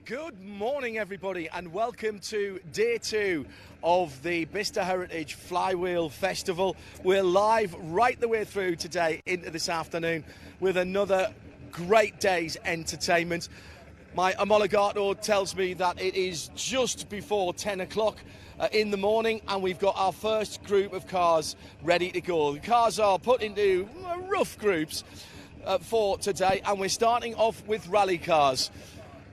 Good morning, everybody, and welcome to day 2 of the Bicester Heritage Flywheel Festival. We're live right the way through today into this afternoon with another great day's entertainment. My homologator tells me that it is just before 10 o'clock in the morning, and we've got our first group of cars ready to go. The cars are put into rough groups for today, and we're starting off with rally cars.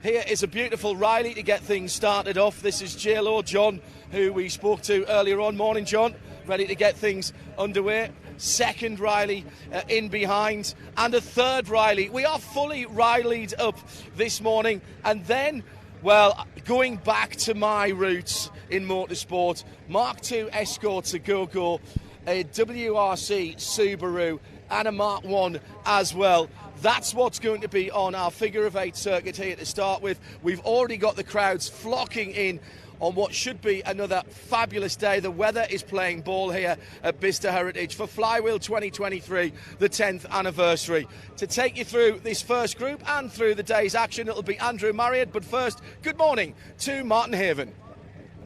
Here is a beautiful Riley to get things started off. This is JLo, John, who we spoke to earlier on. Morning, John. Ready to get things underway. Second Riley in behind, and a third Riley. We are fully Riley'd up this morning. And then, well, going back to my roots in motorsport, Mark II Escorts a go-go, a WRC Subaru, and a Mark I as well. That's what's going to be on our figure of 8 circuit here to start with. We've already got the crowds flocking in on what should be another fabulous day. The weather is playing ball here at Bicester Heritage for Flywheel 2023, the 10th anniversary. To take you through this first group and through the day's action, it'll be Andrew Marriott. But first, good morning to Martin Haven.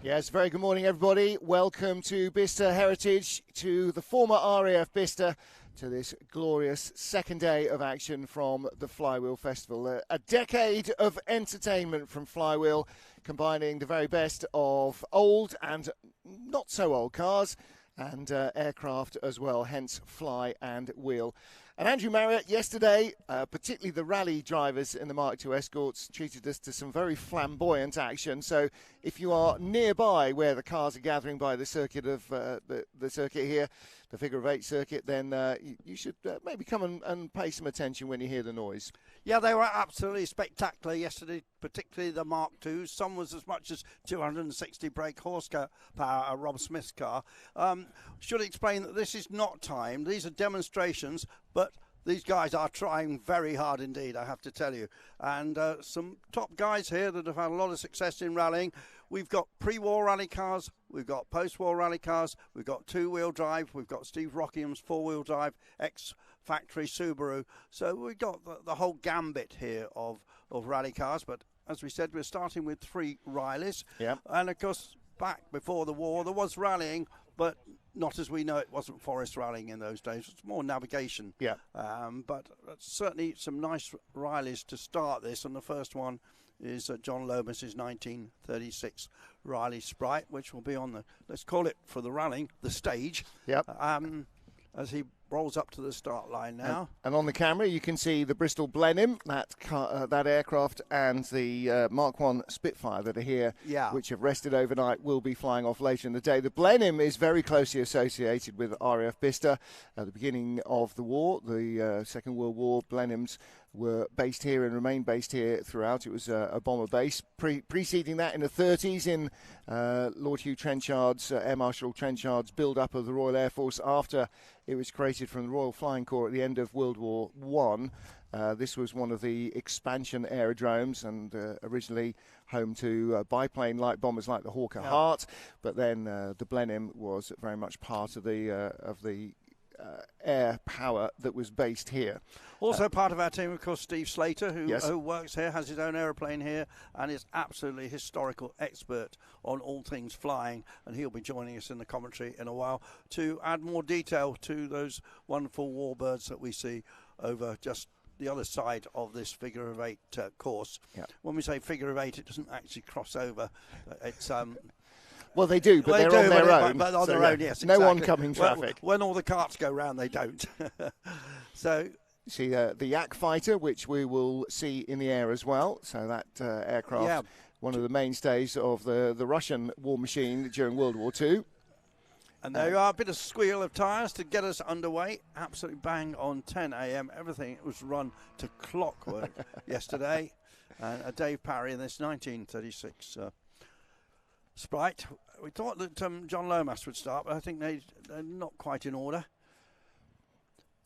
Yes, very good morning, everybody. Welcome to Bicester Heritage, to the former RAF Bicester, to this glorious second day of action from the Flywheel Festival. A decade of entertainment from Flywheel, combining the very best of old and not so old cars and aircraft as well, hence Fly and Wheel. And Andrew Marriott, yesterday, particularly the rally drivers in the Mark II Escorts, treated us to some very flamboyant action. So if you are nearby where the cars are gathering by the circuit of the circuit here, the figure of 8 circuit, then you should maybe come and pay some attention when you hear the noise. Yeah, they were absolutely spectacular yesterday, particularly the Mark II. Some was as much as 260 brake horsepower, a Rob Smith's car. Should explain that this is not timed. These are demonstrations, but these guys are trying very hard indeed, I have to tell you. And some top guys here that have had a lot of success in rallying. We've got pre-war rally cars, we've got post-war rally cars, we've got two-wheel drive, we've got Steve Rockingham's four-wheel drive, ex-factory Subaru. So we've got the whole gambit here of rally cars. But as we said, we're starting with 3 Rileys. Yeah. And of course, back before the war, there was rallying, but not as we know it. Wasn't forest rallying in those days. It's more navigation. Yeah. But certainly some nice Rileys to start this. And the first one is John Lomas's 1936 Riley Sprite, which will be on the, let's call it for the rallying, the stage. Yep. As he rolls up to the start line now. And on the camera, you can see the Bristol Blenheim, that aircraft, and the Mark I Spitfire that are here, which have rested overnight, will be flying off later in the day. The Blenheim is very closely associated with RAF Bicester. At the beginning of the war, the Second World War, Blenheims were based here and remained based here throughout. It was a bomber base. Preceding that in the 30s in Lord Hugh Trenchard's, Air Marshal Trenchard's build-up of the Royal Air Force after it was created from the Royal Flying Corps at the end of World War I. This was one of the expansion aerodromes and originally home to biplane light bombers like the Hawker Hart, but then the Blenheim was very much part of the air power that was based here. Also part of our team, of course, Steve Slater, who works here, has his own aeroplane here, and is absolutely historical expert on all things flying, and he'll be joining us in the commentary in a while to add more detail to those wonderful warbirds that we see over just the other side of this figure of 8 course. Yeah. When we say figure of 8, it doesn't actually cross over. It's well, they do, but they're on their own. But on their own, yes, no exactly. oncoming traffic. When all the carts go round, they don't. So, see the Yak fighter, which we will see in the air as well. So that aircraft, one of the mainstays of the Russian war machine during World War II. And there you are, a bit of squeal of tyres to get us underway. Absolutely bang on 10 a.m. Everything was run to clockwork yesterday. And Dave Parry in this 1936 Sprite. We thought that John Lomas would start, but I think they're not quite in order.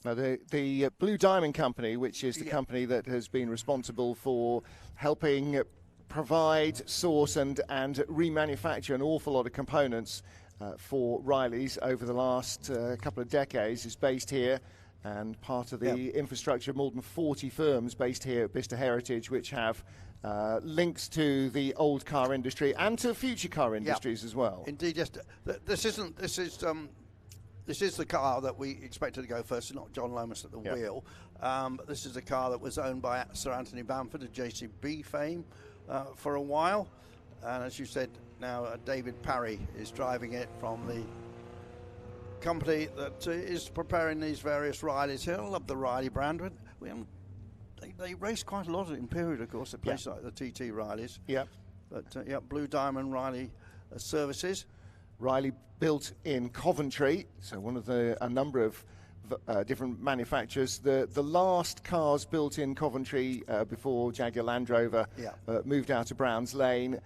Now, the Blue Diamond Company, which is the company that has been responsible for helping provide, source and remanufacture an awful lot of components for Rileys over the last couple of decades, is based here, and part of the infrastructure of more than 40 firms based here at Bicester Heritage, which have links to the old car industry and to future car industries as well. Indeed, yes. This is the car that we expected to go first, not John Lomas at the wheel. But this is a car that was owned by Sir Anthony Bamford of JCB fame for a while. And as you said, now David Parry is driving it from the company that is preparing these various Rileys here. I love the Riley brand. They race quite a lot at Imperial, of course, at places like the TT Rileys. Yeah. But Blue Diamond Riley services. Riley built in Coventry, so one of a number of different manufacturers. The last cars built in Coventry before Jaguar Land Rover moved out to Browns Lane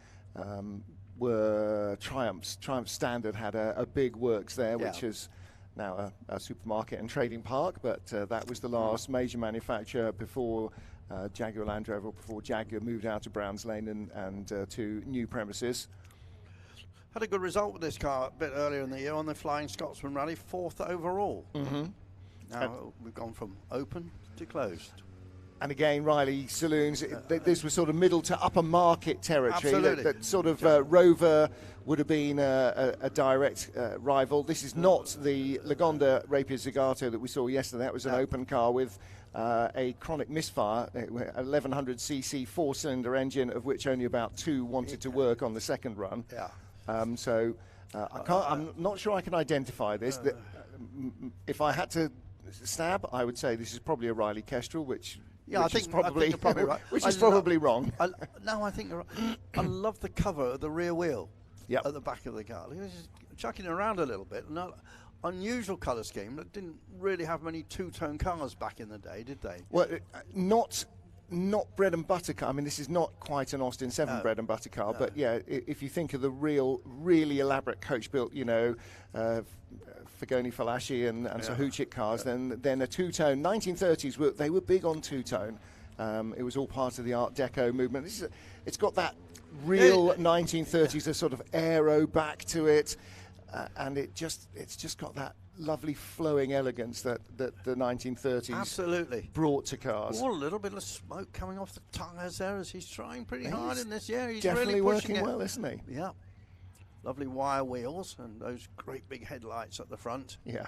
were Triumphs. Triumph Standard had a big works there, which is now a supermarket and trading park, but that was the last major manufacturer before Jaguar Land Rover, before Jaguar moved out to Browns Lane and to new premises. Had a good result with this car a bit earlier in the year on the Flying Scotsman Rally, 4th overall. Now we've gone from open to closed. And again, Riley Saloons, this was sort of middle to upper market territory. Absolutely. That sort of Rover would have been a direct rival. This is not the Lagonda Rapier Zagato that we saw yesterday. That was an open car with a chronic misfire, 1100cc 4-cylinder engine, of which only about 2 wanted to work on the second run. I'm not sure I can identify this. If I had to stab, I would say this is probably a Riley Kestrel, which I think you're probably right. Which is probably wrong. I think you're right. I love the cover of the rear wheel at the back of the car. It's just chucking around a little bit. Not unusual colour scheme that didn't really have many two-tone cars back in the day, did they? Well, not bread and butter car. I mean, this is not quite an Austin 7 bread and butter car, but if you think of the really elaborate coach-built, Fagoni Falaschi and Sahuchik cars, then a two-tone. 1930s, they were big on two-tone. It was all part of the Art Deco movement. It's got that real 1930s, a sort of aero back to it, and it's just got that lovely flowing elegance that the 1930s absolutely brought to cars. A little bit of smoke coming off the tyres there as he's trying pretty hard in this. He's definitely really pushing working well, isn't he? Yeah. Lovely wire wheels and those great big headlights at the front. Yeah.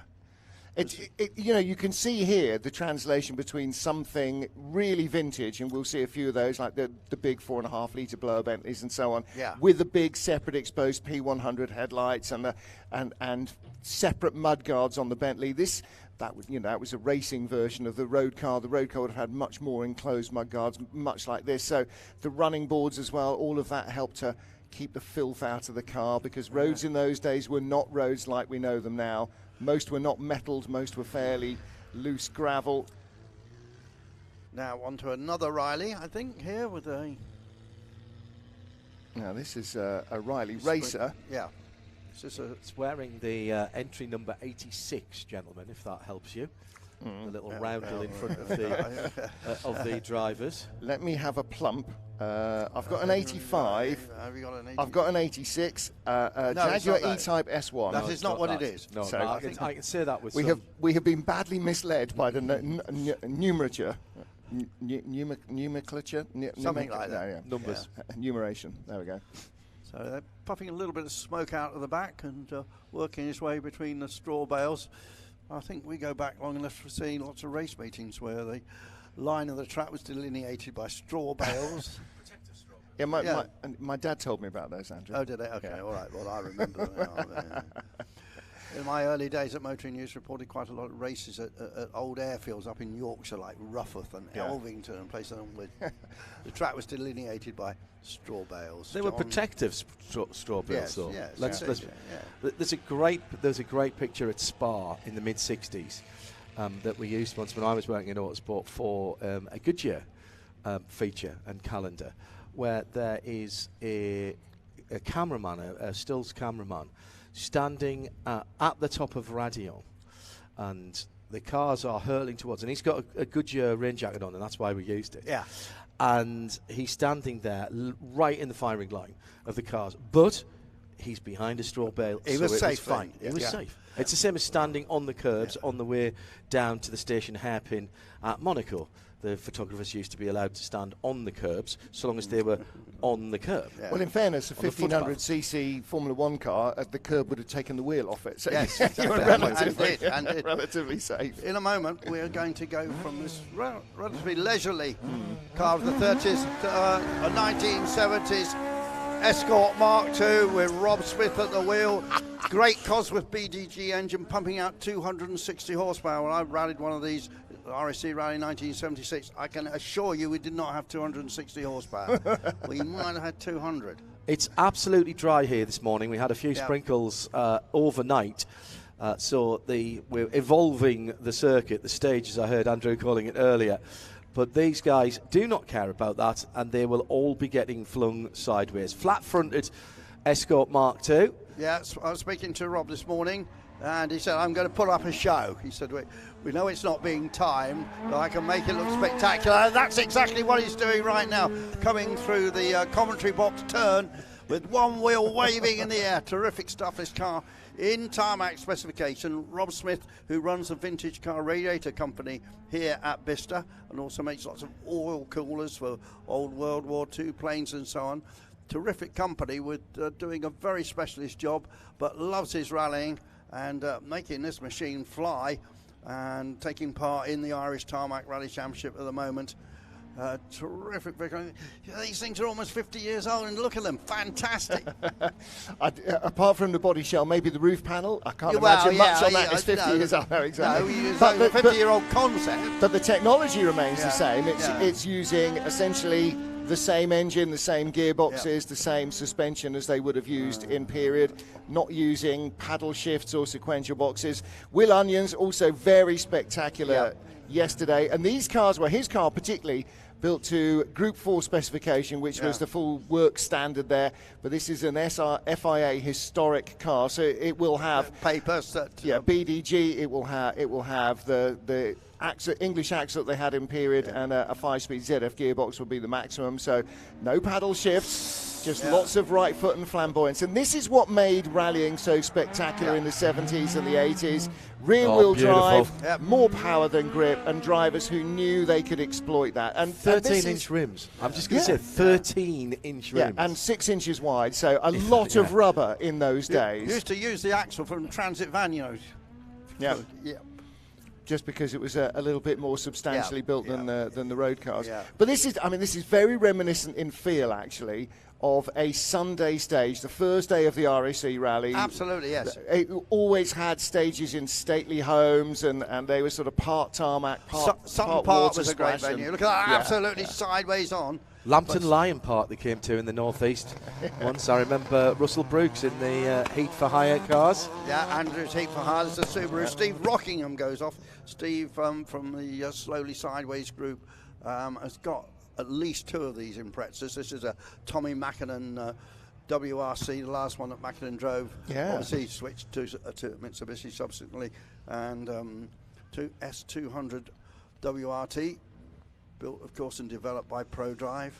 You can see here the translation between something really vintage, and we'll see a few of those, like the big 4.5 litre blower Bentleys and so on, with the big separate exposed P100 headlights and separate mudguards on the Bentley. That was a racing version of the road car. The road car would have had much more enclosed mudguards, much like this. So the running boards as well, all of that helped to keep the filth out of the car, because roads in those days were not roads like we know them now. Most were not metalled, most were fairly loose gravel. Now on to another Riley, I think, here with a... Now this is a Riley Racer. Yeah. It's wearing the entry number 86, gentlemen, if that helps you. The little roundel in front of the drivers. Let me have a plump. I've got an 85. Have you got an 80? I've got an 86. Jaguar E-Type S1. That is not what it is. No, so I can say that with we have been badly misled by the numerature. Nomenclature? Something like that. Yeah. Numbers. Numeration. There we go. So they're puffing a little bit of smoke out of the back and working his way between the straw bales. I think we go back long enough for seeing lots of race meetings where the line of the track was delineated by straw bales. Yeah, my dad told me about those, Andrew. Oh, did they? Okay, all right. Well, I remember them now. In my early days at Motoring News, reported quite a lot of races at old airfields up in Yorkshire, like Rufforth and Elvington and places with the track was delineated by straw bales. They were protective straw bales. Yes, There's a great picture at Spa in the mid '60s that we used once when I was working in Autosport for a Goodyear feature and calendar, where there is a cameraman, a stills cameraman, standing at the top of Radion, and the cars are hurtling towards, and he's got a Goodyear rain jacket on, and that's why we used it. Yeah. And he's standing there right in the firing line of the cars, but he's behind a straw bale. He was safe. Fine. He was safe. It's the same as standing on the curbs on the way down to the station hairpin at Monaco. the photographers used to be allowed to stand on the curbs, so long as they were on the curb. Yeah. Well, in fairness, a 1500cc Formula 1 car, the curb would have taken the wheel off it. So yes, you were relatively safe. In a moment, we are going to go from this relatively leisurely car of the 30s to a 1970s Escort Mark II with Rob Smith at the wheel. Great Cosworth BDG engine pumping out 260 horsepower. When I rallied one of these, RSC Rally 1976, I can assure you we did not have 260 horsepower. We might have had 200. It's absolutely dry here this morning. We had a few sprinkles overnight. So we're evolving the circuit, the stage, as I heard Andrew calling it earlier. But these guys do not care about that, and they will all be getting flung sideways. Flat-fronted Escort Mark II. Yeah, I was speaking to Rob this morning, and he said, I'm going to put up a show. He said, we know it's not being timed, but I can make it look spectacular. And that's exactly what he's doing right now, coming through the commentary box turn with one wheel waving in the air. Terrific stuff, this car. In tarmac specification, Rob Smith, who runs a vintage car radiator company here at Bicester and also makes lots of oil coolers for old World War II planes and so on. Terrific company with doing a very specialist job, but loves his rallying and making this machine fly and taking part in the Irish Tarmac Rally Championship at the moment. Terrific vehicle. These things are almost 50 years old, and look at them, fantastic. Apart from the body shell, maybe the roof panel, I can't imagine much on that. It's 50 years old. No, exactly. No, it's like a 50-year-old concept. But the technology remains the same. It's using essentially the same engine, the same gearboxes, the same suspension as they would have used in period, not using paddle shifts or sequential boxes. Will Onions, also very spectacular yesterday. And these cars were, his car particularly, built to Group 4 specification, which was the full work standard there. But this is an FIA historic car, so it will have papers that BDG. It will have the English axle that they had in period, and a 5-speed ZF gearbox will be the maximum. So no paddle shifts, just lots of right foot and flamboyance. And this is what made rallying so spectacular in the 70s and the 80s. Rear-wheel drive, more power than grip, and drivers who knew they could exploit that. And 13-inch rims. I'm just going to say 13-inch rims. And 6 inches wide, so a lot of rubber in those days. Used to use the axle from Transit van, you know. Just because it was a little bit more substantially built than the road cars. But this is very reminiscent in feel, actually, of a Sunday stage, the first day of the RAC rally. Absolutely, yes. It always had stages in stately homes, and they were sort of part tarmac, part Sutton Park was a great venue. Look at that, absolutely sideways on. Lambton Lion Park they came to in the northeast once. I remember Russell Brooks in the Heat for Hire cars. Yeah, Andrew's Heat for Hire. There's a Subaru. Steve Rockingham goes off. Steve from the Slowly Sideways group has got at least 2 of these Imprezas. This is a Tommy Mackinnon WRC, the last one that Mackinnon drove. Obviously he switched to Mitsubishi subsequently, and to S200 WRT, built of course and developed by ProDrive.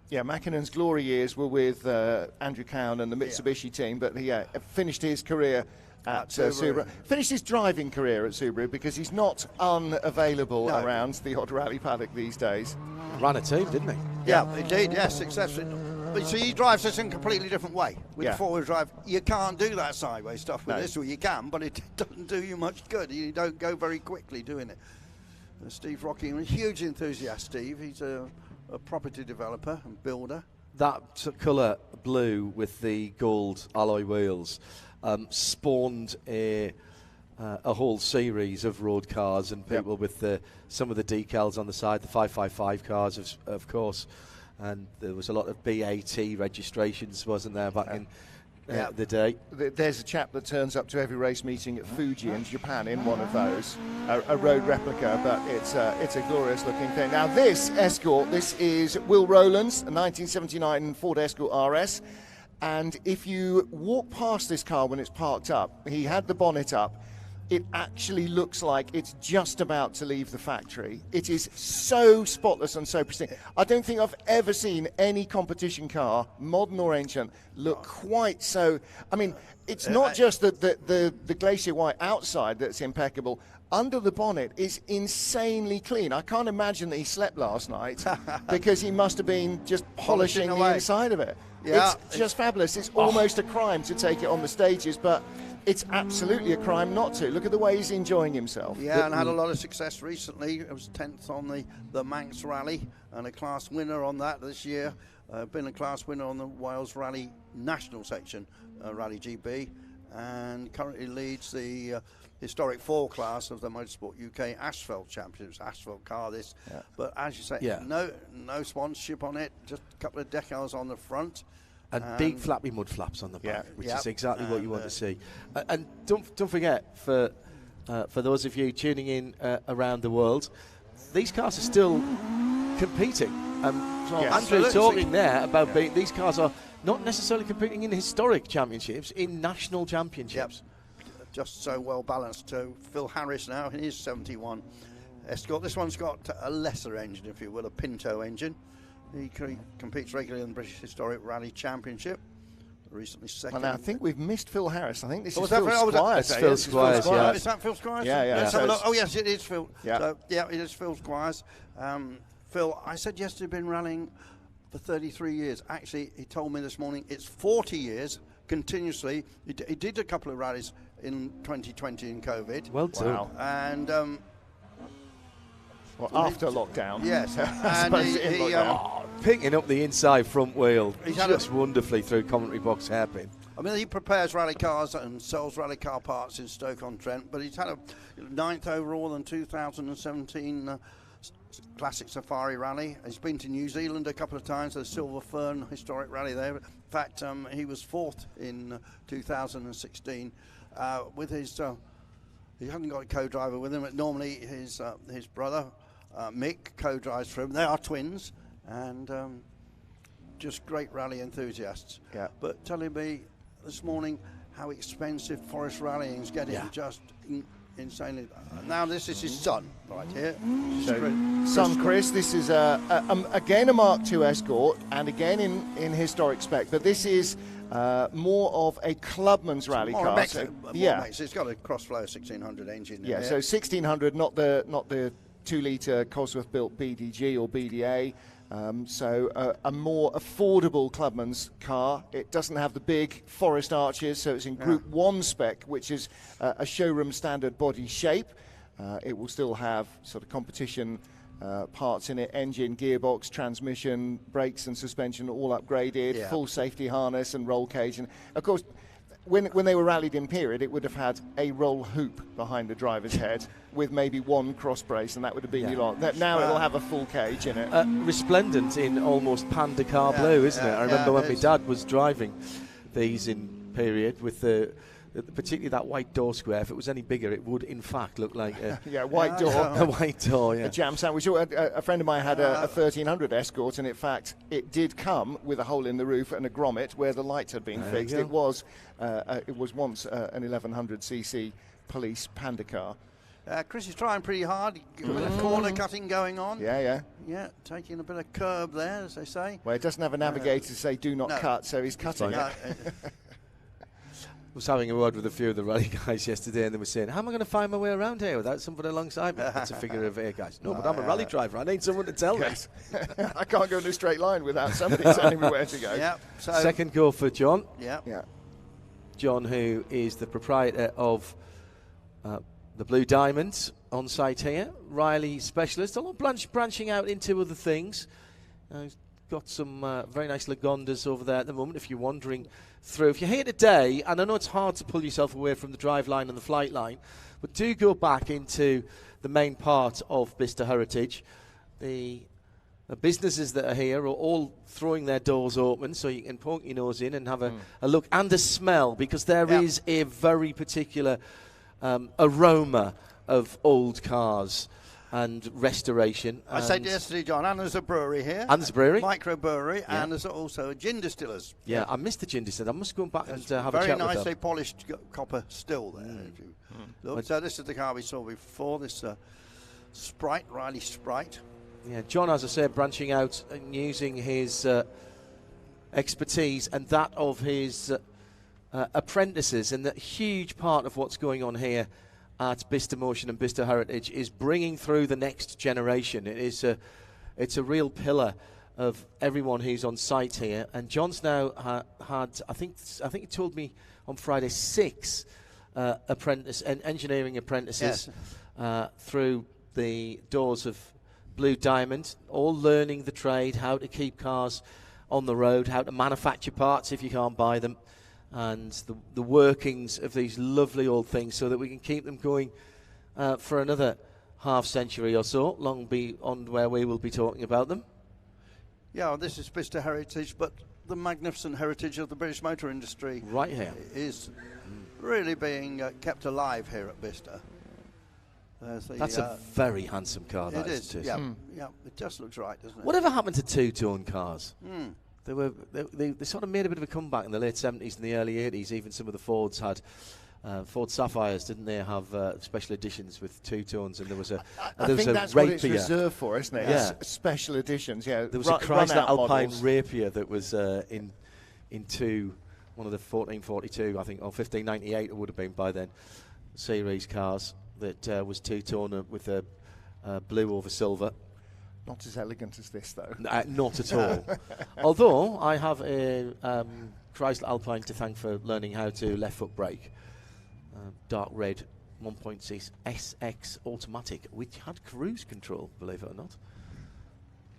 Yeah, Mackinnon's glory years were with Andrew Cowan and the Mitsubishi team, but he finished his career at Subaru. Finished his driving career at Subaru because he's not unavailable around the odd rally paddock these days. Ran a team, didn't he? Yeah, indeed, yes, successfully. But so he drives this in a completely different way. With four-wheel drive, you can't do that sideways stuff with this, or you can, but it doesn't do you much good. You don't go very quickly doing it. Steve Rocking, a huge enthusiast, Steve. He's a property developer and builder. That colour blue with the gold alloy wheels spawned a whole series of road cars and people with some of the decals on the side, the 555 cars, of course. And there was a lot of BAT registrations, wasn't there, back in the day? There's a chap that turns up to every race meeting at Fuji in Japan in one of those, a road replica, but it's a glorious looking thing. Now this Escort, this is Will Rowland's 1979 Ford Escort RS, and if you walk past this car when it's parked up, he had the bonnet up, it actually looks like it's just about to leave the factory. It is so spotless and so pristine. I don't think I've ever seen any competition car, modern or ancient, look quite so. I mean, it's not just the glacier white outside that's impeccable. under the bonnet is insanely clean. I can't imagine that he slept last night because he must have been just polishing the inside of it. Yeah, it's just fabulous. It's almost a crime to take it on the stages, but it's absolutely a crime not to. Look at the way he's enjoying himself. Yeah, and had a lot of success recently. It was 10th on the Manx Rally and a class winner on that this year. Been a class winner on the Wales Rally National section, Rally GB, and currently leads the historic 4 class of the Motorsport UK Asphalt Championships. Asphalt car this, but as you say, no sponsorship on it, just a couple of decals on the front. And big flappy mud flaps on the back, which is exactly what you want to see. And don't forget, for those of you tuning in around the world, these cars are still competing. So Andrew talking there about these cars are not necessarily competing in historic championships, in national championships. Yep. Just so well balanced too. Phil Harris now in his 71 Escort. This one's got a lesser engine, if you will, a Pinto engine. He competes regularly in the British Historic Rally Championship. Recently second. Well, now, I think we've missed Phil Harris. I think this is Phil Squires. It's Phil Squires, yeah. Is that Phil Squires? Yeah. Oh, yes, it is Phil. Yeah, so, it is Phil Squires. Phil, I said yesterday, been rallying for 33 years. Actually, he told me this morning it's 40 years continuously. He did a couple of rallies in 2020 in COVID. Well done. Wow. And after lockdown. Yes. And picking up the inside front wheel just wonderfully through commentary box hairpin. I mean, he prepares rally cars and sells rally car parts in Stoke-on-Trent, but he's had a 9th overall in 2017 Classic Safari Rally. He's been to New Zealand a couple of times, the Silver Fern Historic Rally there. In fact, he was 4th in 2016 with his... he hasn't got a co-driver with him, but normally his brother, Mick, co-drives for him. They are twins, and just great rally enthusiasts. Yeah. But telling me this morning how expensive forest rallying is getting, just insanely. Now this is his son right here. Son Chris, this is again a Mark II Escort, and again in historic spec, but this is more of a clubman's rally car. It's got a Crossflow 1600 engine. Yeah, so 1600, not the 2-litre Cosworth-built BDG or BDA. So a more affordable clubman's car. It doesn't have the big forest arches, so it's in Group 1 spec, which is a showroom standard body shape. It will still have sort of competition parts in it: engine, gearbox, transmission, brakes and suspension all upgraded, full safety harness and roll cage. And of course, when they were rallied in period, it would have had a roll hoop behind the driver's head with maybe one cross brace, and that would have been your lot. Now it'll have a full cage in it. Resplendent in almost panda car blue, isn't it? I remember when my dad was driving these in period with particularly that white door square. If it was any bigger, it would in fact look like a white door. A white door, a jam sandwich. A friend of mine had a 1300 Escort, and in fact it did come with a hole in the roof and a grommet where the lights had been fixed. It was once an 1100cc police panda car. Chris is trying pretty hard. A bit of corner cutting going on. Yeah, taking a bit of curb there, as they say. Well, it doesn't have a navigator to say do not cut, so he's cutting it. I was having a word with a few of the rally guys yesterday, and they were saying, how am I going to find my way around here without somebody alongside me? It's a figure of 8, guys. No, but I'm a rally driver. I need someone to tell me. I can't go in a straight line without somebody telling me where to go. Yeah. So second go for John. Yeah. John, who is the proprietor of the Blue Diamonds on site here, Riley specialist, although branching out into other things. He's got some very nice Lagondas over there at the moment, if you're wandering through. If you're here today, and I know it's hard to pull yourself away from the drive line and the flight line, but do go back into the main part of Bicester Heritage. The businesses that are here are all throwing their doors open, so you can poke your nose in and have a look and a smell, because there is a very particular aroma of old cars and restoration. I said yesterday, John, and there's a brewery here. And there's a brewery. Micro brewery, and there's also a gin distillers. Yeah, I missed the gin distillers. I must go back and have a chat with them. Very nicely polished copper still there. Look. So this is the car we saw before, this Sprite, Riley Sprite. Yeah, John, as I said, branching out and using his expertise and that of his apprentices, and that huge part of what's going on here at Bicester Motion and Bicester Heritage is bringing through the next generation. It's a real pillar of everyone who's on site here. And John's now had, I think he told me on Friday, 6 engineering apprentices through the doors of Blue Diamond, all learning the trade, how to keep cars on the road, how to manufacture parts if you can't buy them, and the workings of these lovely old things so that we can keep them going for another half century or so, long beyond where we will be talking about them. Yeah, this is Bicester Heritage, but the magnificent heritage of the British motor industry right here is really being kept alive here at Bicester. That's a very handsome car. It is. Yeah, it just looks right, doesn't it? Whatever happened to two-tone cars? They sort of made a bit of a comeback in the late 70s and the early 80s. Even some of the Fords had Ford Sapphires, didn't they, have special editions with two-tones? And there was a I think that's what it's reserved for, isn't it? Yeah. Special editions, yeah. There was a Chrysler Alpine models. Rapier that was into one of the 1442, I think, or 1598 it would have been by then, series cars that was two-tone with a blue over silver. Not as elegant as this, though. Not at all. Although I have a Chrysler Alpine to thank for learning how to left foot brake. Dark red 1.6 SX automatic, which had cruise control, believe it or not.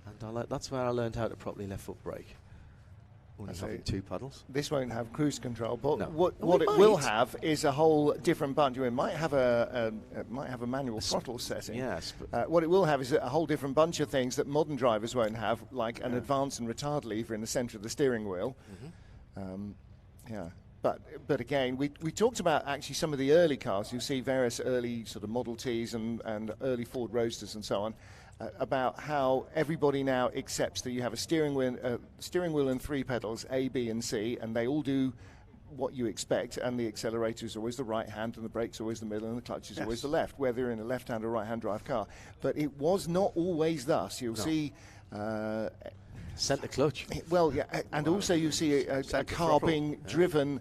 And that's where I learned how to properly left foot brake. Only having 2 pedals. This won't have cruise control, but no. what it will have is a whole different bunch. It might have a manual throttle setting. Yes. What it will have is a whole different bunch of things that modern drivers won't have, like an advance and retard lever in the centre of the steering wheel. But again, we talked about actually some of the early cars. You see various early sort of Model Ts and early Ford Roadsters and so on. About how everybody now accepts that you have a steering wheel and 3 pedals, A, B, and C, and they all do what you expect, and the accelerator is always the right hand, and the brake's always the middle, and the clutch is always the left, whether you're in a left-hand or right-hand drive car. But it was not always thus. You'll see... Centre clutch. Well, yeah, and also you see a car being driven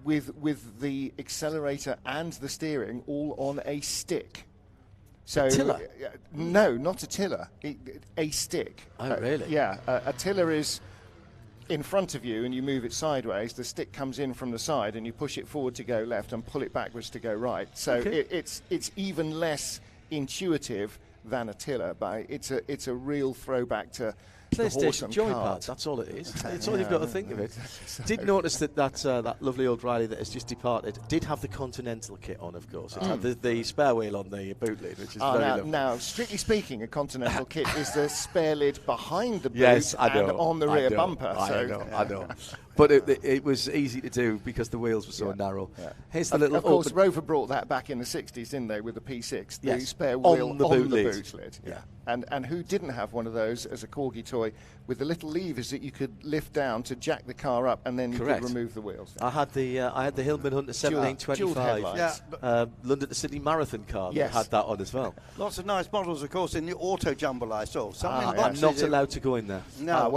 with the accelerator and the steering all on a stick. So, a tiller? No, not a tiller. A stick. Oh, really? Yeah, a tiller is in front of you and you move it sideways. The stick comes in from the side and you push it forward to go left and pull it backwards to go right. So it's even less intuitive than a tiller, but it's a real throwback to PlayStation joypad, that's all it is. It's all you've got to think of it. Did notice that lovely old Riley that has just departed did have the Continental kit on, of course. It had the spare wheel on the boot lid, which is very lovely. Now, strictly speaking, a Continental kit is the spare lid behind the boot and on the rear bumper. I know. But it was easy to do because the wheels were so narrow. Yeah. Here's the little. Of course, Rover brought that back in the 60s, didn't they, with the P6, the spare wheel on the boot lid. Yeah. And who didn't have one of those as a corgi toy with the little levers that you could lift down to jack the car up, and then you could remove the wheels? I had the Hillman Hunter 1725 London to Sydney Marathon car that had that on as well. Lots of nice models, of course, in the auto jumble I saw. I'm not allowed to go in there. No,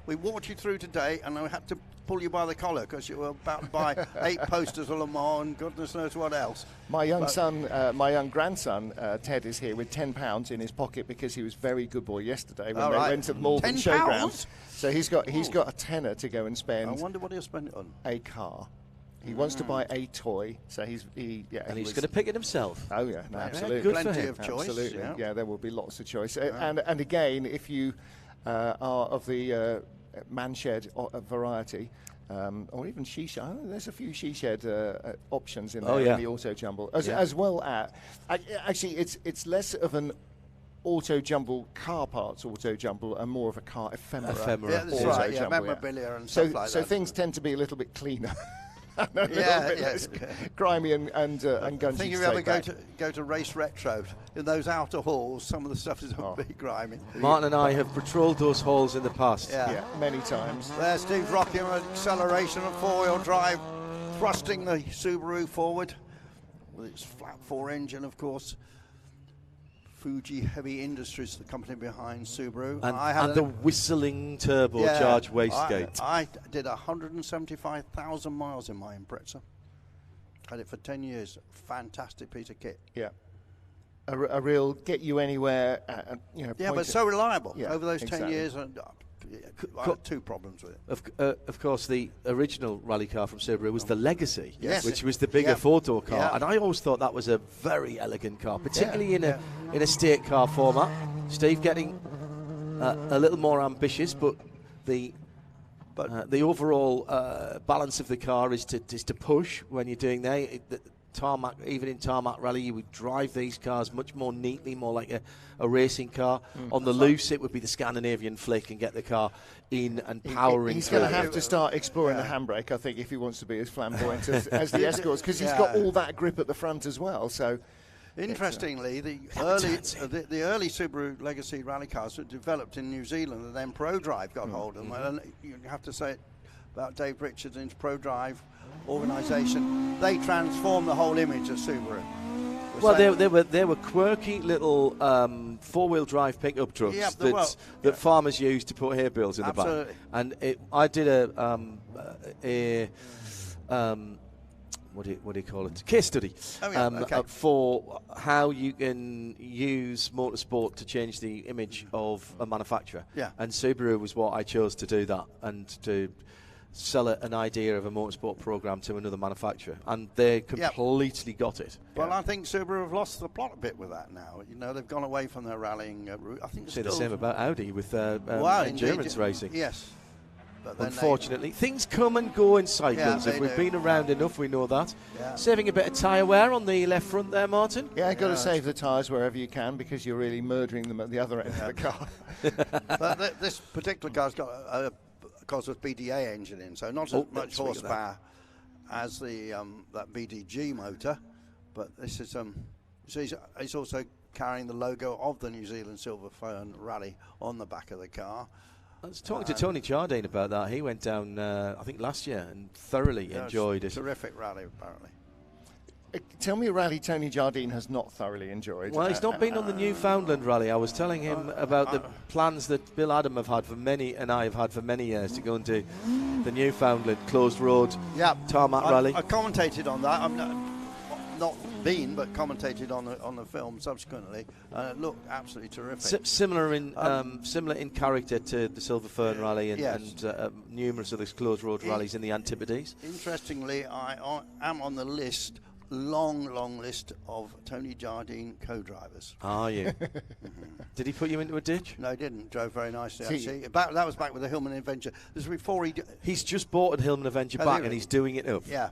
we walked you through today, and I had to pull you by the collar because you were about to buy 8 posters of Le Mans and goodness knows what else. My young grandson, Ted, is here with £10 in his pocket because he was very good boy yesterday when they went to the Malvern Showground. So he's got a tenner to go and spend. I wonder what he'll spend it on. A car. He wants to buy a toy, so he's going to pick it himself. Oh yeah, no, absolutely. Good plenty for him. of choice. Absolutely, yeah, there will be lots of choice. And again, if you are of the man-shed variety, or even she-shed, there's a few she-shed options in there in the auto jumble, as well as actually it's less of an auto jumble car parts auto jumble and more of a car ephemera. Yeah, that's right. Yeah, memorabilia and stuff like that. So things tend to be a little bit cleaner. Less grimy and gungy. I think if you ever go to Race Retro in those outer halls, some of the stuff is a bit grimy. Martin and I have patrolled those halls in the past. Yeah, many times. There's Steve rocking on acceleration and 4-wheel drive, thrusting the Subaru forward with its flat 4 engine, of course. Fuji Heavy Industries, the company behind Subaru. And the whistling turbocharged wastegate. I did 175,000 miles in my Impreza. Had it for 10 years. Fantastic piece of kit. Yeah. A real get you anywhere, Yeah, but so reliable. Yeah, over those exactly. 10 years. And, I had two problems with it. Of course, the original rally car from Subaru was the Legacy, Yes. which was the bigger four-door car, Yeah. and I always thought that was a very elegant car, particularly in a state car format. Steve getting a little more ambitious, but the overall balance of the car is to push when you're doing that. Tarmac, even in tarmac rally, you would drive these cars much more neatly, more like a racing car. On the loose, it would be the Scandinavian flick and get the car in and powering. He's going to have to start exploring the handbrake, I think, if he wants to be as flamboyant as the Escorts, because he's got all that grip at the front as well. So, interestingly, the early Subaru Legacy rally cars were developed in New Zealand, and then ProDrive got hold of them. And you have to say about Dave Richardson's ProDrive organisation, they transformed the whole image of Subaru. Well, they were quirky little four-wheel drive pickup trucks that farmers used to put hay bales in the back. And I did what do you call it? Case study for how you can use motorsport to change the image of a manufacturer. Yeah. And Subaru was what I chose to do that and to sell an idea of a motorsport program to another manufacturer, and they completely got it. Well, I think Subaru have lost the plot a bit with that now. They've gone away from their rallying route. I think say the same about Audi with endurance racing. Yes. But unfortunately, things come and go in cycles. If we've been around enough, we know that. Yeah. Saving a bit of tyre wear on the left front there, Martin. Yeah, you've got to save the tyres wherever you can, because you're really murdering them at the other end of the car. But this particular car's got a Cosworth BDA engine in, so not as much horsepower as the that BDG motor, but this is so he's also carrying the logo of the New Zealand Silver Fern Rally on the back of the car. I was talking to Tony Jardine about that. He went down, I think, last year and thoroughly enjoyed it. Terrific rally, apparently. Tell me a rally Tony Jardine has not thoroughly enjoyed. Well, he's not been on the Newfoundland rally. I was telling him about the plans that Bill Adam have had and I have had for many years to go and do the Newfoundland closed road tarmac rally. I commentated on that. I'm not been, but commentated on the film subsequently. It looked absolutely terrific. Similar in character to the Silver Fern rally and numerous other closed road rallies in the Antipodes. Interestingly, I am on the list. Long list of Tony Jardine co-drivers. Are you? Did he put you into a ditch? No, he didn't. Drove very nicely, actually. That was back with the Hillman Adventure. This was before he's just bought a Hillman Adventure back, and he's doing it up. Yeah.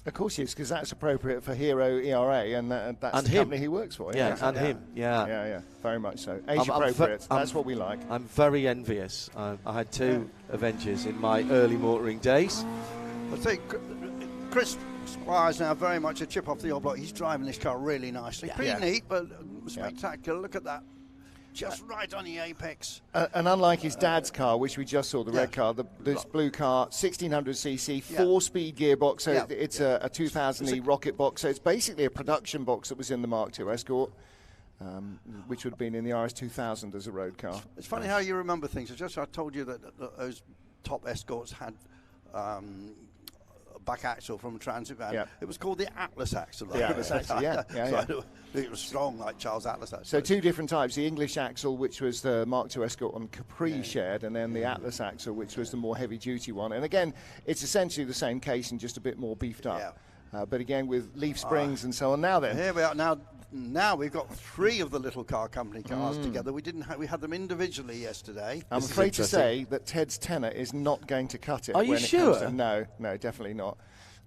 Of course he is, because that's appropriate for Hero ERA, and that's the company he works for. Him. Yeah, very much so. Age appropriate. That's what we like. I'm very envious. I had two Adventures in my early motoring days. I think Chris Squire's now very much a chip off the old block. He's driving this car really nicely. Pretty neat, but spectacular. Look at that. Just right on the apex. And unlike his dad's car, which we just saw, the red car, this blue car, 1600cc, 4-speed gearbox, so it's a 2000E rocket box. So it's basically a production box that was in the Mark II Escort, which would have been in the RS2000 as a road car. It's funny how you remember things. I told you that those top Escorts had back axle from Transit Van. It was called the Atlas axle. The Atlas axle, So it was strong like Charles Atlas axle. So two different types, the English axle, which was the Mark II Escort on Capri shared, and then the Atlas axle, which was the more heavy duty one. And again, it's essentially the same case and just a bit more beefed up. But again, with leaf springs and so on. Now then. Here we are. Now we've got three of the little car company cars together. We had them individually yesterday. I'm afraid to say that Ted's tenor is not going to cut it. Are you sure? No, definitely not.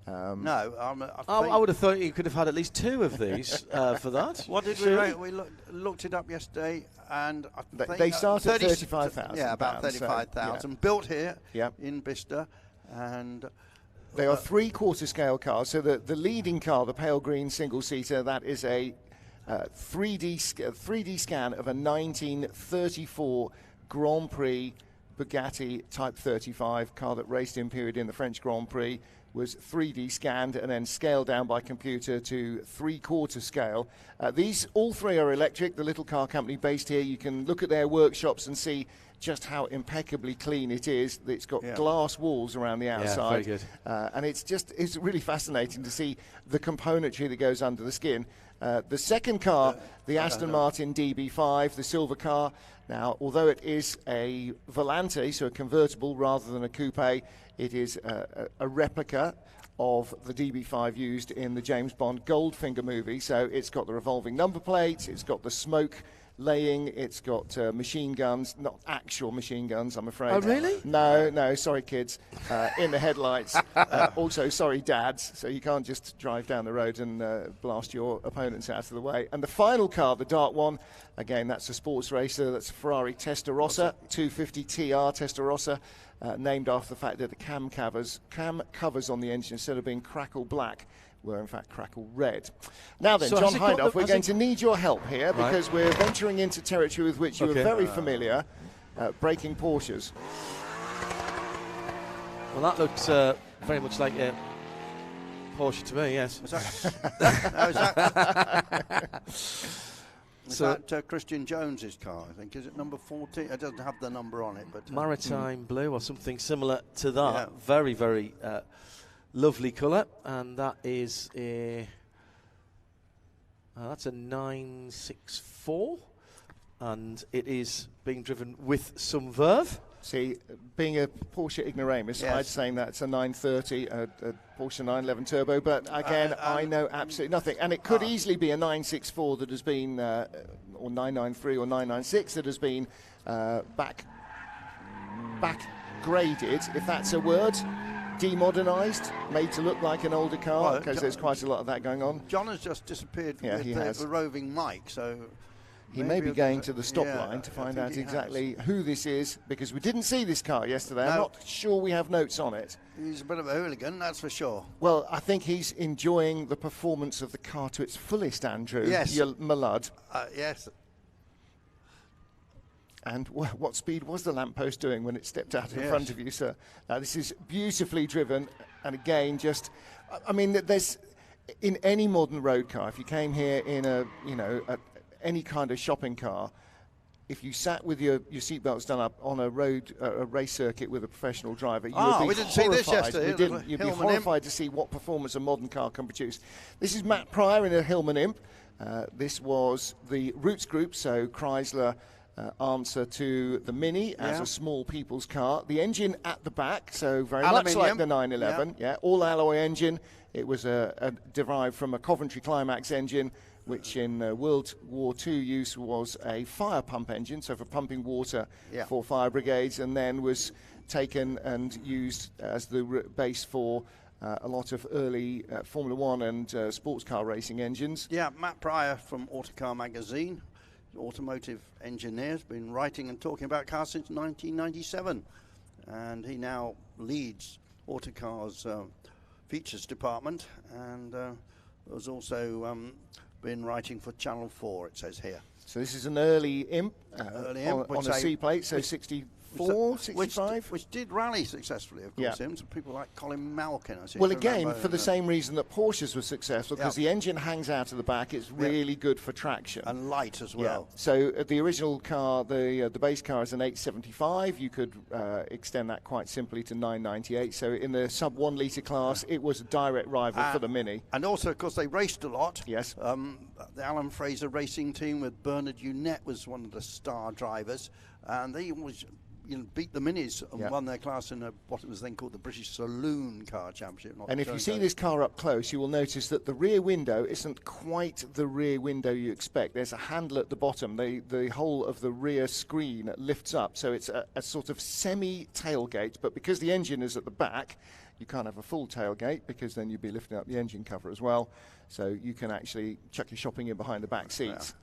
I would have thought you could have had at least two of these for that. What did we rate? We looked it up yesterday, and I think they start at 35,000. Yeah, about 35,000. Built here in Bicester, and they are 3/4 scale cars. So the leading car, the pale green single seater, that is a 3D scan of a 1934 Grand Prix Bugatti Type 35 car that raced in period in the French Grand Prix, was 3D scanned and then scaled down by computer to 3/4 scale. These all three are electric. The little car company based here, you can look at their workshops and see just how impeccably clean it is. It's got glass walls around the outside. Yeah, very good. And it's really fascinating to see the componentry that goes under the skin. The second car, the Aston Martin DB5, the silver car. Now, although it is a Volante, so a convertible rather than a coupe, it is a replica of the DB5 used in the James Bond Goldfinger movie. So it's got the revolving number plates, it's got the smoke laying, it's got machine guns, not actual machine guns, I'm afraid. Oh, really? No, sorry kids, in the headlights. Also, sorry dads, so you can't just drive down the road and blast your opponents out of the way. And the final car, the dark one, again, that's a sports racer, that's a Ferrari Testarossa, 250 TR Testarossa, named after the fact that the cam covers on the engine, instead of being crackle black, were in fact crackle red. Now then, so John Hindhaugh, we're going to need your help here, because we're venturing into territory with which you are very familiar, braking Porsches. Well, that looks very much like a Porsche to me, yes. Is that Christian Jones's car, I think? Is it number 14? It doesn't have the number on it, but Maritime blue or something similar to that. Yeah. Very, very lovely colour, and that is that's a 964, and it is being driven with some verve. See, being a Porsche ignoramus, I'd say that's a 930, a Porsche 911 Turbo, but again, I know absolutely nothing. And it could easily be a 964 that has been, or 993 or 996 that has been back graded, if that's a word. Demodernised, made to look like an older car, because there's quite a lot of that going on. John has just disappeared with the roving mic, so he may be going to the stop line to find out exactly who this is, because we didn't see this car yesterday. I'm not sure we have notes on it. He's a bit of a hooligan, that's for sure. Well, I think he's enjoying the performance of the car to its fullest, Andrew. Yes. My lad. Yes. And what speed was the lamppost doing when it stepped out in front of you, sir? Now, this is beautifully driven, and again, I mean, there's, in any modern road car, if you came here in any kind of shopping car, if you sat with your seatbelts done up on a race circuit with a professional driver, you would be we didn't see this yesterday. You'd be horrified to see what performance a modern car can produce. This is Matt Pryor in a Hillman Imp. This was the Roots Group, so Chrysler. Answer to the Mini as a small people's car. The engine at the back, so very much like the 911. All alloy engine. It was derived from a Coventry Climax engine, which in World War II use was a fire pump engine, so for pumping water for fire brigades, and then was taken and used as the base for a lot of early Formula One and sports car racing engines. Yeah, Matt Pryor from Autocar magazine. Automotive engineer, has been writing and talking about cars since 1997, and he now leads Autocar's features department, and has also been writing for Channel 4, it says here. So this is an early Imp, on a C-plate, so 64, 65? Which did rally successfully, of course, so people like Colin Malkin. Well, again, for the same reason that Porsches were successful, because the engine hangs out of the back, it's really good for traction. And light as well. So the original car, the base car is an 875. You could extend that quite simply to 998. So in the sub-1 litre class, it was a direct rival for the Mini. And also, of course, they raced a lot. Yes. The Alan Fraser racing team with Bernard Unett was one of the star drivers, and they was beat the Minis and won their class in what was then called the British Saloon Car Championship. And if you see this car up close, you will notice that the rear window isn't quite the rear window you expect. There's a handle at the bottom. The whole of the rear screen lifts up, so it's a sort of semi-tailgate, but because the engine is at the back, you can't have a full tailgate, because then you'd be lifting up the engine cover as well. So you can actually chuck your shopping in behind the back seats.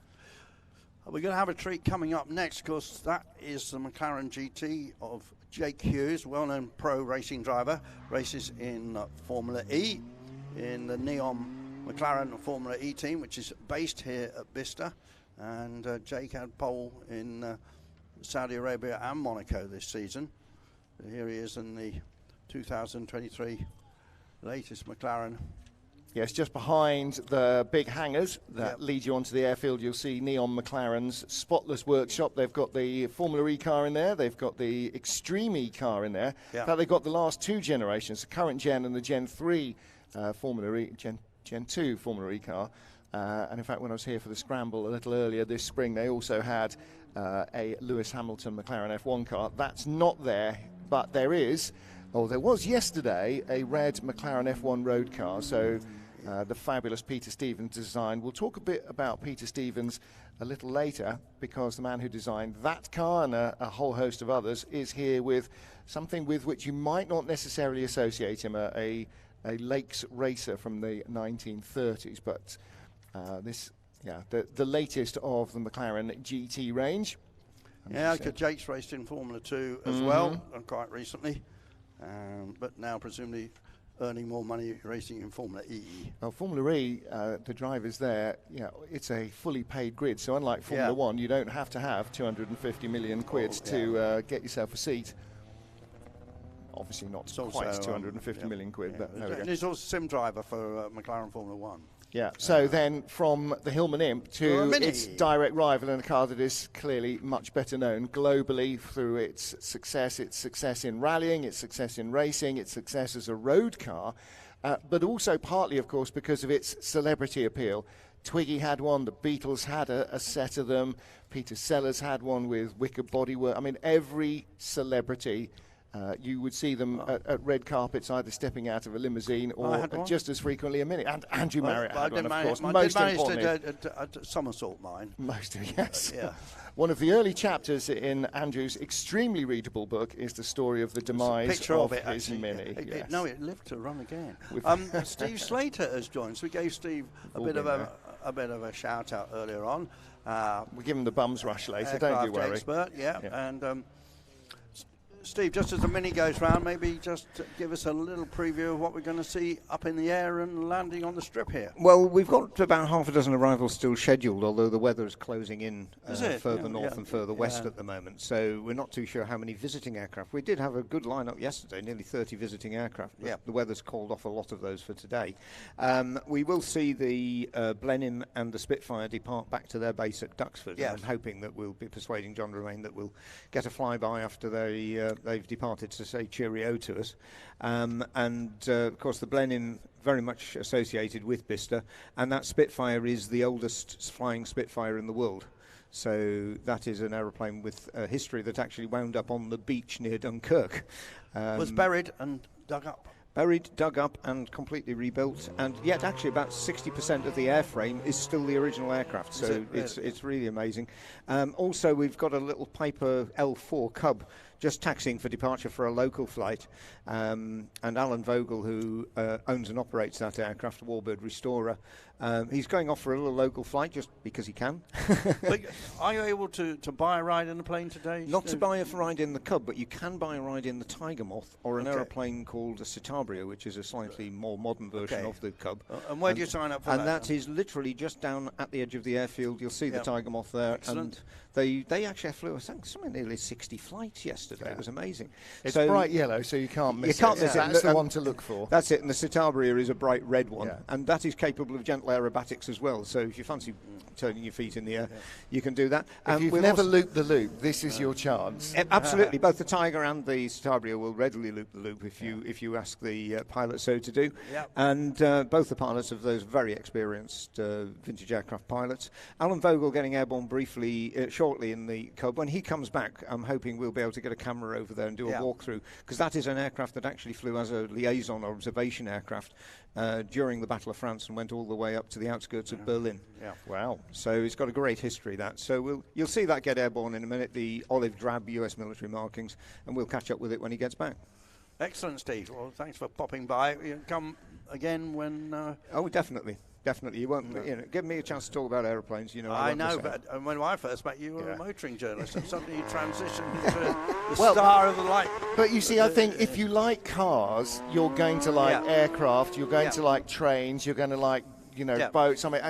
We're going to have a treat coming up next, because that is the McLaren GT of Jake Hughes, well-known pro racing driver, races in Formula E, in the Neon McLaren Formula E team, which is based here at Bicester. And Jake had pole in Saudi Arabia and Monaco this season. Here he is in the 2023 latest McLaren. Yes, just behind the big hangars that lead you onto the airfield, you'll see Neon McLaren's spotless workshop. They've got the Formula E car in there. They've got the Extreme E car in there. In fact, they've got the last two generations, the current gen and the Gen 3 Formula E, Gen 2 Formula E car. And in fact, when I was here for the scramble a little earlier this spring, they also had a Lewis Hamilton McLaren F1 car. That's not there, but there is, or there was yesterday, a red McLaren F1 road car. So the fabulous Peter Stevens design. We'll talk a bit about Peter Stevens a little later, because the man who designed that car and a whole host of others is here with something with which you might not necessarily associate him, a Lakes racer from the 1930s, but the latest of the McLaren GT range. Jake's raced in Formula 2 as well, quite recently, but now presumably earning more money racing in Formula E. Well, Formula E, the drivers there, it's a fully paid grid, so unlike Formula 1, you don't have to have 250 million quid to get yourself a seat. Obviously not quite 250 million quid, but there we go. He's also sim driver for McLaren Formula 1. Yeah, so then from the Hillman Imp to its direct rival in a car that is clearly much better known globally through its success in rallying, its success in racing, its success as a road car, but also partly, of course, because of its celebrity appeal. Twiggy had one, the Beatles had a set of them, Peter Sellers had one with wicker bodywork. I mean, every celebrity, you would see them at red carpets, either stepping out of a limousine or just as frequently a Mini. And Andrew Marriott had one, of course. Most importantly, to somersault mine. Yes. Yeah. One of the early chapters in Andrew's extremely readable book is the story of the demise of his Mini. It lived to run again. Steve Slater has joined, so we gave Steve a bit of a shout out earlier on. We'll give him the bums rush later, don't you worry. Expert, and Steve, just as the Mini goes round, maybe just give us a little preview of what we're going to see up in the air and landing on the strip here. Well, we've got about half a dozen arrivals still scheduled, although the weather is closing in further north and further west at the moment. So we're not too sure how many visiting aircraft. We did have a good lineup yesterday, nearly 30 visiting aircraft. But the weather's called off a lot of those for today. We will see the Blenheim and the Spitfire depart back to their base at Duxford. And I'm hoping that we'll be persuading John Romain that we'll get a flyby after they've departed to say cheerio to us. Of course, the Blenheim very much associated with Bicester, and that Spitfire is the oldest flying Spitfire in the world. So that is an aeroplane with a history that actually wound up on the beach near Dunkirk. Was buried and dug up. Buried, dug up and completely rebuilt, and yet actually about 60% of the airframe is still the original aircraft, so it's really amazing. Also, we've got a little Piper L4 Cub just taxiing for departure for a local flight, and Alan Vogel, who owns and operates that aircraft, Warbird Restorer, he's going off for a little local flight just because he can. But are you able to buy a ride in the plane today? Not to buy a ride in the Cub, but you can buy a ride in the Tiger Moth or an aeroplane called a Citabria, which is a slightly more modern version of the Cub. And where do you sign up for that? And that is literally just down at the edge of the airfield. You'll see the Tiger Moth there. Excellent. And they actually flew, I think, something nearly 60 flights yesterday. It was amazing. It's bright yellow, so you can't miss it. That's the one to look for. That's it, and the Citabria is a bright red one, and that is capable of gentle aerobatics as well. So if you fancy turning your feet in the air, you can do that. If you've never looped the loop, this is your chance. Absolutely, both the Tiger and the Citabria will readily loop the loop if you ask the pilot so to do. And both the pilots of those very experienced vintage aircraft pilots. Alan Vogel getting airborne briefly shortly in the Cub. When he comes back, I'm hoping we'll be able to get a camera over there and do a walkthrough, because that is an aircraft that actually flew as a liaison or observation aircraft during the Battle of France and went all the way up to the outskirts of Berlin. Wow. So it's got a great history, that. So you'll see that get airborne in a minute, the olive drab US military markings, and we'll catch up with it when he gets back. Excellent, Steve. Well, thanks for popping by. You come again when... Oh, definitely. Definitely, you won't. Give me a chance to talk about aeroplanes. I know, but when I first met you, you were a motoring journalist, and suddenly you transitioned into the star of the light. But you see, I think if you like cars, you're going to like aircraft. You're going to like trains. You're going to like, boats. I mean,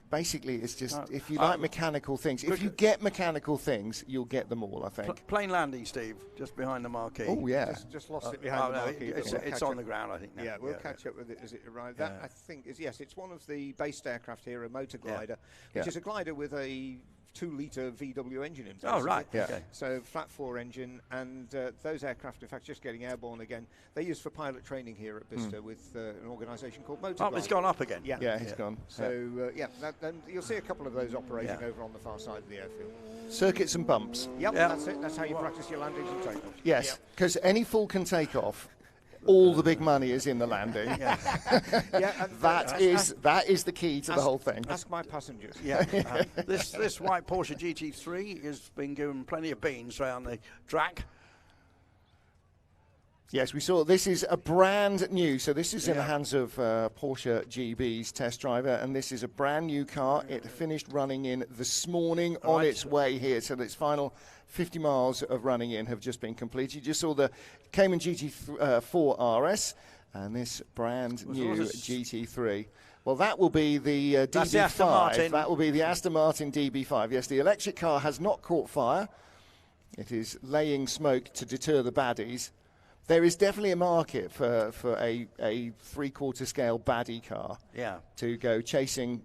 basically, it's just if you like mechanical things, if you get mechanical things, you'll get them all, I think. Plane landing, Steve, just behind the marquee. Oh, yeah. Just lost it behind the marquee. It's on the ground, I think. Now. Yeah, we'll catch up with it as it arrives. That, I think, it's one of the based aircraft here, a motor glider, which is a glider with a 2-litre VW engine in. Oh, right. Yeah. Okay. So flat 4 engine, and those aircraft, in fact, just getting airborne again. They're used for pilot training here at Bicester with an organisation called Motor. Oh, it's gone up again. Yeah, it's gone. So you'll see a couple of those operating over on the far side of the airfield. Circuits and bumps. Yep, that's it. That's how you practice your landings and takeoffs. Yes, because any Falcon takeoff, all the big money is in the landing. That is the key to the whole thing. Ask my passengers. Yeah, this white Porsche GT3 has been given plenty of beans around the track. Yes, we saw this is a brand new, so this is in the hands of Porsche GB's test driver, and this is a brand new car. It finished running in this morning on its way here, so its final 50 miles of running in have just been completed. You just saw the Cayman GT4 RS and this brand new GT3. Well, that will be the DB5. That will be the Aston Martin DB5. Yes, the electric car has not caught fire. It is laying smoke to deter the baddies. There is definitely a market for a 3/4 scale baddie car to go chasing.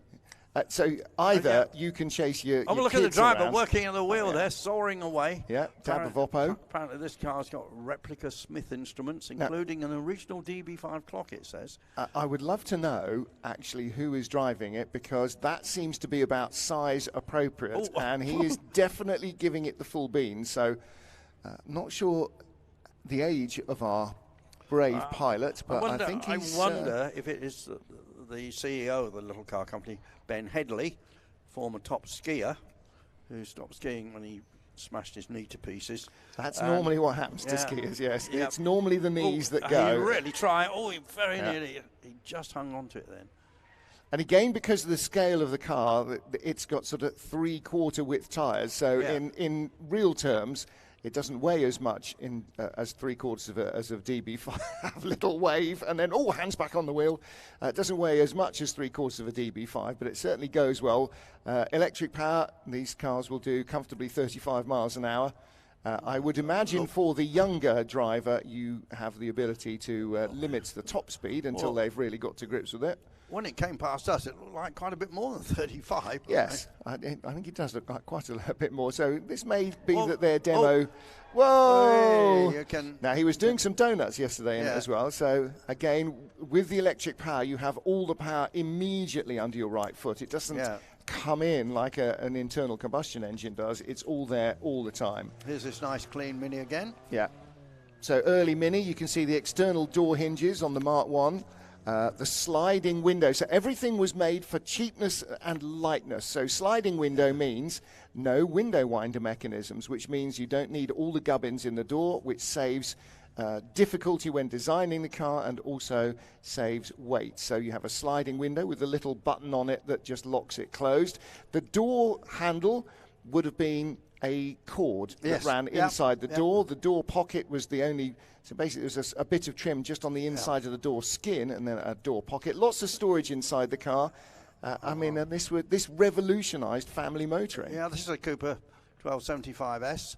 So either you can chase your look at the driver around. Working at the wheel there, soaring away. Yeah, tab of Oppo. Apparently this car's got replica Smith instruments, including an original DB5 clock, it says. I would love to know, actually, who is driving it, because that seems to be about size appropriate, and he is definitely giving it the full beans. So not sure the age of our brave pilot, but I think he's... I wonder if it is the CEO of the little car company, Ben Headley, former top skier, who stopped skiing when he smashed his knee to pieces. That's normally what happens to skiers, yes. Yep. It's normally the knees that go. He really tried. He very nearly... He just hung on to it then. And again, because of the scale of the car, it's got sort of 3/4 width tyres. So in real terms, it doesn't weigh as much as 3/4 as of DB5. Little wave, and then hands back on the wheel. It doesn't weigh as much as 3/4 of a DB5, but it certainly goes well. Electric power, these cars will do comfortably 35 miles an hour. I would imagine for the younger driver, you have the ability to limit the top speed until they've really got to grips with it. When it came past us, it looked like quite a bit more than 35. Yes, I think it does look like quite a bit more. So this may be that their demo... Whoa! Hey, now, he was doing some donuts yesterday in it as well. So, again, with the electric power, you have all the power immediately under your right foot. It doesn't come in like an internal combustion engine does. It's all there all the time. Here's this nice clean Mini again. Yeah. So, early Mini, you can see the external door hinges on the Mark 1. The sliding window. So everything was made for cheapness and lightness. So sliding window means no window winder mechanisms, which means you don't need all the gubbins in the door, which saves difficulty when designing the car and also saves weight. So you have a sliding window with a little button on it that just locks it closed. The door handle would have been a cord that ran inside the door. The door pocket was the only... So basically, there's a bit of trim just on the inside of the door skin, and then a door pocket. Lots of storage inside the car. I mean, this revolutionised family motoring. Yeah, this is a Cooper 1275S.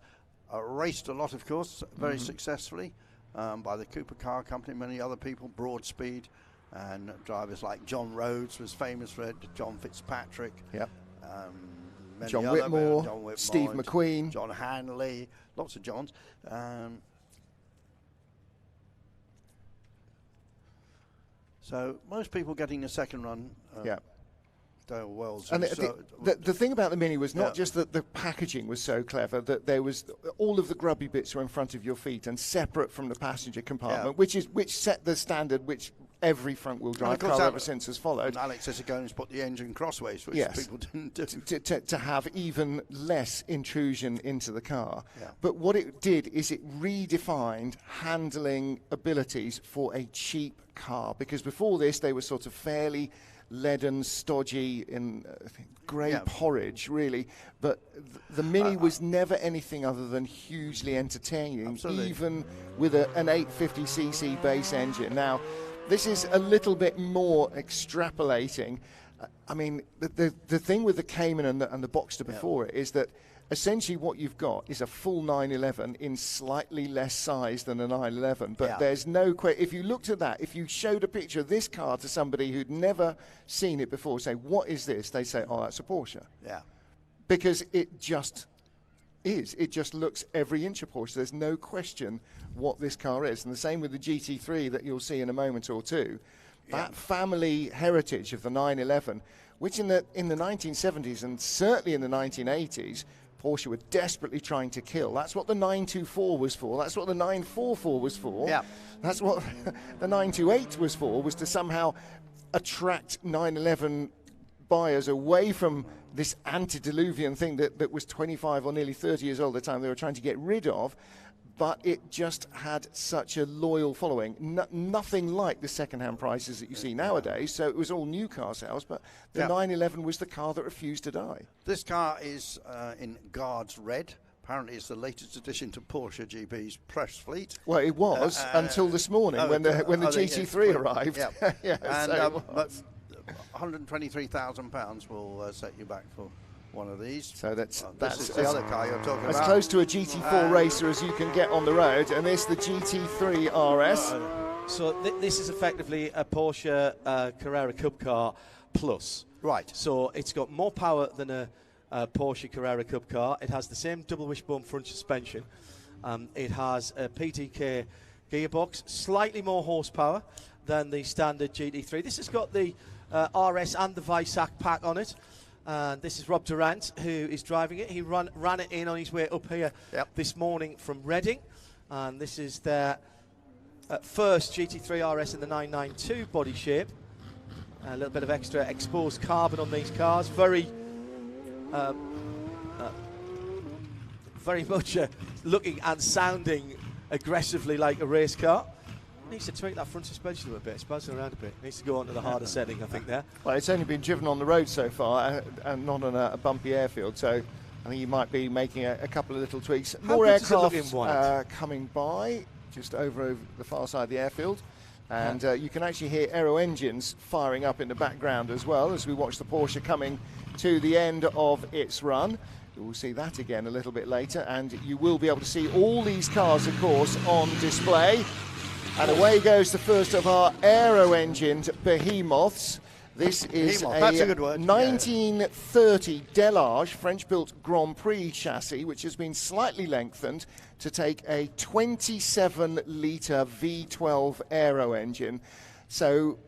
Raced a lot, of course, very successfully by the Cooper Car Company. Many other people, Broadspeed, and drivers like John Rhodes was famous for it. John Fitzpatrick. Yep. John Whitmore, Steve McQueen, John Hanley, lots of Johns. So most people getting a second run. And the thing about the Mini was not just that the packaging was so clever, that there was all of the grubby bits were in front of your feet and separate from the passenger compartment, which set the standard which every front-wheel drive car ever since has followed. And Alex Issagone's put the engine crossways, which people didn't do. To have even less intrusion into the car. But what it did is it redefined handling abilities for a cheap car, because before this they were sort of fairly leaden, stodgy, in grey porridge, really. But the Mini was never anything other than hugely entertaining, even with an 850cc base engine. Now, this is a little bit more extrapolating. I mean, the thing with the Cayman and the Boxster before it is that essentially what you've got is a full 911 in slightly less size than a 911. But there's no question. If you looked at that, if you showed a picture of this car to somebody who'd never seen it before, say, what is this? They say, oh, that's a Porsche. Yeah. Because it just is. It just looks every inch a Porsche. There's no question what this car is. And the same with the GT3 that you'll see in a moment or two. That family heritage of the 911, which in the 1970s and certainly in the 1980s, Porsche were desperately trying to kill. That's what the 924 was for. That's what the 944 was for. Yeah. That's what the 928 was for, was to somehow attract 911 buyers away from this antediluvian thing that was 25 or nearly 30 years old at the time they were trying to get rid of. But it just had such a loyal following. Nothing like the second-hand prices that you see nowadays. So it was all new car sales, but the 911 was the car that refused to die. This car is in Guards Red. Apparently it's the latest addition to Porsche GP's press fleet. Well, it was until this morning when the GT3 arrived. Yeah. And, but £123,000 will set you back for one of these. So that's the other car you're talking about. As close to a GT4 racer as you can get on the road, and this the GT3 RS. So this is effectively a Porsche Carrera Cup car plus. Right. So it's got more power than a Porsche Carrera Cup car. It has the same double wishbone front suspension. It has a PTK gearbox, slightly more horsepower than the standard GT3. This has got the RS and the Weissach pack on it. And this is Rob Durant, who is driving it. He ran it in on his way up here this morning from Reading. And this is their first GT3 RS in the 992 body shape. A little bit of extra exposed carbon on these cars. Very much looking and sounding aggressively like a race car. Needs to tweak that front suspension a little bit. It's bouncing around a bit. Needs to go on to the harder setting, I think, there. Well, it's only been driven on the road so far and not on a bumpy airfield, so I think you might be making a couple of little tweaks. More aircraft coming by just over the far side of the airfield, and you can actually hear Aero-engines firing up in the background as well as we watch the Porsche coming to the end of its run. We'll see that again a little bit later, and you will be able to see all these cars, of course, on display. And away goes the first of our Aero-engined behemoths. This is a 1930 Delage French-built Grand Prix chassis, which has been slightly lengthened to take a 27-litre V12 Aero engine. So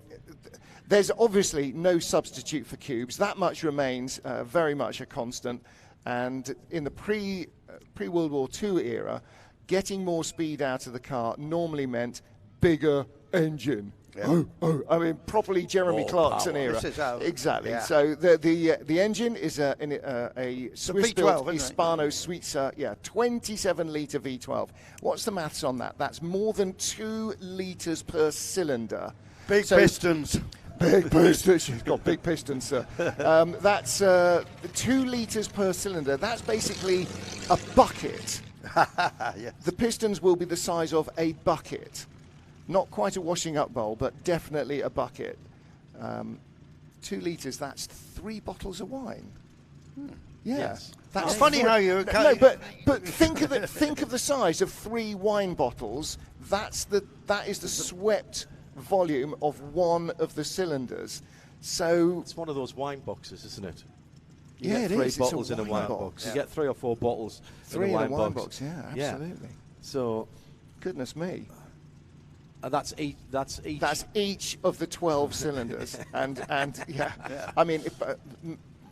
there's obviously no substitute for cubes. That much remains very much a constant. And in the pre-World War II era, getting more speed out of the car normally meant bigger engine. I mean, properly Jeremy Clarkson era. Exactly. Yeah. So the engine is a Swiss-built Hispano-Suiza, 27-litre V12. What's the maths on that? That's more than 2 litres per cylinder. Big pistons. Big pistons. She's got big pistons, sir. That's 2 litres per cylinder. That's basically a bucket. Yes. The pistons will be the size of a bucket. Not quite a washing up bowl, but definitely a bucket. 2 litres, that's 3 bottles of wine. Yeah. Yes. That's funny how you... No, but think of the size of 3 wine bottles. That is the swept volume of one of the cylinders. So it's one of those wine boxes, isn't it? You get it 3 is. bottles in a wine box. You get 3 or 4 bottles in a wine box. Yeah, absolutely. So, goodness me. That's each. That's each of the 12 cylinders, and I mean,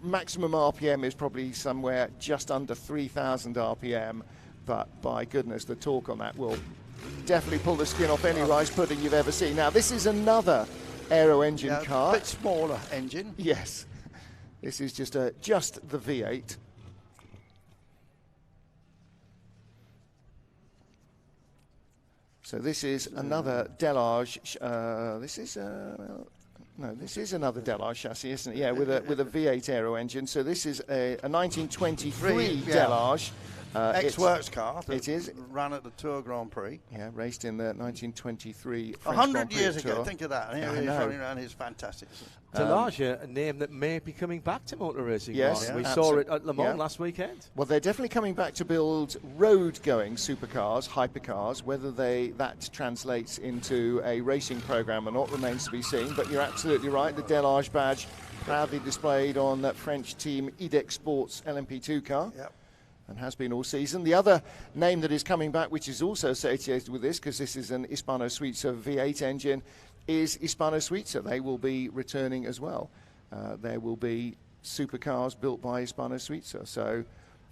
maximum RPM is probably somewhere just under 3,000 RPM, but by goodness, the torque on that will definitely pull the skin off any rice pudding you've ever seen. Now, this is another Aero-engine car. A bit smaller engine. Yes, this is just the V8. So this is another Delage. This is another Delage chassis, isn't it? Yeah, with a V8 Aero engine. So this is a 1923 Delage Ex-works car. It is. Ran at the Tour Grand Prix. Yeah, raced in the 1923 French 100 Grand Prix years ago, Tour. think of that. And Yeah, here he is I know. running around, he's fantastic. Delage, a name that may be coming back to motor racing. Yes, Martin. We saw absolutely. it at Le Mans last weekend. Well, they're definitely coming back to build road-going supercars, hypercars. Whether that translates into a racing program or not remains to be seen. But you're absolutely right. The Delage badge proudly displayed on that French team IDEX Sports LMP2 car. Yep. And has been all season. The other name that is coming back, which is also associated with this, because this is an Hispano-Suiza V8 engine, is Hispano-Suiza. They will be returning as well. There will be supercars built by Hispano-Suiza. So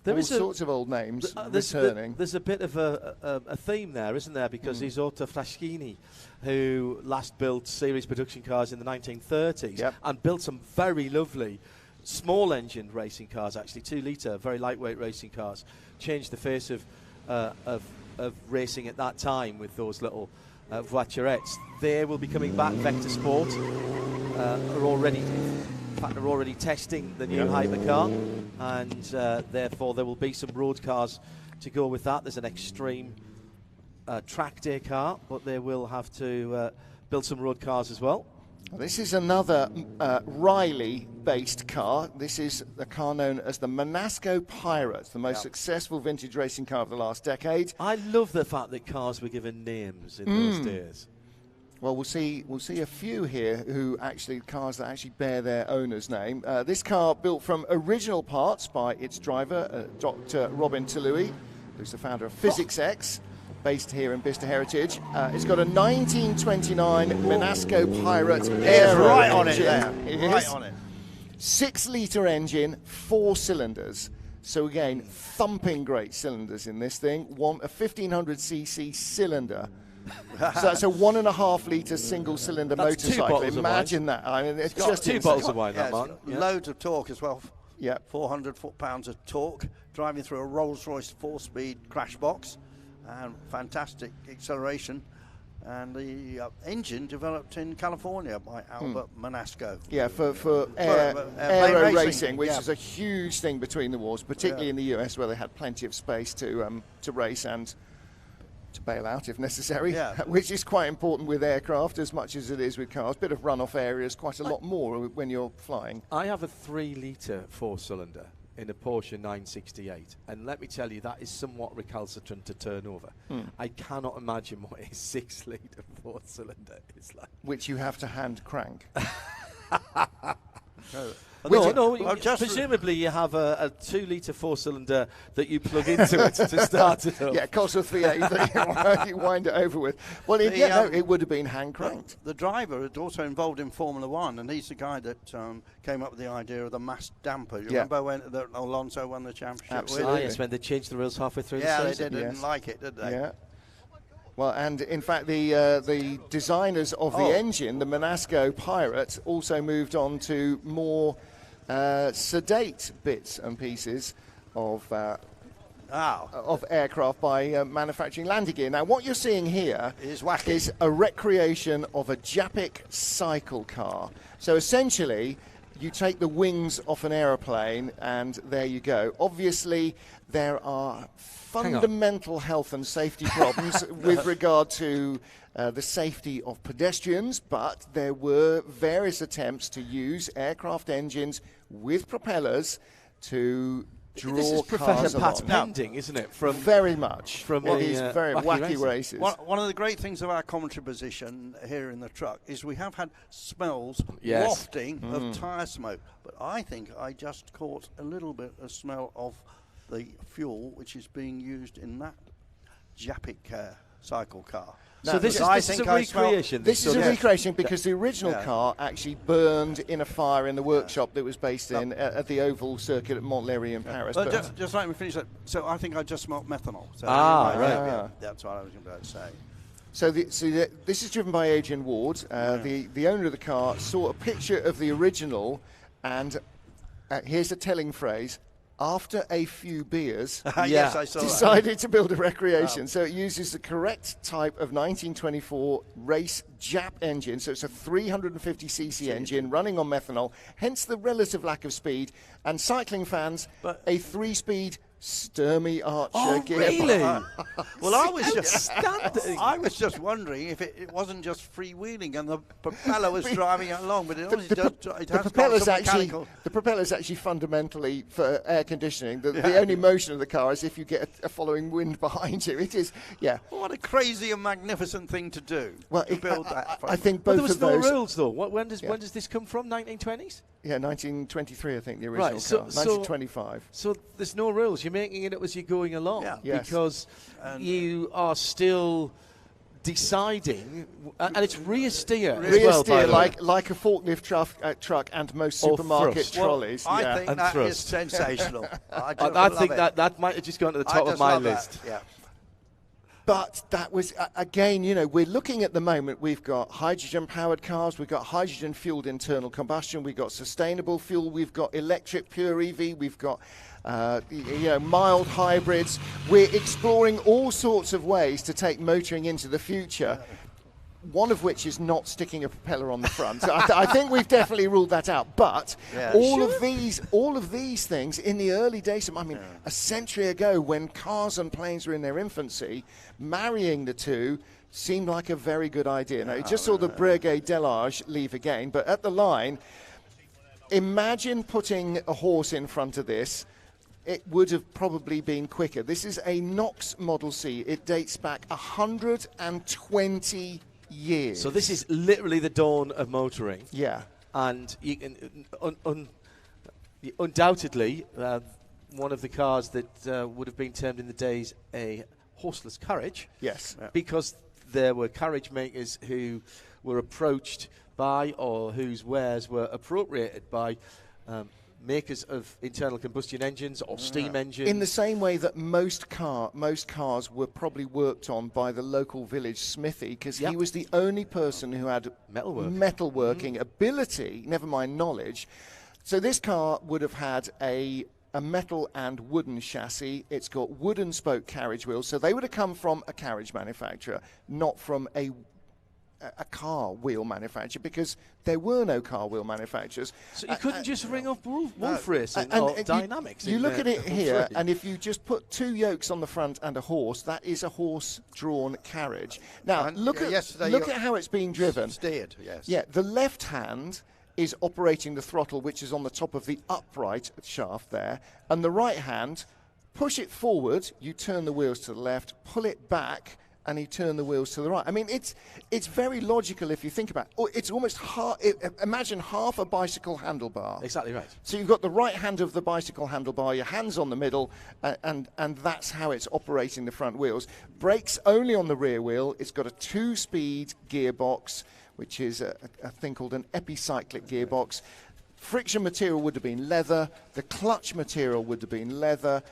there all sorts of old names returning. There's a bit of a theme there, isn't there? Because he's Otto Fraschini, who last built series production cars in the 1930s and built some very lovely small engined racing cars, actually 2-litre, very lightweight racing cars. Changed the face of racing at that time with those little voiturettes. They will be coming back. Vector Sport are already testing the new hypercar, and therefore there will be some road cars to go with that. There's an extreme track day car, but they will have to build some road cars as well. This is another Riley-based car. This is a car known as the Monasco Pirate, the most successful vintage racing car of the last decade. I love the fact that cars were given names in those days. Well, we'll see a few here cars that actually bear their owner's name. This car built from original parts by its driver, Dr. Robin Tallui, who's the founder of Physics X, based here in Bicester Heritage. It's got a 1929 Monasco Pirate Aero-engined. Right on it there. Right on it. 6-litre engine, 4 cylinders. So again, thumping great cylinders in this thing. A 1500cc cylinder. So that's a 1.5-litre single-cylinder motorcycle. Imagine that. I mean, it's just 2 bottles of wine. Loads of torque as well. Yeah, 400 foot-pounds of torque, driving through a Rolls-Royce 4-speed crash box. And fantastic acceleration, and the engine developed in California by Albert Monasco. Yeah, for aero racing, which is a huge thing between the wars, particularly in the US, where they had plenty of space to race and to bail out if necessary, which is quite important with aircraft as much as it is with cars. Bit of runoff areas, quite a lot more when you're flying. I have a 3-litre 4-cylinder in a Porsche 968, and let me tell you, that is somewhat recalcitrant to turn over. I cannot imagine what a 6-litre 4-cylinder is like. Which you have to hand crank. Presumably you have a 2-litre 4-cylinder that you plug into it to start it up. Yeah, it costs a V8 that you wind it over with. Well, it would have been hand cranked. The driver is also involved in Formula One, and he's the guy that came up with the idea of the mass damper. You remember when Alonso won the championship? Absolutely. Yes, when they changed the rules halfway through the Yeah, season. they didn't like it, did they? Yeah. Well, and in fact, the designers of the engine, the Monasco Pirate, also moved on to more sedate bits and pieces of aircraft by manufacturing landing gear. Now, what you're seeing here is a recreation of a Japik cycle car. So essentially, you take the wings off an aeroplane, and there you go. Obviously, there are fundamental health and safety problems with regard to the safety of pedestrians, but there were various attempts to use aircraft engines with propellers to draw this is cars Professor Pat's along. pending, isn't it? From very much. From these very wacky races. One of the great things of our commentary position here in the truck is we have had smells wafting of tyre smoke, but I think I just caught a little bit of smell of the fuel which is being used in that Japik cycle car. So this is a recreation. This is a recreation because the original car actually burned in a fire in the workshop that was based in at the Oval Circuit at Montlhéry in Paris. But just let me finish that. So I think I just smelt methanol. So right. That's what I was going to say. So this is driven by Adrian Ward. The owner of the car saw a picture of the original, and here's the telling phrase: after a few beers, yes, I saw decided to build a recreation. So it uses the correct type of 1924 race Jap engine. So it's a 350cc engine running on methanol, hence the relative lack of speed. And cycling fans, a 3-speed Sturmy Archer gearbox. Really? Well, I was just wondering if it wasn't just freewheeling and the propeller was driving along, but it obviously the propeller's actually fundamentally for air conditioning. The only motion of the car is if you get a following wind behind you. It is, yeah. What a crazy and magnificent thing to do. Well, to build that. I think both of those. There was no rules though. When does this come from? 1920s? Yeah, 1923, I think the original car. 1925. So there's no rules. You're making it up as you're going along, because you are still deciding, and it's rear steer. Rear steer, like a forklift truck and most supermarket trolleys. Well, I think that is sensational. I think that might have just gone to the top of my list. Yeah. But that was, again, we're looking at the moment, we've got hydrogen-powered cars, we've got hydrogen-fueled internal combustion, we've got sustainable fuel, we've got electric pure EV, we've got mild hybrids. We're exploring all sorts of ways to take motoring into the future, one of which is not sticking a propeller on the front. So I think we've definitely ruled that out. But all of these things in the early days, a century ago when cars and planes were in their infancy, marrying the two seemed like a very good idea. Now, you just saw the Breguet Delage leave again, but at the line, imagine putting a horse in front of this. It would have probably been quicker. This is a Knox Model C. It dates back 120 years. So this is literally the dawn of motoring. Yeah. And you can, undoubtedly, one of the cars that would have been termed in the days a horseless carriage. Yes. Because there were carriage makers who were approached by, or whose wares were appropriated by, makers of internal combustion engines or steam engines. In the same way that most cars were probably worked on by the local village smithy, because he was the only person who had metalworking ability, never mind knowledge. So this car would have had a metal and wooden chassis. It's got wooden spoke carriage wheels. So they would have come from a carriage manufacturer, not from a car wheel manufacturer, because there were no car wheel manufacturers. So you couldn't just ring up Wolf Racing or Dynamics. You look at it here, and if you just put two yokes on the front and a horse, that is a horse-drawn carriage. Now, look at how it's being driven. Steered, yes. Yeah, the left hand is operating the throttle, which is on the top of the upright shaft there, and the right hand, push it forward, you turn the wheels to the left, pull it back, and you turn the wheels to the right. I mean, it's very logical if you think about it. It's almost imagine half a bicycle handlebar. Exactly right. So you've got the right hand of the bicycle handlebar, your hands on the middle, and that's how it's operating the front wheels. Brakes only on the rear wheel. It's got a 2-speed gearbox, which is a thing called an epicyclic gearbox. Friction material would have been leather. The clutch material would have been leather.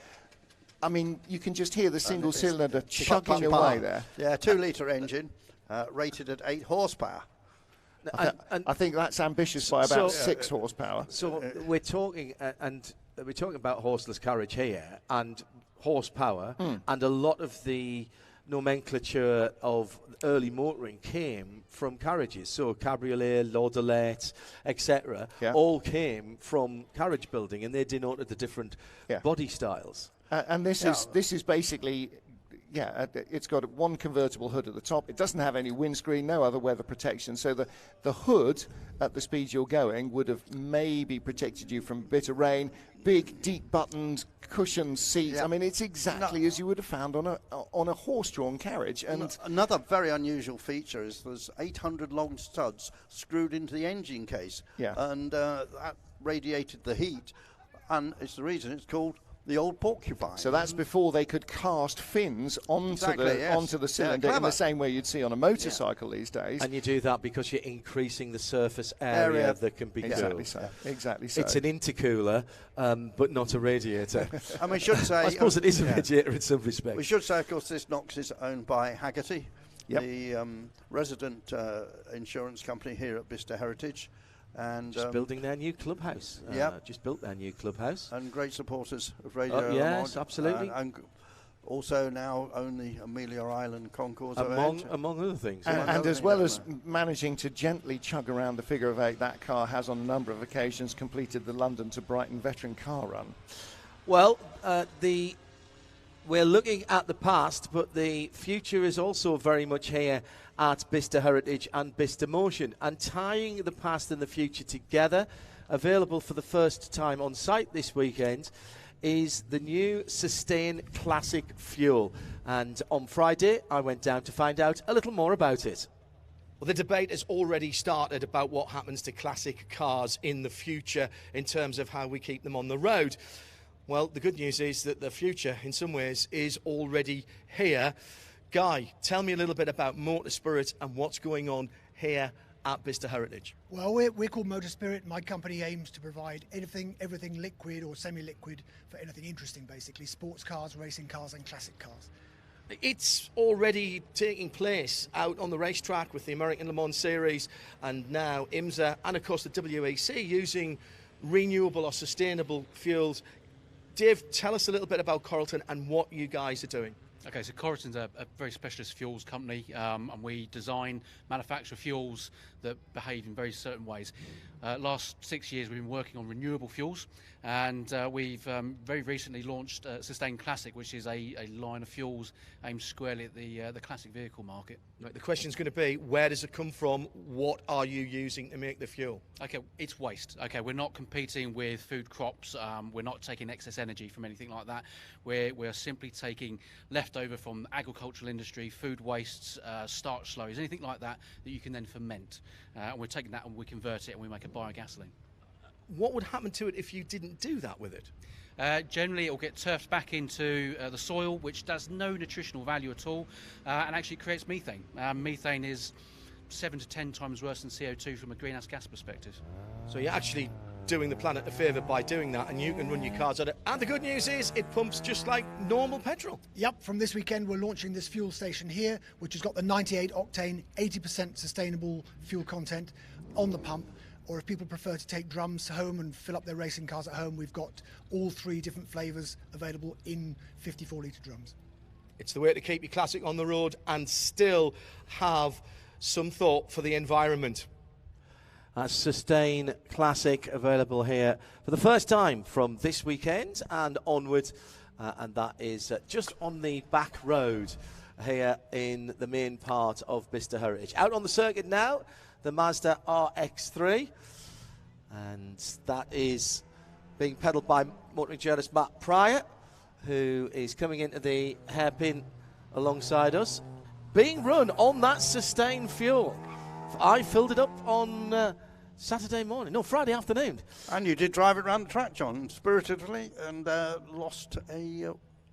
I mean, you can just hear the single cylinder chugging away there. Yeah, 2-litre engine, rated at 8 horsepower. I think that's ambitious by about 6 horsepower. So we're talking about horseless carriage here and horsepower, and a lot of the nomenclature of early motoring came from carriages. So cabriolet, laudelette, etc., all came from carriage building, and they denoted the different body styles. And this is basically, it's got one convertible hood at the top. It doesn't have any windscreen, no other weather protection. So the hood, at the speed you're going, would have maybe protected you from a bit of rain. Big, deep buttoned, cushioned seats. I mean, it's exactly as you would have found on a horse-drawn carriage. And another very unusual feature is there's 800 long studs screwed into the engine case. Yeah. And that radiated the heat. And it's the reason it's called the old porcupine. So that's before they could cast fins onto the cylinder in the same way you'd see on a motorcycle these days. And you do that because you're increasing the surface area that can be cooled. Exactly so. It's an intercooler, but not a radiator. And we should say, I suppose it is a radiator in some respects. We should say, of course, this Knox is owned by Haggerty, the resident insurance company here at Bicester Heritage. And just building their new clubhouse. Just built their new clubhouse. And great supporters of Radio yes, absolutely. And also now own the Amelia Island Concours. Among other things. And as well as managing to gently chug around the figure of 8, that car has on a number of occasions completed the London to Brighton veteran car run. Well, we're looking at the past, but the future is also very much here at Bicester Heritage and Bicester Motion. And tying the past and the future together, available for the first time on site this weekend, is the new Sustain Classic fuel. And on Friday, I went down to find out a little more about it. Well, the debate has already started about what happens to classic cars in the future in terms of how we keep them on the road. Well, the good news is that the future, in some ways, is already here. Guy, tell me a little bit about Motorspirit and what's going on here at Bicester Heritage. Well, we're called Motorspirit. My company aims to provide everything liquid or semi-liquid for anything interesting, basically. Sports cars, racing cars and classic cars. It's already taking place out on the racetrack with the American Le Mans Series and now IMSA and, of course, the WEC using renewable or sustainable fuels. Dave, tell us a little bit about Coralton and what you guys are doing. Okay, so Coralton's a very specialist fuels company, and we design, manufacture fuels that behave in very certain ways. Last 6 years we've been working on renewable fuels, and we've very recently launched Sustain Classic, which is a line of fuels aimed squarely at the classic vehicle market. Right, the question's going to be, where does it come from? What are you using to make the fuel? Okay, it's waste. Okay, we're not competing with food crops. We're not taking excess energy from anything like that. We're simply taking leftover from the agricultural industry, food wastes, starch slurries, anything like that you can then ferment. And we're taking that and we convert it and we make a biogasoline. What would happen to it if you didn't do that with it? Generally, it will get turfed back into the soil, which does no nutritional value at all, and actually creates methane. Methane is 7 to 10 times worse than CO2 from a greenhouse gas perspective. So you're actually doing the planet a favour by doing that, and you can run your cars on it. And the good news is it pumps just like normal petrol. Yep, from this weekend we're launching this fuel station here, which has got the 98 octane, 80% sustainable fuel content on the pump. Or if people prefer to take drums home and fill up their racing cars at home, we've got all 3 different flavours available in 54-litre drums. It's the way to keep your classic on the road and still have some thought for the environment. Sustain Classic available here for the first time from this weekend and onwards, and that is just on the back road here in the main part of Bicester Heritage. Out on the circuit now, the Mazda RX-3, and that is being pedalled by motoring journalist Matt Pryor, who is coming into the hairpin alongside us, being run on that Sustain fuel. I filled it up on Friday afternoon. And you did drive it around the track, John, spiritedly, and lost a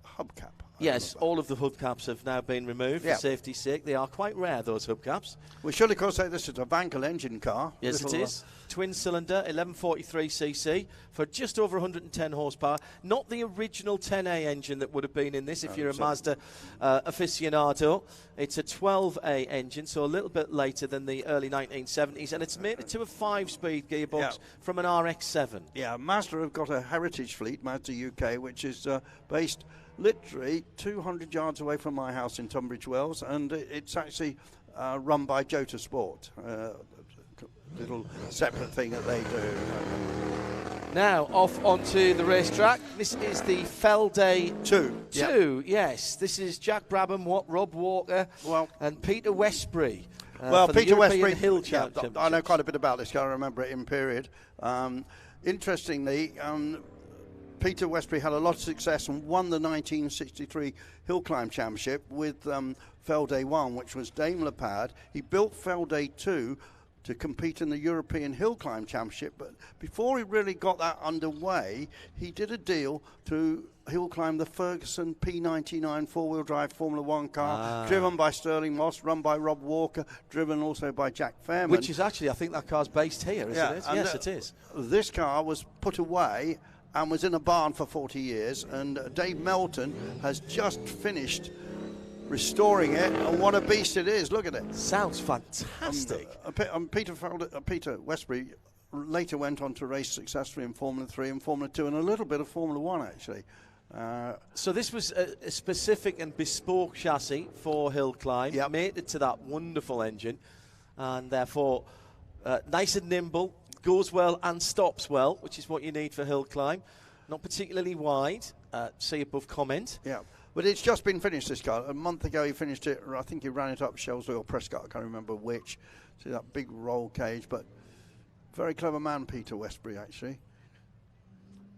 hubcap. Yes, all of the hubcaps have now been removed for safety's sake. They are quite rare, those hubcaps. We should, of course, say this is a Wankel engine car. Yes, it is. Twin cylinder, 1143cc for just over 110 horsepower. Not the original 10A engine that would have been in this if you're a Mazda aficionado. It's a 12A engine, so a little bit later than the early 1970s, and it's made it to a 5-speed gearbox from an RX-7. Yeah, Mazda have got a heritage fleet, Mazda UK, which is based literally 200 yards away from my house in Tunbridge Wells, and it's actually run by Jota Sport, little separate thing that they do. Now off onto the racetrack. This is the Felday 2. Yes, this is Jack Brabham, Rob Walker, and Peter Westbury. Peter Westbury, Hill Championship. I know quite a bit about this car. I remember it in period. Interestingly, Peter Westbury had a lot of success and won the 1963 Hill Climb Championship with Felday 1, which was Daimler powered. He built Felday 2 to compete in the European Hill Climb Championship, but before he really got that underway, he did a deal to hill climb the Ferguson P99 four-wheel drive Formula One car, driven by Sterling Moss, run by Rob Walker, driven also by Jack Fairman. Which is actually, I think that car's based here, isn't it? Yes, it is. This car was put away and was in a barn for 40 years, and Dave Melton has just finished restoring it, and what a beast it is. Look at it. Sounds fantastic. Peter Westbury later went on to race successfully in Formula 3 and Formula 2 and a little bit of Formula 1 actually. So this was a specific and bespoke chassis for hill climb, mated to that wonderful engine, and therefore nice and nimble, goes well and stops well, which is what you need for hill climb. not particularly wide. See above comment. Yeah. But it's just been finished, this car. A month ago he finished it. I think he ran it up Shellsbury or Prescott. I can't remember which. See that big roll cage. But very clever man, Peter Westbury, actually.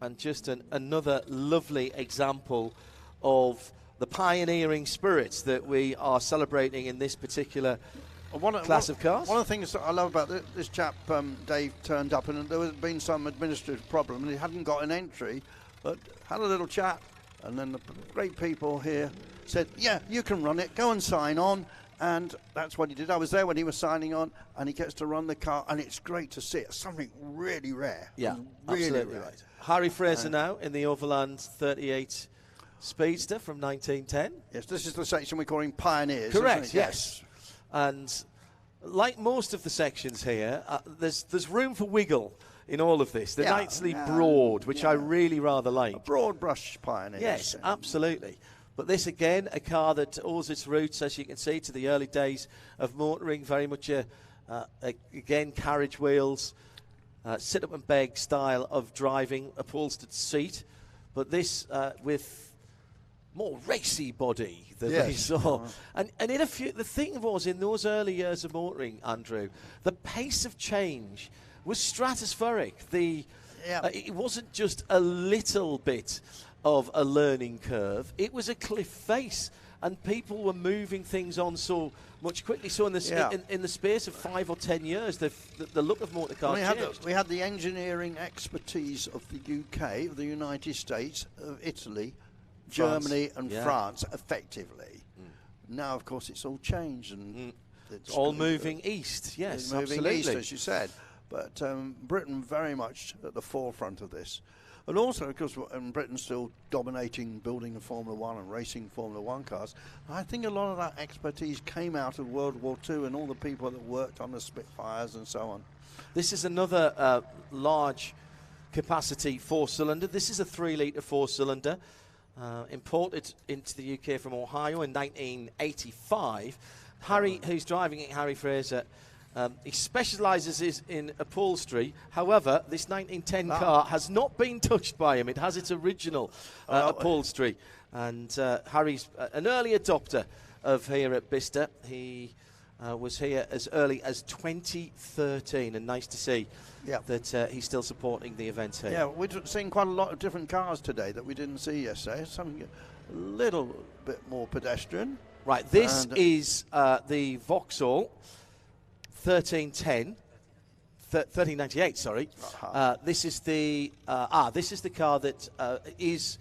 And just another lovely example of the pioneering spirits that we are celebrating in this particular class of cars. One of the things that I love about this chap, Dave, turned up and there had been some administrative problem and he hadn't got an entry, but had a little chat, and then the great people here said, yeah, you can run it, go and sign on. And that's what he did. I was there when he was signing on, and he gets to run the car, and it's great to see it. Something really rare. Yeah, really absolutely rare. right. Harry Fraser now in the Overland 38 Speedster from 1910. Yes, this is the section we're calling Pioneers. Correct, yes. And like most of the sections here, there's room for wiggle in all of this. They're nicely broad, which I really rather like. A broad brush Pioneers. Yes, absolutely. But this, again, a car that owes its roots, as you can see, to the early days of motoring. Very much, again, carriage wheels, sit-up and beg style of driving, upholstered seat. But this with more racy body than we saw. And in the thing was, in those early years of motoring, Andrew, the pace of change was stratospheric. It wasn't just a little bit of a learning curve, it was a cliff face, and people were moving things on so much quickly. So in the space of 5 or 10 years, the look of motor cars changed. We had the engineering expertise of the UK, of the United States, of Italy, Germany and France, effectively. Now, of course, it's all changed. And it's all moving east, yes, moving absolutely. east, as you said. But Britain very much at the forefront of this. And also, of course, Britain's still dominating building of Formula One and racing Formula One cars. I think a lot of that expertise came out of World War II and all the people that worked on the Spitfires and so on. This is another large capacity 4-cylinder. This is a 3-litre 4-cylinder imported into the UK from Ohio in 1985. Harry, who's driving it, Harry Fraser, he specialises in upholstery. However, this 1910 car has not been touched by him. It has its original upholstery. And Harry's an early adopter of here at Bicester. He was here as early as 2013, and nice to see that he's still supporting the event here. Yeah, we've seen quite a lot of different cars today that we didn't see yesterday. Something a little bit more pedestrian. Right, this is the Vauxhall 1398, sorry. This is the car that is,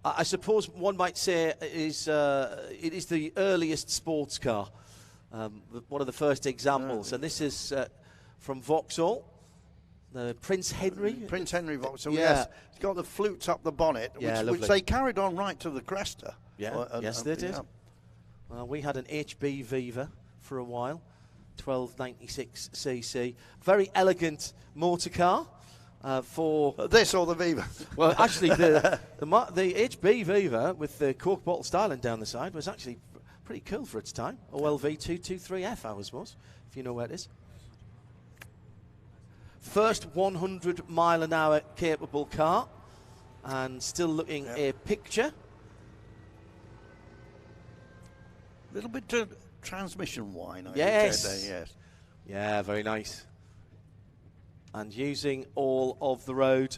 I suppose one might say, it is the earliest sports car, one of the first examples. And this is from Vauxhall, the Prince Henry. Prince Henry Vauxhall, yes. It's got the flutes up the bonnet, which they carried on right to the Cresta. Yeah, yes, they did. Well, we had an HB Viva for a while. 1296cc, very elegant motor car for this or the Viva. Well, actually, the HB Viva with the cork bottle styling down the side was actually pretty cool for its time. OLV 223F, I suppose, if you know where it is. First 100 mile an hour capable car, and still looking a picture. Little bit transmission wine, I yes. Said there, yes. Yeah, very nice. And using all of the road.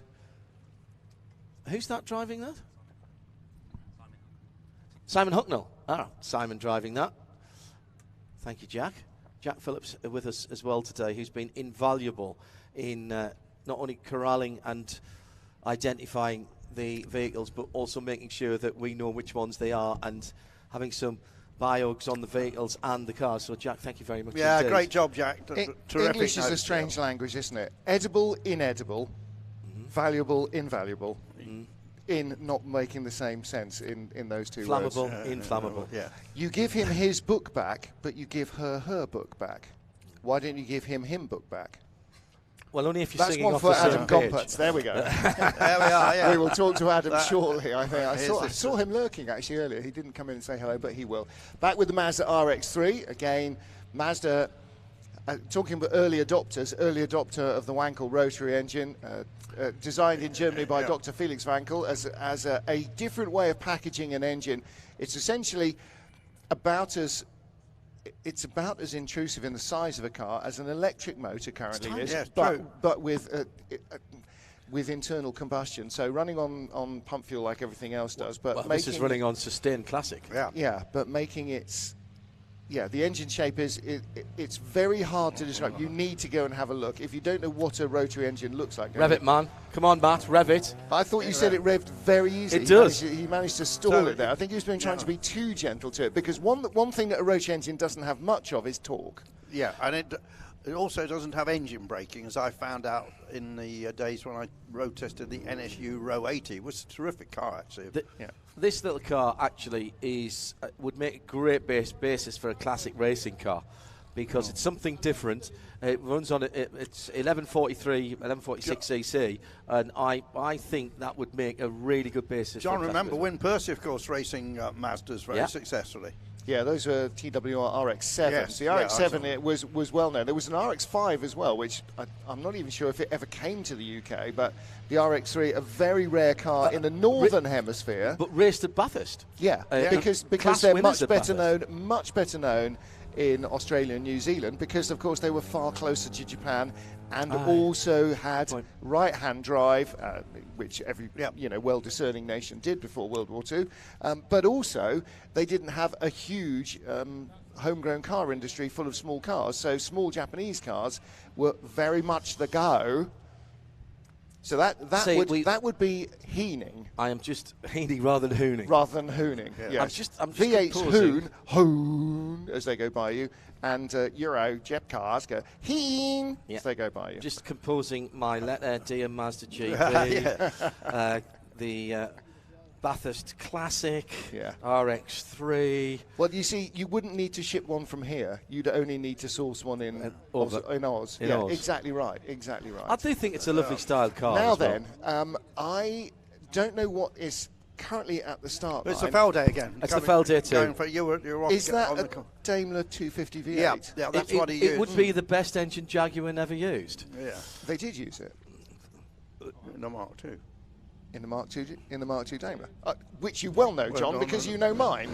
Who's that driving that? Simon Hucknall. Simon driving that. Thank you, Jack. Jack Phillips with us as well today, who's been invaluable in not only corralling and identifying the vehicles, but also making sure that we know which ones they are and having some biogs on the vehicles and the cars. So, Jack, thank you very much. Yeah, indeed. Great job, Jack. English is a strange language, isn't it? Edible, inedible, valuable, invaluable, in not making the same sense in those two words. Flammable, inflammable. Yeah. You give him his book back, but you give her book back. Why don't you give him book back? Well, only if you're That's singing one off for the same Adam page. Gompertz. There we go. There we are, yeah. We will talk to Adam shortly, I think. I saw him lurking, actually, earlier. He didn't come in and say hello, but he will. Back with the Mazda RX-3. Again, Mazda talking about early adopter of the Wankel rotary engine, designed in Germany by Dr. Felix Wankel as a different way of packaging an engine. It's essentially about as intrusive in the size of a car as an electric motor currently is, but with internal combustion, so running on pump fuel like everything else does. But this is running on sustained classic. Yeah, but making it. Yeah, the engine shape it's very hard to describe. You need to go and have a look. If you don't know what a rotary engine looks like. Rev it, man. Come on, Matt, rev it. I thought you said it revved very easily. It does. He managed to stall it there. I think he was trying to be too gentle to it, because one thing that a rotary engine doesn't have much of is torque. Yeah, and it also doesn't have engine braking, as I found out in the days when I road tested the NSU Row 80. It was a terrific car, actually. This little car actually would make a great basis for a classic racing car, because it's something different. It runs on it's 1146 cc, and I think that would make a really good basis. John, remember Win Percy, of course, racing Mazdas very successfully. Yeah, those were TWR RX-7. Yes, the RX-7 it was well known. There was an RX-5 as well, which I'm not even sure if it ever came to the UK, but the RX-3, a very rare car in the northern hemisphere. But raced at Bathurst. Yeah, because they're much better known in Australia and New Zealand, because of course they were far closer to Japan, and also had right-hand drive, which every well-discerning nation did before World War II. But also they didn't have a huge homegrown car industry full of small cars. So small Japanese cars were very much the go. So that would be heening. I am just heening rather than hooning. Yes. I'm just V8's hoon as they go by you, and Euro Jet cars go heen as they go by you. Just composing my letter Dear Mazda GB, the Bathurst Classic, RX-3. Well, you see, you wouldn't need to ship one from here. You'd only need to source one in Oz. Oz. Exactly right. I do think it's a lovely styled car. Now then, I don't know what is currently at the start line. It's the Felday again. It's the Felday too. Is that a Daimler 250 V8? Yeah, that's what he used. It would be the best engine Jaguar never used. Yeah. They did use it. In the Mark II. In the Mark II Daimler, which you well know, John, because you know mine.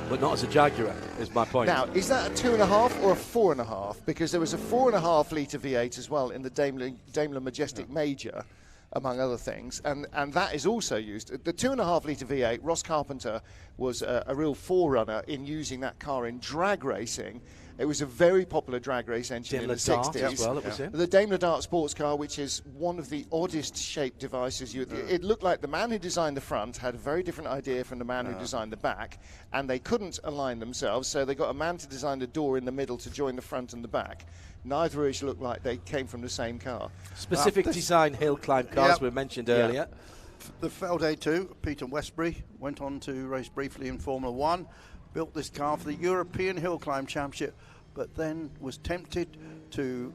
But not as a Jaguar, is my point. Now, is that a 2.5 or a 4.5? Because there was a 4.5 litre V8 as well in the Daimler Majestic Major, among other things, and that is also used. The 2.5 litre V8, Ross Carpenter was a real forerunner in using that car in drag racing. It was a very popular drag race engine Daimler in the 60s. as well, it was The Daimler Dart sports car, which is one of the oddest shaped devices. It looked like the man who designed the front had a very different idea from the man who designed the back, and they couldn't align themselves, so they got a man to design the door in the middle to join the front and the back. Neither of which looked like they came from the same car. Specific design hill climb cars were mentioned earlier. The Felday 2, Peter Westbury, went on to race briefly in Formula 1, built this car for the European Hill Climb Championship, but then was tempted to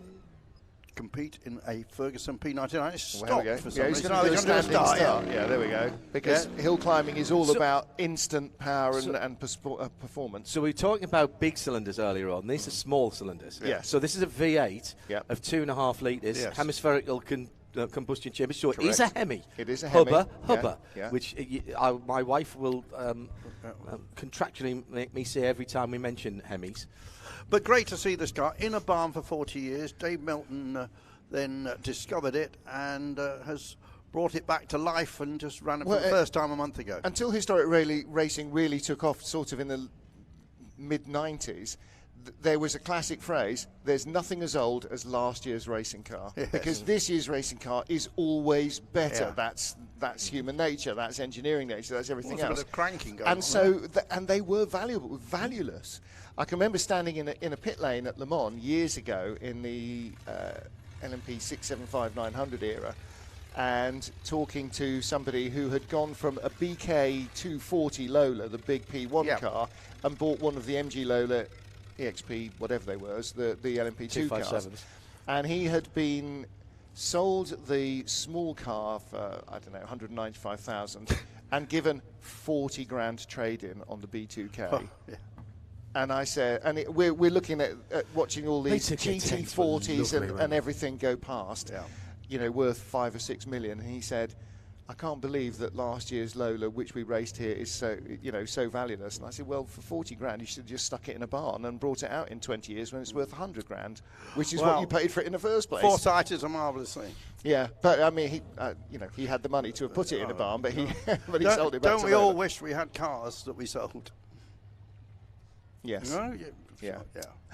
compete in a Ferguson P99. It stopped for some reason. Yeah, there we go. Because hill climbing is all about instant power and performance. So we were talking about big cylinders earlier on. These are small cylinders. Yeah. So this is a V8 of 2.5 litres, hemispherical combustion chamber. So it is a Hemi. It is a Hemi. Hubba, which my wife will contractually make me say every time we mention Hemis. But great to see this car in a barn for 40 years. Dave Milton then discovered it and has brought it back to life and just ran it for the first time a month ago. Until historic racing really took off sort of in the mid-90s, there was a classic phrase, there's nothing as old as last year's racing car. Yes. Because this year's racing car is always better. Yeah. That's human nature, that's engineering nature, that's everything else. A bit of cranking going and so, and they were valueless. I can remember standing in a pit lane at Le Mans years ago in the LMP 675-900 era, and talking to somebody who had gone from a BK 240 Lola, the big P1 car, and bought one of the MG Lola EXP, whatever they were, the LMP2 cars. And he had been sold the small car for, I don't know, 195,000 and given 40 grand trade-in on the B2K. And I said, we're looking at watching all these GT40s and everything go past, worth 5 or 6 million. And he said, I can't believe that last year's Lola, which we raced here, is so valueless. And I said, well, for 40 grand, you should have just stuck it in a barn and brought it out in 20 years when it's worth 100 grand, which is what you paid for it in the first place. Foresight is a marvellous thing. Yeah, but I mean, he had the money to have put it in a barn, but he sold it back. Don't we all wish we had cars that we sold? Yes. No? Yeah.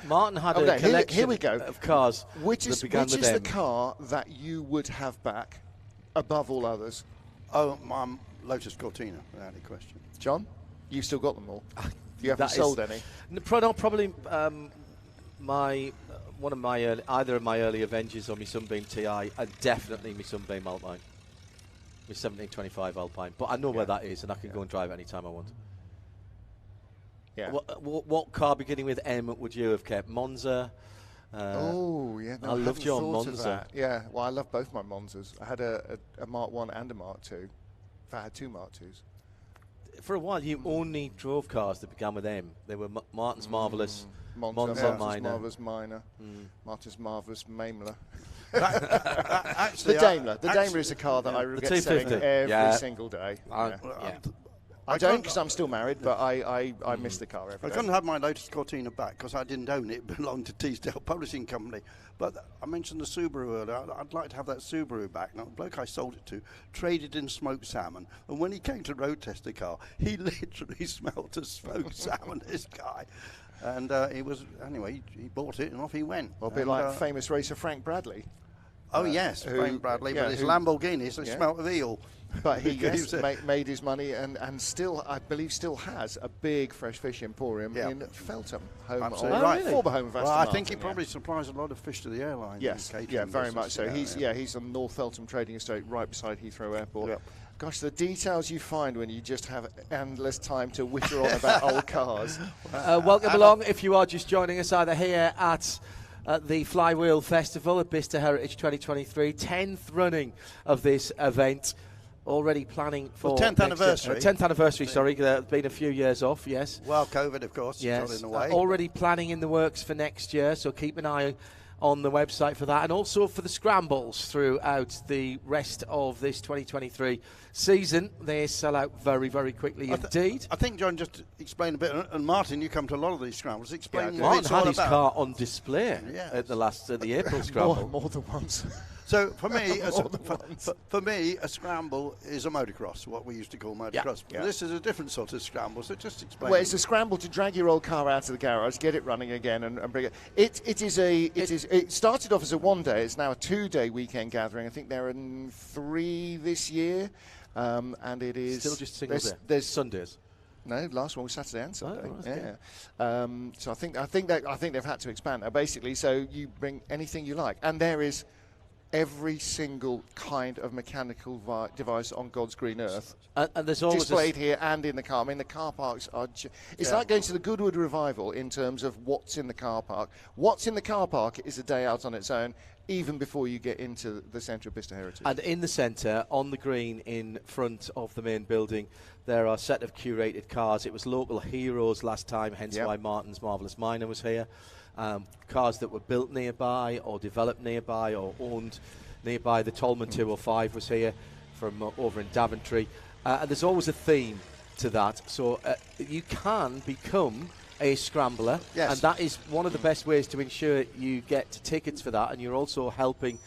Martin had a collection here we go. of cars. Which is the car that you would have back above all others? Oh, my Lotus Cortina, without any question. John, you've still got them all. You haven't sold any. Probably either of my early Avengers or my Sunbeam TI, and definitely my Sunbeam Alpine, my 1725 Alpine. But I know where that is, and I can go and drive it any time I want. Yeah. What car beginning with M would you have kept? Monza. I loved your Monza. Yeah, well, I love both my Monzas. I had a Mark 1 and a Mark 2. In fact, I had 2 Mark 2s. For a while, you only drove cars that began with M. They were Martin's Marvellous, Monza Minor. Marvellous Minor, Martin's Marvellous Daimler. Actually, the Daimler is a car that I regret selling every single day. I don't, because I'm still married, but I miss the car every day. I couldn't have my Lotus Cortina back because I didn't own it. It belonged to Teasdale Publishing Company. But I mentioned the Subaru earlier. I'd like to have that Subaru back. Now, the bloke I sold it to traded in smoked salmon. And when he came to road test the car, he literally smelt a smoked salmon, this guy. And he bought it and off he went. Well, a bit like famous racer Frank Bradley. Oh, yes, Frank Bradley, but his Lamborghini, so smelt of eel. But he made his money and still, I believe, still has a big fresh fish emporium in Feltham, home of former home of Aston Martin. I think he probably supplies a lot of fish to the airline. Yes, very much so. He's on North Feltham Trading Estate, right beside Heathrow Airport. Yep. Gosh, the details you find when you just have endless time to witter on about old cars. Welcome along if you are just joining us either here at the Flywheel Festival at Bicester Heritage 2023, 10th running of this event. Already planning for 10th anniversary. 10th anniversary, sorry. Been a few years off, yes. Well, COVID, of course, yes. Got in the way. Already planning in the works for next year, so keep an eye on the website for that, and also for the scrambles throughout the rest of this 2023 season. They sell out very, very quickly indeed. I think, John, just explain a bit, and Martin, you come to a lot of these scrambles. Explain what Martin it's all had his about. Car on display at the April scramble. More than once. So for me, a scramble is a motocross, what we used to call motocross. Yeah. This is a different sort of scramble, so just explain. Well, it's a scramble to drag your old car out of the garage, get it running again, and bring it. It started off as a 1-day. It's now a 2-day weekend gathering. I think there are 3 this year, and it is still just single day. There's Sundays. No, last one was Saturday and Sunday. So I think they've had to expand now. Basically, so you bring anything you like, and there is every single kind of mechanical device on God's green earth. And there's always displayed here and in the car. I mean, the car parks are... It's like going to the Goodwood Revival in terms of what's in the car park. What's in the car park is a day out on its own, even before you get into the centre of Bicester Heritage. And in the centre, on the green in front of the main building, there are a set of curated cars. It was local heroes last time, hence why Martin's Marvellous Minor was here. Cars that were built nearby or developed nearby or owned nearby. The Tolman 205 was here from over in Daventry. And there's always a theme to that. So you can become a scrambler, and that is one of the best ways to ensure you get tickets for that, and you're also helping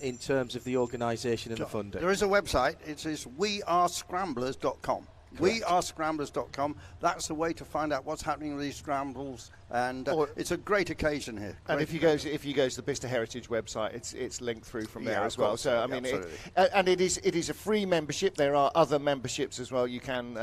in terms of the organisation and the funding. There is a website. It is wearescramblers.com. Wearescramblers.com. That's the way to find out what's happening with these scrambles, and it's a great occasion here. And if you go to the Bicester Heritage website, it's linked through from there as well. So I mean, it is a free membership. There are other memberships as well. You can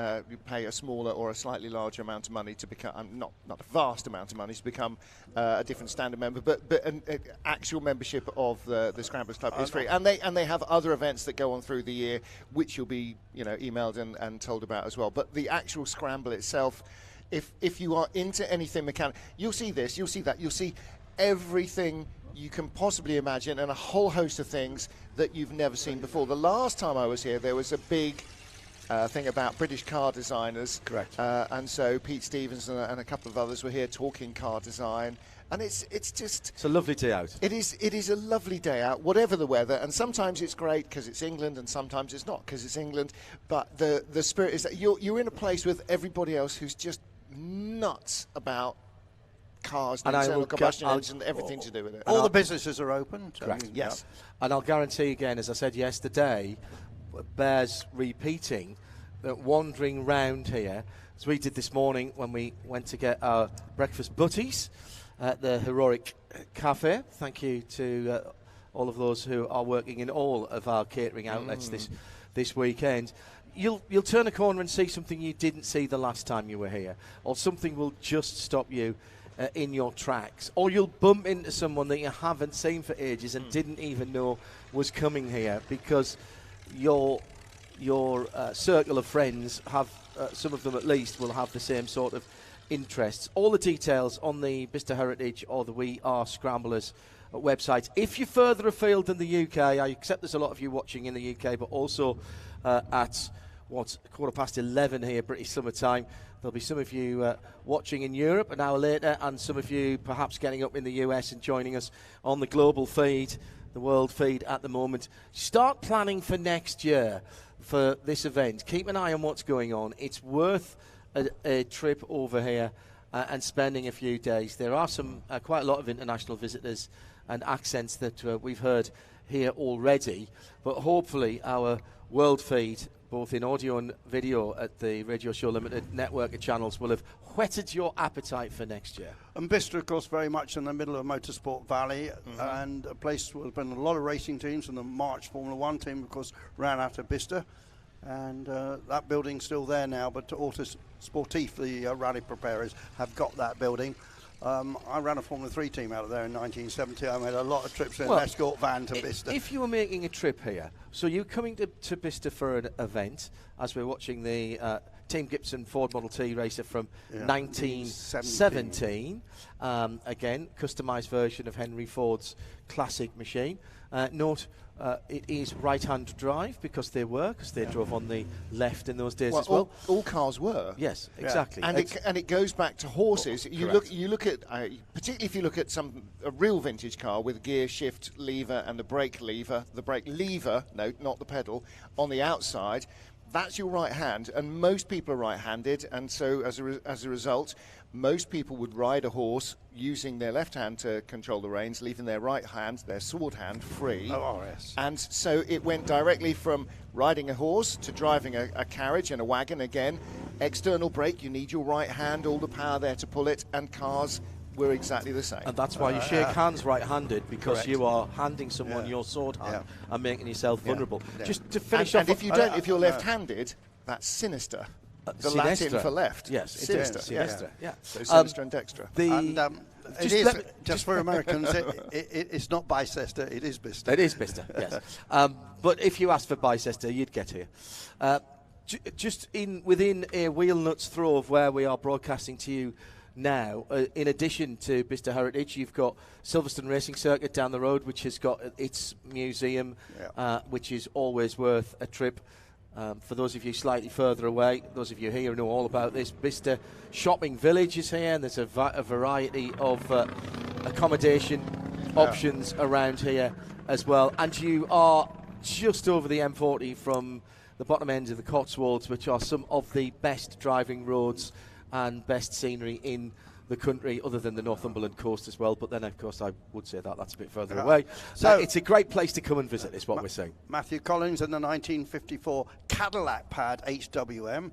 pay a smaller or a slightly larger amount of money to become not a vast amount of money to become a different standard member, but an actual membership of the Scramblers Club is free. And they have other events that go on through the year, which you'll be emailed and told about as well. But the actual scramble itself, if you are into anything mechanical, you'll see this, you'll see that, you'll see everything you can possibly imagine, and a whole host of things that you've never seen before. The last time I was here, there was a big thing about British car designers. Correct. And so Pete Stevens and a couple of others were here talking car design. And it's a lovely day out. It is a lovely day out, whatever the weather. And sometimes it's great because it's England, and sometimes it's not because it's England. But the spirit is that you're in a place with everybody else who's just nuts about cars and internal combustion engines and everything to do with it. All the businesses are open. So Correct. Yes. And I'll guarantee again, as I said yesterday, bears repeating that wandering round here, as we did this morning when we went to get our breakfast butties at the Heroic Cafe. Thank you to all of those who are working in all of our catering outlets this weekend. You'll turn a corner and see something you didn't see the last time you were here, or something will just stop you in your tracks, or you'll bump into someone that you haven't seen for ages and didn't even know was coming here, because your circle of friends have, some of them at least, will have the same sort of interests. All the details on the Bicester Heritage or the We Are Scramblers website. If you're further afield than the UK, I accept there's a lot of you watching in the UK, but also at 11:15 here, British summer time. There'll be some of you watching in Europe an hour later, and some of you perhaps getting up in the US and joining us on the global feed, the world feed at the moment. Start planning for next year for this event. Keep an eye on what's going on. It's worth a trip over here and spending a few days. There are some quite a lot of international visitors and accents that we've heard here already, but hopefully our world feed, both in audio and video at the Radio Show Limited network of channels, will have whetted your appetite for next year. And Bicester, of course, very much in the middle of Motorsport Valley, and a place where there's been a lot of racing teams, and the March Formula 1 team, of course, ran out of Bicester. And that building's still there now, but Auto Sportif, the rally preparers, have got that building. I ran a Formula 3 team out of there in 1970. I made a lot of trips in an Escort van to Bicester. If you were making a trip here, so you're coming to Bicester for an event, as we're watching the Team Gibson Ford Model T racer from 1917. Again, customised version of Henry Ford's classic machine. Note, it is right-hand drive because they drove on the left in those days as well. All cars were. Yes, exactly. And it goes back to horses. You look at particularly if you look at a real vintage car with gear shift lever and the brake lever, no, not the pedal, on the outside. That's your right hand, and most people are right-handed, and so as a result, most people would ride a horse using their left hand to control the reins, leaving their right hand, their sword hand, free. Oh, yes. And so it went directly from riding a horse to driving a carriage and a wagon again. External brake, you need your right hand, all the power there to pull it, and cars were exactly the same. And that's why you shake hands right-handed, because Correct. you are handing someone your sword hand and making yourself vulnerable. Yeah. Just to finish off, if you're left-handed, that's sinister. The sinistra. Latin for left. Yes, sinister. Sinistra. Yeah. So sinistra and dextra. Just for Americans, it's not Bicester, it is Bicester. It is Bicester, yes. But if you asked for Bicester, you'd get here. Just within a wheel nut's throw of where we are broadcasting to you now, in addition to Bicester Heritage, you've got Silverstone Racing Circuit down the road, which has got its museum, which is always worth a trip. For those of you slightly further away, those of you here who know all about this, Bicester Shopping Village is here, and there's a variety of accommodation options around here as well. And you are just over the M40 from the bottom end of the Cotswolds, which are some of the best driving roads and best scenery in the country, other than the Northumberland coast as well. But then, of course, I would say that's a bit further away. So it's a great place to come and visit, is what we're saying. Matthew Collins in the 1954 Cadillac pad HWM.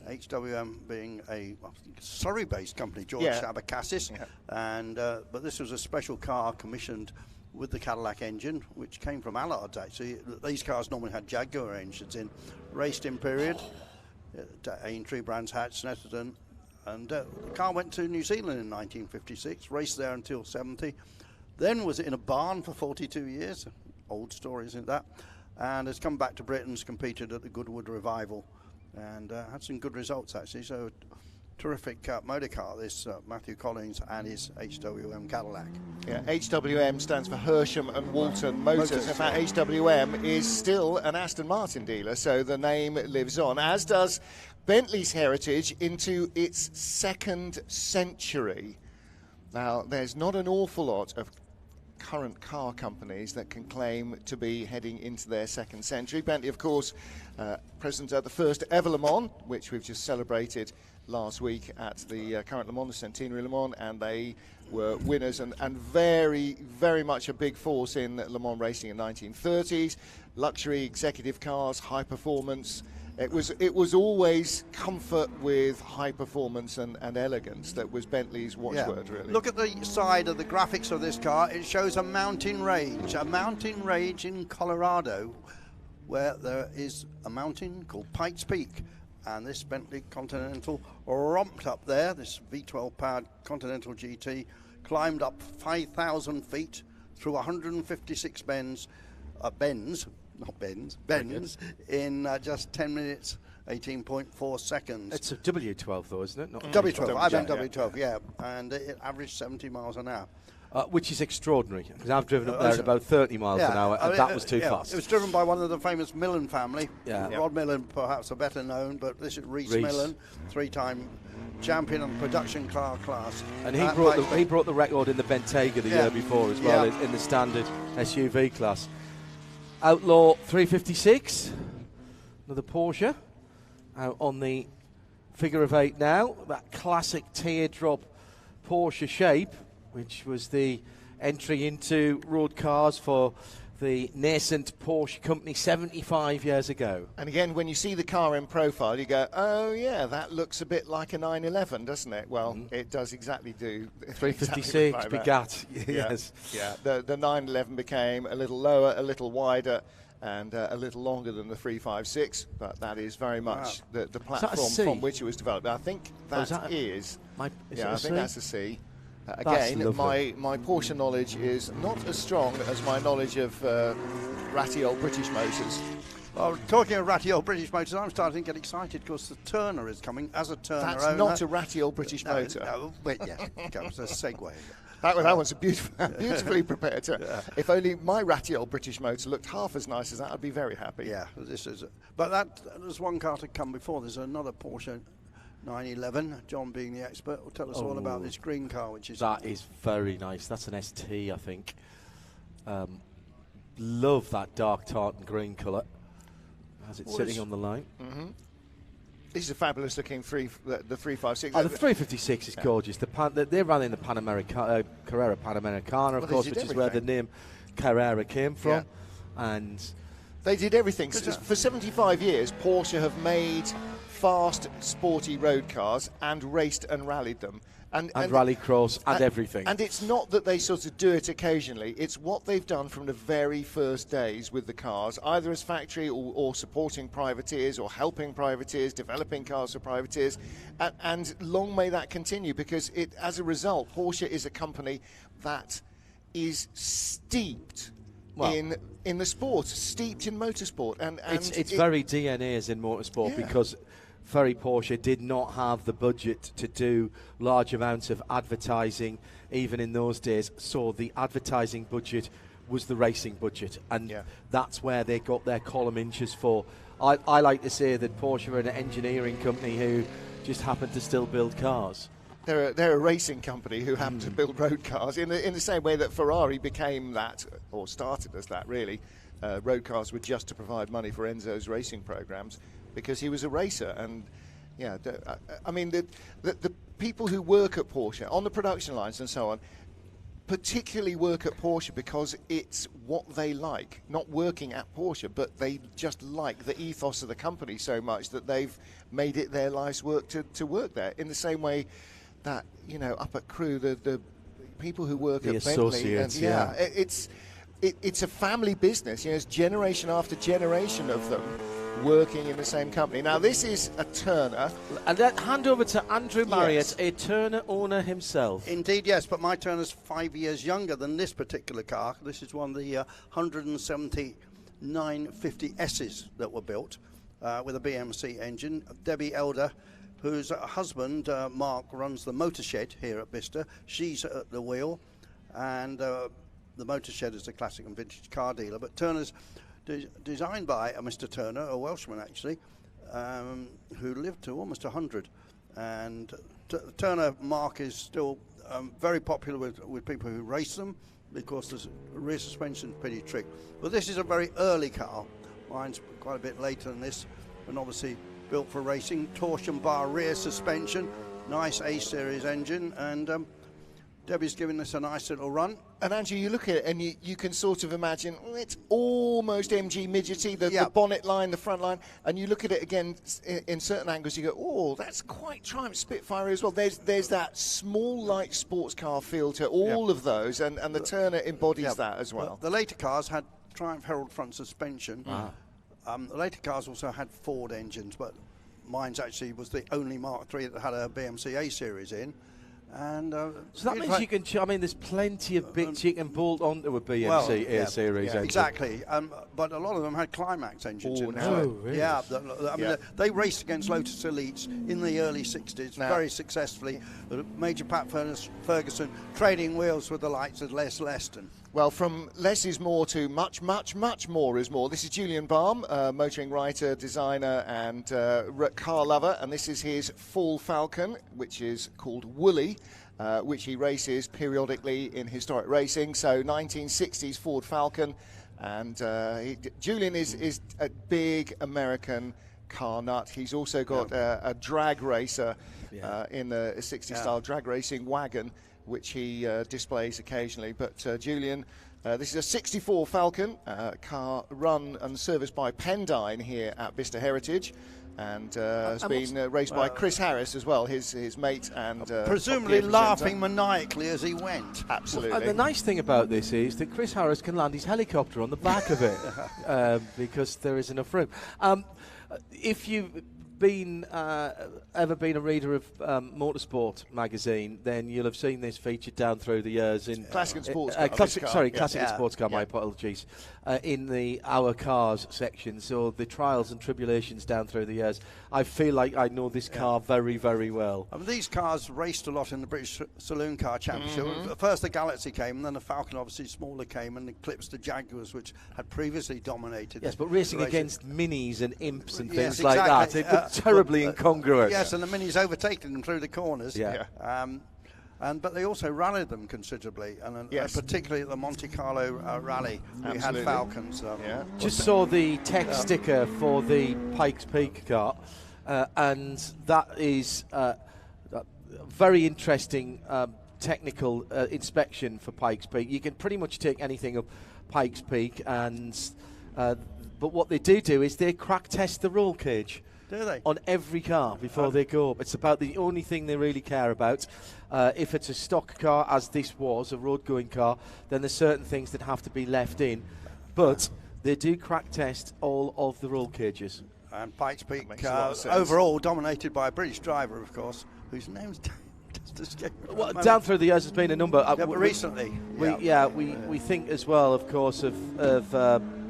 HWM being a Surrey-based company, George Abacassis. And but this was a special car commissioned with the Cadillac engine, which came from Allard's, actually. These cars normally had Jaguar engines in. Raced in period. Aintree, Brands Hatch, Snetterton. And the car went to New Zealand in 1956, raced there until 70, then was in a barn for 42 years, old story, isn't that? And has come back to Britain, competed at the Goodwood Revival, and had some good results, actually. So terrific motor car, this Matthew Collins and his HWM Cadillac. Yeah, HWM stands for Hersham and Walton Motors. In fact, HWM is still an Aston Martin dealer, so the name lives on, as does Bentley's heritage into its second century. Now, there's not an awful lot of current car companies that can claim to be heading into their second century. Bentley, of course, present at the first ever Le Mans, which we've just celebrated last week at the current Le Mans, the Centenary Le Mans, and they were winners and very, very much a big force in Le Mans racing in the 1930s. Luxury executive cars, high performance. It was always comfort with high performance and elegance that was Bentley's watchword, really. Look at the side of the graphics of this car. It shows a mountain range in Colorado, where there is a mountain called Pikes Peak. And this Bentley Continental romped up there, this V12 powered Continental GT, climbed up 5,000 feet through 156 bends in just 10 minutes, 18.4 seconds. It's a W12 though, isn't it? Not W12, I meant W12, yeah. And it averaged 70 miles an hour. Which is extraordinary, because I've driven up there at about 30 miles an hour, and that was too fast. It was driven by one of the famous Millen family. Rod Millen, perhaps a better known, but this is Reese Millen, 3-time champion on production car class. And he brought the record in the Bentayga the year before as well, in the standard SUV class. Outlaw 356, another Porsche, out on the figure of 8 now. That classic teardrop Porsche shape, which was the entry into road cars for the nascent Porsche company 75 years ago. And again, when you see the car in profile, you go, oh yeah, that looks a bit like a 911, doesn't it? Well, it does exactly do. 356 exactly begat, yes. Yeah, the 911 became a little lower, a little wider, and a little longer than the 356, but that is very much the platform from which it was developed. I think I think that's a C. Again, my Porsche knowledge is not as strong as my knowledge of ratty old British motors. Well, talking of ratty old British motors, I'm starting to get excited because the Turner is coming as a Turner That's owner. not a ratty old British motor. No, but yeah, comes a segue. That one's beautifully prepared. If only my ratty old British motor looked half as nice as that, I'd be very happy. Yeah, this is. But there's one car to come before. There's another Porsche 911. John, being the expert, will tell us all about this green car, which is very nice. That's an ST, I think. Love that dark tartan green colour. Has it sitting on the line? This is a fabulous looking the 356. The 356 is gorgeous. They ran in the Carrera Panamericana, of course, which is where the name Carrera came from. And they did everything. For 75 years, Porsche have made fast, sporty road cars and raced and rallied them. And rallycross and everything. And it's not that they sort of do it occasionally. It's what they've done from the very first days with the cars, either as factory or supporting privateers or helping privateers, developing cars for privateers. And long may that continue, because as a result, Porsche is a company that is steeped in the sport, steeped in motorsport. And it's very DNAs in motorsport, because Ferry Porsche did not have the budget to do large amounts of advertising even in those days, so the advertising budget was the racing budget, and that's where they got their column inches for. I like to say that Porsche are an engineering company who just happen to still build cars. They're a racing company who happen to build road cars in the same way that Ferrari became that, or started as that, really. Road cars were just to provide money for Enzo's racing programs, because he was a racer. And I mean, the people who work at Porsche on the production lines and so on particularly work at Porsche because it's what they like, not working at Porsche, but they just like the ethos of the company so much that they've made it their life's work to work there. In the same way that, up at Crewe, the people who work at Bentley, it's a family business. It's generation after generation of them working in the same company. Now, this is a Turner. And then hand over to Andrew Marriott, a Turner owner himself. Indeed, yes, but my Turner's 5 years younger than this particular car. This is one of the 170 950S's that were built with a BMC engine. Debbie Elder whose husband, Mark, runs the motor shed here at Bicester. She's at the wheel, and the motor shed is a classic and vintage car dealer. But Turner's designed by Mr. Turner, a Welshman actually, who lived to almost 100. And Turner Mark is still very popular with people who race them, because there's rear suspension pretty trick. But this is a very early car. Mine's quite a bit later than this, and obviously built for racing. Torsion bar rear suspension, nice A-series engine, and Debbie's giving this a nice little run. And Andrew, you look at it and you can sort of imagine it's almost MG midgety, the bonnet line, the front line, and you look at it again in certain angles, you go, oh, that's quite Triumph Spitfire as well. There's that small light sports car feel to all of those, and the Turner embodies that as well. The later cars had Triumph Herald front suspension. The later cars also had Ford engines, but mine's actually was the only Mark III that had a BMC A-series in. And so that means you can. I mean, there's plenty of bits you can bolt onto a BMC A-series engine. Exactly. But a lot of them had Climax engines in there. Really? Yeah. I mean, they raced against Lotus Elites in the early 60s very successfully. Major Pat Ferguson trading wheels with the likes of Les Leston. Well, from less is more to much, much, much more is more. This is Julian Baum, motoring writer, designer, and car lover, and this is his Fall Falcon, which is called Woolly, which he races periodically in historic racing. So 1960s Ford Falcon, and Julian is a big American car nut. He's also got a drag racer in the 60s style drag racing wagon, which he displays occasionally. But Julian, this is a 64 Falcon, car run and serviced by Pendine here at Bicester Heritage, and has been raced by Chris Harris as well, his mate, and presumably laughing maniacally as he went. Absolutely. And the nice thing about this is that Chris Harris can land his helicopter on the back of it because there is enough room. If you've ever been a reader of Motorsport magazine, then you'll have seen this featured down through the years in Classic and Sports Car. Classic and Sports Car. My apologies. In the Our Cars section, so the trials and tribulations down through the years. I feel like I know this car very, very well. I mean, these cars raced a lot in the British Saloon Car Championship. First the Galaxy came, and then the Falcon, obviously smaller, came and eclipsed the Jaguars, which had previously dominated. But racing against minis and imps and things like that, it looked terribly incongruous. Yes, and the minis overtaking them through the corners. But they also rallied them considerably, and particularly at the Monte Carlo rally, we had Falcons. Just saw the tech sticker for the Pikes Peak car, and that is a very interesting technical inspection for Pikes Peak. You can pretty much take anything of Pikes Peak, and but what they do is they crack test the roll cage. Do they? On every car before they go up. It's about the only thing they really care about. If it's a stock car, as this was, a road-going car, then there's certain things that have to be left in. But they do crack test all of the roll cages. And Pikes Peak overall dominated by a British driver, of course, whose name's just escaped. Well, down through the years, there's been a number. But recently. We think as well, of course, of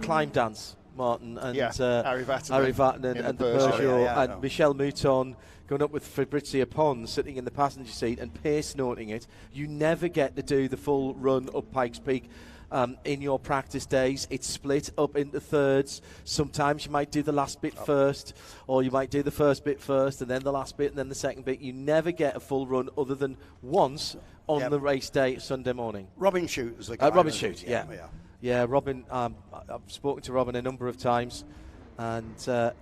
Climb Dance. Martin and Harry Vatanen and the Peugeot and Michel Mouton going up with Fabrizio Pons sitting in the passenger seat and pace noting it. You never get to do the full run up Pikes Peak in your practice days. It's split up into thirds. Sometimes you might do the last bit first, or you might do the first bit first and then the last bit and then the second bit. You never get a full run other than once on the race day Sunday morning. Robin Shute is the guy. Robin Shute, Yeah, Robin, I've spoken to Robin a number of times, and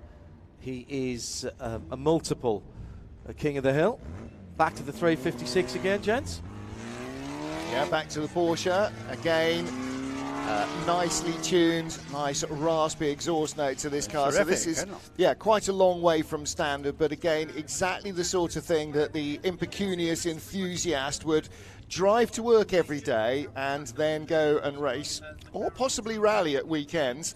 he is a multiple King of the Hill. Back to the 356 again, gents. Yeah, back to the Porsche again. Nicely tuned, nice raspy exhaust note to this car. Terrific, so this is quite a long way from standard, but again, exactly the sort of thing that the impecunious enthusiast would drive to work every day and then go and race, or possibly rally at weekends.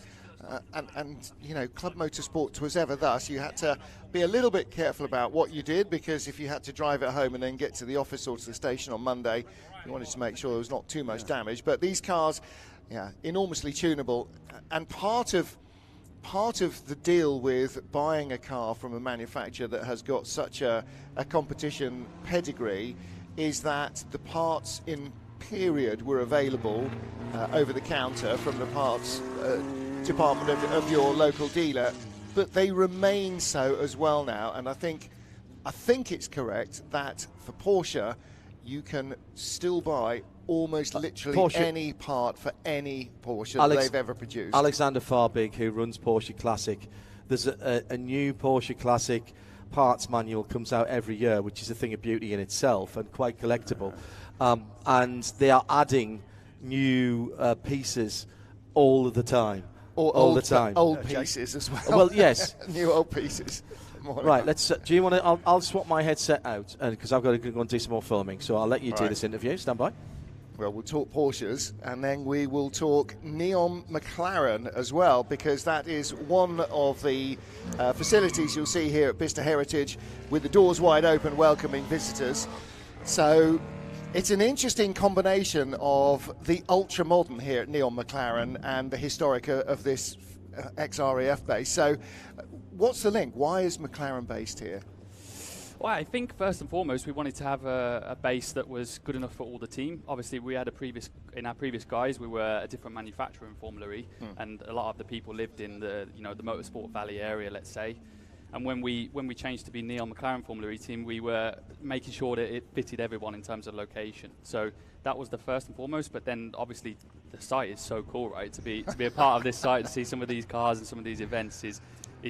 And you know, Club Motorsport was ever thus. You had to be a little bit careful about what you did, because if you had to drive it home and then get to the office or to the station on Monday, you wanted to make sure there was not too much damage. But these cars, enormously tunable. And part of part of the deal with buying a car from a manufacturer that has got such a competition pedigree is that the parts in period were available over the counter from the parts department of your local dealer, but they remain so as well now. And I think it's correct that for Porsche you can still buy almost literally Porsche, any part for any Porsche that they've ever produced. Alexander Farbig, who runs Porsche Classic, there's a new Porsche Classic parts manual comes out every year, which is a thing of beauty in itself and quite collectible. And they are adding new pieces all of the time. All the time. Old pieces as well. Well, yes. New old pieces. Right, let's. Do you want to? I'll swap my headset out because I've got to go and do some more filming. So I'll let you do this interview. Stand by. Well, we'll talk Porsches, and then we will talk Neon McLaren as well, because that is one of the facilities you'll see here at Bicester Heritage, with the doors wide open, welcoming visitors. So it's an interesting combination of the ultra-modern here at Neon McLaren and the historic of this ex-RAF base. So what's the link? Why is McLaren based here? Well, I think first and foremost we wanted to have a base that was good enough for all the team. Obviously, we had in our previous guys, we were a different manufacturer in Formula E, and a lot of the people lived in the the Motorsport Valley area, let's say. And when we changed to be Neon McLaren Formula E team, we were making sure that it fitted everyone in terms of location. So that was the first and foremost. But then obviously the site is so cool, right? To be a part of this site, to see some of these cars and some of these events is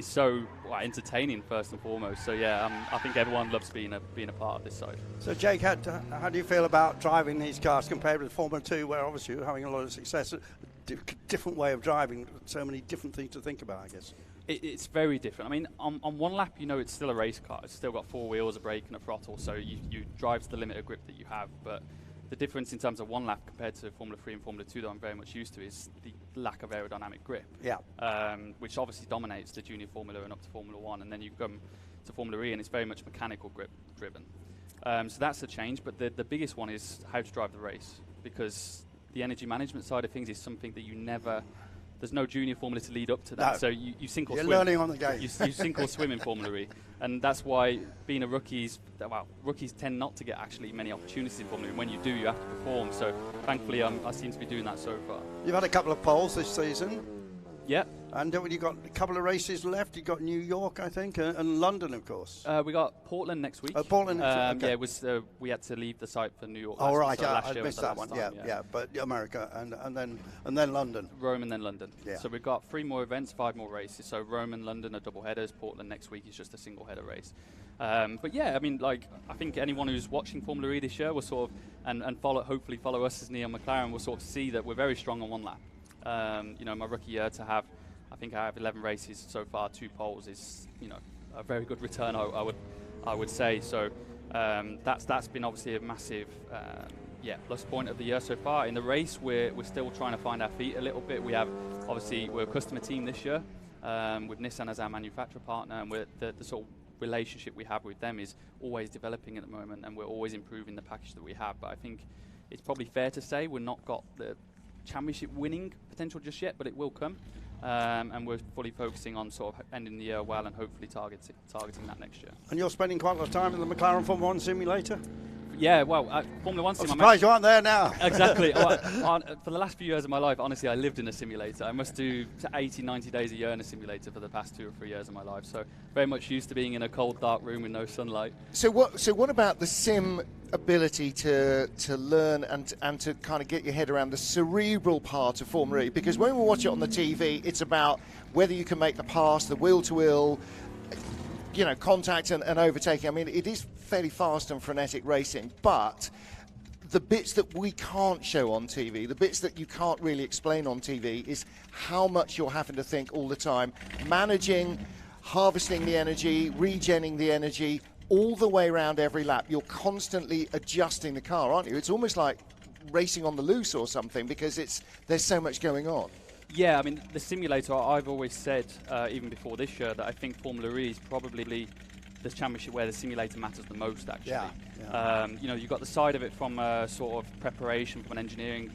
so entertaining first and foremost. So yeah, I think everyone loves being a part of this side. So Jake, how do you feel about driving these cars compared with Formula 2, where obviously you're having a lot of success? Different way of driving, so many different things to think about, I guess. It's very different. I mean, on one lap, it's still a race car. It's still got four wheels, a brake and a throttle, so you drive to the limit of grip that you have. But the difference in terms of one lap compared to Formula 3 and Formula 2 that I'm very much used to is the lack of aerodynamic grip. Yeah. Which obviously dominates the junior Formula and up to Formula 1. And then you come to Formula E and it's very much mechanical grip driven. So that's the change. But the biggest one is how to drive the race, because the energy management side of things is something that there's no junior Formula to lead up to that. No. So you sink or swim. You're learning on the game. You sink or swim in Formula E. And that's why being a rookies tend not to get actually many opportunities in Formula E. When you do, you have to perform. So thankfully, I seem to be doing that so far. You've had a couple of poles this season. Yeah. And you've got a couple of races left. You've got New York, I think, and London, of course. We got Portland next week. Oh, Portland next week. Okay. Yeah, it was, we had to leave the site for New York. Oh, right. I missed that one. Yeah. But America and then London. Rome and then London. Yeah. So we've got 3 more events, 5 more races. So Rome and London are double headers. Portland next week is just a single header race. But yeah, I mean, I think anyone who's watching Formula E this year will sort of and hopefully follow us as Neon McLaren will sort of see that we're very strong on one lap. My rookie year to have, I think I have 11 races so far, 2 poles is, a very good return, I would say. So that's been obviously a massive, plus point of the year so far. In the race, we're still trying to find our feet a little bit. We're a customer team this year with Nissan as our manufacturer partner, and the sort of relationship we have with them is always developing at the moment, and we're always improving the package that we have. But I think it's probably fair to say we're not got the championship winning potential just yet, but it will come. And we're fully focusing on sort of ending the year well and hopefully targeting that next year. And you're spending quite a lot of time in the McLaren Formula 1 simulator? Yeah, well, Formula 1 sim. I'm surprised you aren't there now. Exactly. For the last few years of my life, honestly, I lived in a simulator. I must do 80, 90 days a year in a simulator for the past 2 or 3 years of my life. So very much used to being in a cold, dark room with no sunlight. So what about the sim ability to learn and to kind of get your head around the cerebral part of Formula E? Because when we watch it on the TV, it's about whether you can make the pass, the wheel-to-wheel, contact and overtaking. I mean, it is fairly fast and frenetic racing, but the bits that we can't show on TV, the bits that you can't really explain on TV, is how much you're having to think all the time, managing, harvesting the energy, regenning the energy, all the way around every lap. You're constantly adjusting the car, aren't you? It's almost like racing on the loose or something, because there's so much going on. Yeah, I mean, the simulator, I've always said, even before this year, that I think Formula E is probably the championship where the simulator matters the most, actually. Yeah. You've got the side of it from a sort of preparation, from an engineering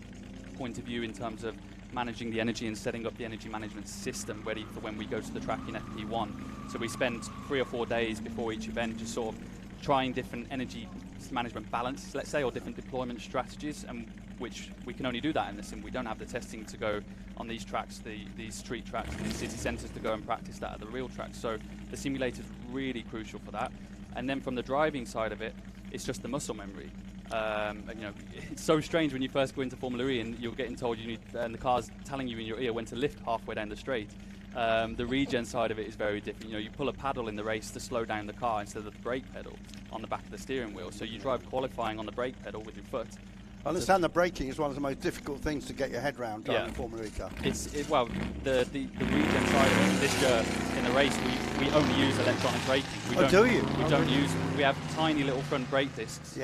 point of view, in terms of managing the energy and setting up the energy management system ready for when we go to the track in FP1. So we spend 3 or 4 days before each event just sort of trying different energy management balances, let's say, or different deployment strategies, and which we can only do that in the sim. We don't have the testing to go on these tracks, these street tracks, these city centres to go and practice that at the real tracks. So the simulator is really crucial for that. And then from the driving side of it, it's just the muscle memory. And, you know, it's so strange when you first go into Formula E and you're getting told you need, and the car's telling you in your ear when to lift halfway down the straight. The regen side of it is very different. You know, you pull a paddle in the race to slow down the car instead of the brake pedal on the back of the steering wheel. So you drive qualifying on the brake pedal with your foot. I understand the braking is one of the most difficult things to get your head round driving a Formula E car. Well, the regen side of it, this year in the race, we only use electronic braking. We have tiny little front brake discs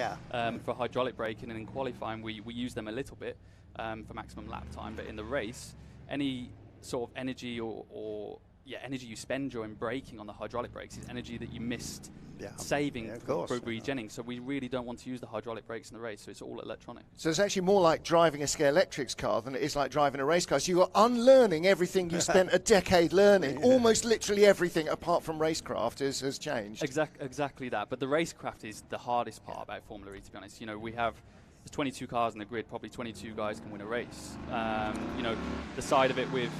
for hydraulic braking, and in qualifying we use them a little bit for maximum lap time. But in the race, any sort of energy or energy you spend during braking on the hydraulic brakes is energy that you missed saving through regenning. So we really don't want to use the hydraulic brakes in the race, so it's all electronic. So it's actually more like driving a Scalextric car than it is like driving a race car. So you're unlearning everything you spent a decade learning. Almost literally everything apart from racecraft has changed. Exactly that. But the racecraft is the hardest part about Formula E, to be honest. You know, there's 22 cars in the grid, probably 22 guys can win a race. You know, the side of it with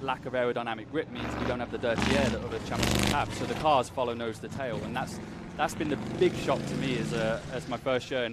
lack of aerodynamic grip means we don't have the dirty air that other champions have. So the cars follow nose to tail, and that's been the big shock to me as my first year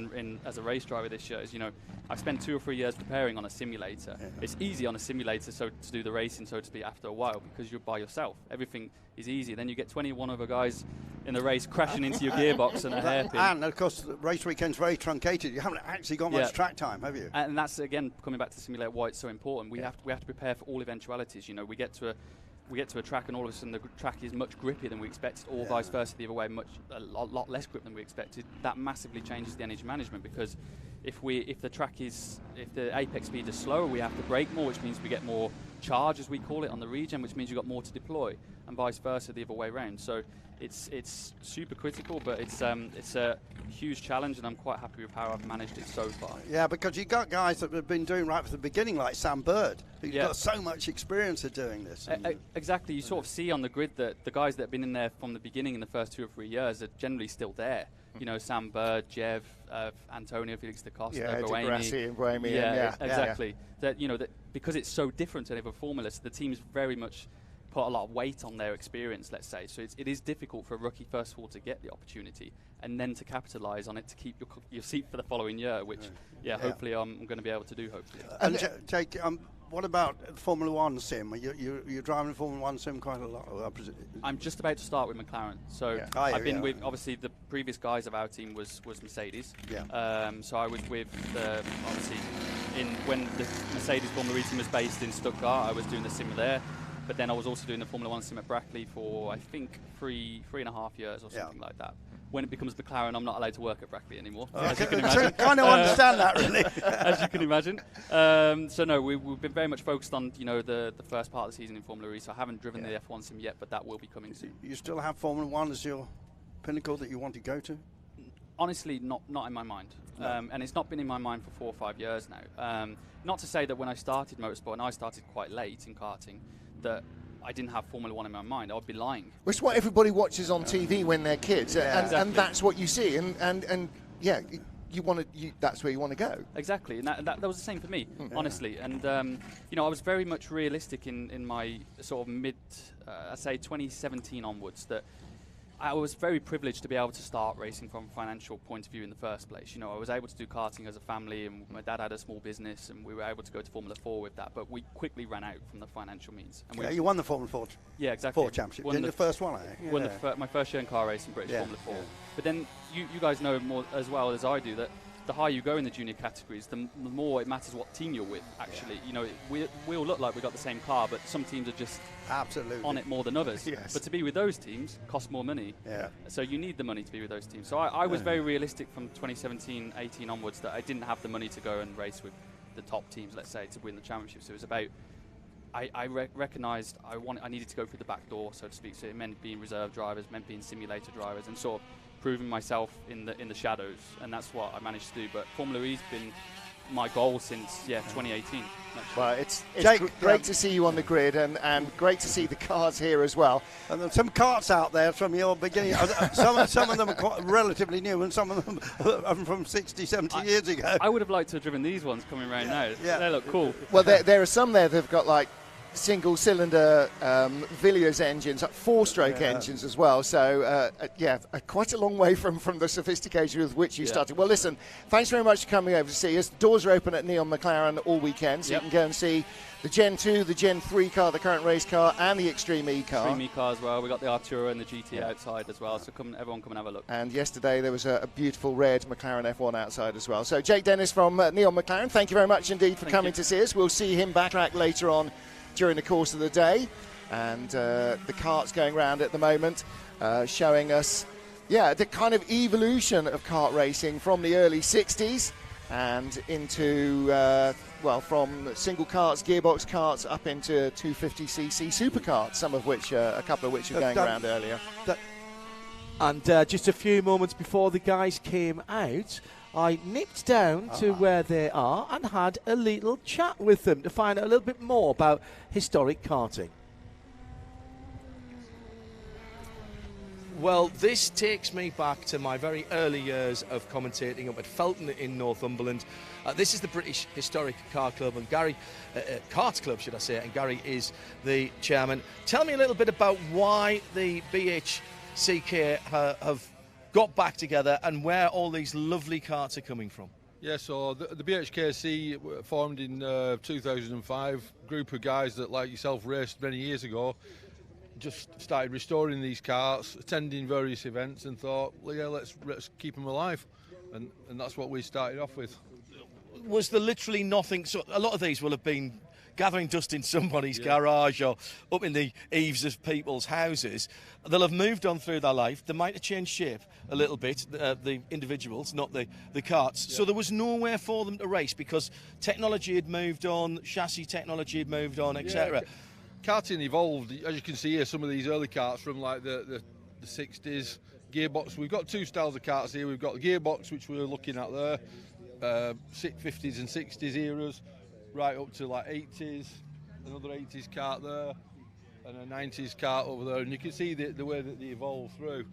as a race driver this year. Is, you know, I've spent 2 or 3 years preparing on a simulator. It's easy on a simulator, so to do the racing, so to speak, after a while, because you're by yourself. Everything is easy. Then you get 21 other guys in the race crashing into your gearbox and a hairpin. And of course, the race weekend's very truncated. You haven't actually got much track time, have you? And that's, again, coming back to simulate why it's so important. We have to prepare for all eventualities. You know, we get to a track and all of a sudden the track is much grippier than we expected, or vice versa the other way, a lot less grip than we expected. That massively changes the energy management, because if the apex speed is slower, we have to brake more, which means we get more charge, as we call it, on the regen, which means you've got more to deploy, and vice versa the other way around. So it's super critical, but it's a huge challenge, and I'm quite happy with how I've managed it so far. Yeah, because you've got guys that have been doing right from the beginning, like Sam Bird, who's got so much experience of doing this. Exactly. You sort of see on the grid that the guys that have been in there from the beginning in the first 2 or 3 years are generally still there. You know, Sam Bird, Jev, Antonio, Felix da Costa, Bohemi. Exactly. That, you know, that because it's so different to other formulas, the teams very much put a lot of weight on their experience, let's say. So it is difficult for a rookie, first of all, to get the opportunity and then to capitalise on it to keep your seat for the following year, which, hopefully I'm going to be able to do, hopefully. And Jake, what about Formula One sim? You're driving Formula One sim quite a lot. I'm just about to start with McLaren. So I've been with, obviously, the previous guys of our team was Mercedes. So I was with, obviously, when the Mercedes Formula E team was based in Stuttgart, I was doing the sim there. But then I was also doing the Formula One sim at Brackley for, I think, three and a half years or something like that. When it becomes McLaren, I'm not allowed to work at Brackley anymore, as you can imagine. Kind of understand that, really. As you can imagine. So no, we've been very much focused on, you know, the first part of the season in Formula E. So I haven't driven the F1 sim yet, but that will be coming soon. You still have Formula One as your pinnacle that you want to go to? Honestly, not in my mind. No. And it's not been in my mind for 4 or 5 years now. Not to say that when I started motorsport, and I started quite late in karting, that I didn't have Formula One in my mind. I would be lying. Which is what everybody watches on TV when they're kids, and that's what you see, and that's where you want to go. Exactly, and that was the same for me, honestly. And you know, I was very much realistic in my sort of I'd say 2017 onwards, that I was very privileged to be able to start racing from a financial point of view in the first place. You know, I was able to do karting as a family, and my dad had a small business, and we were able to go to Formula 4 with that, but we quickly ran out from the financial means. And you won the Formula 4 exactly. 4 championship. Won the first one, Won my first year in car racing, British Formula 4. But then you guys know more as well as I do that the higher you go in the junior categories, the more it matters what team you're with, actually. You know, we all look like we got the same car, but some teams are just on it more than others. But to be with those teams costs more money. So you need the money to be with those teams. So I was very realistic from 2017-18 onwards that I didn't have the money to go and race with the top teams, let's say, to win the championship. So it was about, I recognised I needed to go through the back door, so to speak. So it meant being reserve drivers, meant being simulator drivers, and sort of proving myself in the shadows, and that's what I managed to do. But Formula E's been, my goal since 2018. Well, it's Jake, great to see you on the grid, and great to see the cars here as well. And there's some karts out there from your beginning. some of them are quite relatively new, and some of them are from 60, 70 years ago. I would have liked to have driven these ones coming around now. Yeah. They look cool. Well, there are some there that have got like single-cylinder Villiers engines, 4-stroke engines as well. So, quite a long way from the sophistication with which you started. Well, listen, thanks very much for coming over to see us. The doors are open at Neon McLaren all weekend, so you can go and see the Gen 2, the Gen 3 car, the current race car, and the Extreme E car. Extreme E car as well. We got the Artura and the GT outside as well. So everyone come and have a look. And yesterday there was a beautiful red McLaren F1 outside as well. So Jake Dennis from Neon McLaren, thank you very much indeed for coming to see us. We'll see him backtrack later on during the course of the day, and the karts going round at the moment, showing us the kind of evolution of kart racing from the early 60s and into from single karts, gearbox karts, up into 250cc superkarts, some of which a couple of which are going around earlier. And just a few moments before the guys came out, I nipped down to where they are and had a little chat with them to find out a little bit more about historic karting. Well, this takes me back to my very early years of commentating up at Felton in Northumberland. This is the British Historic Car Club, and Gary, Karts Club should I say, and Gary is the chairman. Tell me a little bit about why the BHCK have got back together and where all these lovely karts are coming from. Yeah, so the BHKC formed in 2005, group of guys that, like yourself, raced many years ago, just started restoring these karts, attending various events, and thought, well, yeah, let's keep them alive, and that's what we started off with. Was there literally nothing? So a lot of these will have been gathering dust in somebody's garage or up in the eaves of people's houses. They'll have moved on through their life. They might have changed shape a little bit, the individuals, not the karts. So there was nowhere for them to race because technology had moved on, chassis technology had moved on, etc. Karting evolved, as you can see here, some of these early karts from like the 60s. Gearbox, we've got two styles of karts here. We've got the gearbox, which we're looking at there, 50s and 60s eras, right up to like 80s, another 80s kart there, and a 90s kart over there. And you can see the way that they evolved through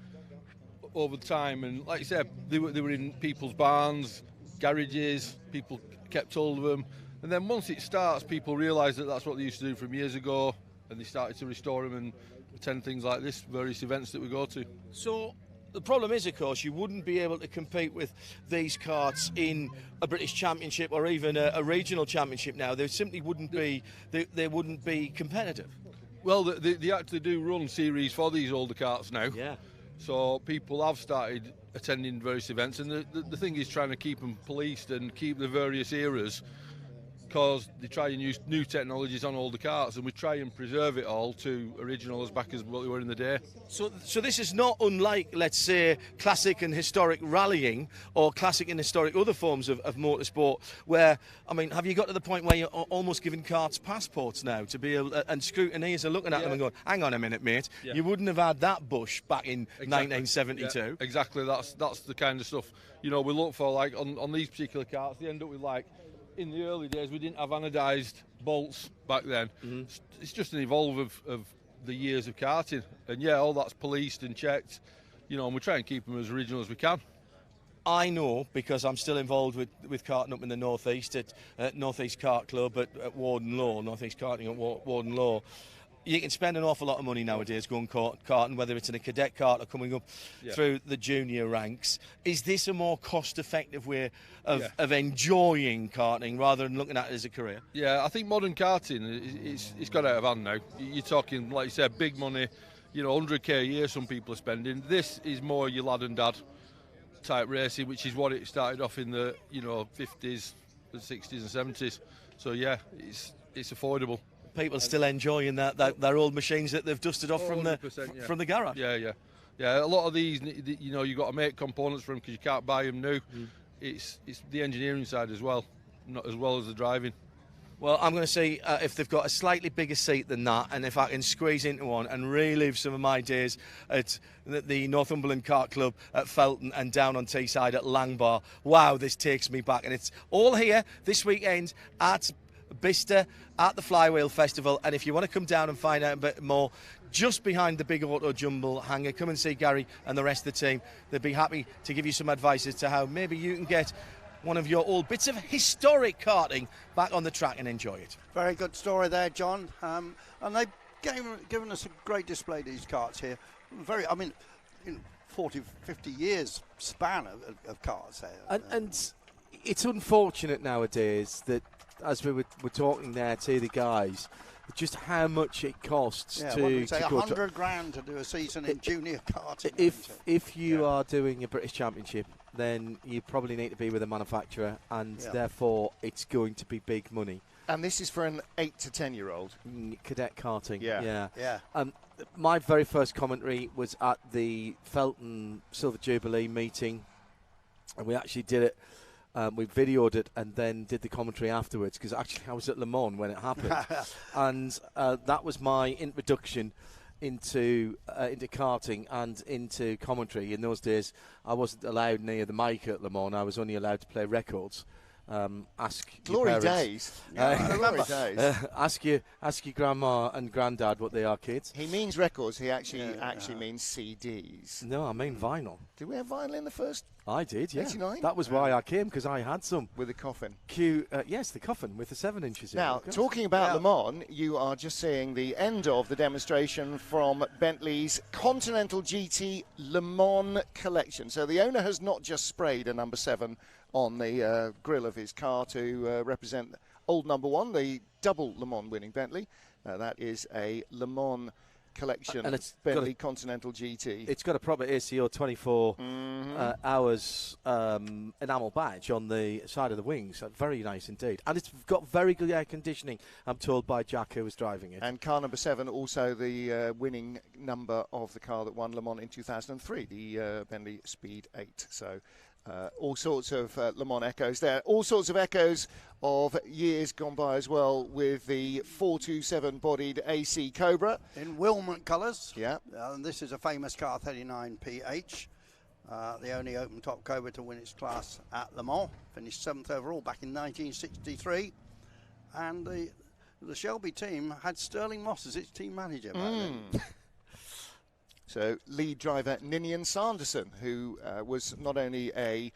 over time. And like I said, they were in people's barns, garages, people kept hold of them. And then once it starts, people realise that that's what they used to do from years ago, and they started to restore them and attend things like this, various events that we go to. So the problem is, of course, you wouldn't be able to compete with these karts in a British Championship or even a regional championship now. They simply wouldn't be. They wouldn't be competitive. Well, they actually do run series for these older karts now. Yeah. So people have started attending various events, and the thing is trying to keep them policed and keep the various eras, because they try and use new technologies on older karts, and we try and preserve it all to original as back as what they were in the day. So this is not unlike, let's say, classic and historic rallying or classic and historic other forms of motorsport, where, I mean, have you got to the point where you're almost giving karts passports now to be able and scrutineers are looking at them and going, hang on a minute, mate, you wouldn't have had that bush back in 1972. Yeah, exactly, that's the kind of stuff, you know, we look for, like, on these particular karts, they end up with, like, in the early days, we didn't have anodised bolts back then. Mm-hmm. It's just an evolve of the years of karting. And yeah, all that's policed and checked, you know, and we try and keep them as original as we can. I know, because I'm still involved with karting up in the North East at North East Kart Club at Warden Law, North East Karting at Warden Law. You can spend an awful lot of money nowadays going karting, whether it's in a cadet kart or coming up through the junior ranks. Is this a more cost-effective way of enjoying karting rather than looking at it as a career? Yeah, I think modern karting, it's got out of hand now. You're talking, like you said, big money, you know, 100k a year some people are spending. This is more your lad and dad type racing, which is what it started off in the, you know, 50s, the 60s and 70s. So yeah, it's affordable. People still enjoying their old machines that they've dusted off from the garage. Yeah. A lot of these, you know, you've got to make components for them because you can't buy them new. It's the engineering side as well, not as well as the driving. Well, I'm going to see if they've got a slightly bigger seat than that, and if I can squeeze into one and relive some of my days at the Northumberland Kart Club at Felton and down on Teesside at Langbar. Wow, this takes me back. And it's all here this weekend at Bicester at the Flywheel Festival. And if you want to come down and find out a bit more, just behind the big auto jumble hangar, come and see Gary and the rest of the team. They'd be happy to give you some advice as to how maybe you can get one of your old bits of historic karting back on the track and enjoy it. Very good story there, John. And they've given us a great display of these karts here. I mean, 40, 50 years span of karts there. And it's unfortunate nowadays that, as we were talking there to the guys, just how much it costs to say go $100 grand to do a season in junior karting. If you are doing a British Championship, then you probably need to be with a manufacturer, and therefore it's going to be big money. And this is for an 8 to 10-year-old cadet karting. Yeah. My very first commentary was at the Felton Silver Jubilee meeting, and we actually did it. We videoed it and then did the commentary afterwards, because actually I was at Le Mans when it happened. And that was my introduction into karting and into commentary. In those days, I wasn't allowed near the mic at Le Mans. I was only allowed to play records. Ask glory your days. Glory days. Ask your grandma and granddad what they are, kids. He means records. He actually means CDs. No, I mean vinyl. Did we have vinyl in the first? I did, yeah. 89? That was why I came, because I had some. With a coffin. Yes, the coffin with the 7 inches in it. Now, talking about Le Mans, you are just seeing the end of the demonstration from Bentley's Continental GT Le Mans collection. So the owner has not just sprayed a number 7 on the grille of his car to represent old number 1, the double Le Mans winning Bentley. That is a Le Mans collection, and it's Bentley Continental GT. It's got a proper ACO 24 hours enamel badge on the side of the wings. Very nice indeed. And it's got very good air conditioning, I'm told by Jack, who was driving it. And car number 7, also the winning number of the car that won Le Mans in 2003, the Bentley Speed 8. So all sorts of Le Mans echoes there. All sorts of echoes of years gone by as well, with the 427 bodied AC Cobra. In Wilmot colours. Yeah. And this is a famous car, 39PH. The only open-top Cobra to win its class at Le Mans. Finished 7th overall back in 1963. And the Shelby team had Sterling Moss as its team manager back then. So lead driver Ninian Sanderson, who was not only a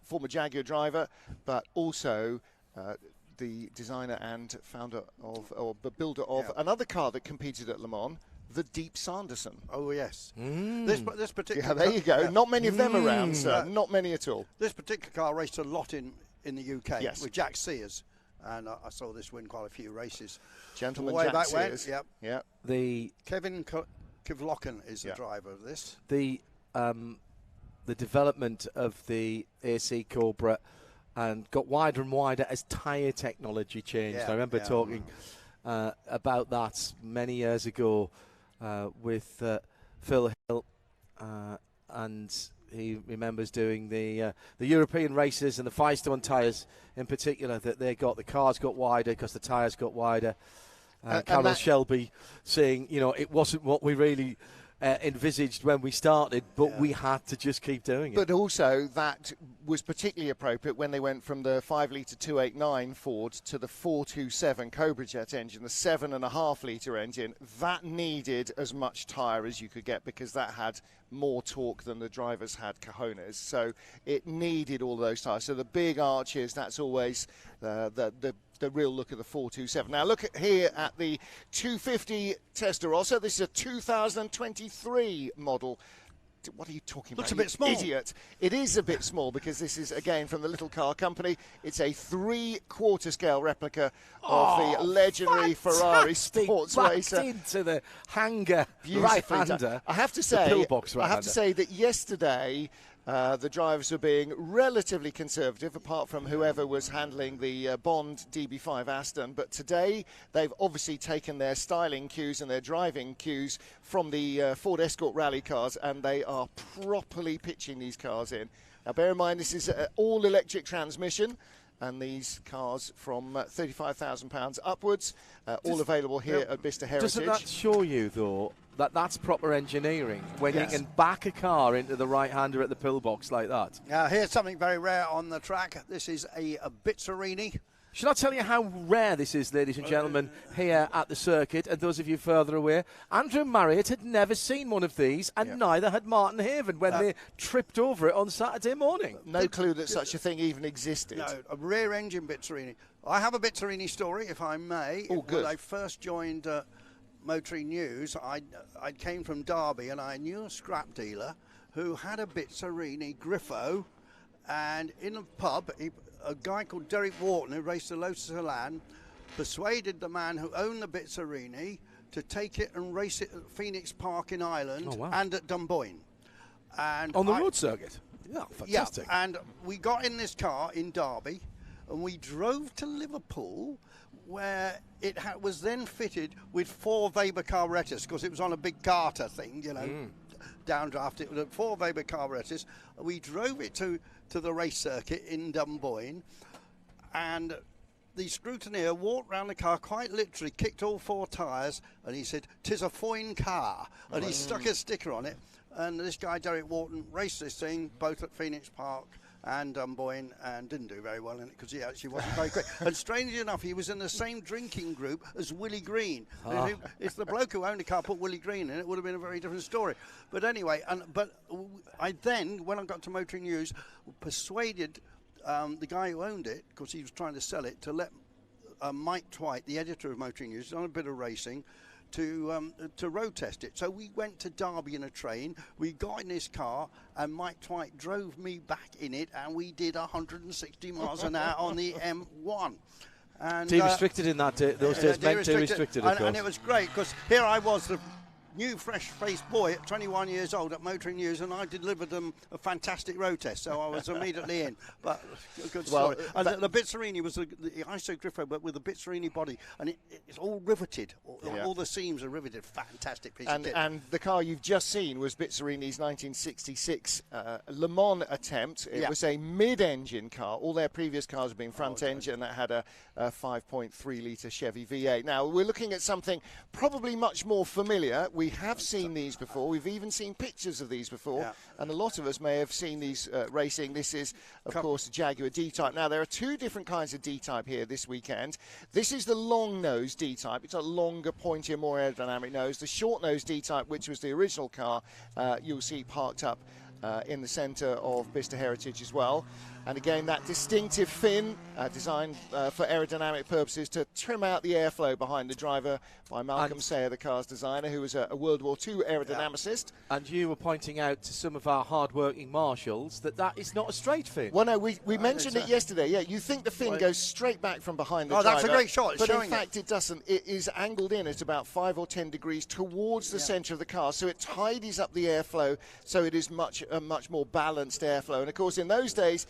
former Jaguar driver, but also the designer and founder of, or builder of another car that competed at Le Mans, the Deep Sanderson. Oh, yes. This particular... Yeah, there you go. Not many of them around, sir. Not many at all. This particular car raced a lot in the UK yes. with Jack Sears. And I saw this win quite a few races. Gentleman way Jack back Sears. when. Yep. The Kevin Kivlocken is the driver of this. The development of the AC Cobra and got wider and wider as tyre technology changed. I remember talking about that many years ago with Phil Hill, and he remembers doing the European races and the Firestone tyres in particular, that the cars got wider because the tyres got wider. Carol Shelby saying, it wasn't what we really envisaged when we started, but we had to just keep doing it. But also that was particularly appropriate when they went from the 5-litre 289 Ford to the 427 Cobra Jet engine, the 7.5-litre engine. That needed as much tyre as you could get, because that had more torque than the drivers had cojones. So it needed all those tyres. So the big arches, that's always the real look of the 427. Now look here at the 250 Testarossa. This is a 2023 model. What are you talking about? Looks a bit small. Idiot. It is a bit small, because this is, again, from the Little Car Company. It's a 3/4 scale replica of the legendary Ferrari sports racer. Into the hangar, right-hander. I have to say that yesterday the drivers were being relatively conservative, apart from whoever was handling the Bond DB5 Aston. But today, they've obviously taken their styling cues and their driving cues from the Ford Escort rally cars, and they are properly pitching these cars in. Now, bear in mind, this is all-electric transmission. and these cars from £35,000 upwards, all available here at Bicester Heritage. Doesn't that show you, though, that that's proper engineering, when you can back a car into the right-hander at the pillbox like that? Here's something very rare on the track. This is a Bizzarini. Should I tell you how rare this is, ladies and gentlemen, here at the circuit, and those of you further away? Andrew Marriott had never seen one of these, and neither had Martin Haven when they tripped over it on Saturday morning. No clue that such a thing even existed. No, a rear-engine Bizzarini. I have a Bizzarini story, if I may. Oh, good. When I first joined Motoring News, I came from Derby, and I knew a scrap dealer who had a Bizzarini Griffo, and in a pub, a guy called Derek Wharton, who raced the Lotus Elan, persuaded the man who owned the Bizzarini to take it and race it at Phoenix Park in Ireland and at Dunboyne. And on the road circuit? Yeah, fantastic. Yeah, and we got in this car in Derby, and we drove to Liverpool, where it was then fitted with 4 Weber carburetors, because it was on a big Garter thing, you know, downdraft. It was a 4 Weber carburetors. We drove it to the race circuit in Dunboyne, and the scrutineer walked round the car, quite literally kicked all 4 tyres, and he said, "'Tis a fine car," and he stuck a sticker on it. And this guy, Derek Wharton, raced this thing both at Phoenix Park and Dunboyne, and didn't do very well in it because he actually wasn't very quick. And strangely enough, he was in the same drinking group as Willie Green. If the bloke who owned the car put Willie Green in, it would have been a very different story. But anyway, I then, when I got to Motoring News, persuaded the guy who owned it, because he was trying to sell it, to let Mike Twite, the editor of Motoring News, on a bit of racing, to road test it. So we went to Derby in a train, we got in this car, and Mike Twite drove me back in it, and we did 160 miles an hour on the M1. And Derestricted in that those days, meant derestricted, of course. And it was great, because here I was, the new fresh-faced boy at 21 years old at Motoring News, and I delivered them a fantastic road test, so I was immediately in. But good story. And the Bizzarini was the ISO Griffo, but with a Bizzarini body, and it's all riveted. All the seams are riveted. Fantastic piece of kit. And the car you've just seen was Bizzarini's 1966 Le Mans attempt. It was a mid-engine car. All their previous cars have been front-engine, that had a 5.3-litre Chevy V8. Now, we're looking at something probably much more familiar. We have seen these before. We've even seen pictures of these before, and a lot of us may have seen these racing. This is, of course, the Jaguar D-Type. Now, there are 2 different kinds of D-Type here this weekend. This is the long-nose D-Type. It's a longer, pointier, more aerodynamic nose. The short-nose D-Type, which was the original car, you'll see parked up in the centre of Bicester Heritage as well. And again, that distinctive fin designed for aerodynamic purposes to trim out the airflow behind the driver by Malcolm Sayer, the car's designer, who was a World War II aerodynamicist. And you were pointing out to some of our hard-working marshals that is not a straight fin. Well, no, we mentioned it yesterday. Yeah, you think the fin goes straight back from behind the driver. That's a great shot. It's but in fact, it doesn't. It is angled in at about 5 or 10 degrees towards the centre of the car, so it tidies up the airflow, so it is much more balanced airflow. And of course, in those days,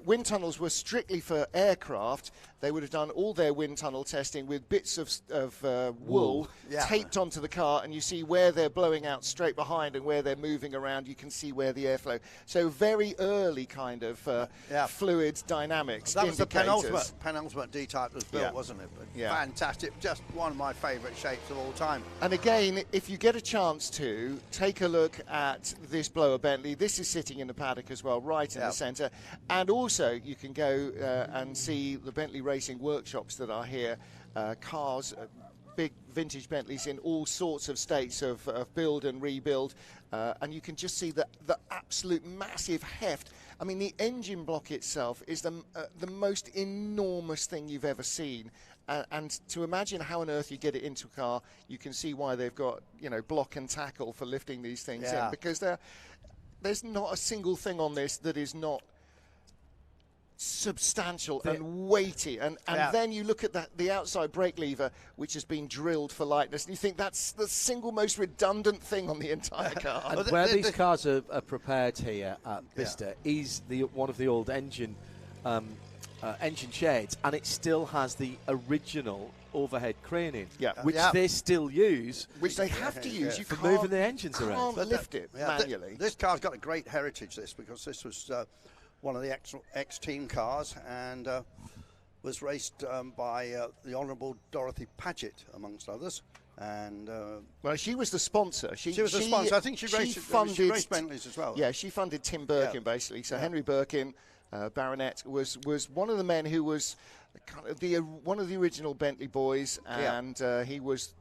wind tunnels were strictly for aircraft. They would have done all their wind tunnel testing with bits of wool taped onto the car, and you see where they're blowing out straight behind and where they're moving around. You can see where the airflow. So very early kind of fluid dynamics. That was the penultimate D-Type was built, wasn't it? But fantastic. Just one of my favourite shapes of all time. And again, if you get a chance to take a look at this blower Bentley, this is sitting in the paddock as well, right in the centre. And also, you can go and see the Bentley racing workshops that are here. Cars, big vintage Bentleys in all sorts of states of build and rebuild. And you can just see the absolute massive heft. I mean, the engine block itself is the most enormous thing you've ever seen. And to imagine how on earth you get it into a car, you can see why they've got, block and tackle for lifting these things in. Because there's not a single thing on this that is not substantial and weighty, and then you look at the outside brake lever, which has been drilled for lightness, and you think that's the single most redundant thing on the entire car. And where these cars are prepared here at Bicester is one of the old engine sheds, and it still has the original overhead crane in, which they still use, which they have to use. You for moving the engines around. Can't lift it manually. This car's got a great heritage, because this was one of the ex-team cars, and was raced by the Honourable Dorothy Paget, amongst others. And well, she was the sponsor. She was the sponsor. I think she raced Bentleys as well. Yeah, she funded Tim Birkin basically. So Henry Birkin, Baronet, was one of the men who was kind of one of the original Bentley boys, and he was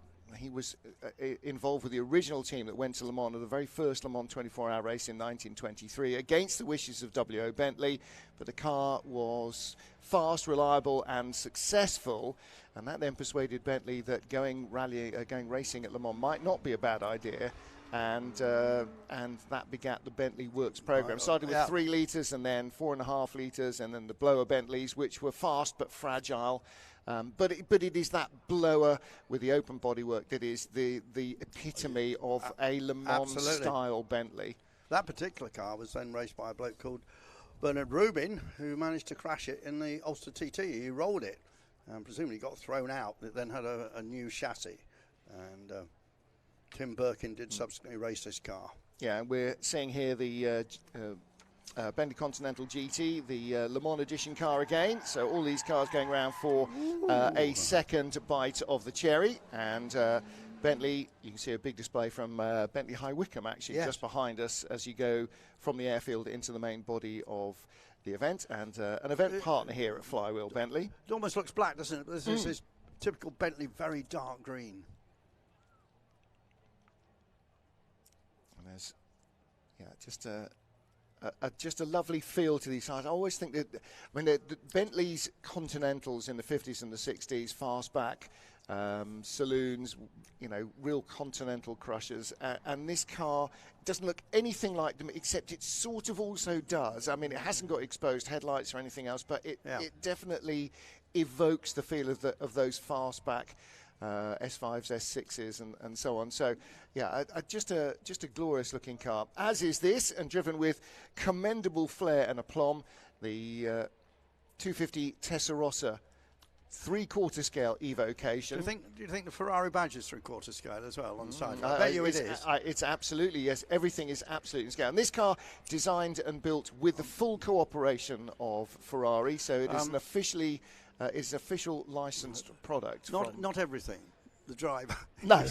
involved with the original team that went to Le Mans, the very first Le Mans 24-hour race in 1923, against the wishes of W.O. Bentley. But the car was fast, reliable, and successful, and that then persuaded Bentley that going racing at Le Mans might not be a bad idea. And that begat the Bentley Works program. Started with 3 litres and then 4.5 litres, and then the blower Bentleys, which were fast but fragile. But it is that blower with the open bodywork that is the epitome of a Le Mans style Bentley. That particular car was then raced by a bloke called Bernard Rubin, who managed to crash it in the Ulster TT. He rolled it and presumably got thrown out. It then had a new chassis, and Tim Birkin did subsequently race this car. Yeah, we're seeing here the Bentley Continental GT, the Le Mans edition car again. So all these cars going around for a second bite of the cherry. And Bentley, you can see a big display from Bentley High Wycombe actually just behind us as you go from the airfield into the main body of the event. And an event partner here at Flywheel Bentley. It almost looks black, doesn't it? This is typical Bentley, very dark green. And there's, just a lovely feel to these cars. I always think that the Bentley's Continentals in the 50s and the 60s, fastback saloons, real continental crushers, and this car doesn't look anything like them, except it sort of also does. I mean, it hasn't got exposed headlights or anything else, but it definitely evokes the feel of those fastback S5s, S6s, and so on. So, just a glorious looking car, as is this, and driven with commendable flair and aplomb. The 250 Testarossa 3/4 scale evocation. Do you think the Ferrari badge is 3/4 scale as well on the side? I bet you it is. It's absolutely, yes. Everything is absolutely in scale. And this car designed and built with the full cooperation of Ferrari, so it is an official licensed product. Not everything. The driver. No.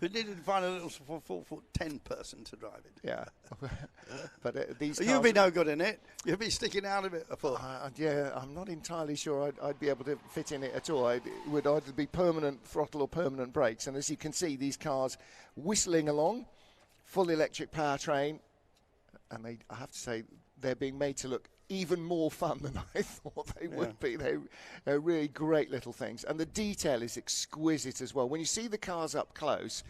We needed to find a little 4'10" person to drive it. Yeah. But these cars, you'd be no good in it. You'd be sticking out of it, I thought. I'm not entirely sure I'd be able to fit in it at all. It would either be permanent throttle or permanent brakes. And as you can see, these cars whistling along, full electric powertrain, and I have to say, they're being made to look even more fun than I thought they would be. They're really great little things. And the detail is exquisite as well. When you see the cars up close,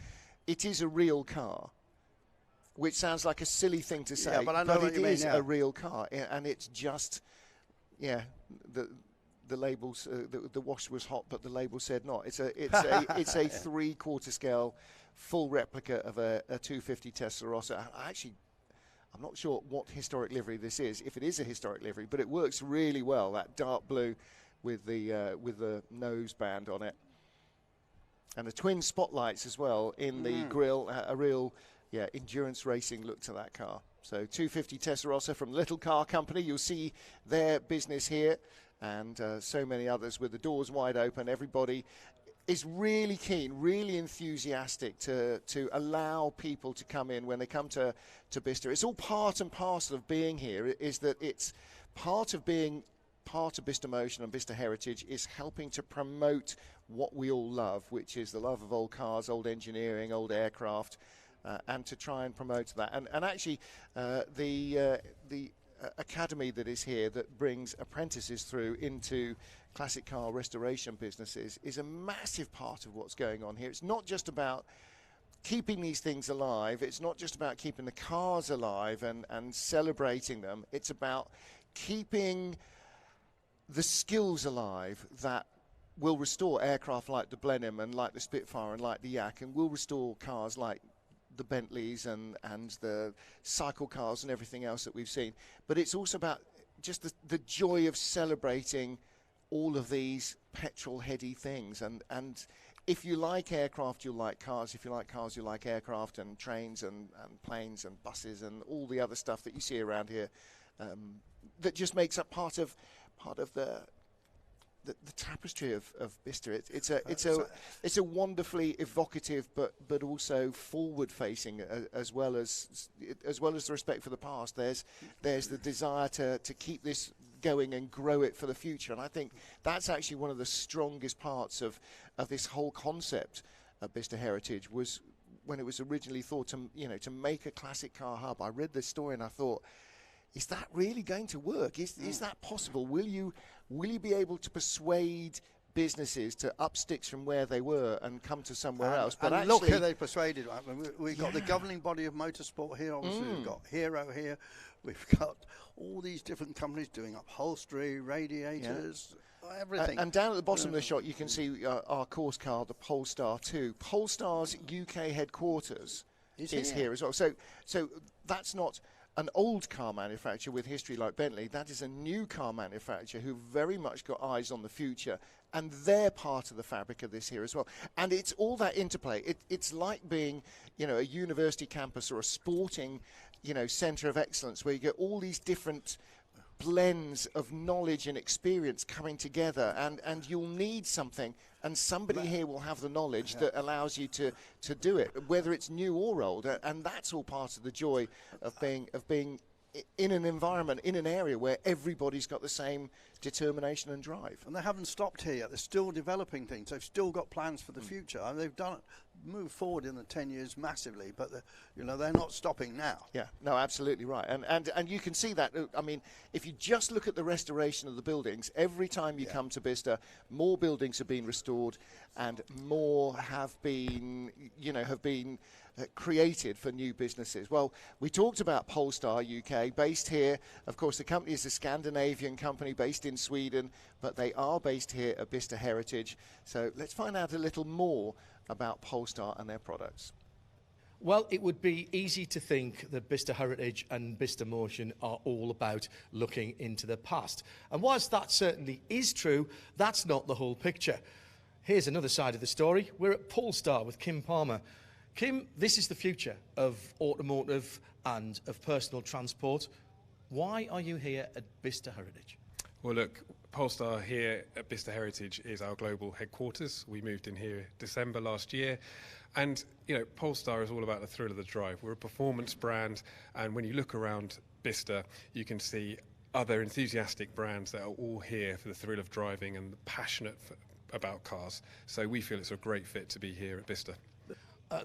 it is a real car, which sounds like a silly thing to say, but it is a real car. And it's just, the labels, the wash was hot, but the label said not. It's a 3/4 scale full replica of a 250 Testarossa. I'm not sure what historic livery this is, if it is a historic livery, but it works really well, that dark blue with the nose band on it. And the twin spotlights as well in the grille, a real endurance racing look to that car. So 250 Testarossa from Little Car Company, you'll see their business here, and so many others with the doors wide open. Everybody is really keen, really enthusiastic to allow people to come in when they come to Bicester. It's all part and parcel of being here, is that it's part of being part of Bicester Motion and Bicester Heritage is helping to promote what we all love, which is the love of old cars, old engineering, old aircraft, and to try and promote that. And actually, the academy that is here that brings apprentices through into classic car restoration businesses is a massive part of what's going on here. It's not just about keeping these things alive. It's not just about keeping the cars alive and celebrating them. It's about keeping the skills alive that will restore aircraft like the Blenheim and like the Spitfire and like the Yak, and will restore cars like the Bentleys and the cycle cars and everything else that we've seen. But it's also about just the joy of celebrating all of these petrol-heady things. And if you like aircraft, you'll like cars. If you like cars, you'll like aircraft and trains and planes and buses and all the other stuff that you see around here. that just makes up part of the tapestry of Bicester. It's a wonderfly evocative but also forward-facing, as well as the respect for the past. There's the desire to keep this going and grow it for the future, and I think that's actually one of the strongest parts of this whole concept of Bicester Heritage, was when it was originally thought to make a classic car hub. I read this story and I thought, is that really going to work? Is that possible? Will you be able to persuade businesses to up sticks from where they were and come to somewhere else? But and look who they persuaded. I mean, we've got the governing body of motorsport here. Obviously, we've got Hero here. We've got all these different companies doing upholstery, radiators. Everything. And down at the bottom of the shot, you can see our course car, the Polestar 2. Polestar's UK headquarters is here as well. So that's not an old car manufacturer with history like Bentley. That is a new car manufacturer who very much got eyes on the future, and they're part of the fabric of this here as well. And it's all that interplay. It's like being, a university campus or a sporting, centre of excellence, where you get all these different blends of knowledge and experience coming together, and you'll need something, and somebody here will have the knowledge that allows you to do it, whether it's new or old. And that's all part of the joy of being in an environment, in an area where everybody's got the same determination and drive. And they haven't stopped here yet. They're still developing things. They've still got plans for the future. And they've moved forward in the 10 years massively, but they're not stopping now. Yeah, no, absolutely right. And you can see that. I mean, if you just look at the restoration of the buildings, every time you come to Bicester, more buildings have been restored and more have been created for new businesses. Well, we talked about Polestar UK, based here. Of course, the company is a Scandinavian company based in Sweden, but they are based here at Bicester Heritage. So let's find out a little more about Polestar and their products. Well, it would be easy to think that Bicester Heritage and Bicester Motion are all about looking into the past. And whilst that certainly is true, that's not the whole picture. Here's another side of the story. We're at Polestar with Kim Palmer. Kim, this is the future of automotive and of personal transport. Why are you here at Bicester Heritage? Well, look, Polestar here at Bicester Heritage is our global headquarters. We moved in here December last year. And, Polestar is all about the thrill of the drive. We're a performance brand. And when you look around Bicester, you can see other enthusiastic brands that are all here for the thrill of driving and passionate about cars. So we feel it's a great fit to be here at Bicester.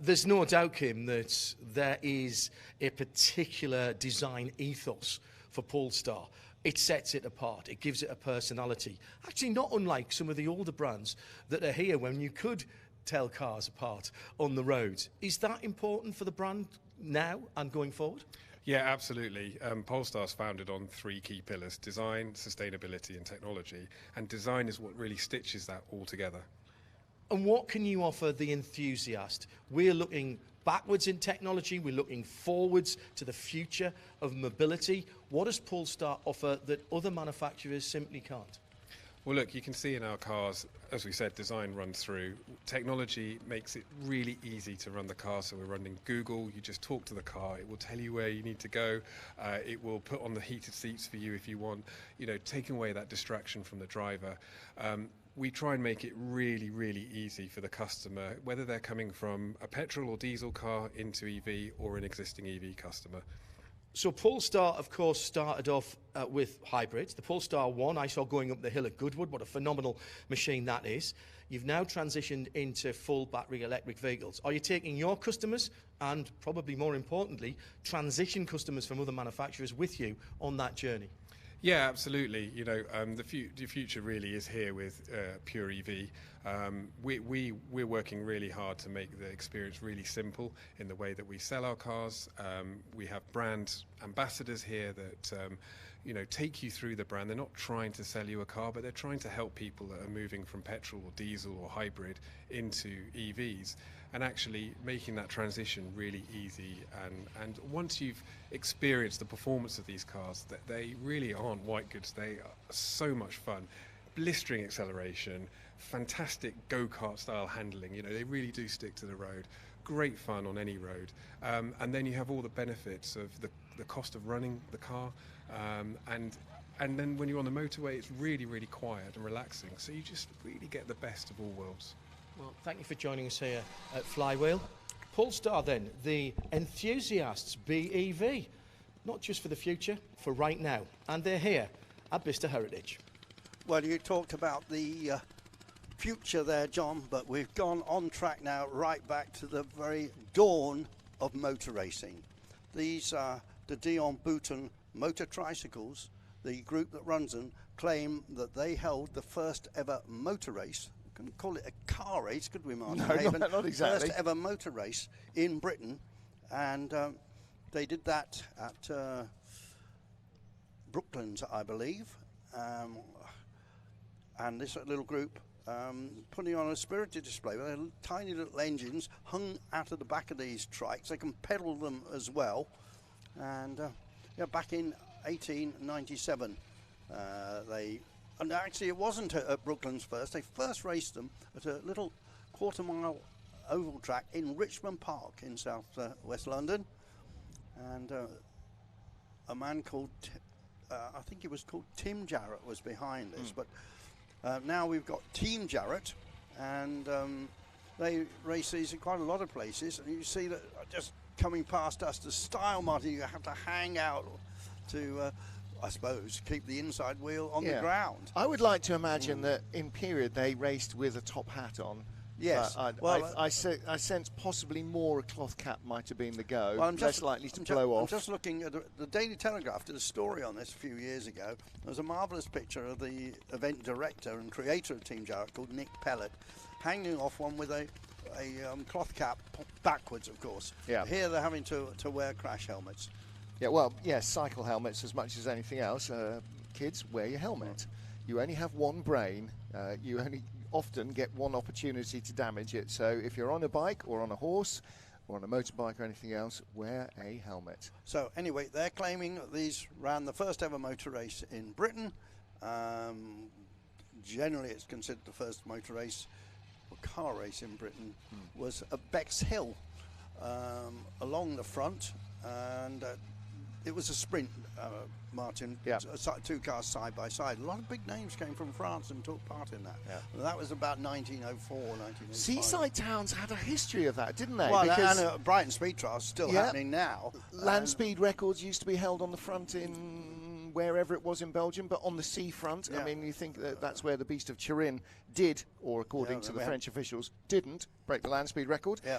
There's no doubt, Kim, that there is a particular design ethos for Polestar. It sets it apart. It gives it a personality. Actually, not unlike some of the older brands that are here when you could tell cars apart on the road. Is that important for the brand now and going forward? Yeah, absolutely. Polestar's founded on 3 key pillars: design, sustainability and technology. And design is what really stitches that all together. And what can you offer the enthusiast? We're looking backwards in technology, we're looking forwards to the future of mobility. What does Polestar offer that other manufacturers simply can't? Well, look, you can see in our cars, as we said, design runs through. Technology makes it really easy to run the car. So we're running Google. You just talk to the car. It will tell you where you need to go. It will put on the heated seats for you if you want, taking away that distraction from the driver. We try and make it really, really easy for the customer, whether they're coming from a petrol or diesel car into EV or an existing EV customer. So Polestar, of course, started off with hybrids. The Polestar 1 I saw going up the hill at Goodwood. What a phenomenal machine that is. You've now transitioned into full battery electric vehicles. Are you taking your customers and, probably more importantly, transition customers from other manufacturers with you on that journey? Yeah, absolutely. The future really is here with pure EV. We're working really hard to make the experience really simple in the way that we sell our cars. We have brand ambassadors here that take you through the brand. They're not trying to sell you a car, but they're trying to help people that are moving from petrol or diesel or hybrid into EVs, and actually making that transition really easy. And once you've experienced the performance of these cars, that they really aren't white goods. They are so much fun. Blistering acceleration, fantastic go-kart style handling. They really do stick to the road. Great fun on any road. And then you have all the benefits of the cost of running the car, and then when you're on the motorway, it's really, really quiet and relaxing. So you just really get the best of all worlds. Well, thank you for joining us here at Flywheel. Polestar then, the enthusiasts BEV, not just for the future, for right now. And they're here at Bicester Heritage. Well, you talked about the future there, John, but we've gone on track now right back to the very dawn of motor racing. These are the Dion Bouton motor tricycles. The group that runs them claim that they held the first ever motor race. We couldn't call it a car race, could we, Martin? No, not exactly. First ever motor race in Britain, and they did that at Brooklands, I believe. And this little group putting on a spirited display with their tiny little engines hung out of the back of these trikes. They can pedal them as well. And back in 1897, and actually it wasn't at Brooklands first. They first raced them at a little quarter-mile oval track in Richmond Park in south west London. And a man called, I think he was called Tim Jarrett, was behind this. But now we've got Team Jarrett, and they race these in quite a lot of places. And you see that just coming past us, the style, Martin, you have to hang out to, I suppose, keep the inside wheel on the ground. I would like to imagine that in period they raced with a top hat on. Yes. I sense possibly more a cloth cap might have been the go, well, less likely to blow off. I'm just looking at the Daily Telegraph did a story on this a few years ago. There was a marvellous picture of the event director and creator of Team Jarrett called Nick Pellet hanging off one with a cloth cap backwards, of course. Yeah. Here they're having to wear crash helmets. Yeah, well, yes, cycle helmets as much as anything else. Kids, wear your helmet. You only have one brain. You only often get one opportunity to damage it. So if you're on a bike or on a horse or on a motorbike or anything else, wear a helmet. So anyway, they're claiming that these ran the first ever motor race in Britain. Generally, it's considered the first motor race or car race in Britain was at Bexhill along the front, and it was a sprint, Martin. Yeah. Two cars side by side. A lot of big names came from France and took part in that. Yeah. And that was about 1904, 1905. Seaside towns had a history of that, didn't they? Well, because and Brighton Speed Trials still happening now. Land speed records used to be held on the front in wherever it was in Belgium, but on the seafront. I mean, you think that that's where the Beast of Turin did, or according to the French officials, didn't break the land speed record. Yeah.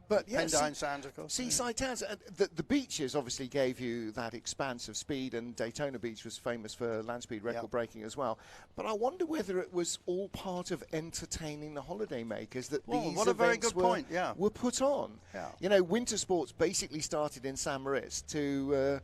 But yeah, Pendine Sands, of course. Seaside towns. The beaches obviously gave you that expanse of speed, and Daytona Beach was famous for land speed record breaking as well. But I wonder whether it was all part of entertaining the holidaymakers that these what a very events good point. Yeah. were put on. Yeah. You know, winter sports basically started in St. Moritz to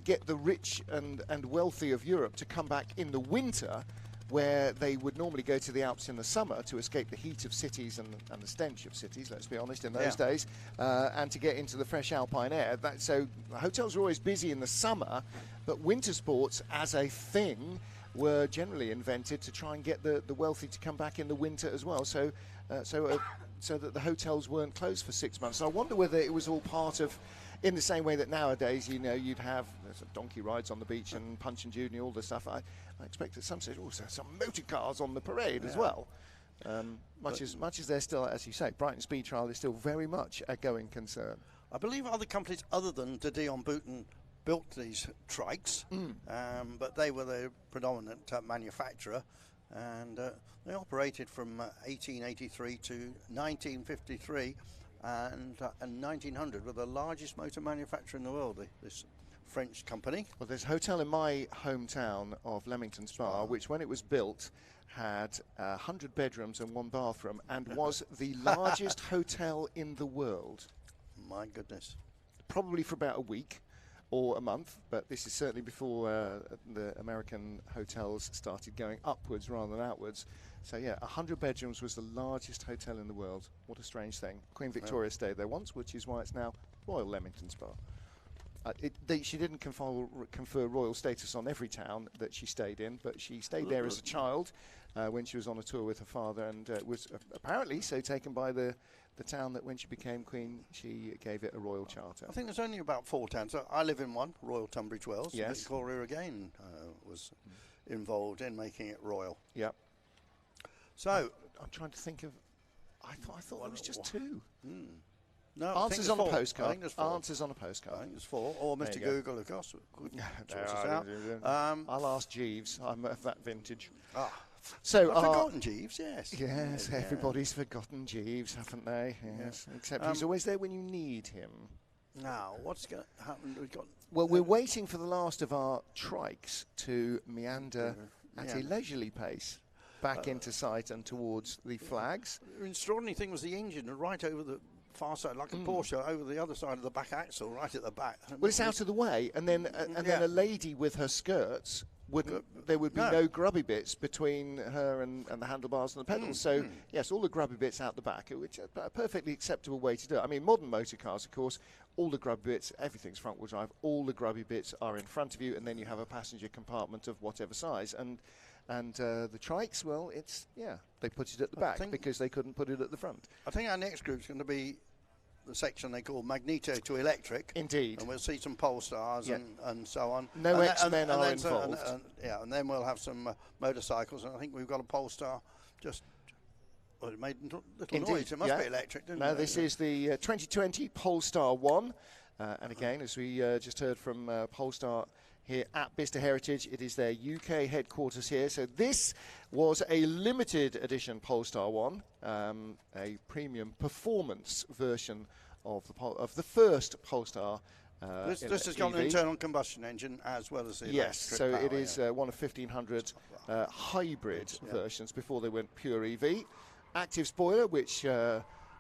get the rich and wealthy of Europe to come back in the winter, where they would normally go to the Alps in the summer to escape the heat of cities and the stench of cities, let's be honest, in those days, and to get into the fresh alpine air. So hotels were always busy in the summer, but winter sports as a thing were generally invented to try and get the wealthy to come back in the winter as well, so that the hotels weren't closed for 6 months. So I wonder whether it was all part of, in the same way that nowadays, you know, you'd have donkey rides on the beach and Punch and Judy and all the stuff. I expect at some stage also some motor cars on the parade as well. Much as they're still, as you say, Brighton Speed Trial is still very much a going concern. I believe other companies other than the Dion Bouton built these trikes, but they were the predominant manufacturer, and they operated from 1883 to 1953. And 1900 were the largest motor manufacturer in the world, this French company. Well, there's a hotel in my hometown of Leamington Spa, which when it was built had 100 bedrooms and 1 bathroom and was the largest hotel in the world. My goodness. Probably for about a week or a month, but this is certainly before the American hotels started going upwards rather than outwards. So yeah, 100 bedrooms was the largest hotel in the world. What a strange thing. Queen Victoria stayed there once, which is why it's now Royal Leamington Spa. She didn't confer royal status on every town that she stayed in, but she stayed there as a child when she was on a tour with her father, and was apparently so taken by the town that when she became queen, she gave it a royal charter. I think there's only about 4 towns. I live in one, Royal Tunbridge Wells. Yes. Victoria again was involved in making it royal. Yep. So I'm trying to think of. I thought it was just 2. No, answers on a postcard. I think there's 4. Answers on a postcard. I think there's 4. Or Mr. Google, of course, could sort us out. I'll ask Jeeves. I'm of that vintage. So I've forgotten Jeeves, yes. Yes, everybody's forgotten Jeeves, haven't they? Yes, except he's always there when you need him. Now, what's going to happen? We're waiting for the last of our trikes to meander at a leisurely pace back into sight and towards the flags. The extraordinary thing was the engine right over the far side, like a Porsche, over the other side of the back axle, right at the back. Well, it's out of the way, and then then a lady with her skirts there would be no grubby bits between her and the handlebars and the pedals. So yes, all the grubby bits out the back, which is a perfectly acceptable way to do it. I mean, modern motor cars, of course, all the grubby bits, everything's front wheel drive. All the grubby bits are in front of you, and then you have a passenger compartment of whatever size. And the trikes, well, they put it at the back because they couldn't put it at the front. I think our next group's going to be the section they call Magneto to Electric. Indeed. And we'll see some Polestars and so on. No X-Men are involved. And then we'll have some motorcycles, and I think we've got a Polestar just... Well, it made little noise. It must be electric, didn't it? No, this is the 2020 Polestar 1. And again, as we just heard from Polestar here at Bicester Heritage, it is their UK headquarters here. So this was a limited edition Polestar 1, a premium performance version of the first Polestar. This has got an internal combustion engine as well as the electric so power, it is one of 1,500 hybrid versions before they went pure EV. Active spoiler, which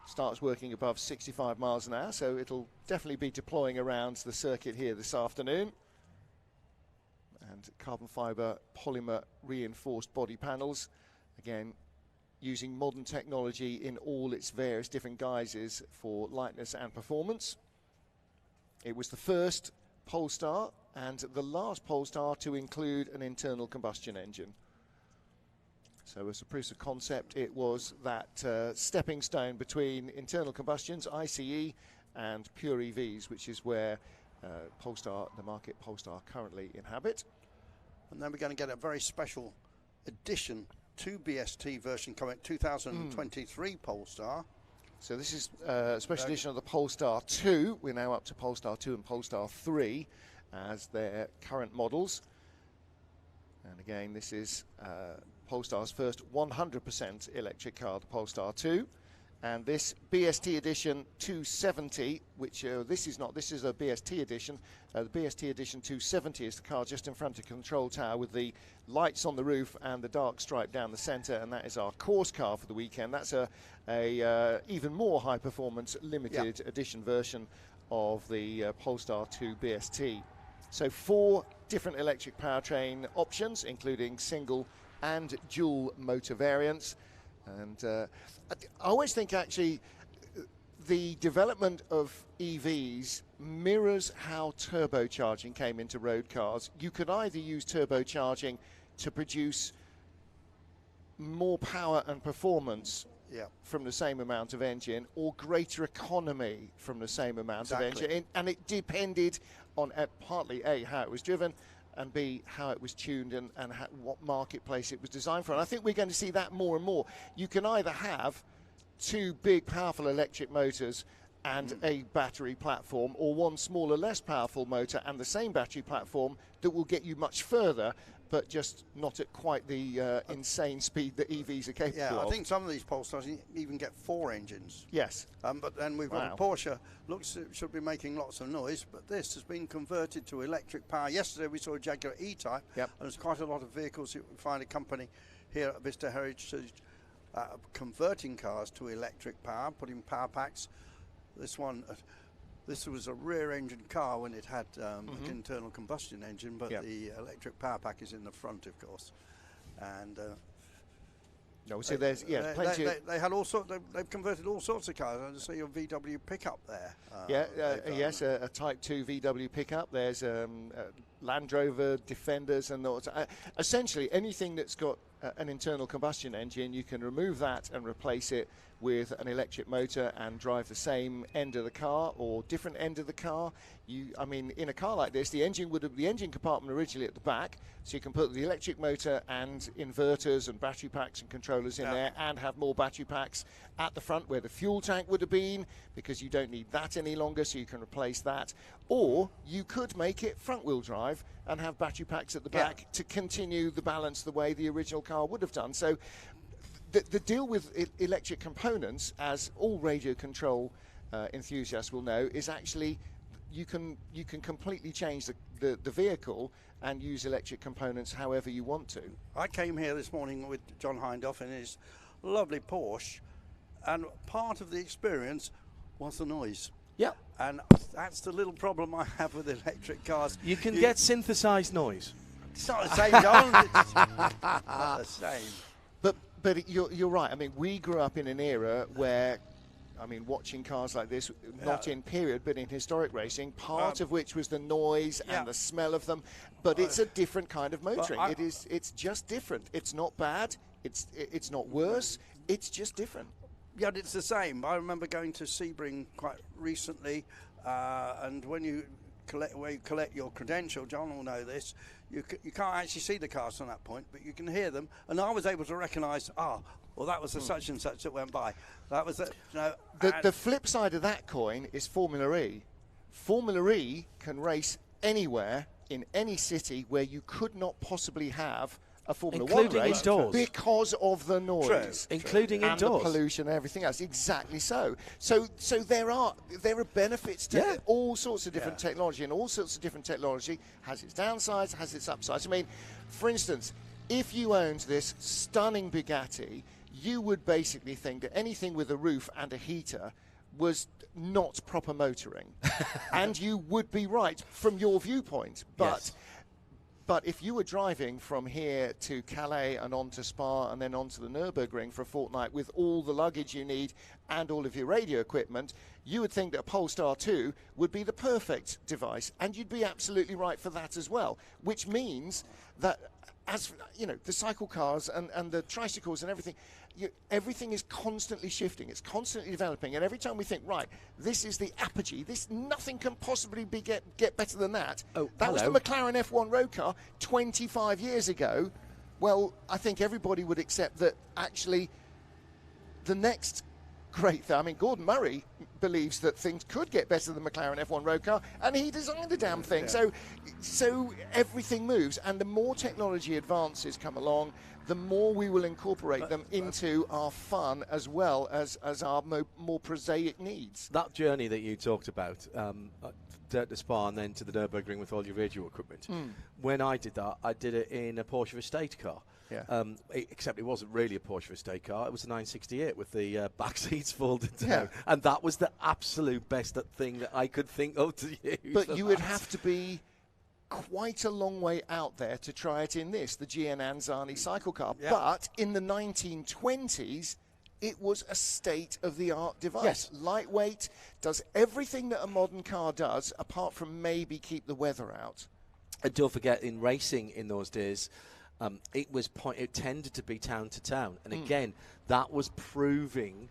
starts working above 65 miles an hour, so it'll definitely be deploying around the circuit here this afternoon. And carbon fibre polymer reinforced body panels, again using modern technology in all its various different guises for lightness and performance. It was the first Polestar and the last Polestar to include an internal combustion engine. So as a proof of concept, it was that stepping stone between internal combustions, ICE, and pure EVs, which is where the market Polestar currently inhabit. And then we're going to get a very special edition 2 BST version coming 2023 Polestar. So this is a special edition of the Polestar 2. We're now up to Polestar 2 and Polestar 3 as their current models. And again, this is Polestar's first 100% electric car, the Polestar 2. And this BST edition 270, which this is a BST edition. The BST edition 270 is the car just in front of the control tower with the lights on the roof and the dark stripe down the centre, and that is our course car for the weekend. That's a even more high performance limited edition version of the Polestar 2 BST. So 4 different electric powertrain options, including single and dual motor variants. And I always think actually the development of EVs mirrors how turbocharging came into road cars. You could either use turbocharging to produce more power and performance from the same amount of engine, or greater economy from the same amount of engine. And it depended on partly A, how it was driven, and B, how it was tuned and what marketplace it was designed for. And I think we're going to see that more and more. You can either have 2 big, powerful electric motors and a battery platform, or 1 smaller, less powerful motor and the same battery platform that will get you much further, but just not at quite the insane speed that EVs are capable of. I think some of these Polestars even get 4 engines. Yes. But then we've got a Porsche, should be making lots of noise, but this has been converted to electric power. Yesterday we saw a Jaguar E-Type, and there's quite a lot of vehicles. You find a company here at Bicester Heritage converting cars to electric power, putting power packs. This was a rear-engine car when it had an internal combustion engine, but the electric power pack is in the front, of course. And No, so there's plenty. They had all sorts. They've converted all sorts of cars. I just see your VW pickup there. Yes, a Type 2 VW pickup. There's Land Rover Defenders and those. Essentially, anything that's got an internal combustion engine, you can remove that and replace it with an electric motor and drive the same end of the car or different end of the car. In a car like this, the engine compartment originally at the back, so you can put the electric motor and inverters and battery packs and controllers in there, and have more battery packs at the front where the fuel tank would have been, because you don't need that any longer, so you can replace that. Or you could make it front-wheel drive and have battery packs at the back to continue the balance the way the original car would have done. So the deal with electric components, as all radio control enthusiasts will know, is actually you can completely change the vehicle and use electric components however you want to. I came here this morning with John Hindhaugh in his lovely Porsche, and part of the experience was the noise. Yeah. And that's the little problem I have with electric cars. You can get synthesized noise. It's not the same, John. It's not the same. But you're right. I mean, we grew up in an era where, watching cars like this, not in period, but in historic racing, part of which was the noise and the smell of them. But it's a different kind of motoring. It's just different. It's not bad. It's not worse. It's just different. Yeah, it's the same. I remember going to Sebring quite recently, and when you collect your credential, John will know this, you can't actually see the cars from that point, but you can hear them. And I was able to recognise, that was the such and such that went by. That was the flip side of that coin is Formula E. Formula E can race anywhere in any city where you could not possibly have a Formula One race indoors, because of the noise, including and indoors, the pollution and everything else. Exactly so. So there are benefits to all sorts of different technology, and all sorts of different technology has its downsides, has its upsides. I mean, for instance, if you owned this stunning Bugatti, you would basically think that anything with a roof and a heater was not proper motoring, and you would be right from your viewpoint, But if you were driving from here to Calais and on to Spa and then on to the Nürburgring for a fortnight with all the luggage you need and all of your radio equipment, you would think that a Polestar 2 would be the perfect device. And you'd be absolutely right for that as well, which means that, as you know, the cycle cars and the tricycles and everything, everything is constantly shifting. It's constantly developing. And every time we think, right, this is the apogee, nothing can possibly get better than that. That was the McLaren F1 road car 25 years ago. Well, I think everybody would accept that actually the next great thing, I mean, Gordon Murray believes that things could get better than the McLaren F1 road car, and he designed the damn thing. So everything moves, and the more technology advances come along, the more we will incorporate them into our fun as well as our more prosaic needs. That journey that you talked about, to Spa and then to the Nürburgring with all your radio equipment, when I did that, I did it in a Porsche estate car. Yeah. Except it wasn't really a Porsche estate car. It was a 968 with the back seats folded down. And that was the absolute best thing that I could think of to use. But you would have to be quite a long way out there to try it in this, the GN Anzani cycle car. Yeah. But in the 1920s, it was a state-of-the-art device. Yes. Lightweight, does everything that a modern car does, apart from maybe keep the weather out. And don't forget, in racing in those days, it tended to be town to town, and again, that was proving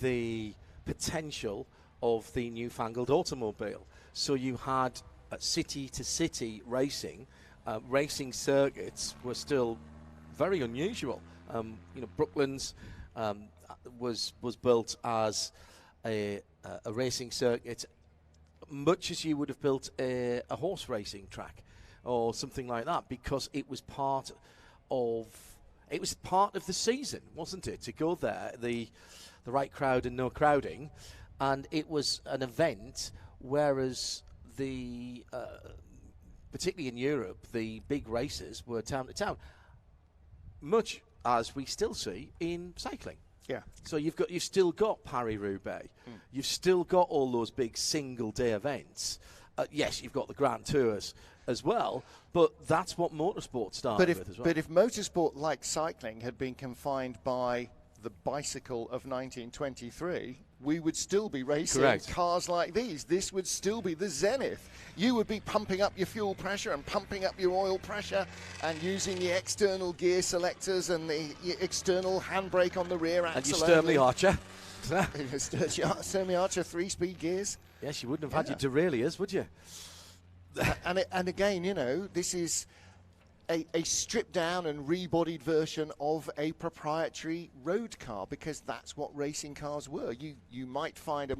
the potential of the newfangled automobile. So you had city to city racing. Racing circuits were still very unusual. Brooklands was built as a racing circuit, much as you would have built a horse racing track or something like that, because it was part of the season, wasn't it, to go there, the right crowd and no crowding, and it was an event, whereas the particularly in Europe, the big races were town to town, much as we still see in cycling. Yeah. So you've still got Paris-Roubaix, you've still got all those big single day events. yes, you've got the Grand Tours as well, but that's what motorsport started with as well. But if motorsport, like cycling, had been confined by the bicycle of 1923, we would still be racing cars like these. This would still be the zenith. You would be pumping up your fuel pressure and pumping up your oil pressure and using the external gear selectors and the external handbrake on the rear axle. And your Sturmey Archer. Sturmey Archer 3-speed gears. Yes, you wouldn't have had your derailleurs, would you? And again, you know, this is a stripped down and rebodied version of a proprietary road car, because that's what racing cars were. You might find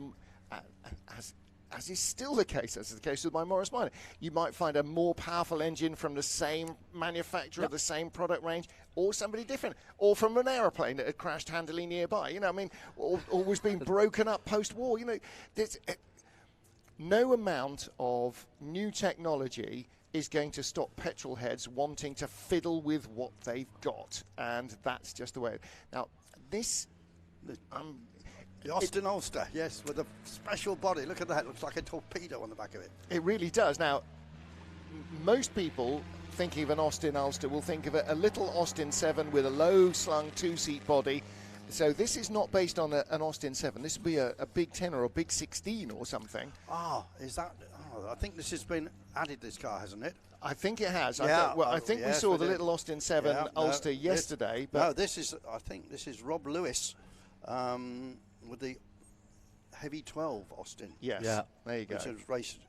as is still the case, as is the case with my Morris Minor, you might find a more powerful engine from the same manufacturer, the same product range, or somebody different, or from an aeroplane that had crashed handily nearby. You know, I mean, or was being broken up post-war. You know, there's no amount of new technology is going to stop petrol heads wanting to fiddle with what they've got, and that's just the way. Now, the Austin Ulster, yes, with a special body. Look at that, looks like a torpedo on the back of it. It really does. Now, most people thinking of an Austin Ulster will think of a little Austin 7 with a low-slung two-seat body. So this is not based on an Austin 7. This would be a Big 10 or a Big 16 or something. Is that... I think this has been added, this car, hasn't it? I think it has. Yeah, I think we saw the little Austin 7 Ulster yesterday. I think this is Rob Lewis with the Heavy 12 Austin. Yes, there you go.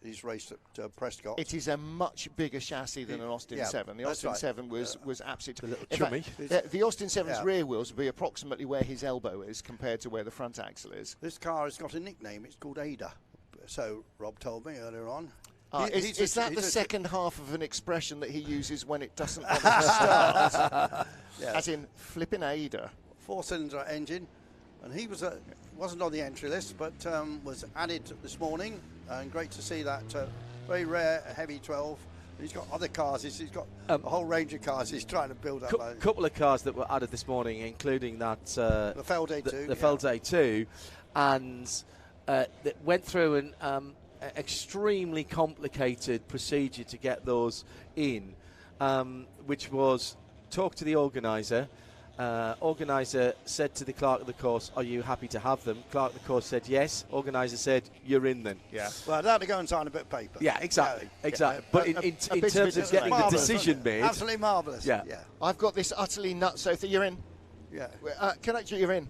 He's raced at Prescott. It is a much bigger chassis than an Austin 7. The Austin 7 was absolutely... chummy. The Austin 7's rear wheels will be approximately where his elbow is compared to where the front axle is. This car has got a nickname. It's called Ada. So Rob told me earlier on. Is that the second half of an expression that he uses when it doesn't want to start? As in flipping Ada. 4-cylinder engine, and he wasn't on the entry list, but was added this morning, and great to see that very rare Heavy 12. He's got other cars. He's got a whole range of cars he's trying to build up. A couple of cars that were added this morning, including that the Feld A2. The Feld A2, and that went through an extremely complicated procedure to get those in, which was talk to the organiser. Organiser said to the clerk of the course, "Are you happy to have them?" Clerk of the course said yes. Organiser said, "You're in then." Yeah. Well, I'd have to go and sign a bit of paper. Yeah, exactly. But in terms of getting the decision made, absolutely marvellous. Yeah. I've got this utterly nuts. So you're in. Yeah. You're in.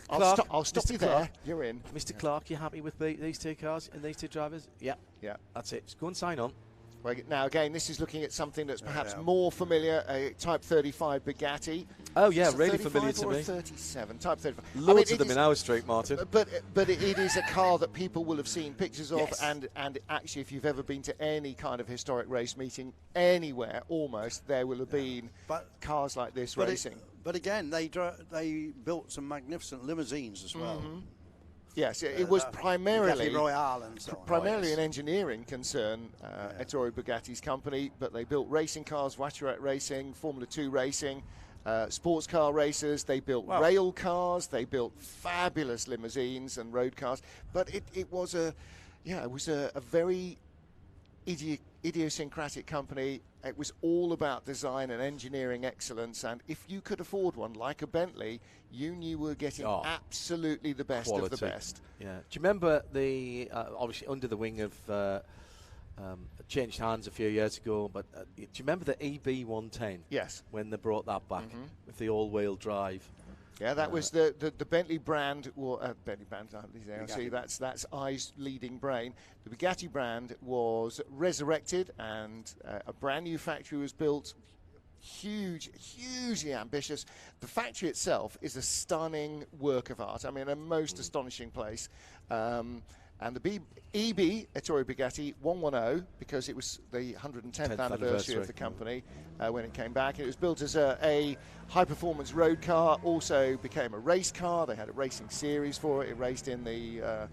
I'll stop you there. You're in. Mr. Clark, you happy with these two cars and these two drivers? Yeah. Yeah. That's it. Just go and sign on. Well, now, again, this is looking at something that's perhaps more familiar, a Type 35 Bugatti. Oh, yeah, really familiar to me. 37, Type 35. Loads of them in our street, Martin. But it is a car that people will have seen pictures of, and actually, if you've ever been to any kind of historic race meeting anywhere, almost, there will have been cars like this racing. But again, they built some magnificent limousines as well. Mm-hmm. Yes, it was primarily Royale and so on. Primarily an engineering concern, Ettore Bugatti's company, but they built racing cars, Voiturette racing, Formula 2 racing, sports car racers. They built rail cars. They built fabulous limousines and road cars. But it was a very idiosyncratic company. It was all about design and engineering excellence, and if you could afford one like a Bentley, you knew you were getting absolutely the best quality of the best. Yeah. Do you remember the obviously under the wing of changed hands a few years ago, but do you remember the EB110? Yes. When they brought that back with the all-wheel drive. Yeah, that was the Bentley brand, or Bentley brand. See, that's I's leading brain. The Bugatti brand was resurrected, and a brand new factory was built. Hugely ambitious. The factory itself is a stunning work of art. I mean, a most astonishing place. And the EB, Ettore Bugatti 110, because it was the 110th anniversary of the company when it came back. It was built as a high-performance road car, also became a race car. They had a racing series for it. It raced in the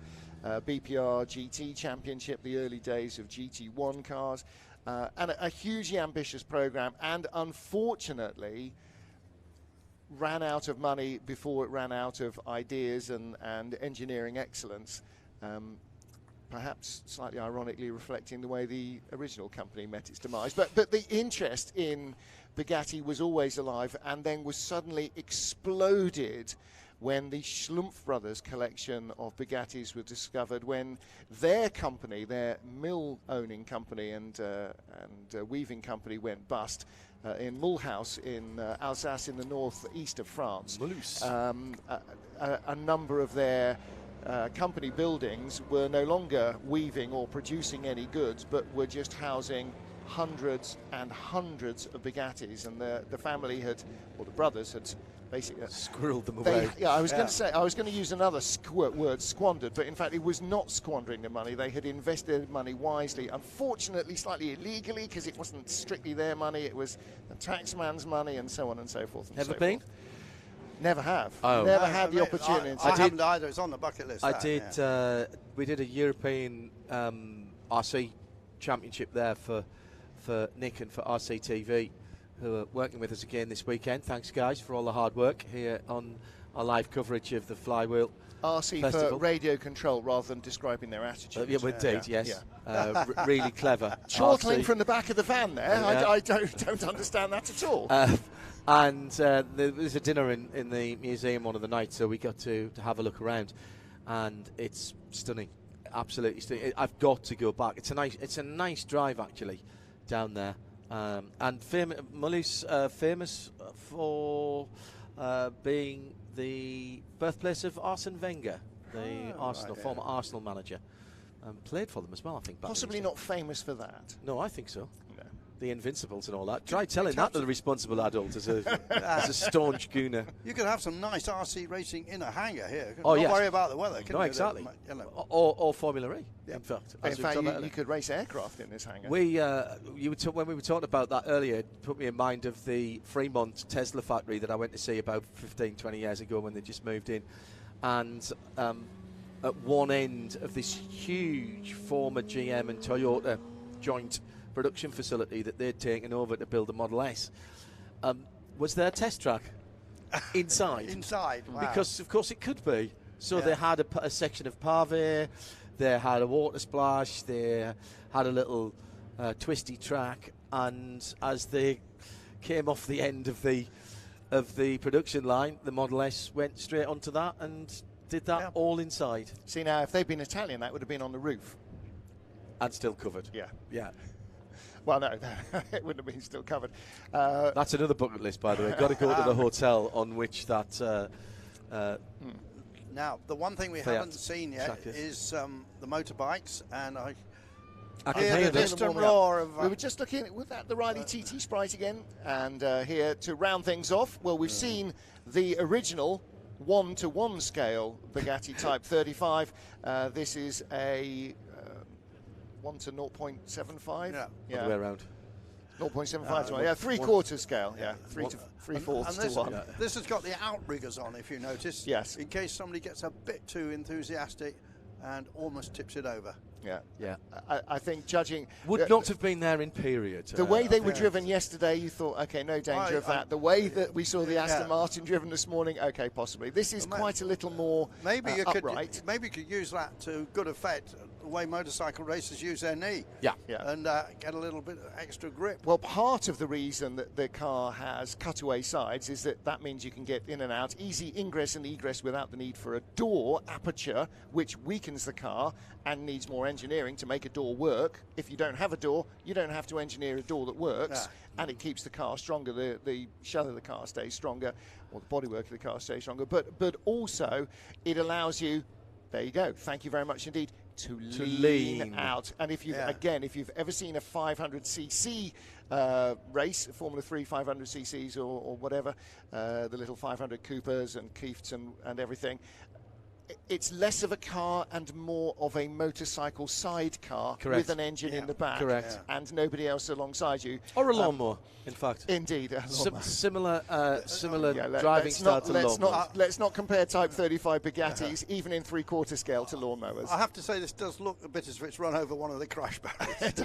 BPR GT Championship, the early days of GT1 cars. And a hugely ambitious program, and unfortunately ran out of money before it ran out of ideas and engineering excellence. perhaps slightly ironically reflecting the way the original company met its demise. But the interest in Bugatti was always alive, and then was suddenly exploded when the Schlumpf brothers collection of Bugattis was discovered, when their company, their mill-owning company and weaving company went bust in Mulhouse in Alsace in the northeast of France. A number of their company buildings were no longer weaving or producing any goods, but were just housing hundreds and hundreds of Bugattis, and the family had, or the brothers had, basically squirreled them away. I was going to say, I was going to use another word, squandered, but in fact it was not squandering the money. They had invested money wisely, unfortunately slightly illegally, because it wasn't strictly their money, it was the taxman's money, and so on and so forth. Never been? Never have. Oh. Never had the opportunity. I haven't either. It's on the bucket list. We did a European RC championship there for Nick and for RCTV, who are working with us again this weekend. Thanks, guys, for all the hard work here on our live coverage of the Flywheel RC Festival. for radio control rather than describing their attitude. Yeah, indeed, yes. Yeah. Really clever. Chortling from the back of the van there. Yeah. I don't understand that at all. And there was a dinner in the museum one of the nights, so we got to have a look around, and it's stunning, absolutely stunning. I've got to go back. It's a nice drive actually down there, and Mulhouse famous for being the birthplace of Arsene Wenger, the former Arsenal manager. Played for them as well, I think. Possibly not famous for that. No, I think so. The Invincibles and all that. Try telling that to the responsible adult as a staunch gooner. You could have some nice RC racing in a hangar here. Oh, Don't worry about the weather. No, exactly. Or Formula E, in fact. In fact, you could race aircraft in this hangar. When we were talking about that earlier, it put me in mind of the Fremont Tesla factory that I went to see about 15, 20 years ago when they just moved in. And at one end of this huge former GM and Toyota joint production facility that they'd taken over to build the Model S, was their test track inside. Inside, wow. Because, of course, it could be. So they had a section of pave, they had a water splash, they had a little twisty track, and as they came off the end of the production line, the Model S went straight onto that and did that all inside. See, now, if they'd been Italian, that would have been on the roof. And still covered. Yeah. Well, no, it wouldn't have been still covered. That's another bucket list, by the way. Got to go to the hotel on which that. Now, the one thing we haven't seen yet is the motorbikes, and I can hear the distant roar of. We were just looking at the Riley TT Sprite again, and here to round things off. Well, we've seen the original 1-to-1 scale Bugatti Type 35. This is a 1 to 0.75. All the way around. 0.75 to 1. Yeah, 3/4 scale. Yeah, 3/4 to 1. This has got the outriggers on, if you notice. Yes. In case somebody gets a bit too enthusiastic and almost tips it over. Yeah. I think judging would not have been there in period. The way they were driven yesterday, you thought, okay, no danger of that. The way that we saw the Aston Martin driven this morning, okay, possibly. This is quite a little more upright. Maybe you could use that to good effect, the way motorcycle racers use their knee. Yeah. And get a little bit of extra grip. Well, part of the reason that the car has cutaway sides is that means you can get in and out, easy ingress and egress without the need for a door aperture, which weakens the car and needs more engineering to make a door work. If you don't have a door, you don't have to engineer a door that works, and it keeps the car stronger. The shell of the car stays stronger, or the bodywork of the car stays stronger. But also, it allows you. There you go. Thank you very much indeed. To lean out. And if you've ever seen a 500cc race, Formula 3 500cc's or whatever, the little 500 Coopers and Kiefts and everything, it's less of a car and more of a motorcycle sidecar with an engine in the back. And nobody else alongside you. Or a lawnmower, in fact. Indeed. Similar driving style to lawnmowers. Let's not compare Type 35 Bugattis, even in 3/4 scale, to lawnmowers. I have to say, this does look a bit as if it's run over one of the crash barriers. It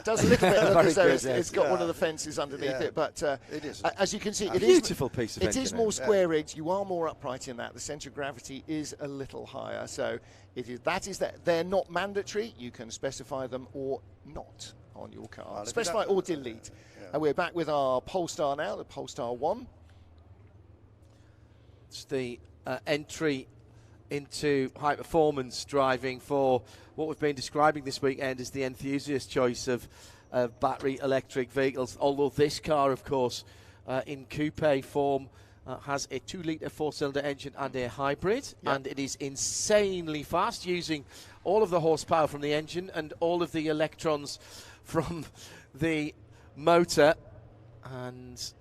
does a little bit look as though it's got one of the fences underneath it. But it is. As you can see, beautiful piece of engineering. It is more square-rigged. You are more upright in that. The centre of gravity is a little little higher. So they're not mandatory. You can specify them or not on your car. Specify or delete. Yeah. And we're back with our Polestar now, the Polestar 1. It's the entry into high performance driving for what we've been describing this weekend as the enthusiast choice of battery electric vehicles. Although this car, of course, in coupe form, has a 2-litre 4-cylinder engine and a hybrid, and it is insanely fast, using all of the horsepower from the engine and all of the electrons from the motor, and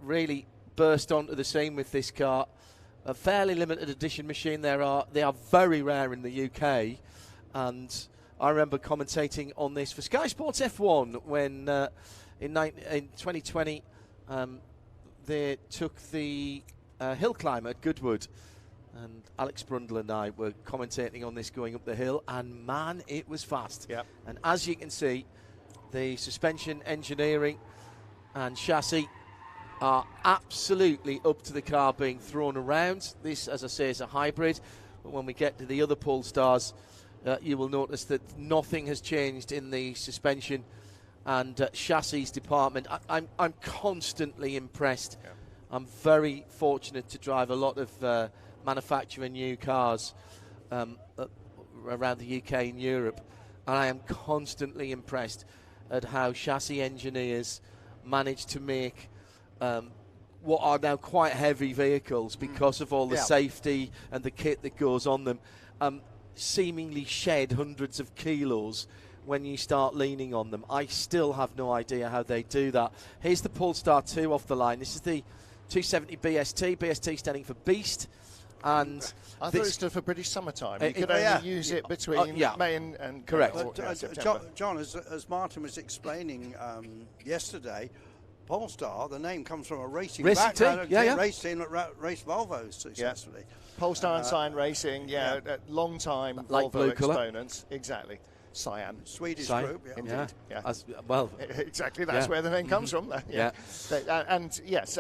really burst onto the scene with this car. A fairly limited edition machine. They are very rare in the UK, and I remember commentating on this for Sky Sports F1 when in 2020 they took the hill climb at Goodwood, and Alex Brundle and I were commentating on this going up the hill, and man, it was fast. Yep. And as you can see, the suspension engineering and chassis are absolutely up to the car being thrown around. This, as I say, is a hybrid, but when we get to the other Polestars, you will notice that nothing has changed in the suspension and chassis department. I'm constantly impressed. Yeah. I'm very fortunate to drive a lot of manufacturer new cars around the UK and Europe, and I am constantly impressed at how chassis engineers manage to make what are now quite heavy vehicles, because of all the safety and the kit that goes on them, seemingly shed hundreds of kilos when you start leaning on them. I still have no idea how they do that. Here's the Polestar 2 off the line. This is the 270 BST, BST standing for Beast. And I thought it stood for British Summertime. You could only use it between May and correct. John, as Martin was explaining yesterday, Polestar, the name comes from a racing background. Race team that raced Volvos successfully. Polestar and Cyan Racing, long time like Volvo exponents. Exactly. Cyan. Swedish group, indeed. Well, exactly, that's where the name comes from. And yes,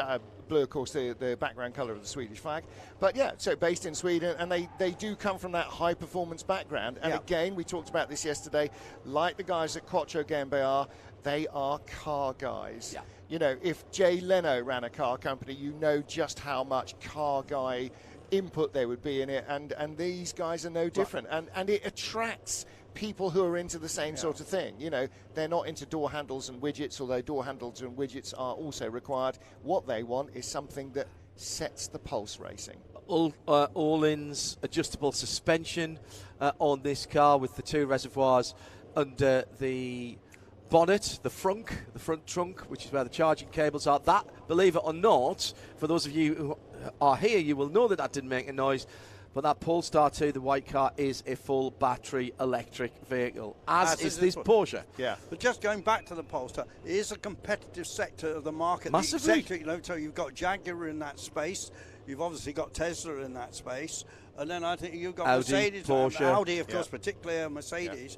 blue, of course, the background colour of the Swedish flag. But so based in Sweden, and they do come from that high performance background. And again, we talked about this yesterday, like the guys at Quattro GmbH, they are car guys. Yeah. You know, if Jay Leno ran a car company, you know just how much car guy input there would be in it, and these guys are no different. And it attracts people who are into the same sort of thing. You know, they're not into door handles and widgets, although door handles and widgets are also required. What they want is something that sets the pulse racing. All-ins, adjustable suspension on this car with the 2 reservoirs under the bonnet, the front trunk, which is where the charging cables are. That, believe it or not, for those of you who are here, you will know that didn't make a noise. But that Polestar 2, the white car, is a full battery electric vehicle, as is this Porsche. Yeah. But just going back to the Polestar, it is a competitive sector of the market. Massively. So you've got Jaguar in that space. You've obviously got Tesla in that space. And then I think you've got Audi, Mercedes, Porsche. Audi, of course, particularly Mercedes.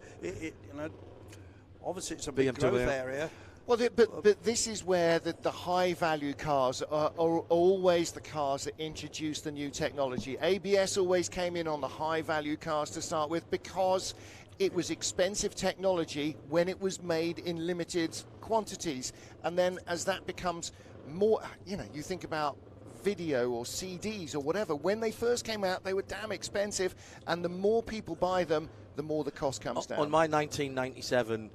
Obviously, it's a big growth area. Well, but this is where the high-value cars are always the cars that introduce the new technology. ABS always came in on the high-value cars to start with because it was expensive technology when it was made in limited quantities. And then as that becomes more, you think about video or CDs or whatever. When they first came out, they were damn expensive, and the more people buy them, the more the cost comes down. On my 1997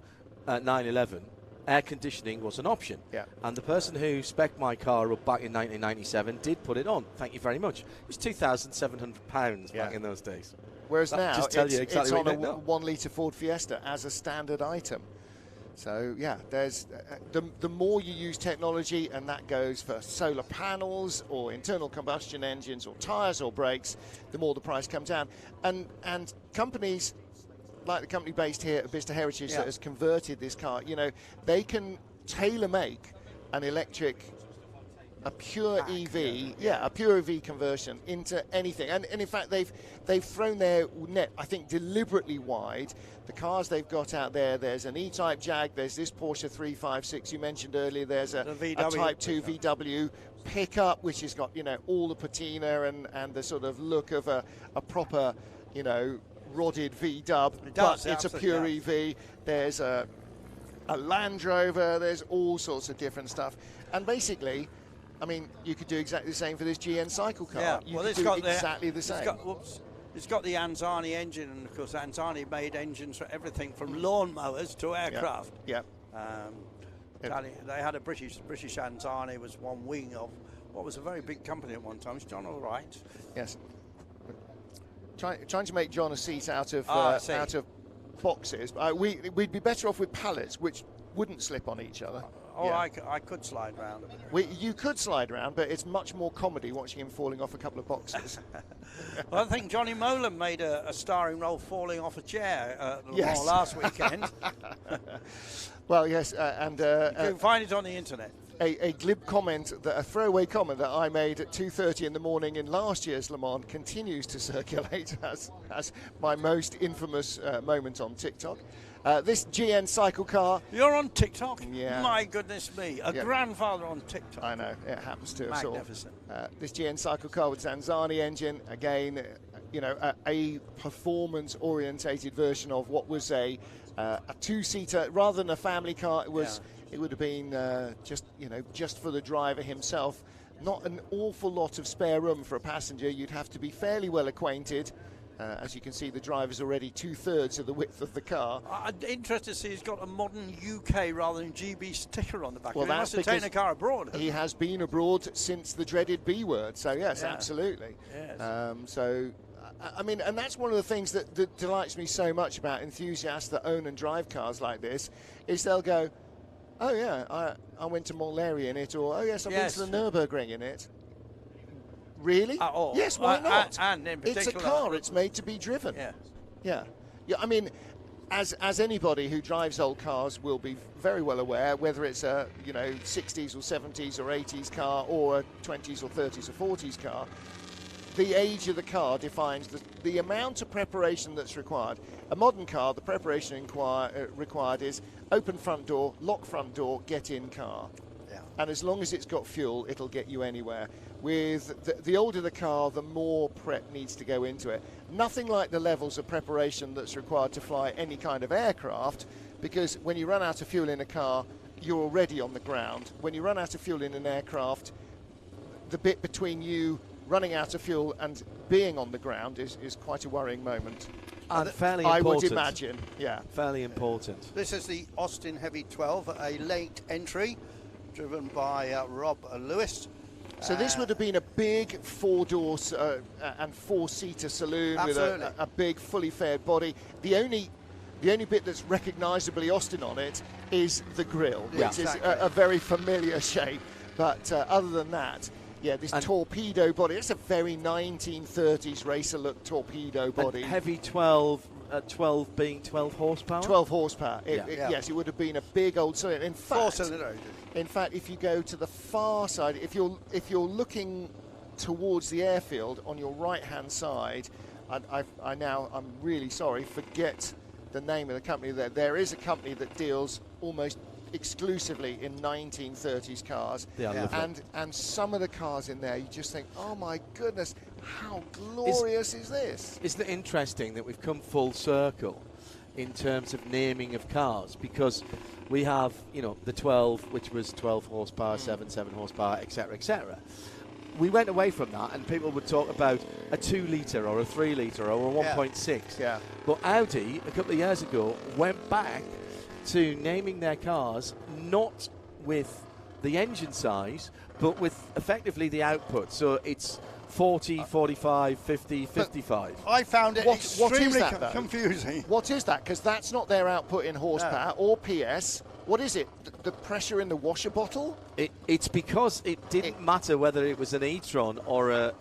911, air conditioning was an option. Yeah. And the person who spec'd my car up back in 1997 did put it on. Thank you very much. It was £2,700 back in those days. Whereas now it's on a 1-litre Ford Fiesta as a standard item. So there's the more you use technology, and that goes for solar panels or internal combustion engines or tyres or brakes, the more the price comes down. And companies like the company based here at Bicester Heritage that has converted this car, they can tailor-make an electric, a pure EV, a pure EV conversion into anything. And in fact, they've thrown their net, I think, deliberately wide. The cars they've got out there's an E-Type Jag, there's this Porsche 356 you mentioned earlier, there's a Type 2 VW, pickup, which has got, all the patina and the sort of look of a proper, rodded V-dub, but it's a pure EV. There's a Land Rover, there's all sorts of different stuff. And basically, I mean, you could do exactly the same for this GN cycle car. Yeah, you could do exactly the same. It's got the Anzani engine, and of course Anzani made engines for everything from lawnmowers to aircraft. Yeah. They had a British Anzani, was one wing of what was a very big company at one time. Is John all right? Yes. Trying to make John a seat out of boxes. We'd be better off with pallets, which wouldn't slip on each other. I could slide round a bit. You could slide round, but it's much more comedy watching him falling off a couple of boxes. Well, I think Johnny Molan made a starring role falling off a chair at Le Mans last weekend. Well, yes, and you can find it on the internet. A glib comment, a throwaway comment that I made at 2:30 in the morning in last year's Le Mans continues to circulate as my most infamous moment on TikTok. This GN cycle car. You're on TikTok? Yeah. My goodness me. A grandfather on TikTok. I know, it happens to us all. Magnificent. This GN cycle car with Zanzani engine, again, a performance-orientated version of what was a two-seater, rather than a family car. It would have been just for the driver himself. Not an awful lot of spare room for a passenger. You'd have to be fairly well acquainted. As you can see, the driver's already 2/3 of the width of the car. I'm interested to see he's got a modern UK rather than GB sticker on the back. Well, he must have taken a car abroad. He has been abroad since the dreaded B word. So yes, absolutely. Yes. I mean, and that's one of the things that delights me so much about enthusiasts that own and drive cars like this, is they'll go, oh yeah, I went to Montlhéry in it, or oh yes, I've been to the Nürburgring in it. Really? Yes, why not? And in particular, it's a car. It's made to be driven. Yeah. I mean, as anybody who drives old cars will be very well aware, whether it's a 60s or 70s or 80s car or a 20s or 30s or 40s car, the age of the car defines the amount of preparation that's required. A modern car, the preparation required is open front door, lock front door, get in car. And as long as it's got fuel, it'll get you anywhere. With the older the car, the more prep needs to go into it. Nothing like the levels of preparation that's required to fly any kind of aircraft, because when you run out of fuel in a car, you're already on the ground. When you run out of fuel in an aircraft, the bit between you running out of fuel and being on the ground is quite a worrying moment. And fairly important. I would imagine, Fairly important. This is the Austin Heavy 12, a late entry, driven by Rob Lewis. So this would have been a big four-door and four-seater saloon with a big, fully faired body. The only bit that's recognisably Austin on it is the grille, which is a very familiar shape. But other than that, this torpedo body, it's a very 1930s racer look torpedo body. Heavy 12 being 12 horsepower? 12 horsepower. Yes, it would have been a big old cylinder. In fact, if you go to the far side, if you're looking towards the airfield on your right-hand side, I'm really sorry, forget the name of the company there. There is a company that deals almost exclusively in 1930s cars. And some of the cars in there, you just think, oh my goodness, how glorious is this? Isn't it interesting that we've come full circle in terms of naming of cars? Because we have, the 12, which was 12 horsepower, 7 horsepower, etc., etc. We went away from that, and people would talk about a 2-litre or a 3-litre or a 1.6. Yeah. But Audi, a couple of years ago, went back to naming their cars not with the engine size, but with effectively the output. So it's 40, 45, 50, 55. I found it extremely confusing. What is that? Because that's not their output in horsepower or PS. What is it? The pressure in the washer bottle? It's because it didn't matter whether it was an e-tron or a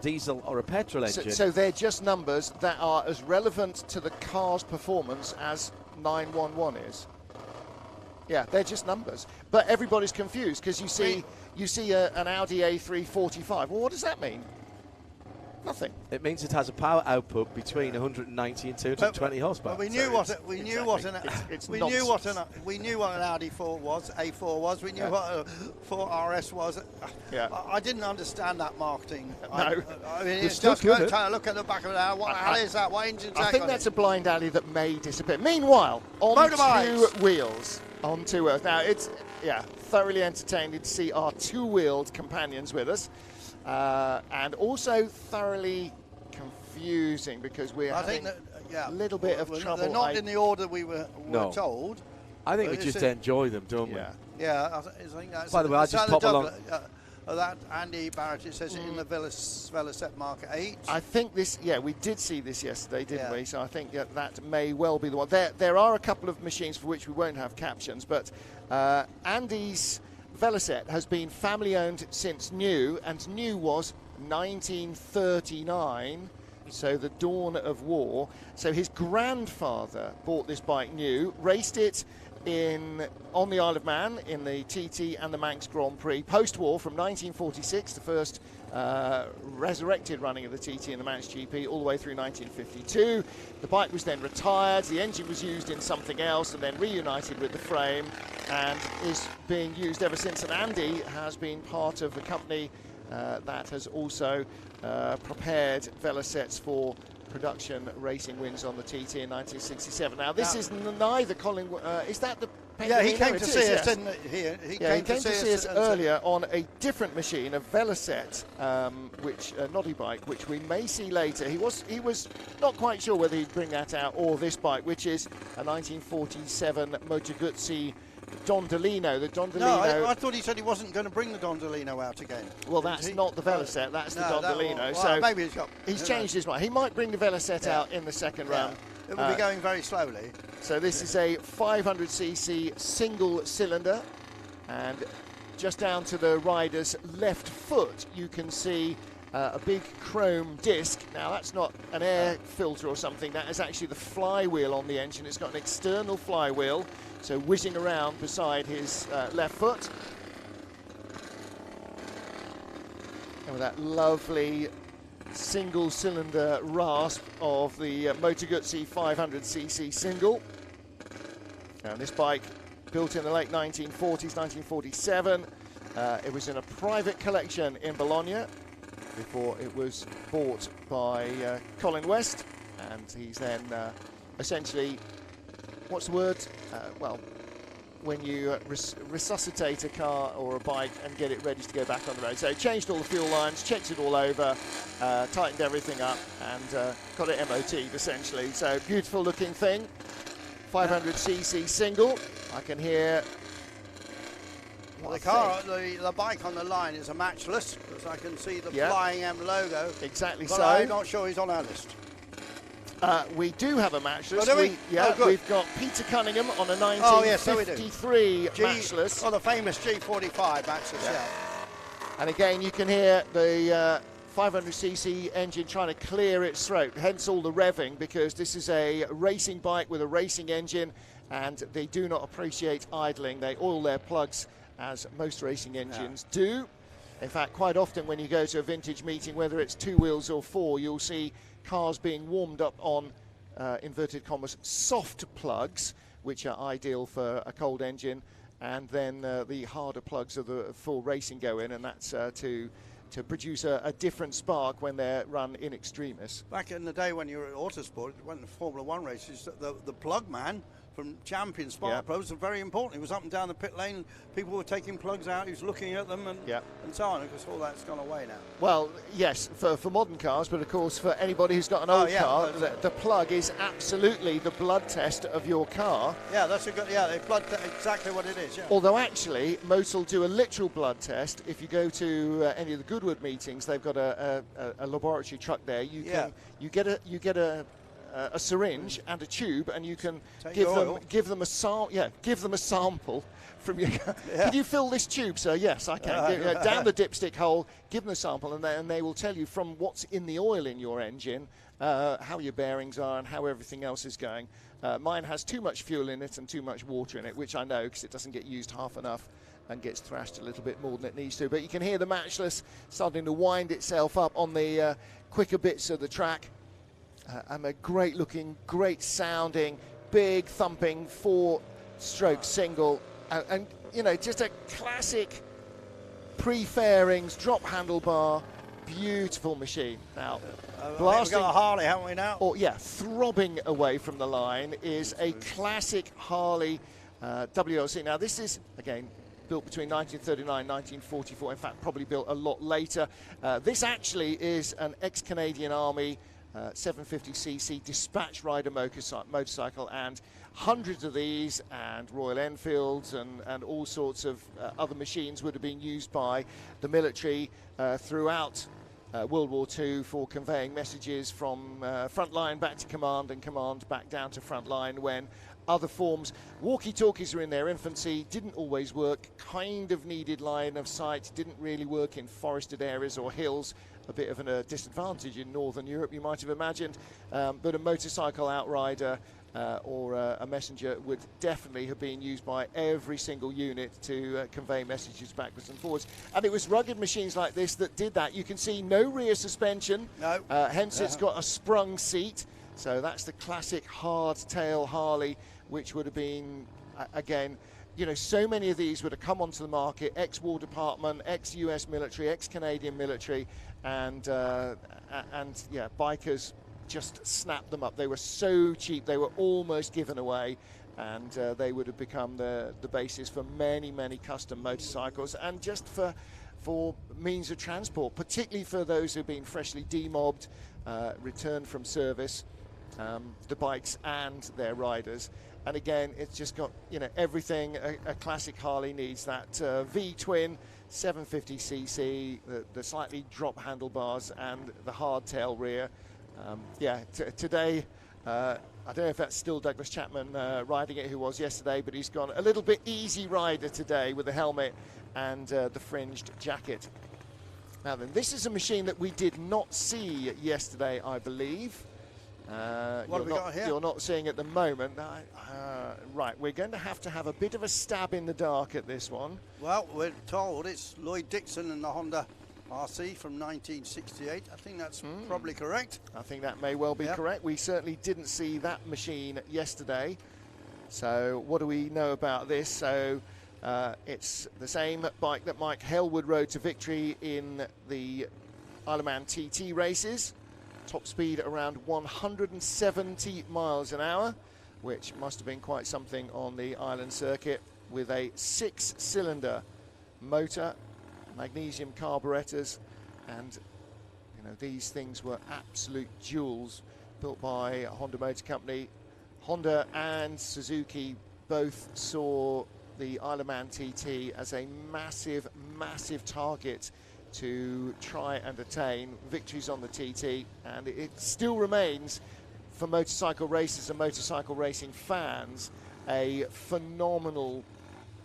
diesel or a petrol engine. So they're just numbers that are as relevant to the car's performance as 911 is. Yeah, they're just numbers. But everybody's confused because you see an Audi A3 45. Well, what does that mean? Nothing. It means it has a power output between 190 and 220 horsepower. But we knew what an Audi 4 was, A4 was. We knew what a 4RS was. Yeah. I didn't understand that marketing. No. I mean, it's still just good, trying to look at the back of it. What the hell is that? What engine's that? I think that's a blind alley that may disappear. Meanwhile, on two wheels. On two wheels. Now, it's thoroughly entertaining to see our two-wheeled companions with us. And also thoroughly confusing because we're having a little bit of trouble. They're not in the order we were told. I think we just enjoy them, don't we? Yeah, I think that's... By the way, I just pop along... that Andy Barrett, it says in the Veloset Market 8. I think this, we did see this yesterday, didn't we? So I think that may well be the one. There are a couple of machines for which we won't have captions, but Andy's Veloset has been family owned since new, and new was 1939, so the dawn of war. So his grandfather bought this bike new, raced it on the Isle of Man in the TT and the Manx Grand Prix post-war from 1946, the first resurrected running of the TT and the Manx GP, all the way through 1952. The bike was then retired, the engine was used in something else and then reunited with the frame and is being used ever since. And Andy has been part of the company that has also prepared Velosets for production racing wins on the TT in 1967. Now this is neither Colin, is that the... Yeah, he came to see us, didn't he? He came to see us earlier on a different machine, a Veloset, which a noddy bike, which we may see later. He was not quite sure whether he'd bring that out or this bike, which is a 1947 Moto Guzzi Dondolino. The Dondolino. No, I thought he said he wasn't going to bring the Dondolino out again. Well, that's not the Veloset. That's the Dondolino. So maybe he's changed his mind. He might bring the Veloset out in the second run. It will be going very slowly. So this is a 500cc single cylinder, and just down to the rider's left foot you can see a big chrome disc. Now that's not an air filter or something, that is actually the flywheel on the engine. It's got an external flywheel, so whizzing around beside his left foot. And with that lovely single cylinder rasp of the Moto Guzzi 500cc single. And this bike built in the late 1940s, 1947. It was in a private collection in Bologna before it was bought by Colin West, and he's then essentially, what's the word? Well, when you resuscitate a car or a bike and get it ready to go back on the road. So changed all the fuel lines, checked it all over, tightened everything up, and got it MOT'd essentially. So beautiful looking thing, 500cc single. I can hear the bike on the line is a matchless, because I can see the Flying M logo. Exactly. But so I'm not sure he's on our list. We do have a matchless. Oh, do we? We've got Peter Cunningham on a 1953 matchless. Oh, the famous G45 matchless, And again, you can hear the 500cc engine trying to clear its throat, hence all the revving, because this is a racing bike with a racing engine, and they do not appreciate idling. They oil their plugs, as most racing engines do. In fact, quite often when you go to a vintage meeting, whether it's two wheels or four, you'll see cars being warmed up on, inverted commas, soft plugs, which are ideal for a cold engine, and then the harder plugs of the full racing go in, and that's to produce a different spark when they're run in extremis. Back in the day when you were at Autosport, went to Formula One races, the plug man from Champion Spark Pros was very important. He was up and down the pit lane, people were taking plugs out, he was looking at them and so on. Of course, all that's gone away now. Well, yes, for modern cars, but of course for anybody who's got an old car, the plug is absolutely the blood test of your car. Yeah, that's a good, exactly what it is, Although actually, Motul do a literal blood test. If you go to any of the Goodwood meetings, they've got a laboratory truck there. You get a syringe and a tube, and you can give them a sample from your car. Can you fill this tube, sir? Yes, I can. Down the dipstick hole, give them a sample, and they will tell you from what's in the oil in your engine how your bearings are and how everything else is going. Mine has too much fuel in it and too much water in it, which I know because it doesn't get used half enough and gets thrashed a little bit more than it needs to. But you can hear the matchless starting to wind itself up on the quicker bits of the track, and a great looking, great sounding, big thumping 4-stroke single, and you know, just a classic pre-fairings, drop handlebar, beautiful machine. Now, blasting, we've got a Harley, haven't we now? Or yeah, throbbing away from the line is a classic Harley WLC. Now, this is again built between 1939 and 1944. In fact, probably built a lot later. This actually is an ex-Canadian Army 750cc dispatch rider motorcycle, and hundreds of these and Royal Enfields and all sorts of other machines would have been used by the military throughout World War II for conveying messages from frontline back to command and command back down to frontline when other forms. Walkie-talkies were in their infancy, didn't always work, kind of needed line of sight, didn't really work in forested areas or hills. A bit of a disadvantage in Northern Europe, you might have imagined, but a motorcycle outrider or a messenger would definitely have been used by every single unit to convey messages backwards and forwards. And it was rugged machines like this that did that. You can see no rear suspension, hence it's got a sprung seat. So that's the classic hard-tail Harley, which would have been, again, you know, so many of these would have come onto the market, ex-War Department, ex-US military, ex-Canadian military, and yeah, bikers just snapped them up. They were so cheap, they were almost given away, and they would have become the basis for many, many custom motorcycles, and just for means of transport, particularly for those who've been freshly demobbed, returned from service, the bikes and their riders. And again, it's just got, you know, everything a classic Harley needs. That V-twin, 750cc, the slightly drop handlebars and the hardtail rear. Yeah, today, I don't know if that's still Douglas Chapman riding it, who was yesterday, but he's gone a little bit easy rider today with the helmet and the fringed jacket. Now then, this is a machine that we did not see yesterday, I believe. What have we got here? You're not seeing at the moment. Right, we're going to have a bit of a stab in the dark at this one. Well, we're told it's Lloyd Dixon and the Honda RC from 1968. I think that's probably correct. I think that may well be correct. We certainly didn't see that machine yesterday. So what do we know about this? So it's the same bike that Mike Hailwood rode to victory in the Isle of Man TT races. Top speed around 170 miles an hour, which must have been quite something on the island circuit, with a 6-cylinder motor, magnesium carburetors, and you know, these things were absolute jewels, built by Honda Motor Company. Honda and Suzuki both saw the Isle of Man TT as a massive, massive target to try and attain victories on the TT, and it still remains, for motorcycle racers and motorcycle racing fans, a phenomenal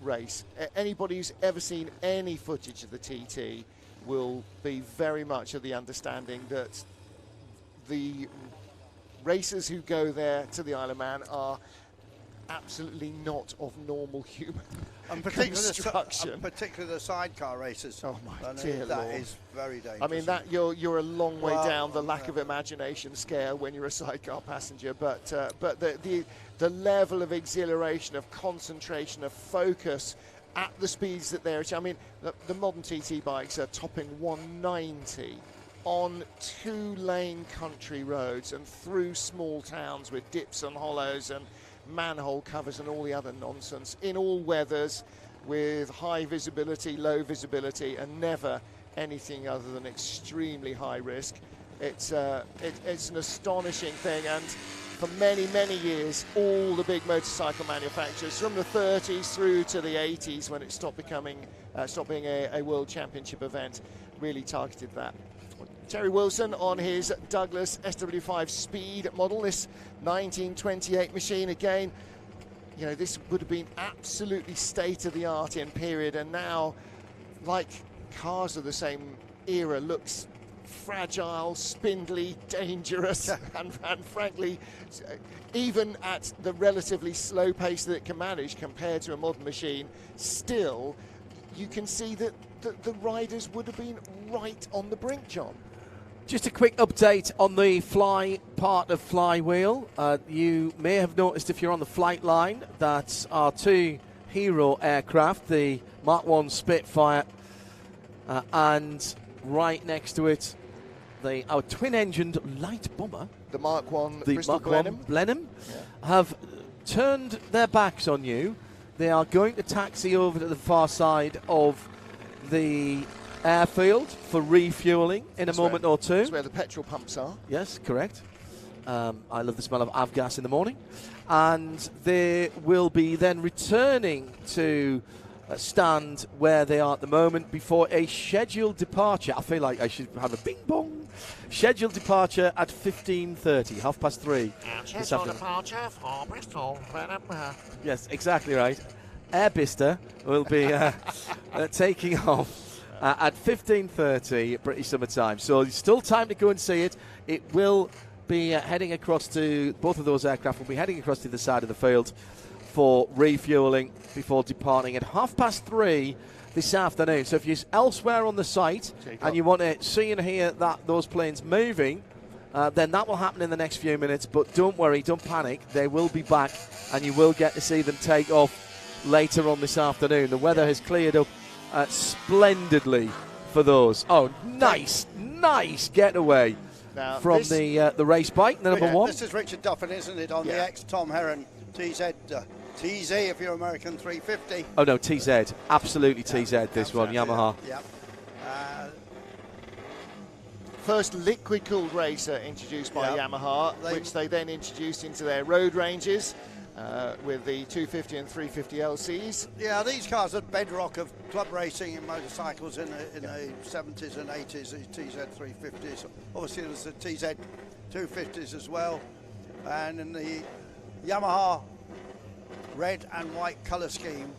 race. Anybody who's ever seen any footage of the TT will be very much of the understanding that the racers who go there to the Isle of Man are absolutely not of normal human construction. Particularly the sidecar races. Oh my dear Lord. That is very dangerous. I mean, that you're a long way down the lack of imagination scale when you're a sidecar passenger, but the level of exhilaration, of concentration, of focus at the speeds that they're achieving. I mean, the modern TT bikes are topping 190 on 2-lane country roads and through small towns with dips and hollows and manhole covers and all the other nonsense, in all weathers, with high visibility, low visibility, and never anything other than extremely high risk. It's an astonishing thing, and for many, many years, all the big motorcycle manufacturers, from the 30s through to the 80s, when it stopped being a world championship event, really targeted that. Terry Wilson on his Douglas SW5 Speed model, this 1928 machine. Again, you know, this would have been absolutely state-of-the-art in period, and now, like cars of the same era, looks fragile, spindly, dangerous, and frankly, even at the relatively slow pace that it can manage compared to a modern machine, still, you can see that the riders would have been right on the brink, John. Just a quick update on the fly part of Flywheel. You may have noticed if you're on the flight line that our two hero aircraft, the Mark 1 Spitfire and right next to it, our twin-engined light bomber, the Mark 1 the Bristol Mark Blenheim, have turned their backs on you. They are going to taxi over to the far side of the airfield for refueling in a moment or two. That's where the petrol pumps are. Yes, correct. I love the smell of avgas in the morning. And they will be then returning to stand where they are at the moment before a scheduled departure. I feel like I should have a bing bong. Scheduled departure at 15:30, 3:30. Scheduled departure for Bristol. Yes, exactly right. Air Bicester will be taking off at 15:30 British Summer Time. So there's still time to go and see it. It will be heading across to, both of those aircraft will be heading across to the side of the field for refueling before departing at 3:30 this afternoon. So if you're elsewhere on the site and you want to see and hear those planes moving, then that will happen in the next few minutes. But don't worry, don't panic. They will be back and you will get to see them take off later on this afternoon. The weather has cleared up splendidly for those. Oh, nice getaway from the race bike, the number one. This is Richard Duffin, isn't it, on the ex-Tom Heron TZ if you're American 350. Oh no, TZ, absolutely TZ. This one, Yamaha. Yeah. First liquid-cooled racer introduced by Yamaha, which they then introduced into their road ranges with the 250 and 350 LCs. Yeah, these cars are bedrock of club racing in motorcycles in the 70s and 80s. These TZ 350s. Obviously, there's the TZ 250s as well, and in the Yamaha red and white colour scheme,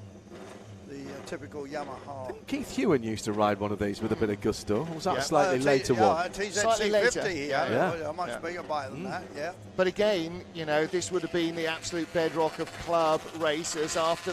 the typical Yamaha. Keith Ewan used to ride one of these with a bit of gusto. Was that a slightly later one? TZ Slightly 250, later. A much bigger bike than that, But again, you know, this would have been the absolute bedrock of club racers after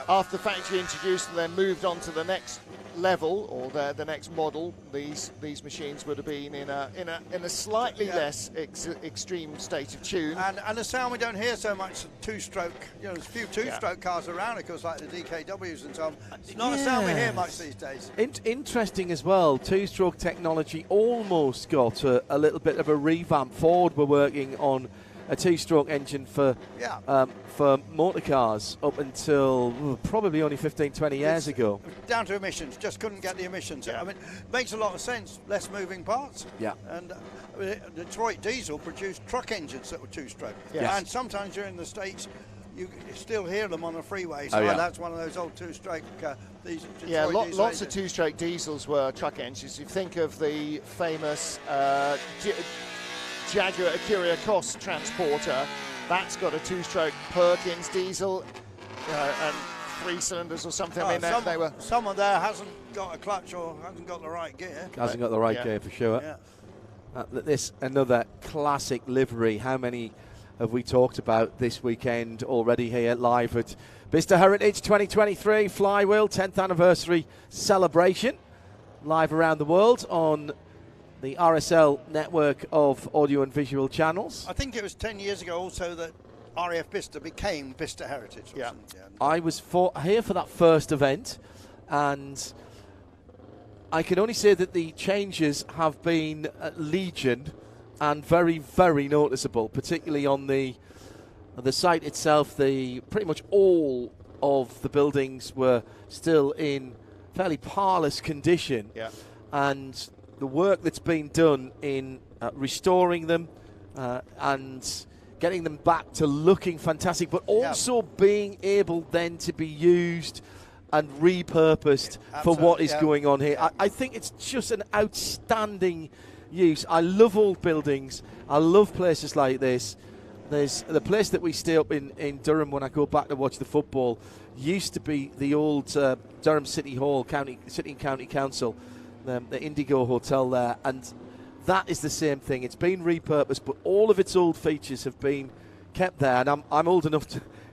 after the factory introduced and then moved on to the next level or the next model. These machines would have been in a slightly less extreme state of tune. And the sound we don't hear so much, two-stroke. You know, there's a few two-stroke cars around, of course, like the DKWs and so on. It's not a sound we hear much these days. Interesting as well. Two-stroke technology almost got a little bit of a revamp. Ford were working on a two-stroke engine for motor cars up until probably only 15-20 years ago. Down to emissions, just couldn't get the emissions. I mean, makes a lot of sense, less moving parts. Yeah. And Detroit Diesel produced truck engines that were two-stroke. Yes. And sometimes you're in the States, you still hear them on the freeway. So that's one of those old two-stroke lots of two-stroke diesels were truck engines. You think of the famous Jaguar Acura transporter. That's got a two-stroke Perkins diesel and 3 cylinders or something. I mean, someone there hasn't got a clutch or hasn't got the right gear. Hasn't got the right gear for sure. Yeah. This another classic livery. How many have we talked about this weekend already here live at Bicester Heritage 2023 Flywheel 10th anniversary celebration, live around the world on the RSL network of audio and visual channels. I think it was 10 years ago also that RAF Bicester became Bicester Heritage. Yeah. I was here for that first event, and I can only say that the changes have been legion and very, very noticeable, particularly on the site itself. Pretty much all of the buildings were still in fairly parlous condition. Yeah. And the work that's been done in restoring them and getting them back to looking fantastic, but also being able then to be used and repurposed for what is going on here. I think it's just an outstanding use. I love old buildings. I love places like this. There's the place that we stay up in Durham when I go back to watch the football used to be the old Durham City Hall, City and County Council, the Indigo Hotel there, and that is the same thing. It's been repurposed, but all of its old features have been kept there. And I'm old enough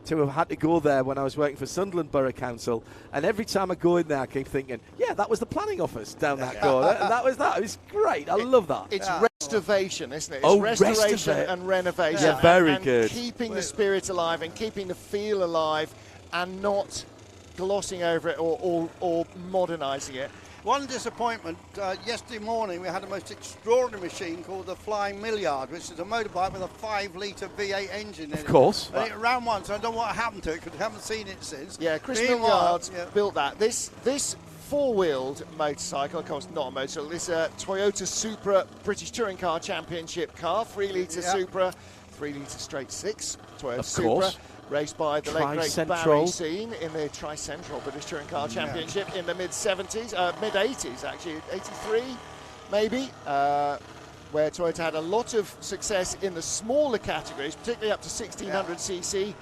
to have had to go there when I was working for Sunderland Borough Council, and every time I go in there I keep thinking, yeah, that was the planning office down that corner, and that was that. It was great. I love that. It's restoration, isn't it? It's restoration and renovation. Yeah, very and good. Keeping the spirit alive and keeping the feel alive and not glossing over it or modernising it. One disappointment, yesterday morning we had a most extraordinary machine called the Flying Milliard, which is a motorbike with a 5-litre V8 engine in it. Of course. And it ran once, I don't know what happened to it because I haven't seen it since. Yeah, Chris Milliard built that. This four-wheeled motorcycle, of course not a motorcycle, this Toyota Supra British Touring Car Championship car, 3-litre Supra, 3-litre straight 6, Toyota Supra. Raced by the late great Barry Sean in the Tri-Central British Touring Car Championship in the mid-70s, mid-80s actually, 83 maybe, where Toyota had a lot of success in the smaller categories, particularly up to 1600cc.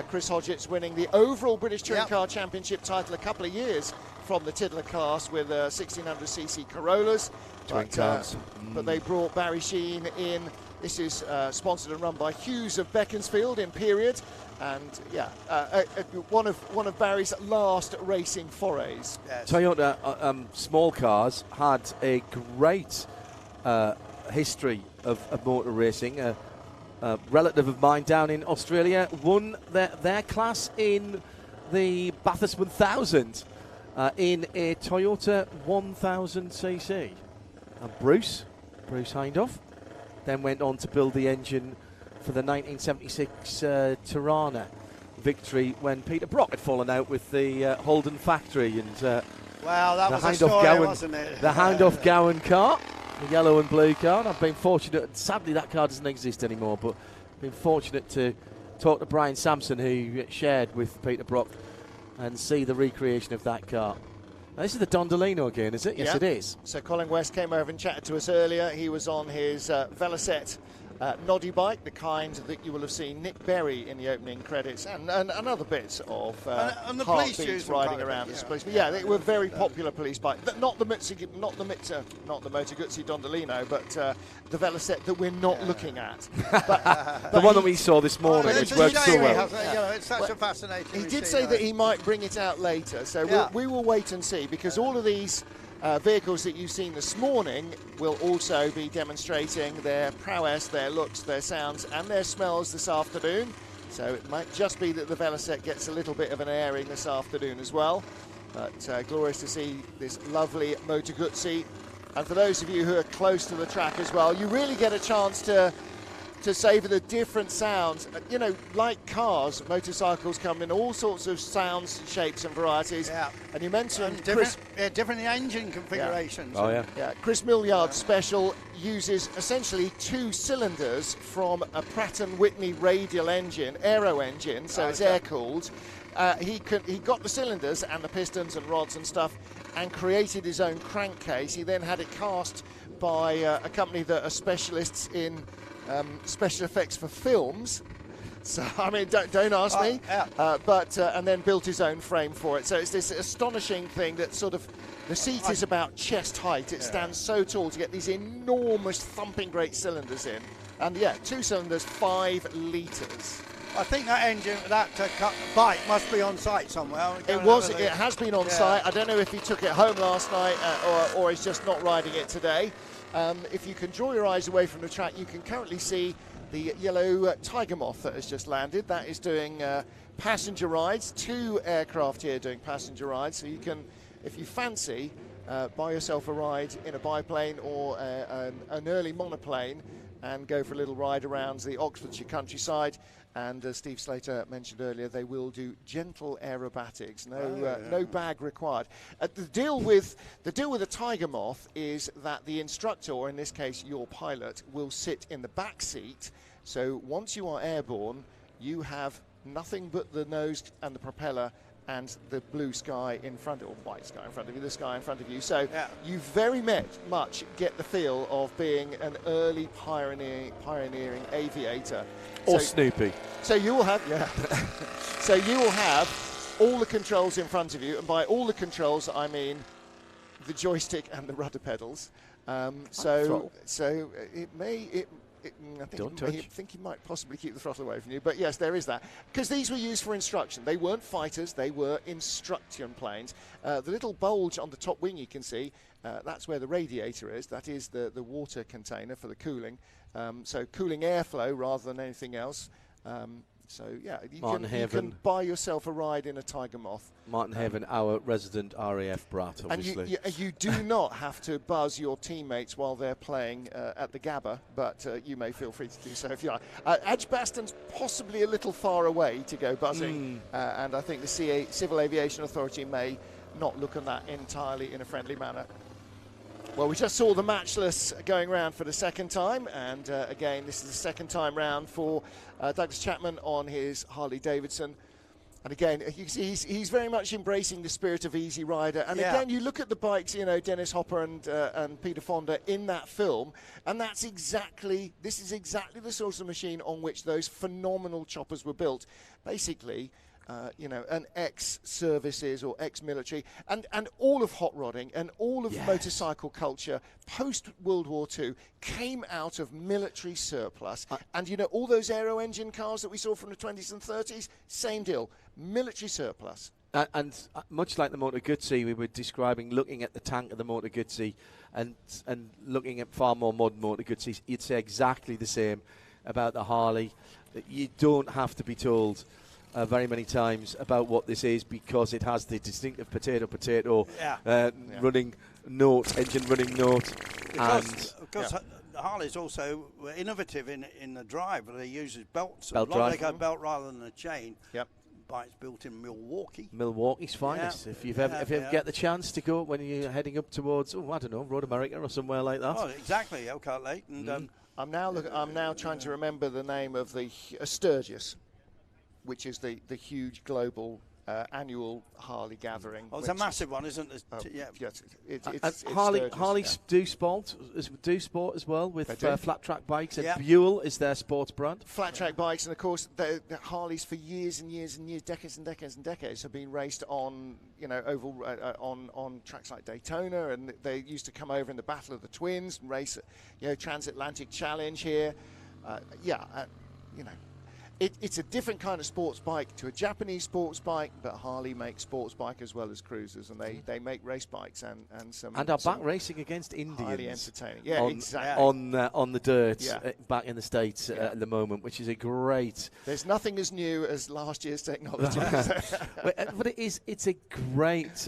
Chris Hodgetts winning the overall British Touring Car Championship title a couple of years from the Tiddler class with 1600cc Corollas. But they brought Barry Shean in. This is sponsored and run by Hughes of Beaconsfield in period. And one of Barry's last racing forays. Yes. Toyota small cars had a great history of motor racing. A relative of mine down in Australia won their class in the Bathurst 1000 in a Toyota 1000cc. And Bruce Hindhaugh then went on to build the engine for the 1976 Tirana victory when Peter Brock had fallen out with the Holden factory, and wow, that was a story, wasn't it? The Hindhaugh Gowan car, the yellow and blue car. And I've been fortunate, sadly that car doesn't exist anymore, but been fortunate to talk to Brian Sampson, who shared with Peter Brock, and see the recreation of that car. Now, this is the Dondolino again, is it? Yes, it is. So Colin West came over and chatted to us earlier. He was on his Velocette noddy bike, the kind that you will have seen Nick Berry in the opening credits, and other bits of and the police heartbeats riding around as police. Yeah, they were very popular police bike. Not the Moto Guzzi Dondolino, but the Velocette that we're not looking at. But the one that we saw this morning, which worked so well. It's such a fascinating. He did say that he might bring it out later, so we will wait and see, because all of these vehicles that you've seen this morning will also be demonstrating their prowess, their looks, their sounds and their smells this afternoon. So it might just be that the Velocette gets a little bit of an airing this afternoon as well. But glorious to see this lovely Moto Guzzi. And for those of you who are close to the track as well, you really get a chance to savour the different sounds. You know, like cars, motorcycles come in all sorts of sounds, shapes and varieties. Yeah. And you mentioned different engine configurations. Yeah. Chris Milliard's special uses essentially 2 cylinders from a Pratt & Whitney radial engine, Aero-engine, so it's air-cooled. He got the cylinders and the pistons and rods and stuff and created his own crankcase. He then had it cast by a company that are specialists in special effects for films. So, I mean, don't ask me. But and then built his own frame for it. So it's this astonishing thing that sort of, the seat is about chest height. It stands so tall to get these enormous thumping great cylinders in. And 2 cylinders, 5 litres. I think that engine, that bike must be on site somewhere. It has been on site. I don't know if he took it home last night or he's just not riding it today. If you can draw your eyes away from the track, you can currently see the yellow Tiger Moth that has just landed. That is doing passenger rides. 2 aircraft here doing passenger rides. So you can, if you fancy, buy yourself a ride in a biplane or an early monoplane and go for a little ride around the Oxfordshire countryside. And as Steve Slater mentioned earlier, they will do gentle aerobatics, no bag required. The deal with the Tiger Moth is that the instructor, or in this case your pilot, will sit in the back seat. So once you are airborne, you have nothing but the nose and the propeller and the blue sky in front of you, or white sky in front of you, the sky in front of you. So you very much get the feel of being an early pioneering aviator. Or Snoopy. So you will have, so you will have all the controls in front of you, and by all the controls I mean the joystick and the rudder pedals. So think he might possibly keep the throttle away from you. But yes, there is that. Because these were used for instruction. They weren't fighters, they were instruction planes. The little bulge on the top wing you can see, that's where the radiator is. That is the water container for the cooling. So cooling airflow rather than anything else. So yeah, you can buy yourself a ride in a Tiger Moth. Martin Haven, our resident RAF brat, obviously. And you do not have to buzz your teammates while they're playing at the Gabba, but you may feel free to do so if you like. Edgbaston's possibly a little far away to go buzzing, and I think the Civil Aviation Authority may not look on that entirely in a friendly manner. Well, we just saw the Matchless going round for the second time, and again, this is the second time round for Douglas Chapman on his Harley Davidson. And again, you see he's very much embracing the spirit of Easy Rider. And again, you look at the bikes, Dennis Hopper and Peter Fonda in that film, and this is exactly the sort of machine on which those phenomenal choppers were built. Basically, an ex-services or ex-military, and all of hot rodding and all of motorcycle culture post-World War II came out of military surplus. And, all those Aero-engine cars that we saw from the 20s and 30s, same deal, military surplus. And much like the Motor Guzzi we were describing, looking at the tank of the Motor Guzzi and looking at far more modern Motor Guzzis, you'd say exactly the same about the Harley. You don't have to be told very many times about what this is, because it has the distinctive potato running note, engine running note. Because Harley's also innovative in the drive. They use belts. Belt drive. They go belt rather than a chain. Yep. Bikes built in Milwaukee. Milwaukee's finest. If you ever get the chance to go when you're heading up towards, Road America or somewhere like that. Oh, exactly, Elkhart Lake. And I'm now trying to remember the name of the Sturgis, which is the huge global annual Harley gathering. Oh, it's a massive one, isn't it? Yes, it's Harley's do sport as well with flat track bikes, and Buell is their sports brand. Flat track bikes, and of course the Harleys for years and years and years, decades and decades and decades, have been raced on oval on tracks like Daytona, and they used to come over in the Battle of the Twins and race Transatlantic Challenge here. It's a different kind of sports bike to a Japanese sports bike, but Harley makes sports bike as well as cruisers, and they make race bikes and are back racing against Indians. Highly entertaining. Yeah, exactly. On the dirt back in the States at the moment, which is a great. There's nothing as new as last year's technology. But it's a great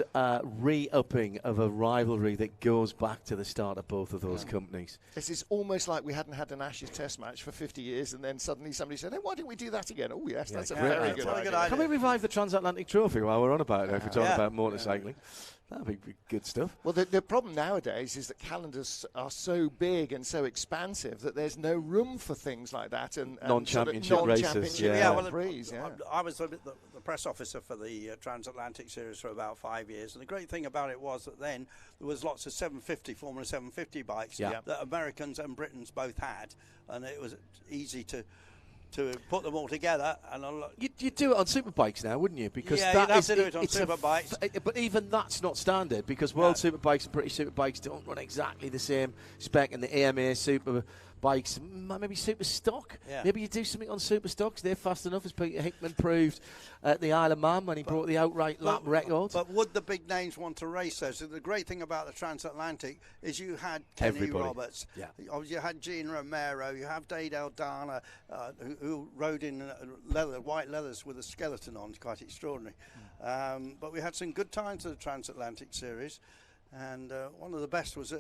re-upping of a rivalry that goes back to the start of both of those companies. This is almost like we hadn't had an Ashes Test match for 50 years, and then suddenly somebody said, "Hey, why didn't we do that again?" Oh yes, that's a very good idea. Can we revive the Transatlantic Trophy while we're on about it? If we're talking about motorcycling, that'd be good stuff. Well, the problem nowadays is that calendars are so big and so expansive that there's no room for things like that and non-championship races. I was the press officer for the Transatlantic Series for about 5 years, and the great thing about it was that then there was lots of 750 Formula 750 bikes that Americans and Britons both had, and it was easy to put them all together. And you'd do it on superbikes now, wouldn't you? Because you'd have to do it on superbikes. But even that's not standard, because World Superbikes and British Superbikes don't run exactly the same spec, and the AMA Superbikes, maybe super stock. Maybe you do something on super stocks. They're fast enough, as Peter Hickman proved at the Isle of Man when he brought the outright lap record. But would the big names want to race those? So the great thing about the Transatlantic is you had Kenny Roberts, you had Gene Romero, you have Dade Aldana, who rode in white leathers with a skeleton on. It's quite extraordinary. But we had some good times at the Transatlantic Series. And one of the best was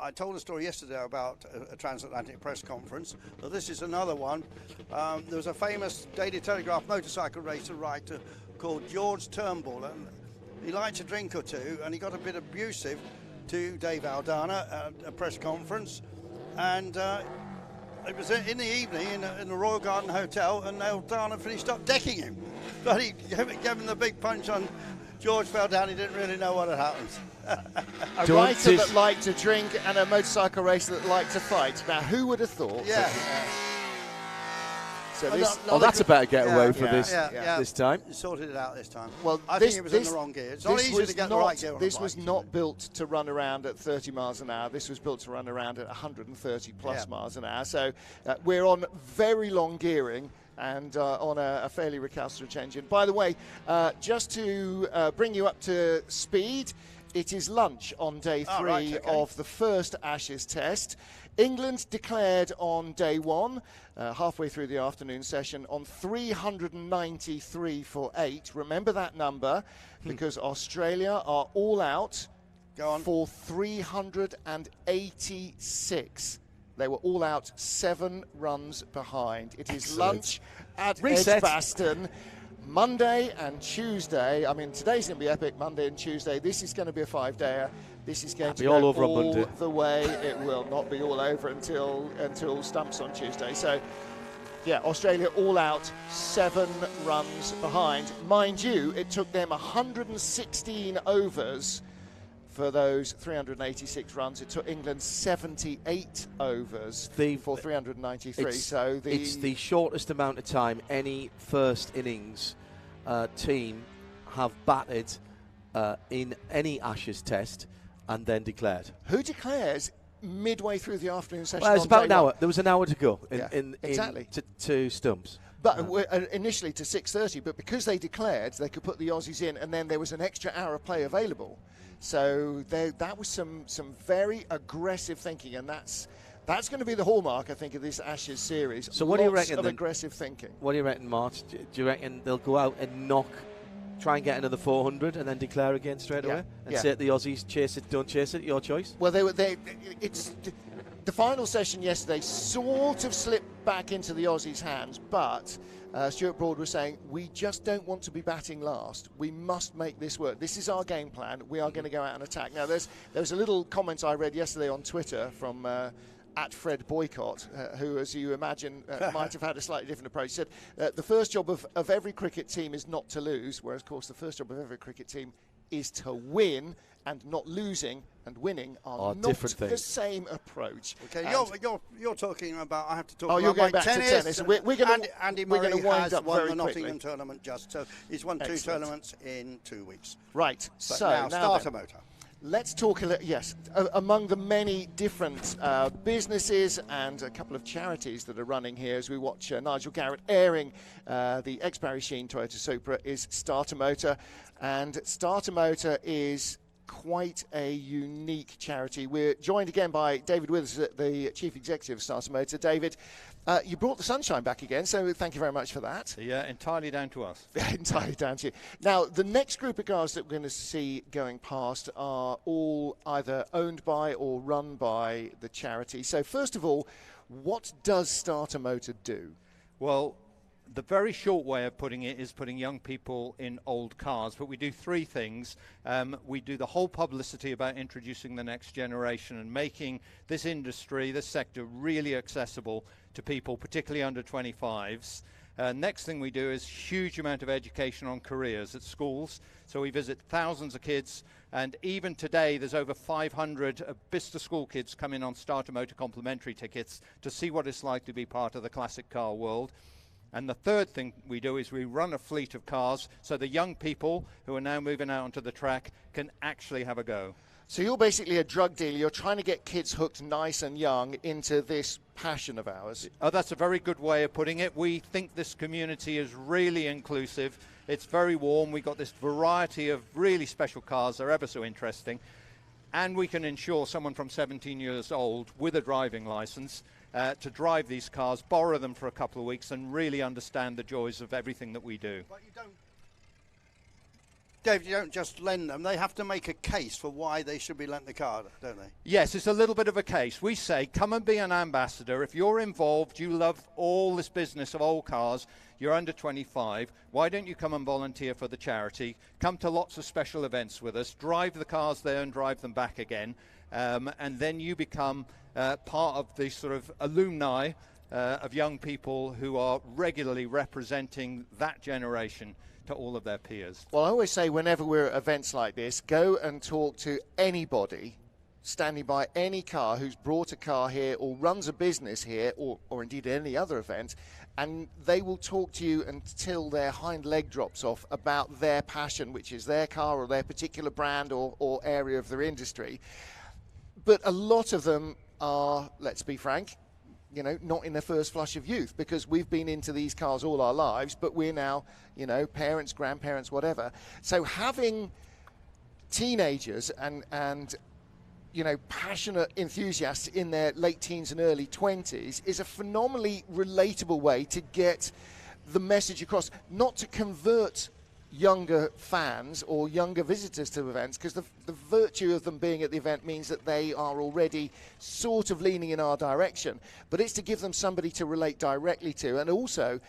I told a story yesterday about a transatlantic press conference. So this is another one. There was a famous Daily Telegraph motorcycle racer writer called George Turnbull, and he liked a drink or two, and he got a bit abusive to Dave Aldana at a press conference. And it was in the evening in the Royal Garden Hotel, and Aldana finished up decking him. But he gave him the big punch on. George fell down, he didn't really know what had happened. A writer that liked to drink and a motorcycle racer that liked to fight. Now, who would have thought? So that's a better getaway for this time. You sorted it out this time. Well, I think it was in the wrong gear. It's not easy to get the right gear on This was not built to run around at 30 miles an hour. This was built to run around at 130 plus miles an hour. So we're on very long gearing and on a fairly recalcitrant engine. By the way, just to bring you up to speed, it is lunch on day 3 of the first Ashes test. England declared on day 1, halfway through the afternoon session, on 393 for 8. Remember that number, because Australia are all out for 386. They were all out 7 runs behind. It is lunch at Edgbaston. Monday and Tuesday. I mean, today's going to be epic. Monday and Tuesday. This is going to be a 5-dayer. This is going to go all the way. It will not be all over until stumps on Tuesday. So, yeah, Australia all out 7 runs behind. Mind you, it took them 116 overs for those 386 runs. It took England 78 overs for 393. It's the shortest amount of time any first innings team have batted in any Ashes test and then declared. Who declares midway through the afternoon session? Well, it was about an hour. There was an hour to go exactly. to stumps. But initially to 6:30, but because they declared, they could put the Aussies in, and then there was an extra hour of play available. So that was some very aggressive thinking, and that's going to be the hallmark, I think, of this Ashes series. So what do you reckon? Of aggressive thinking. What do you reckon, March? Do you reckon they'll go out and try and get another 400, and then declare again straight away, and say to the Aussies, chase it, don't chase it, your choice? Well, it's the final session yesterday sort of slipped back into the Aussies' hands, but Stuart Broad was saying, we just don't want to be batting last. We must make this work. This is our game plan. We are going to go out and attack. Now, there was a little comment I read yesterday on Twitter from at Fred Boycott, who, as you imagine, might have had a slightly different approach. He said, the first job of every cricket team is not to lose, whereas, of course, the first job of every cricket team is to win, and not losing and winning are not the same approach. Okay, you're talking about. I have to talk. Oh, about you're going back tennis. to tennis. We're going to Andy Murray wind up won very the Nottingham quickly. tournament so he's won 2 tournaments in 2 weeks. Right. But so now starter motor. Let's talk a little. Yes, among the many different businesses and a couple of charities that are running here as we watch Nigel Garrett airing the ex-Barry Sheen Toyota Supra is Starter Motor, and Starter Motor is quite a unique charity. We're joined again by David Withers, the Chief Executive of Starter Motor. David, you brought the sunshine back again, so thank you very much for that. Yeah, entirely down to us. Entirely down to you. Now, the next group of cars that we're going to see going past are all either owned by or run by the charity. So first of all, what does Starter Motor do? Well, the very short way of putting it is putting young people in old cars, but we do 3 things. We do the whole publicity about introducing the next generation and making this industry, this sector, really accessible to people, particularly under 25s. Next thing we do is huge amount of education on careers at schools. So we visit thousands of kids, and even today there's over 500 Bicester school kids coming on Starter Motor complimentary tickets to see what it's like to be part of the classic car world. And the third thing we do is we run a fleet of cars so the young people who are now moving out onto the track can actually have a go. So you're basically a drug dealer. You're trying to get kids hooked nice and young into this passion of ours. Oh, that's a very good way of putting it. We think this community is really inclusive. It's very warm. We've got this variety of really special cars. They're ever so interesting. And we can ensure someone from 17 years old with a driving license to drive these cars, borrow them for a couple of weeks, and really understand the joys of everything that we do. But you don't, Dave, you don't just lend them. They have to make a case for why they should be lent the car, don't they? Yes, it's a little bit of a case. We say, come and be an ambassador. If you're involved, you love all this business of old cars, you're under 25, why don't you come and volunteer for the charity? Come to lots of special events with us, drive the cars there and drive them back again, and then you become part of the sort of alumni of young people who are regularly representing that generation to all of their peers. Well, I always say whenever we're at events like this, go and talk to anybody standing by any car who's brought a car here or runs a business here or indeed any other event, and they will talk to you until their hind leg drops off about their passion, which is their car or their particular brand or area of their industry. But a lot of them are, let's be frank, not in their first flush of youth, because we've been into these cars all our lives, but we're now, parents, grandparents, whatever. So having teenagers and passionate enthusiasts in their late teens and early 20s is a phenomenally relatable way to get the message across, not to convert younger fans or younger visitors to events, because the virtue of them being at the event means that they are already sort of leaning in our direction, but it's to give them somebody to relate directly to. And also,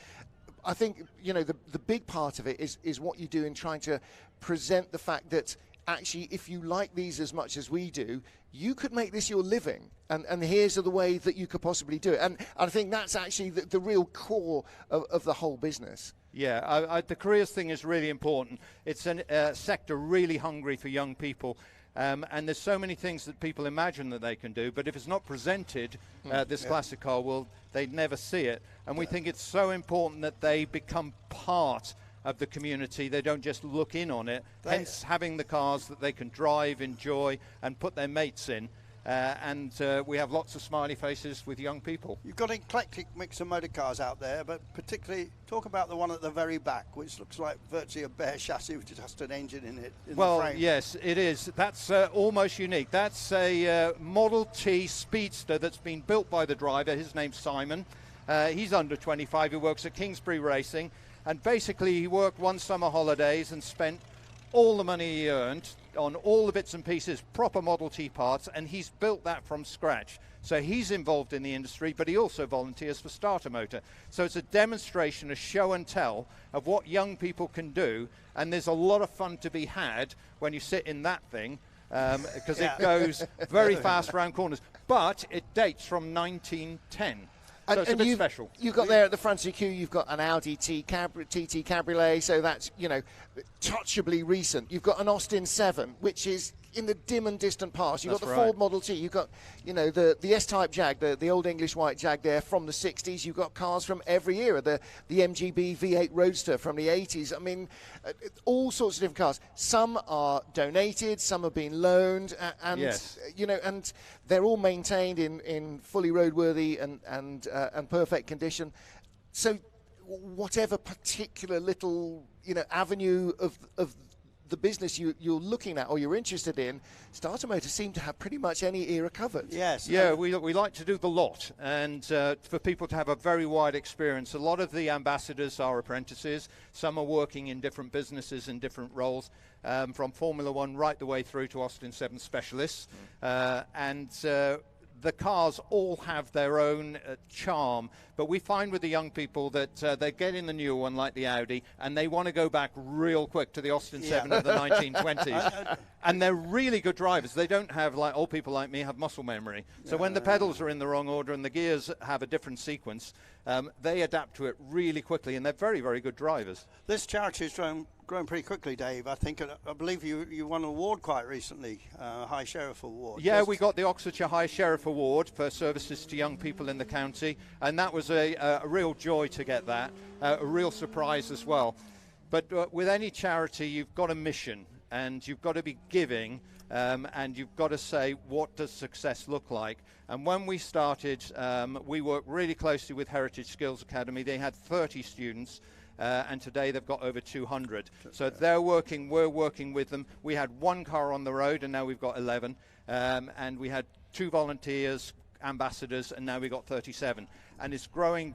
I think, the big part of it is what you do in trying to present the fact that actually, if you like these as much as we do, you could make this your living, and here's the way that you could possibly do it. And I think that's actually the real core of the whole business. Yeah, the careers thing is really important. It's a sector really hungry for young people. And there's so many things that people imagine that they can do, but if it's not presented, this classic car, well, they'd never see it. And we think it's so important that they become part of the community. They don't just look in on it, hence having the cars that they can drive, enjoy, and put their mates in. And we have lots of smiley faces with young people. You've got an eclectic mix of motor cars out there, but particularly talk about the one at the very back, which looks like virtually a bare chassis with just an engine in it. Well, yes, it is. That's almost unique. That's a Model T Speedster that's been built by the driver. His name's Simon. He's under 25. He works at Kingsbury Racing. And basically, he worked one summer holidays and spent all the money he earned on all the bits and pieces, proper Model T parts, and he's built that from scratch. So he's involved in the industry, but he also volunteers for Starter Motor. So it's a demonstration, a show and tell of what young people can do, and there's a lot of fun to be had when you sit in that thing, because it goes very fast around corners. But it dates from 1910. So it's a bit special. You've got there at the front of the queue, you've got an Audi TT Cabriolet, so that's, touchably recent. You've got an Austin 7, which is in the dim and distant past. You've got the Ford Model T. You've got, the S-Type Jag, the old English white Jag there from the 60s. You've got cars from every era. The MGB V8 Roadster from the 80s. I mean, all sorts of different cars. Some are donated, some have been loaned, and and they're all maintained in fully roadworthy and perfect condition. So whatever particular little avenue of the business you're looking at or you're interested in, Starter Motor seem to have pretty much any era covered. Yes. Yeah, we like to do the lot, and for people to have a very wide experience. A lot of the ambassadors are apprentices. Some are working in different businesses in different roles, from Formula One right the way through to Austin 7 specialists. And the cars all have their own charm, but we find with the young people that they get in the new one like the Audi and they want to go back real quick to the Austin 7 of the 1920s. And they're really good drivers. They don't have, like old people like me, have muscle memory. So when the pedals are in the wrong order and the gears have a different sequence, they adapt to it really quickly, and they're very, very good drivers. This charity is growing pretty quickly, Dave. I believe you won an award quite recently, High Sheriff Award. Yeah, we got the Oxfordshire High Sheriff Award for services to young people in the county, and that was a real joy to get that, a real surprise as well. But with any charity, you've got a mission, and you've got to be giving, and you've got to say, what does success look like? And when we started, we worked really closely with Heritage Skills Academy. They had 30 students. And today they've got over 200. So we're working with them. We had one car on the road, and now we've got 11. And we had 2 volunteers, ambassadors, and now we've got 37. And it's growing.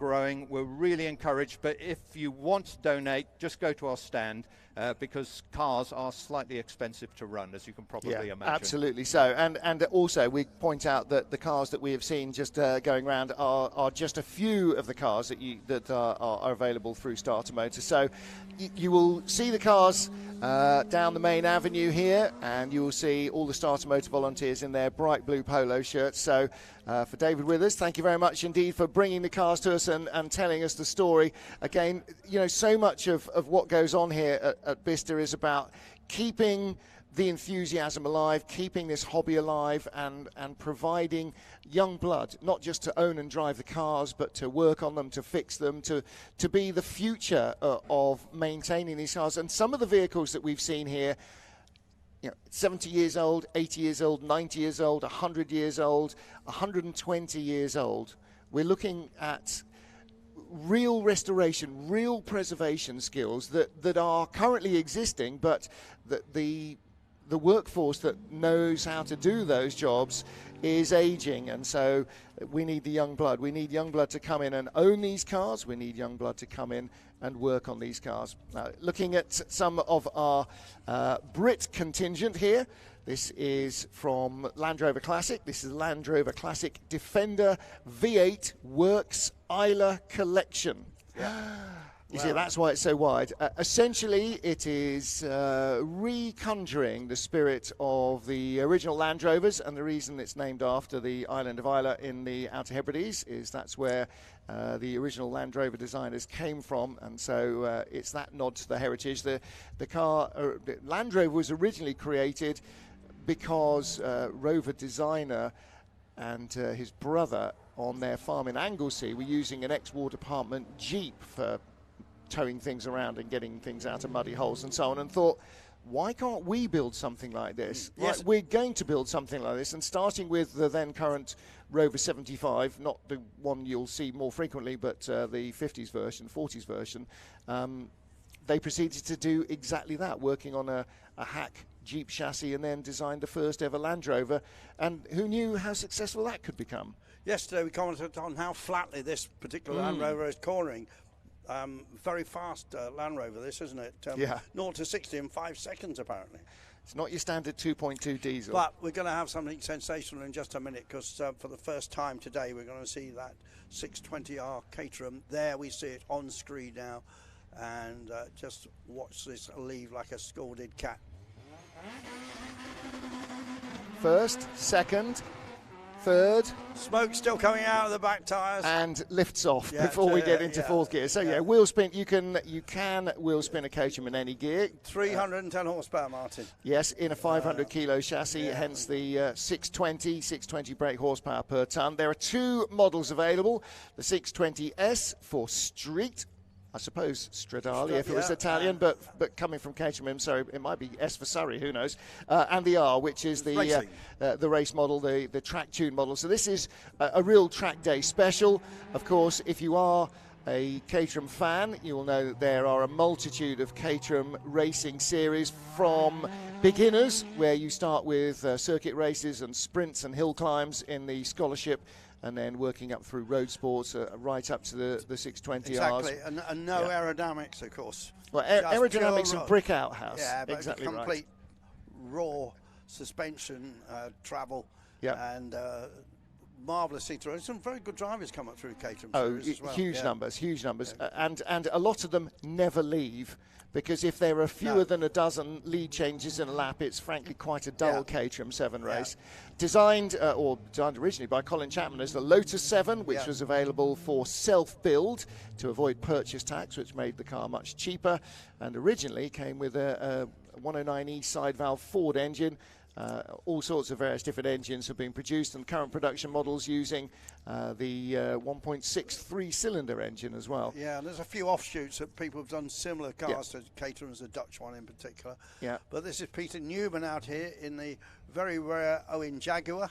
We're really encouraged. But if you want to donate, just go to our stand, because cars are slightly expensive to run, as you can probably imagine. Absolutely so. And also we point out that the cars that we have seen just going around are just a few of the cars that are available through Starter Motor. So you will see the cars down the main avenue here, and you will see all the Starter Motor volunteers in their bright blue polo shirts. So for David Withers, thank you very much indeed for bringing the cars to us and telling us the story. Again, so much of what goes on here at Bicester is about keeping the enthusiasm alive, keeping this hobby alive, and providing young blood, not just to own and drive the cars, but to work on them, to fix them, to be the future of maintaining these cars. And some of the vehicles that we've seen here, 70 years old, 80 years old, 90 years old, 100 years old, 120 years old. We're looking at real restoration, real preservation skills that are currently existing, but that the workforce that knows how to do those jobs is aging, and so we need the young blood. We need young blood to come in and own these cars. We need young blood to come in and work on these cars. Now, looking at some of our Brit contingent here, this is from Land Rover Classic. This is Land Rover Classic Defender V8 Works Isla Collection. Yeah. You see, that's why it's so wide. Essentially, it is reconjuring the spirit of the original Land Rovers, and the reason it's named after the island of Isla in the Outer Hebrides is that's where the original Land Rover designers came from, and so it's that nod to the heritage. The car, Land Rover was originally created because Rover designer and his brother on their farm in Anglesey were using an ex-War Department Jeep for towing things around and getting things out of muddy holes and so on, and thought, why can't we build something like this? Yes. Right, we're going to build something like this, and starting with the then current Rover 75, not the one you'll see more frequently, but the 50s version, 40s version, they proceeded to do exactly that, working on a hack Jeep chassis, and then designed the first ever Land Rover, and who knew how successful that could become? Yesterday we commented on how flatly this particular Land Rover is cornering. Very fast Land Rover, this, isn't it? 0 to 60 in 5 seconds, apparently. It's not your standard 2.2 diesel. But we're going to have something sensational in just a minute, because for the first time today we're going to see that 620R Caterham. There we see it on screen now, and just watch this leave like a scalded cat. First, second, third. Smoke still coming out of the back tyres. And lifts off before we get into fourth gear. So wheel spin, you can wheel spin a Caterham in any gear. 310 horsepower, Martin. Yes, in a 500 kilo chassis, hence the 620 brake horsepower per tonne. There are two models available. The 620S for street, I suppose Stradale if it was Italian, but coming from Caterham, so it might be S for Surrey, who knows? And the R, which is the race model, the track tune model. So this is a real track day special. Of course, if you are a Caterham fan, you will know that there are a multitude of Caterham racing series, from beginners, where you start with circuit races and sprints and hill climbs in the scholarship, and then working up through road sports, right up to the 620Rs. Exactly, and no aerodynamics, of course. Well, aerodynamics and brick outhouse. Yeah, but exactly complete raw suspension, travel, and marvellous seater. And some very good drivers come up through Caterham series as well. Huge numbers. And a lot of them never leave, because if there are fewer than a dozen lead changes in a lap, it's frankly quite a dull Caterham 7 race. Designed originally by Colin Chapman as the Lotus 7, which was available for self-build to avoid purchase tax, which made the car much cheaper, and originally came with a 109E side valve Ford engine. All sorts of various different engines have been produced, and current production models using the 1.6 three-cylinder engine as well. Yeah, and there's a few offshoots that people have done similar cars to Caterham's, the Dutch one in particular. Yeah. But this is Peter Newman out here in the very rare Owen Jaguar.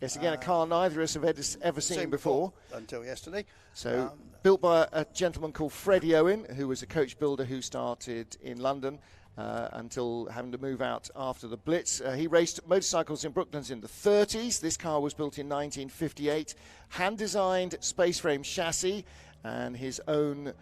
Yes, again, a car neither of us have ever seen before. Until yesterday. So, built by a gentleman called Freddie Owen, who was a coach builder who started in London until having to move out after the Blitz. He raced motorcycles in Brooklands in the 30s. This car was built in 1958. Hand-designed space frame chassis and his own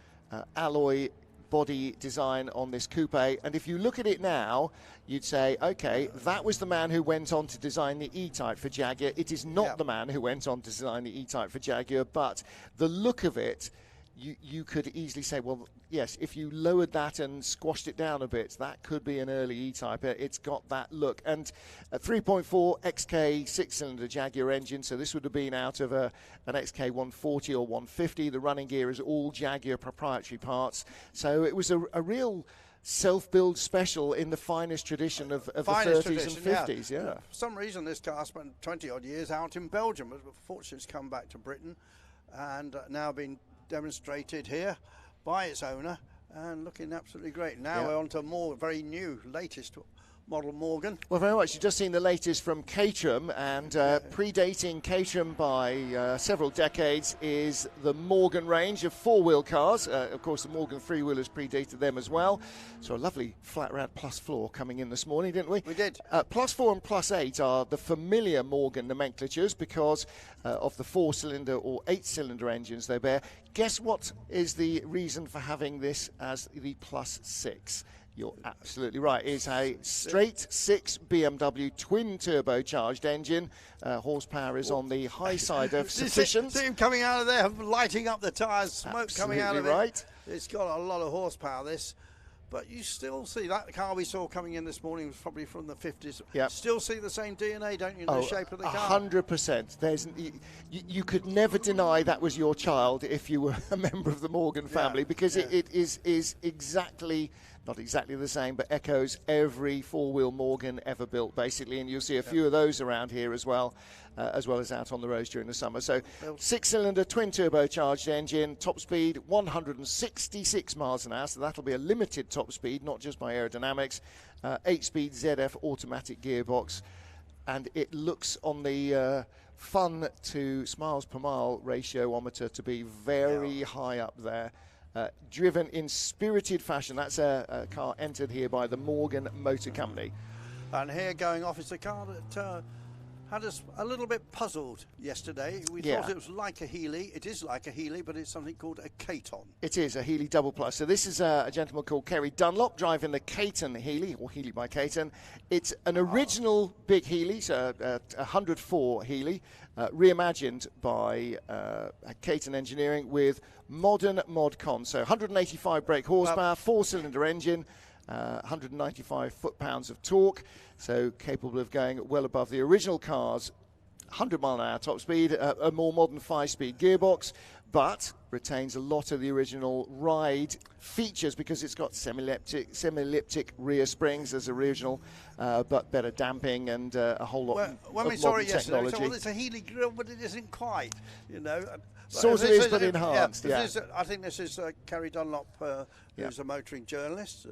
alloy body design on this coupe. And if you look at it now, you'd say, okay, that was the man who went on to design the E-Type for Jaguar. It is not the man who went on to design the E-Type for Jaguar, but the look of it, you could easily say, well, yes, if you lowered that and squashed it down a bit, that could be an early E-Type. It's got that look. And a 3.4 XK six-cylinder Jaguar engine, so this would have been out of an XK 140 or 150. The running gear is all Jaguar proprietary parts. So it was a real self-build special in the finest tradition of the 30s and 50s. Yeah. For some reason, this car spent 20-odd years out in Belgium, but fortunately it's come back to Britain and now been demonstrated here by its owner and looking absolutely great. Now we're on to more very new, latest model Morgan. Well, very much. You've just seen the latest from Caterham, and predating Caterham by several decades is the Morgan range of four-wheel cars. Of course, the Morgan three-wheelers predated them as well. So a lovely flat rad plus floor coming in this morning, didn't we? We did. Plus 4 and plus 8 are the familiar Morgan nomenclatures because of the 4-cylinder or 8-cylinder engines they bear. Guess what is the reason for having this as the plus 6? You're absolutely right. It's a straight 6 BMW twin turbocharged engine. Horsepower is on the high side of sufficient. See him coming out of there, lighting up the tyres, smoke coming out of it. Right. It's got a lot of horsepower, this. But you still see that car we saw coming in this morning was probably from the 50s. Yep. Still see the same DNA, don't you, in the shape of the car? 100%. There's, you could never deny that was your child if you were a member of the Morgan family, because it is exactly, not exactly the same, but echoes every four-wheel Morgan ever built, basically. And you'll see a few of those around here as well as out on the roads during the summer. So 6-cylinder twin turbocharged engine, top speed 166 miles an hour, so that'll be a limited top speed, not just by aerodynamics. 8-speed ZF automatic gearbox, and it looks on the fun to miles per mile ratio-ometer to be very high up there. Driven in spirited fashion. That's a car entered here by the Morgan Motor Company. And here going off is the car that had us a little bit puzzled yesterday. We thought it was like a Healey. It is like a Healey, but it's something called a Caton. It is a Healey Double Plus. So this is a gentleman called Kerry Dunlop driving the Caton Healey, or Healey by Caton. It's an original big Healey, so a 104 Healey, reimagined by Caton Engineering with modern mod-con. So 185 brake horsepower, 4-cylinder engine, 195 foot-pounds of torque, so capable of going well above the original car's 100 mile an hour top speed, a more modern 5-speed gearbox, but retains a lot of the original ride features because it's got semi-elliptic rear springs as original, but better damping and a whole lot of when we saw it yesterday, technology. We thought, well, it's a Healey grille, but it isn't quite, you know. Sort of is, but enhanced, I think this is Kerry Dunlop, who's a motoring journalist.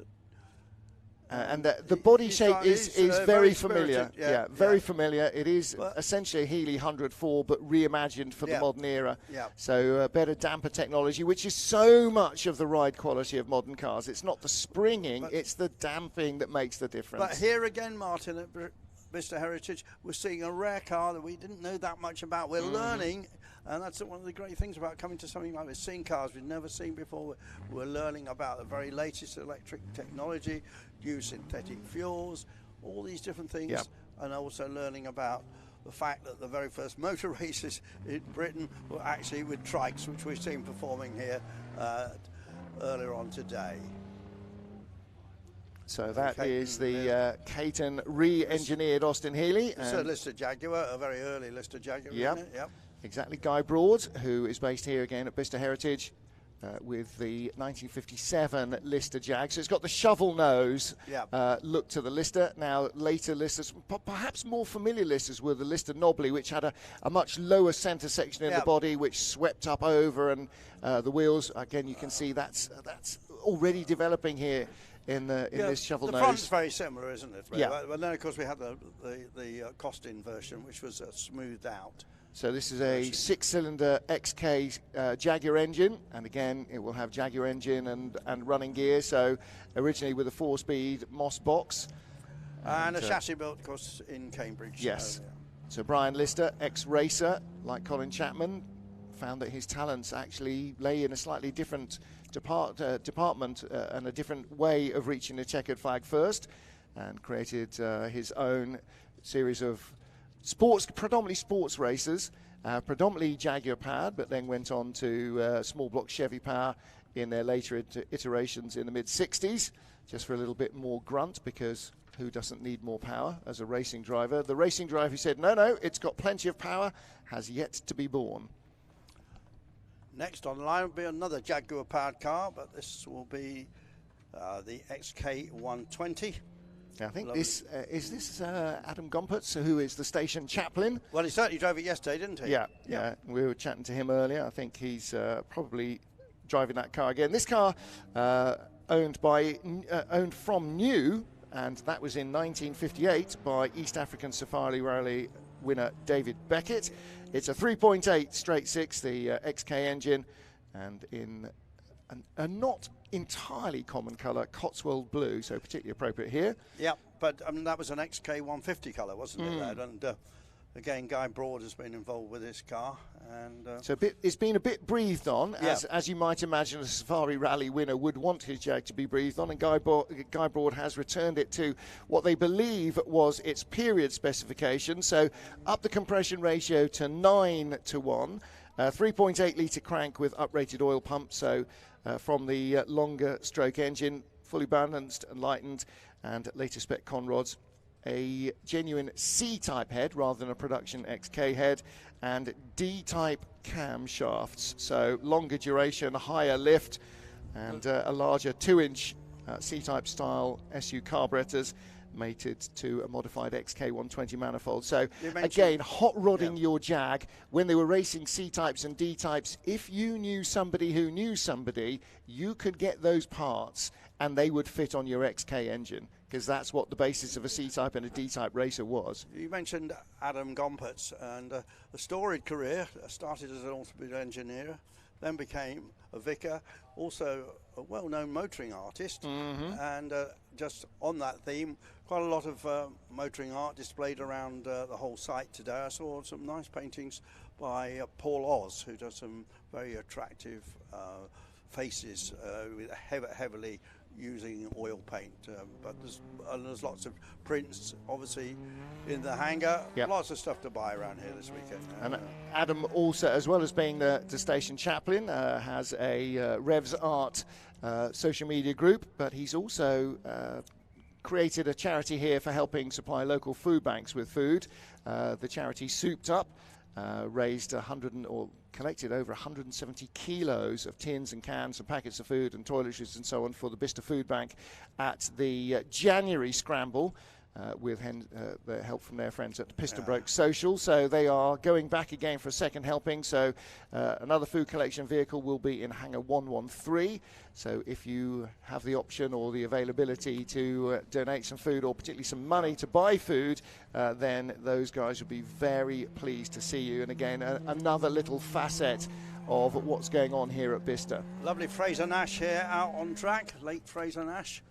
And the body shape is very familiar. Very familiar. It is essentially a Healey 104, but reimagined for the modern era. So better damper technology, which is so much of the ride quality of modern cars. It's not the springing, it's the damping that makes the difference. But here again, Martin, at Bicester Heritage, we're seeing a rare car that we didn't know that much about. We're learning. And that's one of the great things about coming to something like this, seeing cars we've never seen before. We're learning about the very latest electric technology, new synthetic fuels, all these different things, and also learning about the fact that the very first motor races in Britain were actually with trikes, which we've seen performing here earlier on today. So that is the Caton re-engineered Austin Healey. It's a Lister Jaguar, a very early Lister Jaguar, isn't it? Yep. Exactly. Guy Broad, who is based here again at Bicester Heritage with the 1957 Lister Jag. So it's got the shovel nose look to the Lister. Now, later Listers, perhaps more familiar Listers, were the Lister Knobbly, which had a much lower centre section in the body, which swept up over, and the wheels, again, you can see that's already developing here in this shovel nose. The front's very similar, isn't it? Yeah. But then, of course, we had the Costin version, which was smoothed out. So this is a 6-cylinder XK Jaguar engine, and again it will have Jaguar engine and running gear. So originally with a 4-speed Moss box, and a chassis built, of course, in Cambridge. Yes. So Brian Lister, ex-racer like Colin Chapman, found that his talents actually lay in a slightly different department and a different way of reaching the checkered flag first, and created his own series of predominantly sports races, predominantly Jaguar powered, but then went on to small block Chevy power in their later iterations in the mid-60s, just for a little bit more grunt, because who doesn't need more power as a racing driver? The racing driver who said, no, it's got plenty of power, has yet to be born. Next on the line will be another Jaguar powered car, but this will be the XK120. I think this is this Adam Gompertz, who is the station chaplain. Well, he certainly drove it yesterday, didn't he? Yeah. We were chatting to him earlier. I think he's probably driving that car again. This car owned from new, and that was in 1958 by East African Safari Rally winner David Beckett. It's a 3.8 straight six, the XK engine, and in a not entirely common colour, Cotswold blue, so particularly appropriate here. Yeah, but that was an XK 150 colour, wasn't it, lad? And again, Guy Broad has been involved with this car, and so it's been a bit breathed on, as you might imagine a Safari Rally winner would want his Jag to be breathed on, and Guy Broad has returned it to what they believe was its period specification. So up the compression ratio to 9:1, 3.8 litre crank with uprated oil pump. So from the longer stroke engine, fully balanced and lightened, and later spec conrods. A genuine C-type head rather than a production XK head, and D-type cam shafts, so longer duration, higher lift, and a larger 2-inch C-type style SU carburetors mated to a modified XK120 manifold. So again, hot rodding your Jag. When they were racing C-types and D-types, if you knew somebody who knew somebody, you could get those parts and they would fit on your XK engine, because that's what the basis of a C-type and a D-type racer was. You mentioned Adam Gompertz, and a storied career. Started as an automobile engineer, then became a vicar, also a well-known motoring artist, and just on that theme, quite a lot of motoring art displayed around the whole site today. I saw some nice paintings by Paul Oz, who does some very attractive faces with heavily using oil paint, but there's lots of prints obviously in the hangar. Lots of stuff to buy around here this weekend. And Adam also, as well as being the station chaplain, has a Revs Art social media group, but he's also created a charity here for helping supply local food banks with food. The charity Souped Up raised collected over 170 kilos of tins and cans and packets of food and toiletries and so on for the Bicester Food Bank at the January scramble with the help from their friends at Pistonbroke Social. So they are going back again for a second helping. So another food collection vehicle will be in Hangar 113. So if you have the option or the availability to donate some food, or particularly some money to buy food, then those guys will be very pleased to see you. And again, another little facet of what's going on here at Bicester. Lovely Fraser Nash here out on track, late Fraser Nash.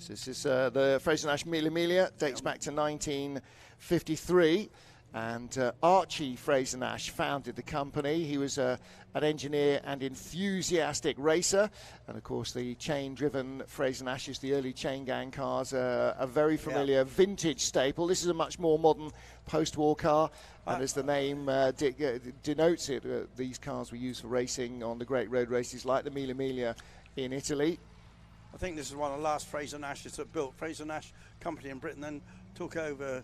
This is the Fraser Nash Mille Miglia, dates back to 1953. And Archie Fraser Nash founded the company. He was an engineer and enthusiastic racer. And of course, the chain-driven Fraser Nashes, the early chain gang cars, a very familiar vintage staple. This is a much more modern post-war car. And as the name denotes it, these cars were used for racing on the great road races like the Mille Miglia in Italy. I think this is one of the last Fraser Nashes that built. Fraser Nash Company in Britain then took over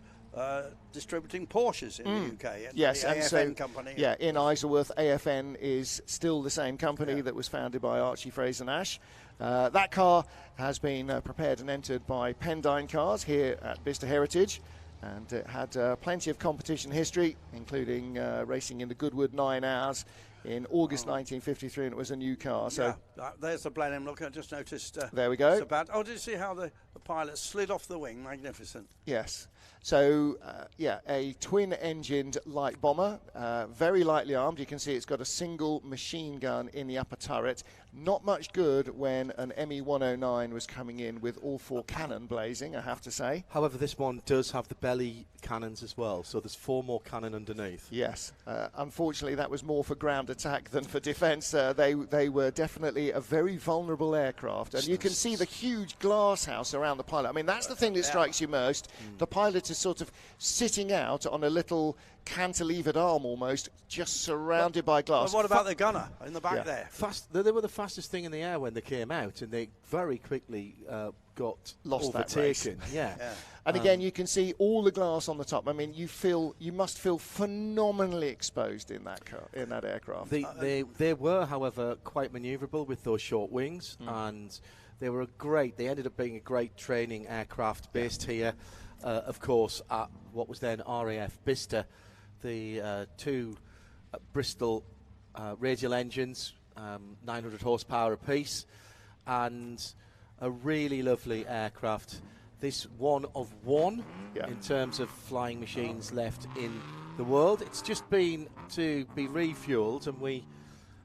distributing Porsches in the UK. Yes, the and AFN company. Yeah, in Isleworth, AFN is still the same company that was founded by Archie Fraser Nash. That car has been prepared and entered by Pendine Cars here at Bicester Heritage, and it had plenty of competition history, including racing in the Goodwood 9 Hours in August 1953, and it was a new car. So there's the Blenheim look. I just noticed. There we go. Oh, did you see how the pilot slid off the wing? Magnificent. Yes. So, a twin-engined light bomber, very lightly armed. You can see it's got a single machine gun in the upper turret. Not much good when an ME-109 was coming in with all 4 cannon blazing, I have to say. However, this one does have the belly cannons as well, so there's 4 more cannon underneath. Yes. Unfortunately, that was more for ground attack than for defence. They were definitely a very vulnerable aircraft. And you can see the huge glass house around around the pilot. I mean, that's the thing that strikes you most. The pilot is sort of sitting out on a little cantilevered arm almost, just surrounded by glass. Well, what about the gunner in the back there? They were the fastest thing in the air when they came out, and they very quickly got lost overtaken. That race. And again, you can see all the glass on the top. I mean, you must feel phenomenally exposed in that car, in that aircraft. They were, however, quite manoeuvrable with those short wings, and they were they ended up being a great training aircraft based here, of course, at what was then RAF Bicester. The two Bristol radial engines, 900 horsepower apiece, and a really lovely aircraft. This one of one in terms of flying machines left in the world. It's just been to be refueled, and we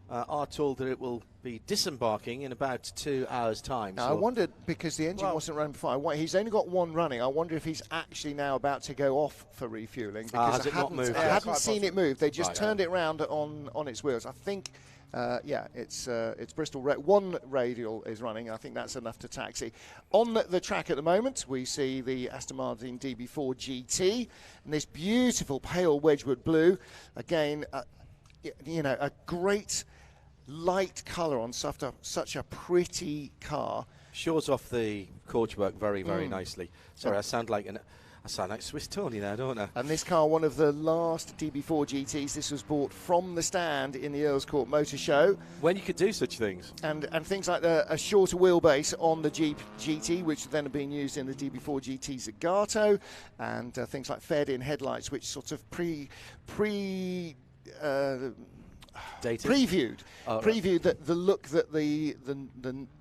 are told that it will be disembarking in about 2 hours' time. Now, I wondered, because the engine wasn't running before, he's only got one running. I wonder if he's actually now about to go off for refueling, because I hadn't seen it move. They just turned it round on its wheels. I think, it's Bristol. One radial is running. I think that's enough to taxi. On the track at the moment, we see the Aston Martin DB4 GT, and this beautiful pale Wedgwood blue. Again, a great light colour on such a pretty car. Shows off the coachwork very, very nicely. Sorry, I sound like Swiss Tony there, don't I? And this car, one of the last DB4 GTs. This was bought from the stand in the Earls Court Motor Show. When you could do such things. And things like a shorter wheelbase on the GT, which then have been used in the DB4 GT Zagato, and things like fed-in headlights, which sort of previewed the look that the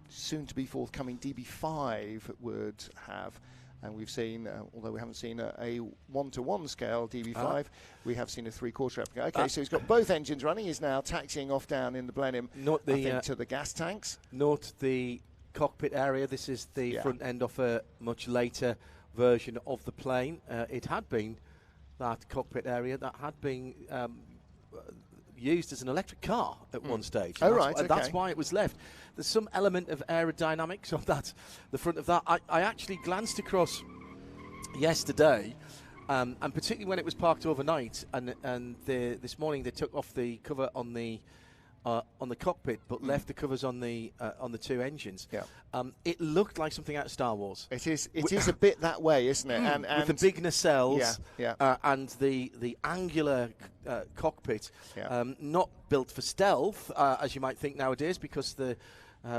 soon-to-be forthcoming DB5 would have. And we've seen, although we haven't seen a one-to-one scale DB5, we have seen a three-quarter replica. Okay, so he's got both engines running. He's now taxiing off down in the Blenheim, to the gas tanks. Note the cockpit area. This is the front end of a much later version of the plane. It had been that cockpit area that had been used as an electric car at one stage. That's why it was left. There's some element of aerodynamics on the front of that. I actually glanced across yesterday, and particularly when it was parked overnight, and this morning they took off the cover on the cockpit, but left the covers on the two engines. It looked like something out of Star Wars. It is a bit that way, isn't it? And with the big nacelles and the angular cockpit, not built for stealth, as you might think nowadays, because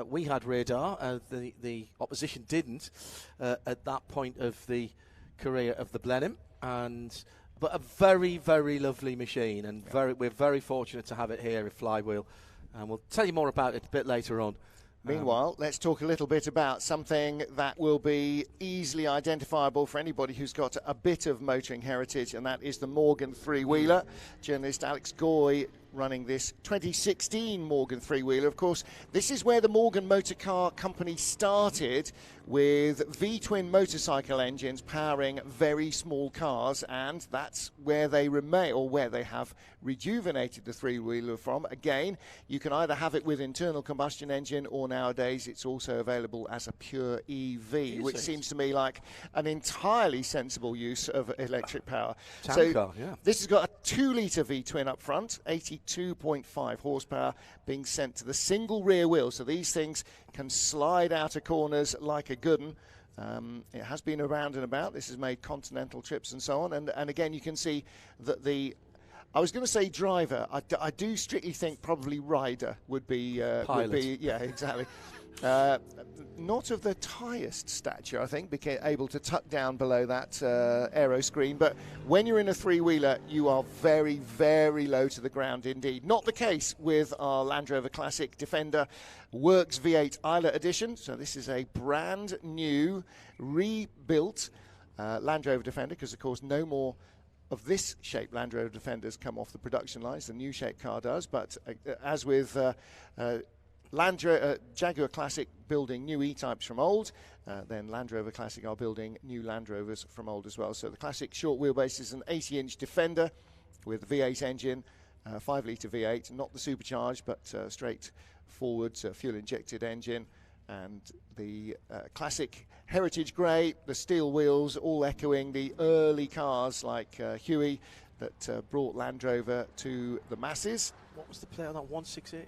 we had radar, the opposition didn't at that point of the career of the Blenheim, but a very, very lovely machine, and we're very fortunate to have it here at Flywheel, and we'll tell you more about it a bit later on. Meanwhile, let's talk a little bit about something that will be easily identifiable for anybody who's got a bit of motoring heritage, and that is the Morgan three-wheeler. Journalist Alex Goy running this 2016 Morgan three-wheeler. Of course, this is where the Morgan Motor Car Company started, with V-twin motorcycle engines powering very small cars, and that's where they remain, or where they have rejuvenated the three-wheeler from. Again, you can either have it with internal combustion engine, or nowadays it's also available as a pure EV, which seems to me like an entirely sensible use of electric power. This has got a 2-litre V-twin up front, 82.5 horsepower, being sent to the single rear wheel, so these things can slide out of corners like a good one. It has been around and about. This has made continental trips and so on, and again you can see that I was going to say driver. I do strictly think probably rider would be exactly. Not of the highest stature, I think, able to tuck down below that aero screen. But when you're in a three-wheeler, you are very, very low to the ground indeed. Not the case with our Land Rover Classic Defender Works V8 Isla Edition. So this is a brand new, rebuilt Land Rover Defender, because, of course, no more of this shape Land Rover Defenders come off the production lines. The new shape car does. But as with Jaguar Classic building new E-types from old, then Land Rover Classic are building new Land Rovers from old as well. So the Classic short wheelbase is an 80-inch Defender with a V8 engine, 5-litre V8, not the supercharged, but straight forward fuel-injected engine. and the classic heritage grey, the steel wheels, all echoing the early cars like Huey that brought Land Rover to the masses. What was the play on that 168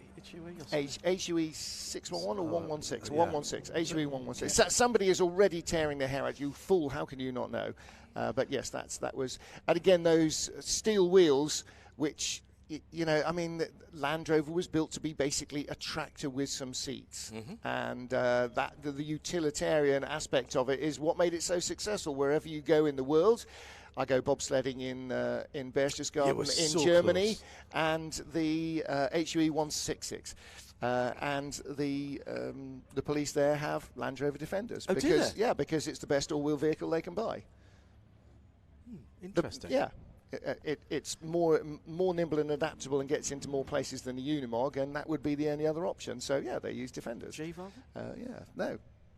HUE 611 or 116? 116. HUE 116. So somebody is already tearing their hair out. You fool! How can you not know? But yes, that was. And again, those steel wheels, which I mean, Land Rover was built to be basically a tractor with some seats, and that the utilitarian aspect of it is what made it so successful. Wherever you go in the world. I go bobsledding in Berchtesgaden in so Germany, close. And the HUE 166. And the police there have Land Rover Defenders because it's the best all-wheel vehicle they can buy. Interesting. It's more nimble and adaptable and gets into more places than the Unimog, and that would be the only other option. So they use Defenders.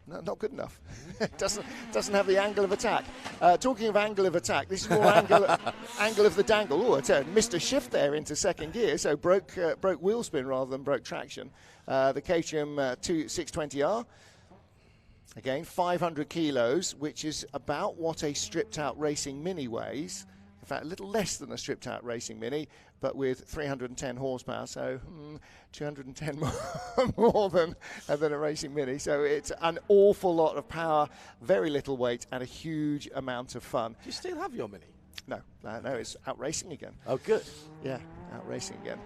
No, not good enough. It doesn't have the angle of attack. Talking of angle of attack, this is more angle of the dangle. Oh, it missed a shift there into second gear, so broke wheel spin rather than broke traction. The Caterham 620R. Again, 500 kilos, which is about what a stripped-out racing Mini weighs. In fact, a little less than a stripped-out racing Mini, but with 310 horsepower, so 210 more than a racing Mini. So it's an awful lot of power, very little weight, and a huge amount of fun. Do you still have your Mini? No, it's out racing again. Oh, good. Yeah, out racing again.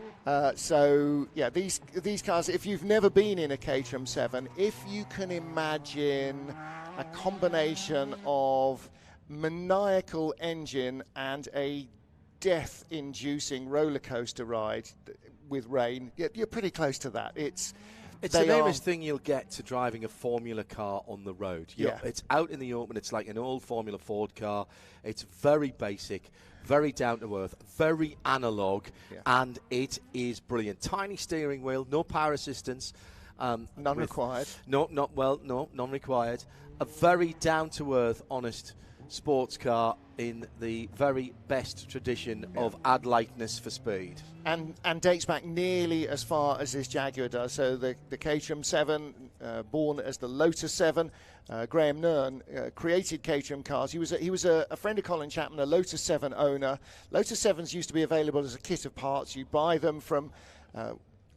These cars, if you've never been in a Caterham 7, if you can imagine a combination of maniacal engine and a death-inducing roller coaster ride with rain, you're pretty close to that. It's the nearest thing you'll get to driving a Formula car on the road. It's out in the open. It's like an old Formula Ford car. It's very basic, very down to earth, very analog, and it is brilliant. Tiny steering wheel, no power assistance. None required. None required. A very down to earth, honest sports car in the very best tradition of add lightness for speed. And dates back nearly as far as this Jaguar does. So the Caterham 7, born as the Lotus 7, Graham Nern created Caterham cars. He was a friend of Colin Chapman, a Lotus 7 owner. Lotus 7s used to be available as a kit of parts. You buy them from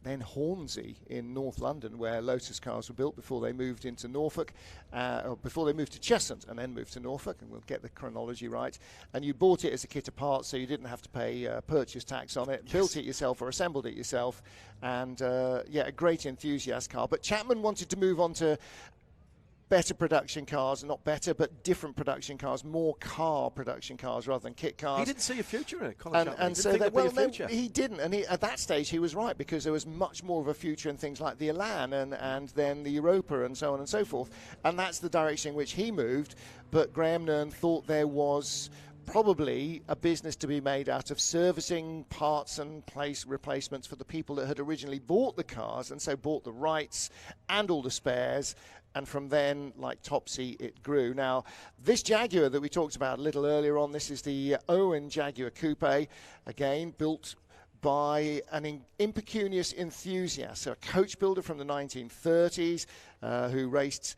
then Hornsey in North London, where Lotus cars were built before they moved into Norfolk, or before they moved to Cheshunt and then moved to Norfolk, and we'll get the chronology right. And you bought it as a kit of parts, so you didn't have to pay purchase tax on it, built it yourself or assembled it yourself, and a great enthusiast car. But Chapman wanted to move on to better production cars, not better, but different production cars, more car production cars rather than kit cars. He didn't see a future in it, Colin Chapman. And so he didn't, and at that stage he was right, because there was much more of a future in things like the Elan and then the Europa and so on and so forth, and that's the direction in which he moved. But Graham Nern thought there was probably a business to be made out of servicing parts and place replacements for the people that had originally bought the cars, and so bought the rights and all the spares. And from then, like Topsy, it grew. Now, this Jaguar that we talked about a little earlier on, this is the Owen Jaguar Coupe, again, built by an impecunious enthusiast, so a coach builder from the 1930s who raced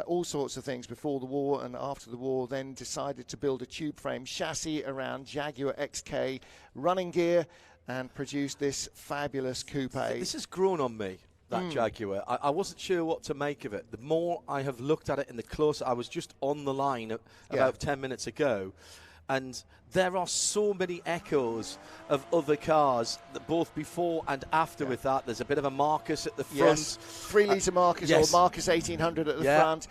all sorts of things before the war and after the war, then decided to build a tube frame chassis around Jaguar XK running gear and produced this fabulous coupe. This has grown on me. That Jaguar. I wasn't sure what to make of it. The more I have looked at it and the closer, I was just on the line about 10 minutes ago, and there are so many echoes of other cars, both before and after with that. There's a bit of a Marcus at the front. Yes, 3-litre Marcus or Marcus 1800 at the front.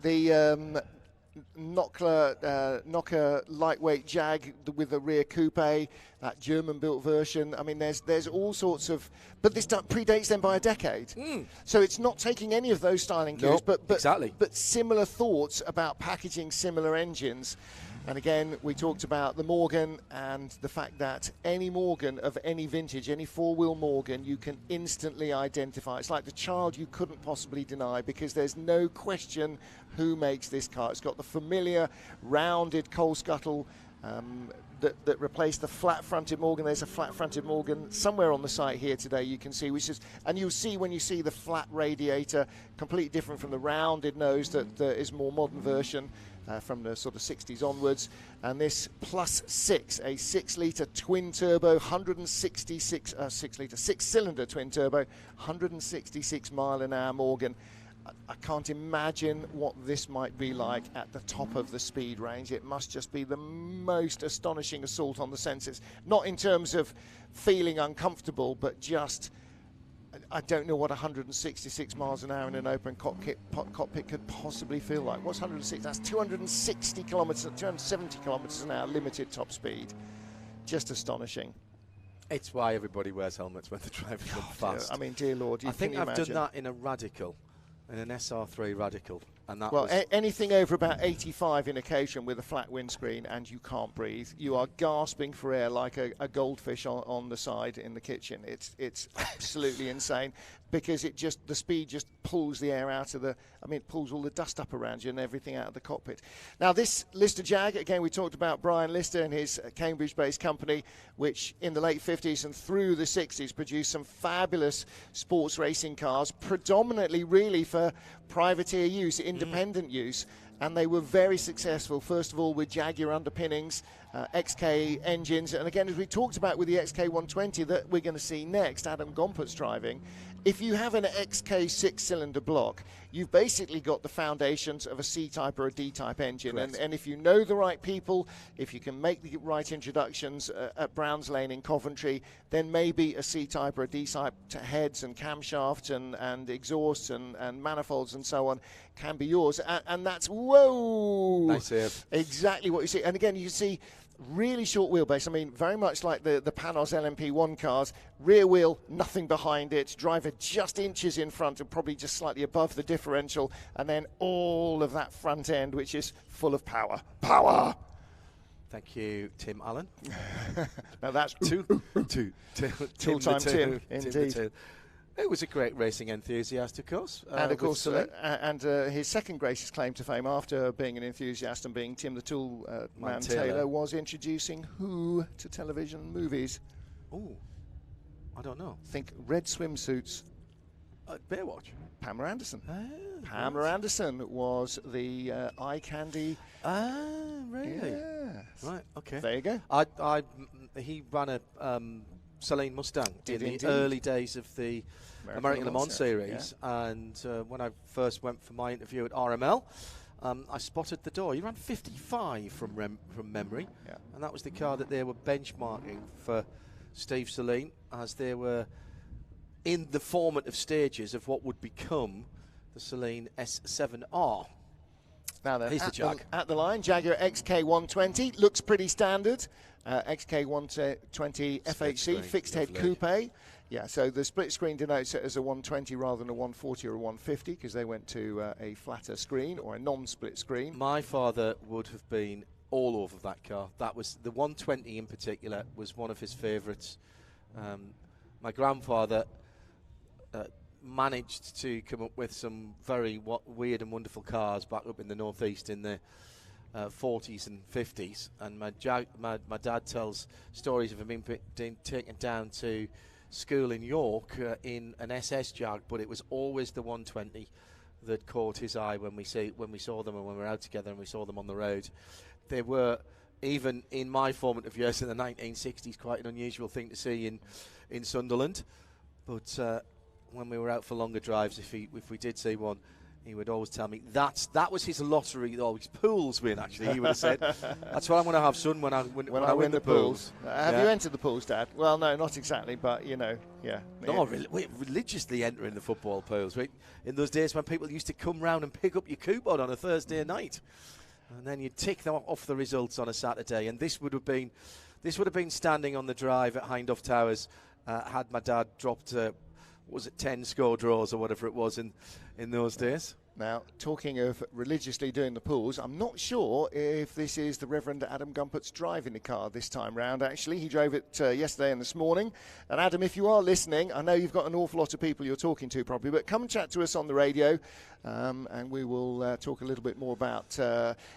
The Knocker lightweight Jag with a rear coupe, that German-built version. I mean, there's all sorts of, but this predates them by a decade. So it's not taking any of those styling cues, but similar thoughts about packaging similar engines. And again, we talked about the Morgan and the fact that any Morgan of any vintage, any four-wheel Morgan, you can instantly identify. It's like the child you couldn't possibly deny, because there's no question who makes this car. It's got the familiar rounded coal scuttle that replaced the flat-fronted Morgan. There's a flat-fronted Morgan somewhere on the site here today, you can see, which is, and you'll see when you see the flat radiator, completely different from the rounded nose that is more modern version from the sort of 60s onwards. And this Plus 6, a 6-litre twin-turbo, 166, 6-litre, 6-cylinder twin-turbo, 166 mile an hour Morgan. I can't imagine what this might be like at the top of the speed range. It must just be the most astonishing assault on the senses. Not in terms of feeling uncomfortable, but just, I don't know what 166 miles an hour in an open cockpit could possibly feel like. What's 160? That's 260 kilometres, 270 kilometres an hour limited top speed. Just astonishing. It's why everybody wears helmets when they're driving them fast. I mean, dear Lord, I think I've done that in a Radical. In an SR3 Radical, and that was anything over about 85 in occasion with a flat windscreen, and you can't breathe. You are gasping for air like a goldfish on the side in the kitchen. It's absolutely insane, because the speed just pulls the air out of it pulls all the dust up around you and everything out of the cockpit. Now this Lister Jag, again, we talked about Brian Lister and his Cambridge-based company, which in the late 50s and through the 60s produced some fabulous sports racing cars, predominantly really for privateer use, independent use. And they were very successful, first of all, with Jaguar underpinnings, XK engines. And again, as we talked about with the XK120 that we're going to see next, Adam Gompert's driving, if you have an XK 6-cylinder block, you've basically got the foundations of a C-type or a D-type engine. And if you know the right people, if you can make the right introductions at Browns Lane in Coventry, then maybe a C-type or a D-type to heads and camshafts and exhausts and manifolds and so on can be yours. And that's, whoa! Nice. Exactly what you see. And again, you see really short wheelbase. I mean, very much like the Panos LMP1 cars. Rear wheel, nothing behind it. Driver just inches in front and probably just slightly above the differential. And then all of that front end, which is full of power. Power! Thank you, Tim Allen. Now that's Tool-time Tim, indeed. It was a great racing enthusiast, of course. And of course, his second greatest claim to fame after being an enthusiast and being Tim the Tool Man Taylor was introducing who to television and movies. Oh, I don't know. Think red swimsuits. Baywatch. Pamela Anderson. Pamela Anderson was the eye candy. Really? Yes. Right, okay. There you go. He ran a Celine Mustang in the indeed. early days of the American Le Mans series, yeah. And when I first went for my interview at RML, I spotted the door. He ran 55 from memory, yeah. And that was the car that they were benchmarking for Steve Celine as they were in the formative stages of what would become the Celine S7R. Now then, Here's the Jag. At the line, Jaguar XK120 looks pretty standard. XK120 FHC, fixed head coupe. Yeah, so the split screen denotes it as a 120 rather than a 140 or a 150 because they went to a flatter screen or a non-split screen. My father would have been all over that car. That was the 120 in particular was one of his favourites. My grandfather managed to come up with some very weird and wonderful cars back up in the northeast in the 40s and 50s, and my dad tells stories of him being taken down to school in York in an SS Jag, but it was always the 120 that caught his eye when we saw them and when we were out together and we saw them on the road. They were, even in my formative years in the 1960s, quite an unusual thing to see in Sunderland, but when we were out for longer drives, if we did see one, he would always tell me that was his lottery, or his pools win, actually, he would have said. That's what I'm going to have, son, when I win the pools. Have you entered the pools, Dad? Well, no, not exactly, but, yeah. No, we're religiously entering the football pools. In those days when people used to come round and pick up your coupon on a Thursday night, and then you'd tick them off the results on a Saturday, and this would have been standing on the drive at Hindhaugh Towers had my dad dropped, 10 score draws or whatever it was in those days. Now, talking of religiously doing the pools, I'm not sure if this is the Reverend Adam Gompert's driving the car this time round, actually. He drove it yesterday and this morning. And Adam, if you are listening, I know you've got an awful lot of people you're talking to probably, but come and chat to us on the radio. and we will talk a little bit more about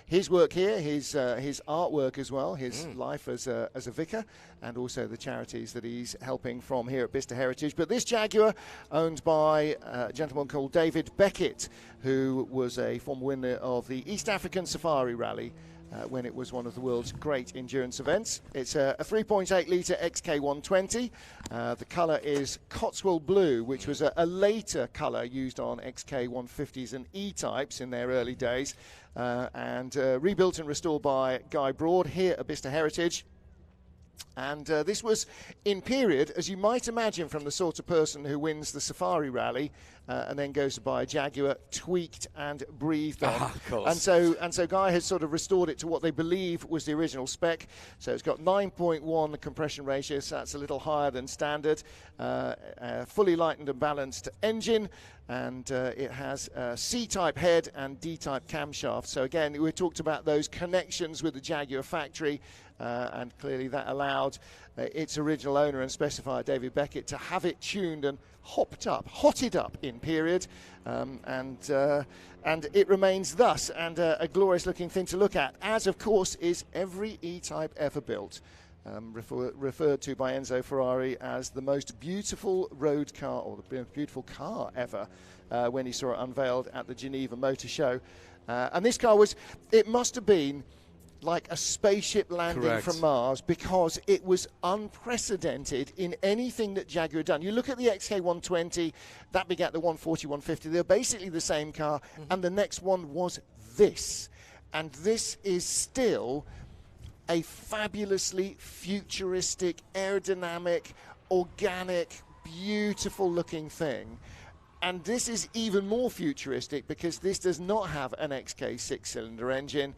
his work here, his artwork as well, his life as a vicar, and also the charities that he's helping from here at Bicester Heritage. But this Jaguar, owned by a gentleman called David Beckett, who was a former winner of the East African Safari Rally when it was one of the world's great endurance events. It's a 3.8 litre XK120. The colour is Cotswold Blue, which was a later colour used on XK150s and E-types in their early days, and rebuilt and restored by Guy Broad here at Bicester Heritage. And this was in period, as you might imagine, from the sort of person who wins the Safari Rally and then goes to buy a Jaguar, tweaked and breathed on. Of course. And so Guy has sort of restored it to what they believe was the original spec. So it's got 9.1 compression ratio, so that's a little higher than standard. Fully lightened and balanced engine, and it has a C-type head and D-type camshaft. So again, we talked about those connections with the Jaguar factory, and clearly that allowed its original owner and specifier, David Beckett, to have it tuned and hotted up in period, and it remains thus, and a glorious looking thing to look at, as of course is every E-type ever built. Referred to by Enzo Ferrari as the most beautiful road car, or the most beautiful car ever, when he saw it unveiled at the Geneva Motor Show. And this car it must have been like a spaceship landing from Mars, because it was unprecedented in anything that Jaguar had done. You look at the XK120, that begat the 140, 150. They're basically the same car, and the next one was this. And this is still a fabulously futuristic, aerodynamic, organic, beautiful looking thing. And this is even more futuristic because this does not have an XK 6-cylinder engine.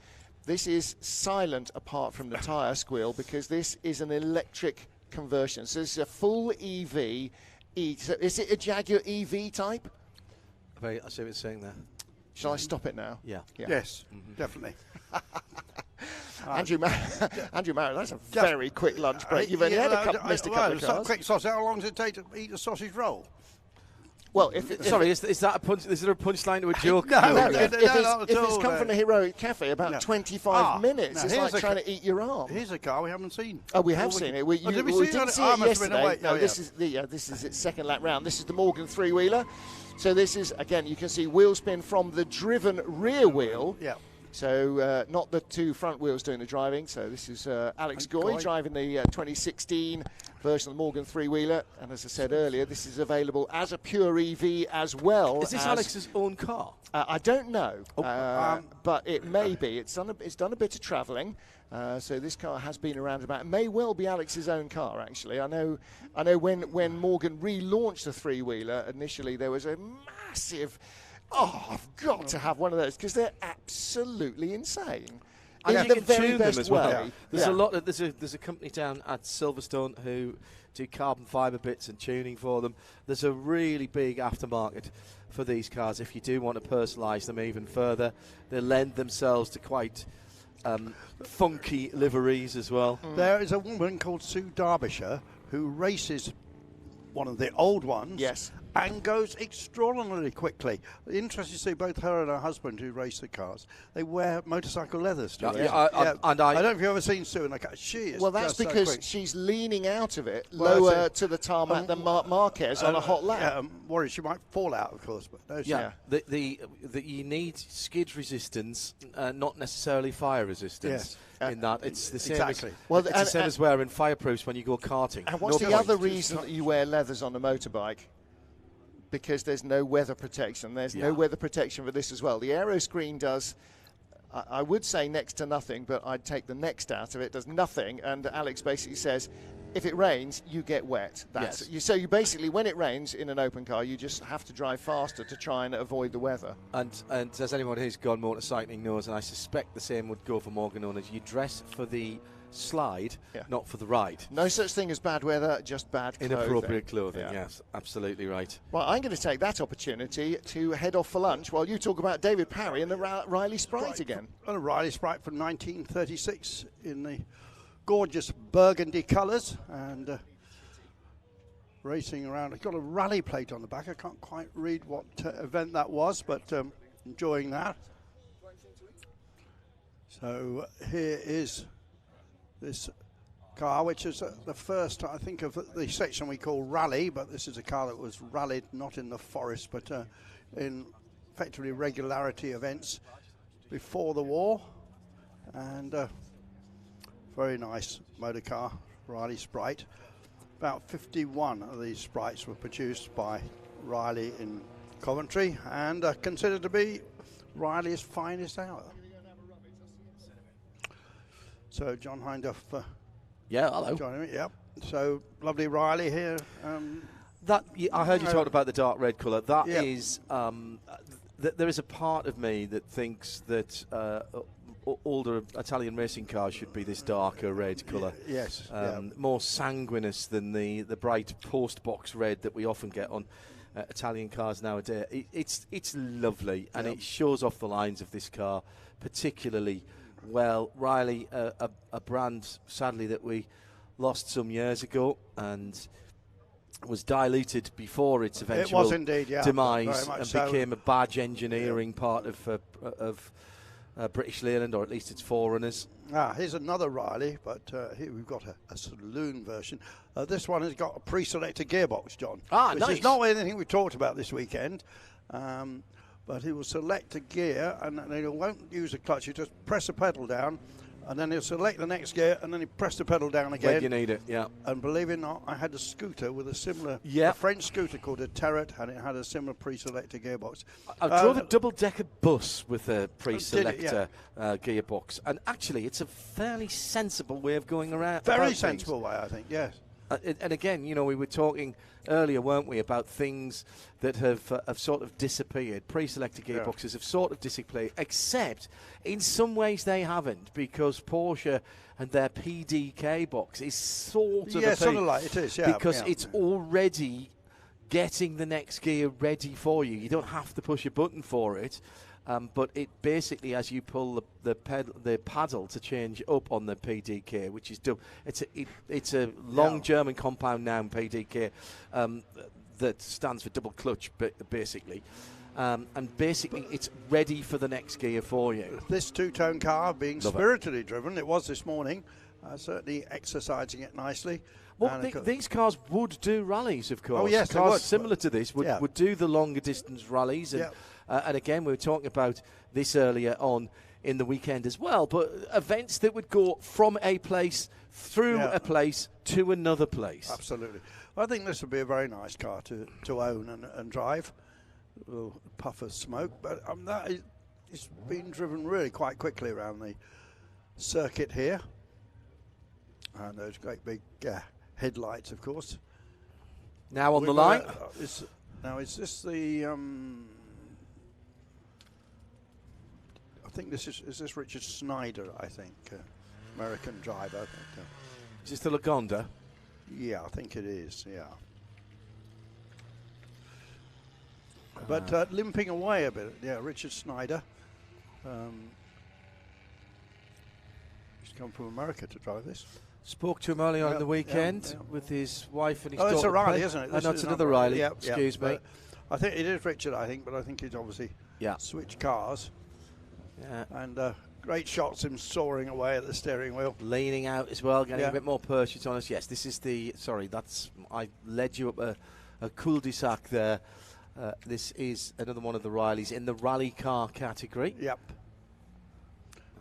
This is silent apart from the tyre squeal, because this is an electric conversion. So this is a full EV. So is it a Jaguar EV type? I see what you're saying there. Shall I stop it now? Yeah. Yes, definitely. Andrew Marriott, that's a very quick lunch break. You've only missed a couple of cars. Quick sausage. How long does it take to eat a sausage roll? Well, is that a punch? Is there a punchline to a joke? No, if it's come from a heroic cafe, about 25 minutes. It's like trying to eat your arm. Here's a car we haven't seen. Oh, we have seen it. We didn't see it yesterday. No, this is its second lap round. This is the Morgan three-wheeler. So this is, again, you can see wheel spin from the driven rear wheel. Yeah. So not the two front wheels doing the driving. So this is Alex Goy driving the 2016 version of the Morgan three-wheeler. And as I said earlier, this is available as a pure EV as well. Is this Alex's own car? I don't know, but it may be. It's done a bit of travelling. So this car has been around about. It may well be Alex's own car, actually. I know when Morgan relaunched the three-wheeler, initially there was a massive... Oh, I've got to have one of those, because they're absolutely insane. And you can tune them as well. Yeah. There's a lot. There's a company down at Silverstone who do carbon fibre bits and tuning for them. There's a really big aftermarket for these cars. If you do want to personalise them even further, they lend themselves to quite funky liveries as well. There is a woman called Sue Derbyshire who races one of the old ones. Yes. And goes extraordinarily quickly. Interesting to see both her and her husband, who race the cars, they wear motorcycle leathers. I don't know if you've ever seen Sue in a car. She is. Well, that's because she's leaning out of it lower to the tarmac than Marquez on a hot lap. Worried she might fall out, of course. But no, you need skid resistance, not necessarily fire resistance. Yes. In that, it's the same. Exactly. It's the same as wearing fireproofs when you go karting. And what's the other reason that you wear leathers on a motorbike? Because there's no weather protection. There's no weather protection for this as well. The aero screen does, I would say next to nothing, but I'd take the next out of it. Does nothing. And Alex basically says, if it rains, you get wet. So you basically, when it rains in an open car, you just have to drive faster to try and avoid the weather. And as anyone who's gone motorcycling knows, and I suspect the same would go for Morgan owners, you dress for the slide, not for the ride. No such thing as bad weather, just bad clothing. Inappropriate clothing, yes, absolutely right. Well, I'm going to take that opportunity to head off for lunch while you talk about David Parry and the Riley Sprite again. And a Riley Sprite from 1936 in the gorgeous burgundy colours, and racing around. It's got a rally plate on the back. I can't quite read what event that was, but enjoying that. So here is this car, which is the first, I think, of the section we call rally, but this is a car that was rallied not in the forest, but in effectively regularity events before the war. And very nice motor car, Riley Sprite. About 51 of these Sprites were produced by Riley in Coventry, and considered to be Riley's finest hour. So John Hindhaugh, yeah, hello. Joining me, yep. So lovely Riley here. I heard you talk about the dark red colour. That is, there is a part of me that thinks that older Italian racing cars should be this darker red colour. Yes. More sanguineous than the bright post box red that we often get on Italian cars nowadays. It's lovely, and it shows off the lines of this car particularly well. Riley, a brand sadly that we lost some years ago and was diluted before its eventual demise, and became a badge engineering part of British Leyland, or at least its forerunners. Here's another Riley, but here we've got a saloon version. This one has got a pre-selected gearbox, John. Which nice. is not anything we talked about this weekend. But he will select a gear, and then he won't use a clutch. You just press the pedal down, and then he'll select the next gear, and then he press the pedal down again. When you need it, yeah. And believe it or not, I had a scooter with a similar, a French scooter called a Terret, and it had a similar pre-selected gearbox. I drove a double-decker bus with a pre-selector gearbox, and actually it's a fairly sensible way of going around. Very sensible way, I think, yes. And again, you know, we were talking earlier, weren't we, about things that have sort of disappeared. Pre-selected gearboxes have sort of disappeared, except in some ways they haven't, because Porsche and their PDK box is sort of sort of like it is, because it's already getting the next gear ready for you. You don't have to push a button for it. But it basically, as you pull the paddle to change up on the PDK, which is it's a long German compound noun, PDK, that stands for double clutch, basically. And basically, it's ready for the next gear for you. This two-tone car being spiritedly driven, it was this morning, certainly exercising it nicely. Well, these cars would do rallies, of course. Oh, yes, cars similar to this would do the longer distance rallies. And, and again, we were talking about this earlier on in the weekend as well, but events that would go from a place through a place to another place. Absolutely. Well, I think this would be a very nice car to own and drive. A little puff of smoke, but it's been driven really quite quickly around the circuit here. And those great big headlights, of course. Now on the line. Now, is this the... I think this is this Richard Snyder, I think, American driver. I think. Is this the Lagonda? Yeah, I think it is, But limping away a bit, Richard Snyder. He's come from America to drive this. Spoke to him earlier on the weekend with his wife and his daughter. Oh, it's a Riley, isn't it? No, it's another Riley. Excuse me. I think it is Richard, but I think he's obviously switched cars. Yeah. And great shots, him soaring away at the steering wheel. Leaning out as well, getting a bit more pursuit on us. Yes, this is I led you up a cul-de-sac there. This is another one of the Rileys in the rally car category. Yep.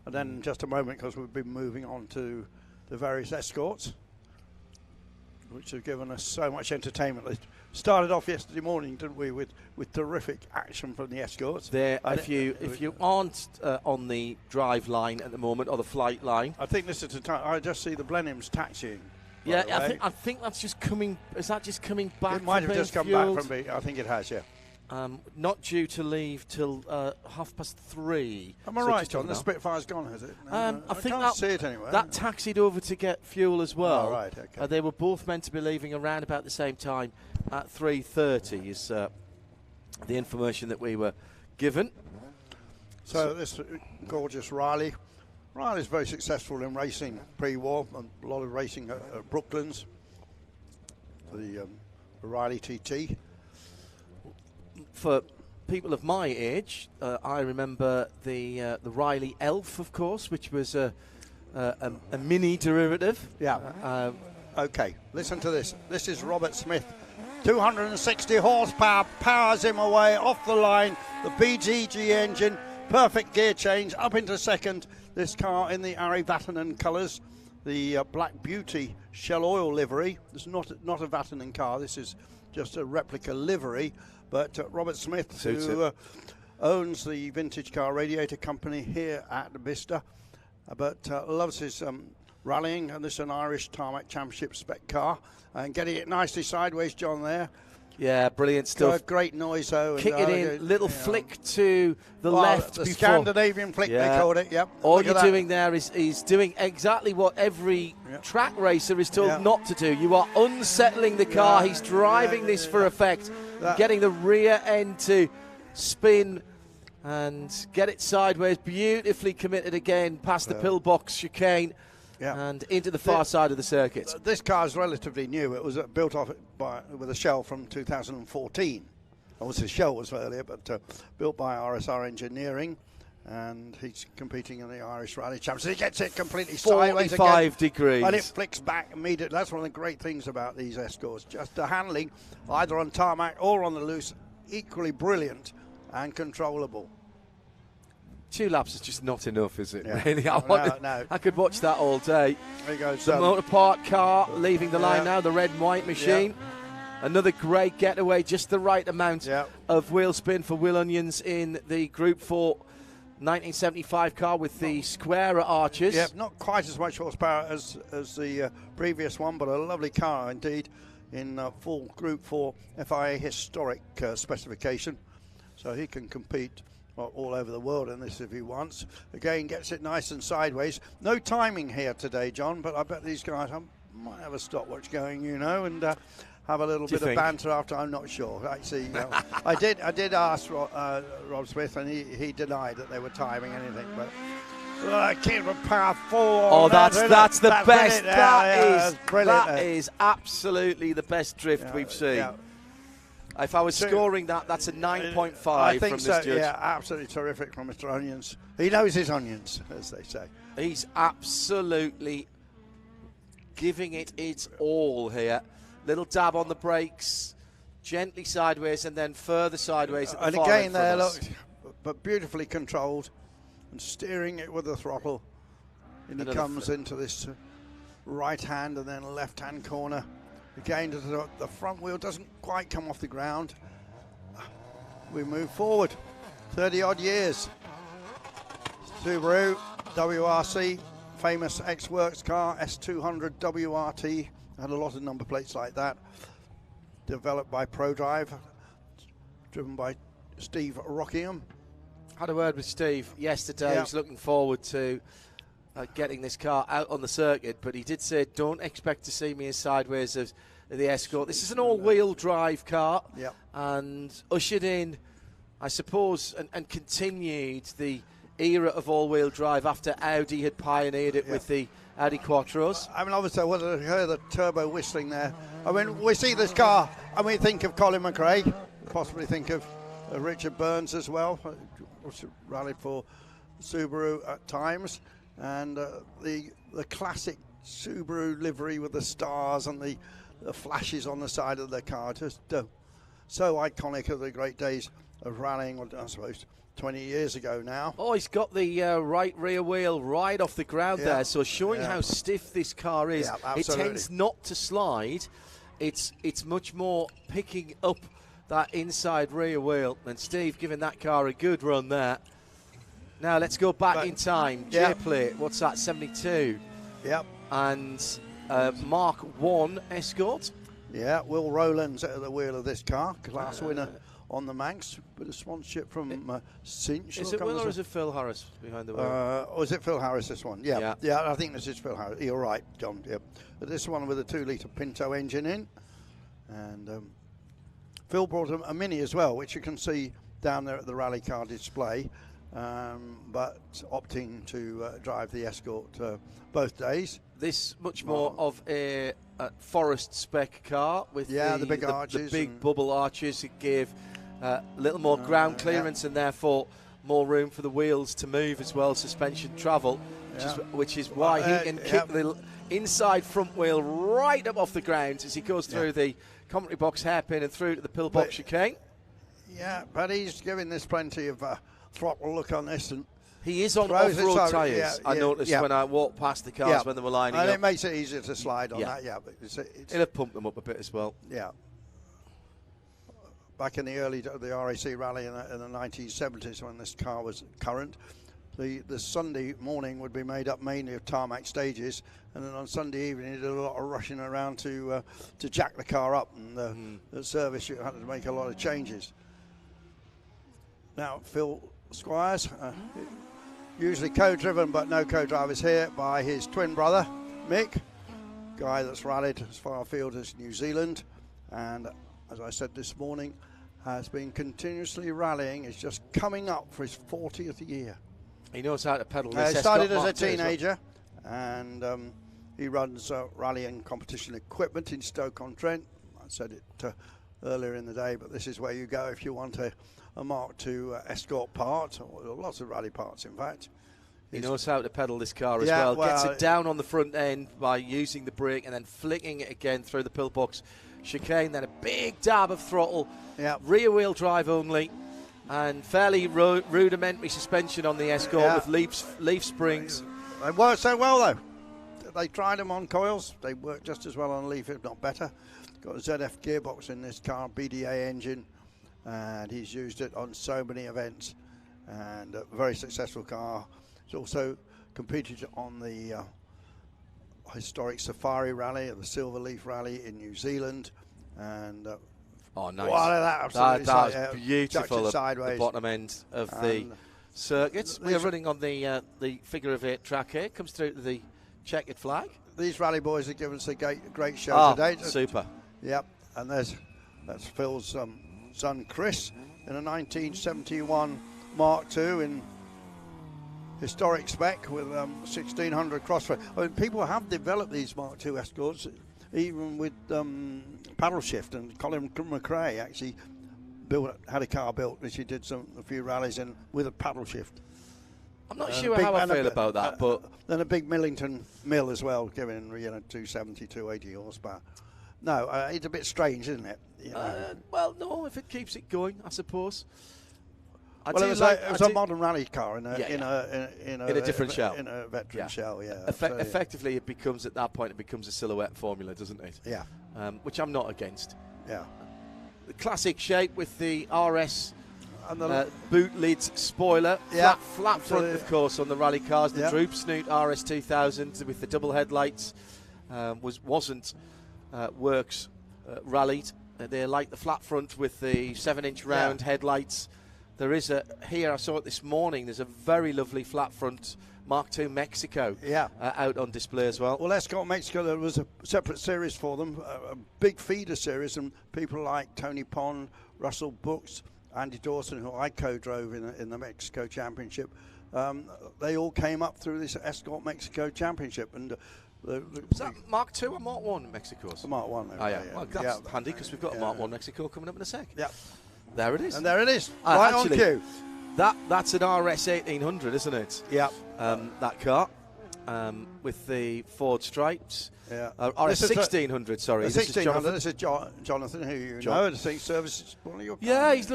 And then just a moment, because we've been moving on to the various Escorts, which have given us so much entertainment. They started off yesterday morning, didn't we, with terrific action from the Escorts. If you aren't on the drive line at the moment, or the flight line, I think this is the time. I just see the Blenheims taxiing. Yeah, I think that's just coming. Is that just coming back? It might have just come back from me. I think it has. Yeah. Not due to leave till 3:30. Am I right, John? The Spitfire's gone, has it? I think can't see it anywhere. That taxied over to get fuel as well. Oh, right, okay. They were both meant to be leaving around about the same time at 3:30 is the information that we were given. So this gorgeous Riley. Riley's very successful in racing pre-war, and a lot of racing at Brooklands. The Riley TT. For people of my age, I remember the Riley Elf, of course, which was a mini derivative. Yeah. Okay, listen to this. This is Robert Smith. 260 horsepower, powers him away off the line. The BGG engine, perfect gear change, up into second. This car in the Ari Vatanen colours, the Black Beauty Shell Oil livery. It's not a Vatanen car. This is just a replica livery. But Robert Smith, who owns the vintage car radiator company here at Bicester, but loves his rallying, and this is an Irish Tarmac Championship spec car, and getting it nicely sideways, John, there. Yeah, brilliant stuff. Great noise, though. Kick it in, little flick to the left. The Scandinavian flick, they called it, yep. All you're doing there is doing exactly what every track racer is told not to do. You are unsettling the car. He's driving this for effect, getting the rear end to spin and get it sideways. Beautifully committed again past the pillbox chicane. Yeah. And into the far side of the circuit. This car is relatively new. It was built off with a shell from 2014. Obviously, the shell was earlier, but built by RSR Engineering. And he's competing in the Irish Rally Championship. He gets it completely sideways again. 45 degrees. And it flicks back immediately. That's one of the great things about these Escorts. Just the handling, either on tarmac or on the loose, equally brilliant and controllable. 2 laps is just not enough, is it? Yeah. Really, No. I could watch that all day. There goes the motor park car leaving the line now, the red and white machine. Yeah. Another great getaway, just the right amount of wheel spin for Will Onions in the Group 4 1975 car with the squarer arches. Yeah, not quite as much horsepower as the previous one, but a lovely car indeed in full Group 4 FIA historic specification. So he can compete all over the world in this if he wants. Again, gets it nice and sideways. No timing here today, John, but I bet these guys might have a stopwatch going, and have a little bit of banter after. I'm not sure. Actually, I did ask Rob Smith, and he denied that they were timing anything. But kid with power 4. Oh, that's the best. Brilliant. That is absolutely the best drift we've seen. Yeah. If I was scoring that's a 9.5 I think from this so, judge. Yeah, absolutely terrific from Mr. Onions. He knows his onions, as they say. He's absolutely giving it its all here. Little dab on the brakes, gently sideways, and then further sideways at the far end. And again there, look, but beautifully controlled, and steering it with the throttle. And he comes into this right hand and then left hand corner. Again, the front wheel doesn't quite come off the ground. We move forward 30-odd years. Subaru WRC, famous X-Works car, S200 WRT. Had a lot of number plates like that. Developed by ProDrive, driven by Steve Rockingham. Had a word with Steve yesterday. He's looking forward to getting this car out on the circuit, but he did say, don't expect to see me as sideways as the Escort. This is an all-wheel drive car, and ushered in, I suppose, and continued the era of all-wheel drive after Audi had pioneered it with the Audi Quattros. I mean, obviously, I heard the turbo whistling there. I mean, we see this car, and we think of Colin McRae, possibly think of Richard Burns as well, rallied for Subaru at times. And the classic Subaru livery with the stars and the flashes on the side of the car, just so iconic of the great days of rallying, I suppose, 20 years ago now. Oh, he's got the right rear wheel right off the ground there, so showing how stiff this car is. Yeah, it tends not to slide. It's much more picking up that inside rear wheel, and Steve giving that car a good run there. Now let's go back in time. J-plate, what's that, 72? Yep. And Mark 1 Escort. Yeah, Will Rowland's at the wheel of this car, class winner on the Manx, with a sponsorship from Cinch. Is it Will or is it Phil Harris behind the wheel? Or is it Phil Harris, this one? Yeah, I think this is Phil Harris. You're right, John. Yep. But this one with a 2-litre Pinto engine in. And Phil brought a Mini as well, which you can see down there at the rally car display. but opting to drive the Escort both days. This much more of a forest spec car with the big arches, the big bubble arches. It gave a little more ground clearance and therefore more room for the wheels to move as well, suspension travel, which is why he can kick the inside front wheel right up off the ground as he goes through the commentary box hairpin and through to the pillbox chicane. Yeah, but he's giving this plenty of throttle look on this, and he is on off-road tyres. I noticed when I walked past the cars when they were lining up. And it makes it easier to slide on that. Yeah, but it'll have pumped them up a bit as well. Yeah. Back in the RAC rally in the 1970s, when this car was current, the Sunday morning would be made up mainly of tarmac stages, and then on Sunday evening you did a lot of rushing around to jack the car up, and the service you had to make a lot of changes. Now Phil Squires, usually co-driven but no co-drivers here, by his twin brother Mick, guy that's rallied as far afield as New Zealand, and as I said this morning, has been continuously rallying. Is just coming up for his 40th year. He knows how to pedal this. He started as a teenager, and he runs rally and competition equipment in Stoke-on-Trent. I said it earlier in the day, but this is where you go if you want a Mark II Escort part, or lots of rally parts, in fact. He knows how to pedal this car as well. Gets it down on the front end by using the brake and then flicking it again through the pillbox chicane, then a big dab of throttle, rear wheel drive only, and fairly rudimentary suspension on the Escort with leaf springs. They work so well though. They tried them on coils. They work just as well on leaf, if not better. Got a ZF gearbox in this car, BDA engine, and he's used it on so many events, and a very successful car. He's also competed on the historic Safari Rally, the Silver Leaf Rally in New Zealand, and nice! That's beautiful. The bottom end of the circuit. We are running on the figure of 8 track here. Comes through to the checkered flag. These rally boys have given us a great show today. Super. Yep, and that's Phil's son Chris in a 1971 Mark II in historic spec with 1600 crossfire. I mean, people have developed these Mark II Escorts even with paddle shift, and Colin McRae actually had a car built which he did a few rallies in with a paddle shift. I'm not sure how I feel about that, but then a big Millington mill as well, giving 270, 280 horsepower. No, it's a bit strange, isn't it? Well, no, if it keeps it going, I suppose. It was a modern rally car in a different shell, in a veteran shell. Yeah. Effectively, it becomes at that point it becomes a silhouette formula, doesn't it? Yeah. Which I'm not against. Yeah. The classic shape with the RS and the boot lid spoiler, flat front, of course, on the rally cars. The droop snoot RS 2000 with the double headlights wasn't Works rallied. They like the flat front with the 7-inch round headlights. There is I saw it this morning, there's a very lovely flat front Mark II Mexico out on display as well. Well, Escort Mexico, there was a separate series for them, a big feeder series, and people like Tony Pond, Russell Brooks, Andy Dawson, who I co-drove in the Mexico Championship, they all came up through this Escort Mexico Championship. And was that Mark II or Mark I Mexico? The Mark I. Well, that's handy because we've got a Mark I Mexico coming up in a sec. Yeah. There it is. And there it is. Right on cue. That's an RS 1800, isn't it? Yeah. That car with the Ford stripes. Yeah. RS 1600, sorry. This is Jonathan. This is Jonathan, who you know. I think services one of your cars.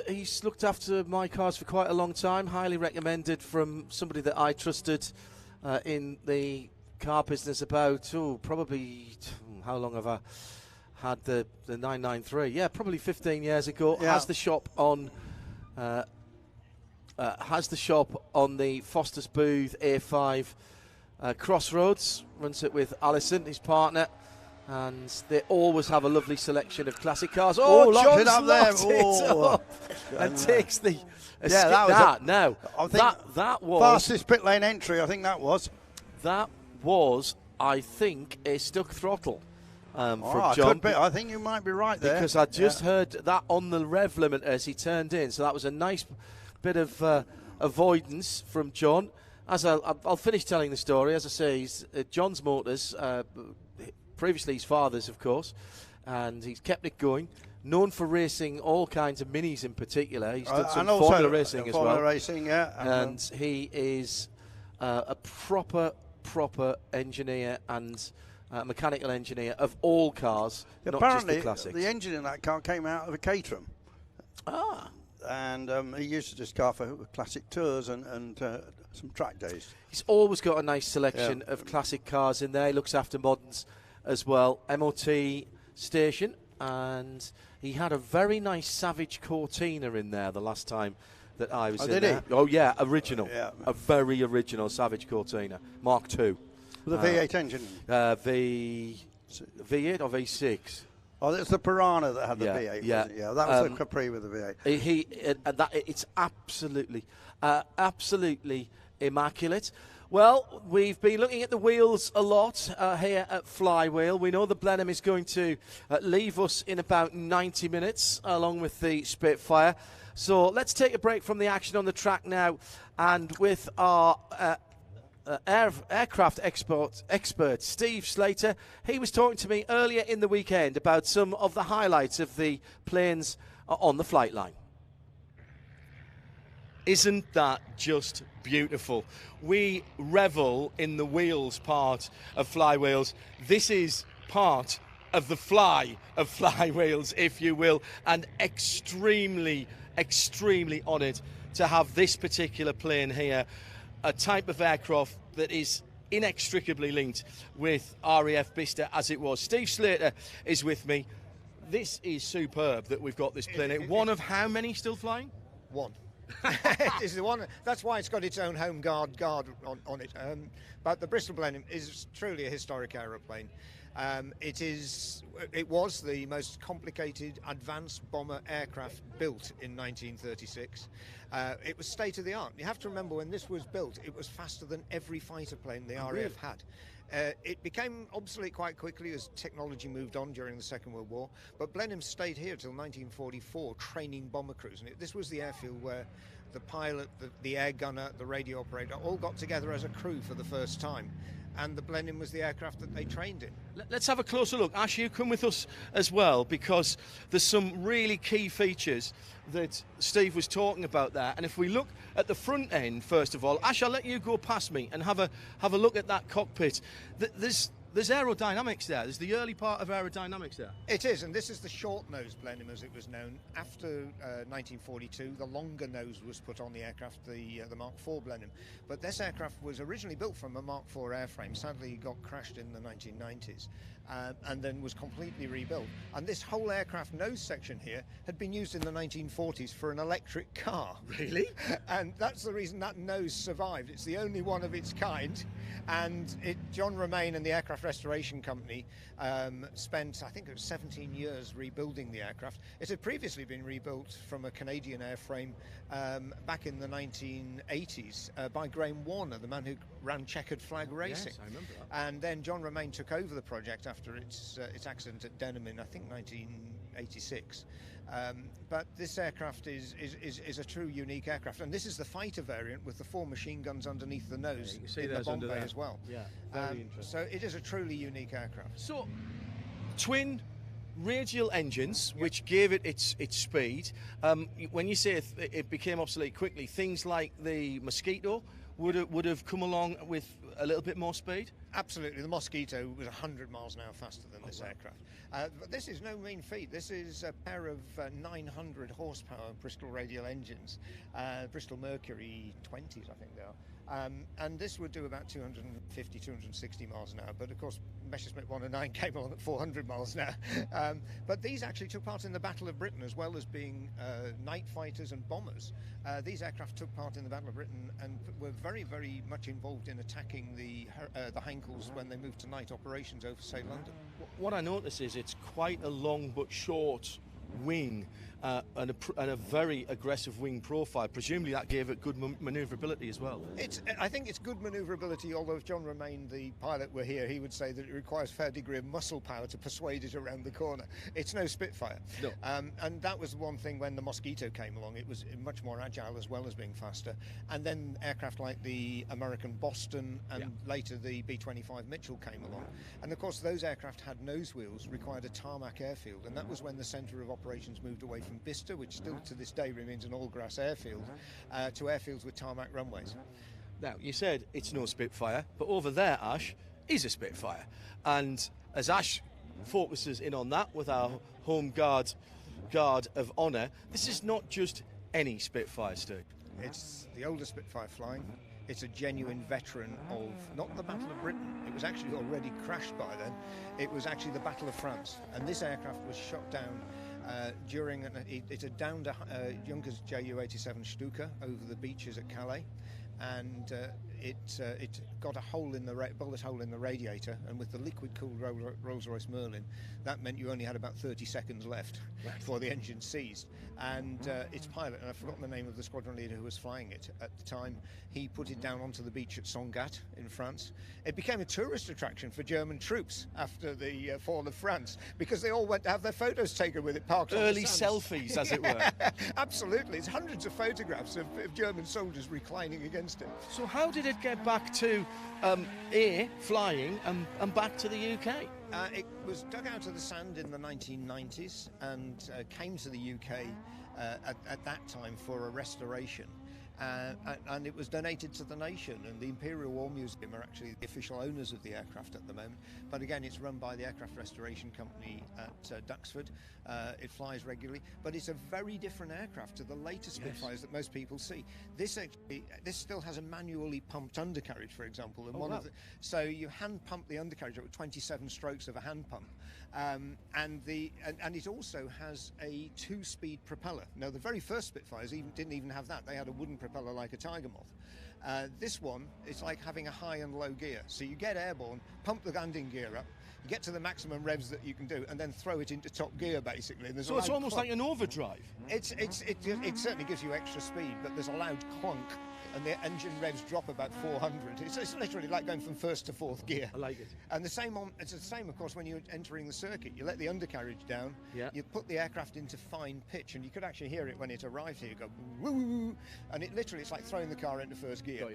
He's looked after my cars for quite a long time. Highly recommended from somebody that I trusted in the car business about probably how long have I had the 993? Yeah, probably 15 years ago. Has the shop on the Foster's Booth A5 Crossroads. Runs it with Alison, his partner, and they always have a lovely selection of classic cars. John's up there. And takes the that was fastest pit lane entry. I think that was. I think, a stuck throttle from John. Could be. I think you might be right there. Because I just heard that on the rev limiter as he turned in. So that was a nice bit of avoidance from John. As I'll finish telling the story. As I say, he's John's Motors, previously his father's, of course, and he's kept it going. Known for racing all kinds of minis in particular. He's done some Formula racing as well. Formula racing, yeah. And he is a proper engineer and mechanical engineer of all cars, not just the classics. The engine in that car came out of a Caterham. And he used this car for classic tours and some track days. He's always got a nice selection of classic cars in there. He looks after moderns as well. MOT station, and he had a very nice Savage Cortina in there the last time that I was in there. Oh yeah, original. Yeah. A very original Savage Cortina, Mark II. With a V8 engine? V8 or V6? Oh, it's the Piranha that had the V8. Yeah, that was the Capri with the V8. It's absolutely immaculate. Well, we've been looking at the wheels a lot here at Flywheel. We know the Blenheim is going to leave us in about 90 minutes, along with the Spitfire. So let's take a break from the action on the track now, and with our aircraft expert Steve Slater. He was talking to me earlier in the weekend about some of the highlights of the planes on the flight line. Isn't that just beautiful? We revel in the wheels part of Flywheels. This is part of the fly of Flywheels, if you will, and extremely honoured to have this particular plane here, a type of aircraft that is inextricably linked with RAF Bicester as it was. Steve Slater is with me. This is superb that we've got this plane. One of how many still flying? One. Is the one. That's why it's got its own home guard on it. But the Bristol Blenheim is truly a historic aeroplane. It was the most complicated advanced bomber aircraft built in 1936. It was state of the art. You have to remember, when this was built, it was faster than every fighter plane the RAF had. It became obsolete quite quickly as technology moved on during the Second World War, but Blenheim stayed here till 1944 training bomber crews. And this was the airfield where the pilot, the air gunner, the radio operator all got together as a crew for the first time. And the Blenheim was the aircraft that they trained in. Let's have a closer look. Ash, you come with us as well, because there's some really key features that Steve was talking about there. And if we look at the front end, first of all, Ash, I'll let you go past me and have a look at that cockpit. There's aerodynamics there. There's the early part of aerodynamics there. It is, and this is the short-nose Blenheim, as it was known. After 1942, the longer nose was put on the aircraft, the Mark IV Blenheim. But this aircraft was originally built from a Mark IV airframe. Sadly, it got crashed in the 1990s. And then was completely rebuilt. And this whole aircraft nose section here had been used in the 1940s for an electric car. Really? And that's the reason that nose survived. It's the only one of its kind. And John Romain and the Aircraft Restoration Company spent, I think it was 17 years rebuilding the aircraft. It had previously been rebuilt from a Canadian airframe back in the 1980s by Graham Warner, the man who ran checkered flag racing. Yes, I remember that. And then John Romain took over the project after its accident at Denham in, I think, 1986. But this aircraft is a true unique aircraft, and this is the fighter variant with the 4 machine guns underneath the nose in the bomb bay as well. Yeah, very interesting. So it is a truly unique aircraft. So, twin radial engines, which gave it its speed. When you say it became obsolete quickly, things like the Mosquito would have come along with a little bit more speed? Absolutely. The Mosquito was 100 miles an hour faster than this aircraft. But this is no mean feat. This is a pair of 900 horsepower Bristol radial engines, Bristol Mercury 20s, I think they are. And this would do about 250, 260 miles an hour. But of course, Messerschmitt 109 came along at 400 miles an hour. But these actually took part in the Battle of Britain, as well as being night fighters and bombers. These aircraft took part in the Battle of Britain and were very, very much involved in attacking the Heinkels when they moved to night operations over, say, London. What I notice is it's quite a long but short wing and a very aggressive wing profile. Presumably that gave it good manoeuvrability as well. I think it's good manoeuvrability, although if John Romain, the pilot, were here, he would say that it requires a fair degree of muscle power to persuade it around the corner. It's no Spitfire. No. And that was one thing when the Mosquito came along. It was much more agile as well as being faster. And then aircraft like the American Boston and later the B-25 Mitchell came along. And of course those aircraft had nose wheels, required a tarmac airfield, and that was when the centre of operations moved away from Bicester, which still to this day remains an all-grass airfield, to airfields with tarmac runways. Now, you said it's no Spitfire, but over there, Ash, is a Spitfire. And as Ash focuses in on that with our home guard of honour, this is not just any Spitfire, Stu. It's the oldest Spitfire flying. It's a genuine veteran of, not the Battle of Britain, it was actually already crashed by then, it was actually the Battle of France. And this aircraft was shot down during, it had downed Junkers Ju-87 Stuka over the beaches at Calais, and it got a hole in the bullet hole in the radiator, and with the liquid-cooled Rolls-Royce Merlin, that meant you only had about 30 seconds left before the engine seized. And its pilot, and I've forgotten the name of the squadron leader who was flying it at the time, he put it down onto the beach at Sangatte in France. It became a tourist attraction for German troops after the fall of France, because they all went to have their photos taken with it parked on early the sands. selfies, as it were. Absolutely, it's hundreds of photographs of German soldiers reclining against it. So how did it get back to air, flying, and back to the UK? It was dug out of the sand in the 1990s and came to the UK at that time for a restoration. And it was donated to the nation, and the Imperial War Museum are actually the official owners of the aircraft at the moment. But again, it's run by the Aircraft Restoration Company at Duxford. It flies regularly, but it's a very different aircraft to the later Spitfires that most people see. This still has a manually pumped undercarriage, for example, and so you hand pump the undercarriage with 27 strokes of a hand pump. And it also has a 2-speed propeller. Now, the very first Spitfires didn't even have that. They had a wooden propeller like a Tiger Moth. This one, it's like having a high and low gear. So you get airborne, pump the landing gear up, you get to the maximum revs that you can do, and then throw it into top gear, basically. And so it's almost like an overdrive. It certainly gives you extra speed, but there's a loud clunk, and the engine revs drop about 400. It's literally like going from first to fourth gear. I like it. And it's the same, of course, when you're entering the circuit. You let the undercarriage down, you put the aircraft into fine pitch, and you could actually hear it when it arrived here. You go, woo, and it's like throwing the car into first gear.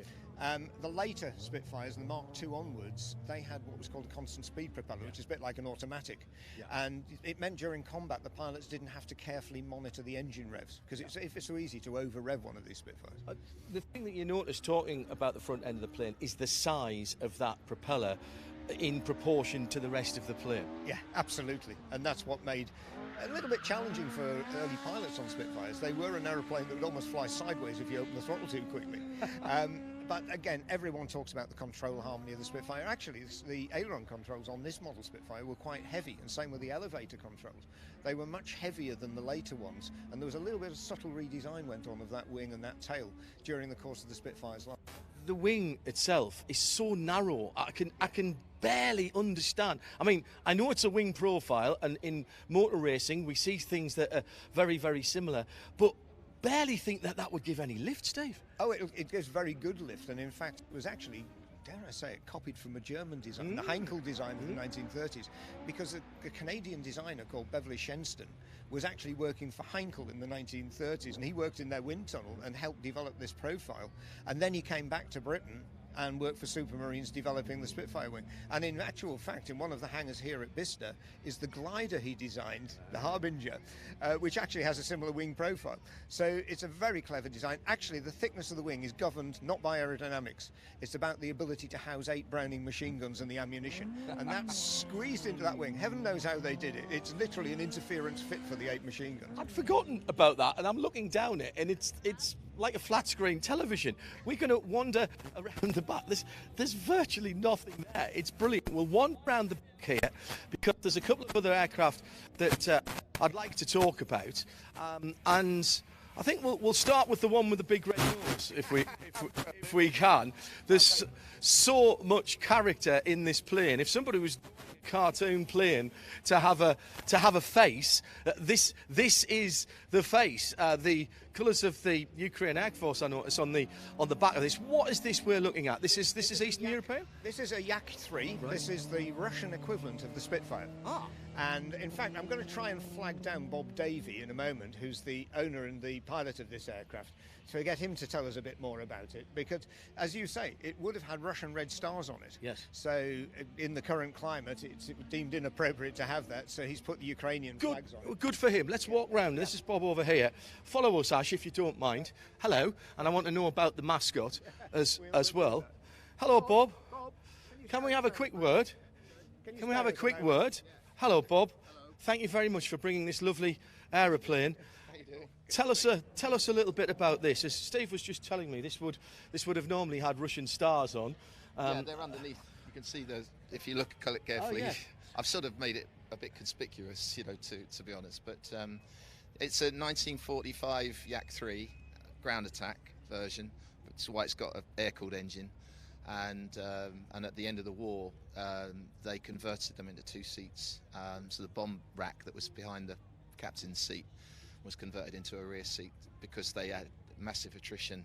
The later Spitfires, the Mark II onwards, they had what was called a constant speed propeller, which is a bit like an automatic. And it meant during combat the pilots didn't have to carefully monitor the engine revs, because it's so easy to over-rev one of these Spitfires. The thing that you notice talking about the front end of the plane is the size of that propeller in proportion to the rest of the plane. Yeah, absolutely. And that's what made a little bit challenging for early pilots on Spitfires. They were an aeroplane that would almost fly sideways if you opened the throttle too quickly. But again, everyone talks about the control harmony of the Spitfire. Actually, the aileron controls on this model Spitfire were quite heavy, and same with the elevator controls. They were much heavier than the later ones, and there was a little bit of subtle redesign went on of that wing and that tail during the course of the Spitfire's life. The wing itself is so narrow, I can barely understand. I mean, I know it's a wing profile, and in motor racing we see things that are very, very similar, but barely think that would give any lift, Steve. Oh, it gives very good lift, and in fact it was actually, dare I say it, copied from a German design, the Heinkel design from the 1930s, because a Canadian designer called Beverly Shenston was actually working for Heinkel in the 1930s, and he worked in their wind tunnel and helped develop this profile, and then he came back to Britain and worked for Supermarines developing the Spitfire wing. And in actual fact, in one of the hangars here at Bicester is the glider he designed, the Harbinger, which actually has a similar wing profile. So it's a very clever design. Actually, the thickness of the wing is governed not by aerodynamics. It's about the ability to house 8 Browning machine guns and the ammunition. And that's squeezed into that wing. Heaven knows how they did it. It's literally an interference fit for the 8 machine guns. I'd forgotten about that, and I'm looking down it, and it's like a flat screen television. We're going to wander around the back. There's virtually nothing there. It's brilliant. We'll wander around the back here because there's a couple of other aircraft that I'd like to talk about, and I think we'll start with the one with the big red nose, if we can. There's so much character in this plane. If somebody was cartoon plane to have a face. This is the face. The colours of the Ukraine Air Force, I notice, on the back of this. What is this we're looking at? This is Eastern European? This is a Yak-3. Right. This is the Russian equivalent of the Spitfire. Ah. And in fact, I'm going to try and flag down Bob Davey in a moment, who's the owner and the pilot of this aircraft, to get him to tell us a bit more about it. Because, as you say, it would have had Russian red stars on it. Yes. So, in the current climate, it's deemed inappropriate to have that. So he's put the Ukrainian flags on it. Good for him. Let's walk round. This is Bob over here. Follow us, Ash, if you don't mind. Hello. And I want to know about the mascot as well. Hello, Bob. Can we have a quick word? Can we have a quick word? Hello, Bob. Hello. Thank you very much for bringing this lovely aeroplane. How you doing? Tell us a little bit about this. As Steve was just telling me, this would have normally had Russian stars on. Yeah, they're underneath. You can see those if you look at it carefully. Oh, yeah. I've sort of made it a bit conspicuous, to be honest. But it's a 1945 Yak-3 ground attack version. That's why it's got an air-cooled engine. And at the end of the war, they converted them into two seats. So the bomb rack that was behind the captain's seat was converted into a rear seat because they had massive attrition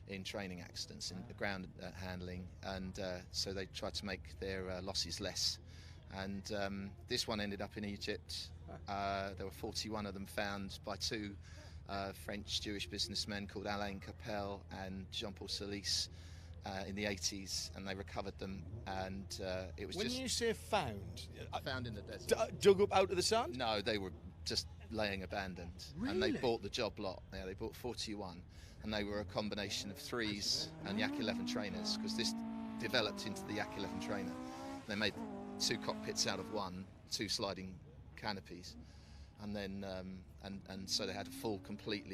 in training accidents, in the ground handling, and so they tried to make their losses less. And this one ended up in Egypt. There were 41 of them found by two French-Jewish businessmen called Alain Capel and Jean-Paul Solis. In the 80s, and they recovered them, and it was when just... When you say found in the desert. Dug up out of the sand? No, they were just laying abandoned. Really? And they bought the job lot. Yeah, they bought 41, and they were a combination of 3s and Yak-11 trainers, because this developed into the Yak-11 trainer. They made 2 cockpits out of 1, 2 sliding canopies, and then and so they had a full, complete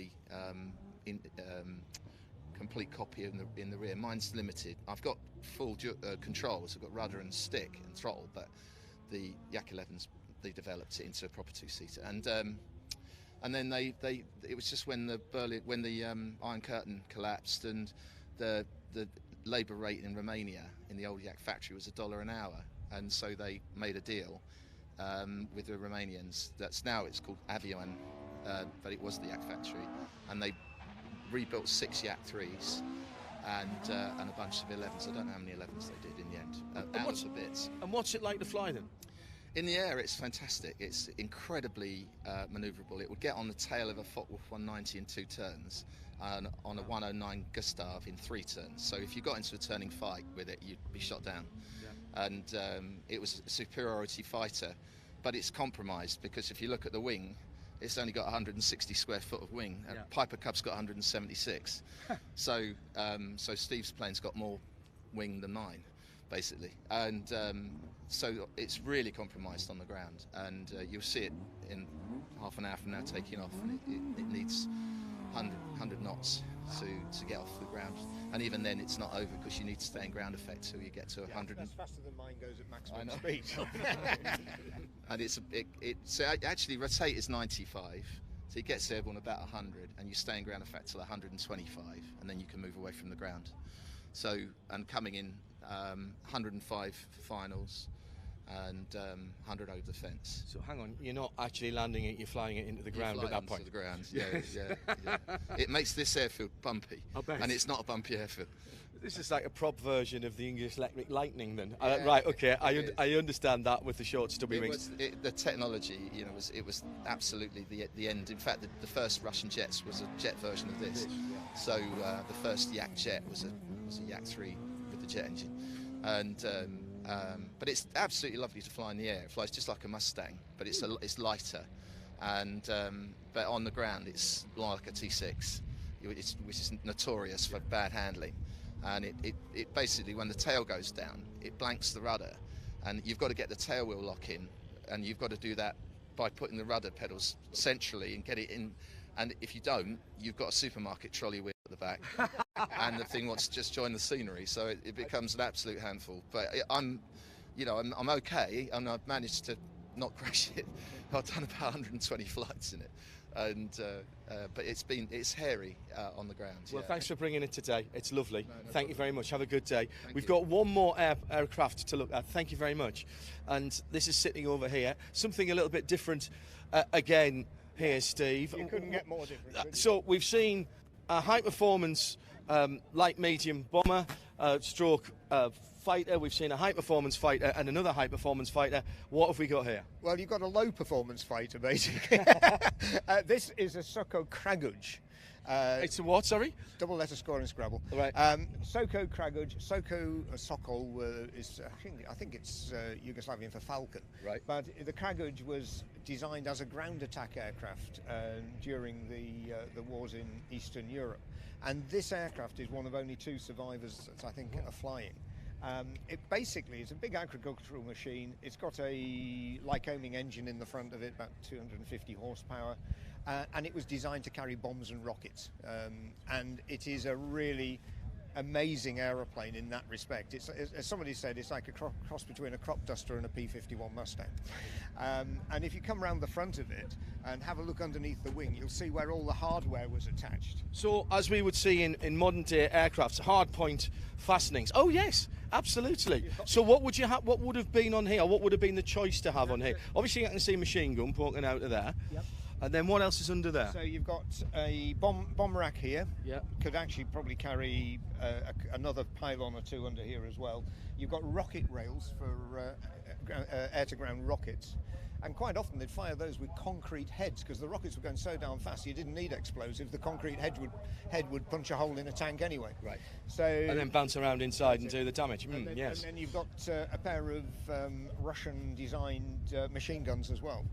copy in the rear. Mine's limited. I've got full controls. I've got rudder and stick and throttle, but the Yak-11s, they developed it into a proper 2-seater. And then it was just when the Iron Curtain collapsed, and the labour rate in Romania in the old Yak factory was $1 an hour, and so they made a deal with the Romanians. It's called Aviation, but it was the Yak factory, and they rebuilt 6 Yak-3s and a bunch of 11s. I don't know how many 11s they did in the end. Out of the bits. And what's it like to fly them? In the air, it's fantastic. It's incredibly manoeuvrable. It would get on the tail of a Focke-Wulf 190 in 2 turns, and on a 109 Gustav in 3 turns. So if you got into a turning fight with it, you'd be shot down. Yeah. And it was a superiority fighter, but it's compromised because if you look at the wing, it's only got 160 square foot of wing. Yeah. Piper Cub's got 176. So Steve's plane's got more wing than mine, basically. And so it's really compromised on the ground. And you'll see it in half an hour from now taking off. And it needs 100 knots to get off the ground. And even then, it's not over because you need to stay in ground effect till you get to 100. That's faster than mine goes at maximum speed. And so actually rotate is 95, so it gets airborne about 100, and you stay in ground effect till 125, and then you can move away from the ground. So, and coming in 105 for finals, and 100 over the fence. So hang on, you're not actually landing it, you're flying it into the ground at that point. Into the ground, yeah. It makes this airfield bumpy, and it's not a bumpy airfield. This is like a prop version of the English Electric Lightning, then. Yeah, right, okay, I understand that with the short stubby wings. The technology, it was absolutely the end. In fact, the first Russian jets was a jet version of this. So the first Yak jet was a Yak-3 with the jet engine, and but it's absolutely lovely to fly in the air. It flies just like a Mustang, but it's lighter, and but on the ground it's like a T6, which is notorious for bad handling. And it basically, when the tail goes down, it blanks the rudder, and you've got to get the tail wheel lock in, and you've got to do that by putting the rudder pedals centrally and get it in. And if you don't, you've got a supermarket trolley wheel at the back, and the thing wants to just join the scenery, so it becomes an absolute handful. But I'm okay, and I've managed to not crash it. I've done about 120 flights in it, and but it's hairy on the ground. Well, thanks for bringing it today. It's lovely. Thank you very much. Have a good day. We've got one more aircraft to look at. Thank you very much. And this is sitting over here. Something a little bit different again here, Steve. You couldn't get more different. So we've seen a high performance light medium bomber stroke fighter. We've seen a high performance fighter and another high performance fighter. What have we got here? Well, you've got a low performance fighter basically. This is a Soko Kraguj. It's a what, sorry? Double letter score in Scrabble. Right. Soko Kraguj. Sokol is, I think it's Yugoslavian for Falcon. Right. But the Kraguj was designed as a ground attack aircraft during the wars in Eastern Europe. And this aircraft is one of only 2 survivors that I think are flying. It basically is a big agricultural machine. It's got a Lycoming engine in the front of it, about 250 horsepower. And it was designed to carry bombs and rockets. And it is a really amazing aeroplane in that respect. It's, as somebody said, it's like a cross between a crop duster and a P-51 Mustang. And if you come around the front of it and have a look underneath the wing, you'll see where all the hardware was attached. So, as we would see in modern day aircrafts, hard point fastenings. Oh yes, absolutely. So what would you have? What would have been on here? What would have been the choice to have on here? Obviously, I can see a machine gun poking out of there. Yep. And then what else is under there? So you've got a bomb rack here. Yeah. Could actually probably carry another pylon or 2 under here as well. You've got rocket rails for air-to-ground rockets. And quite often they'd fire those with concrete heads because the rockets were going so damn fast you didn't need explosives. The concrete head would punch a hole in a tank anyway. Right. So and then bounce around inside and do the damage. Yes. And then you've got a pair of Russian-designed machine guns as well.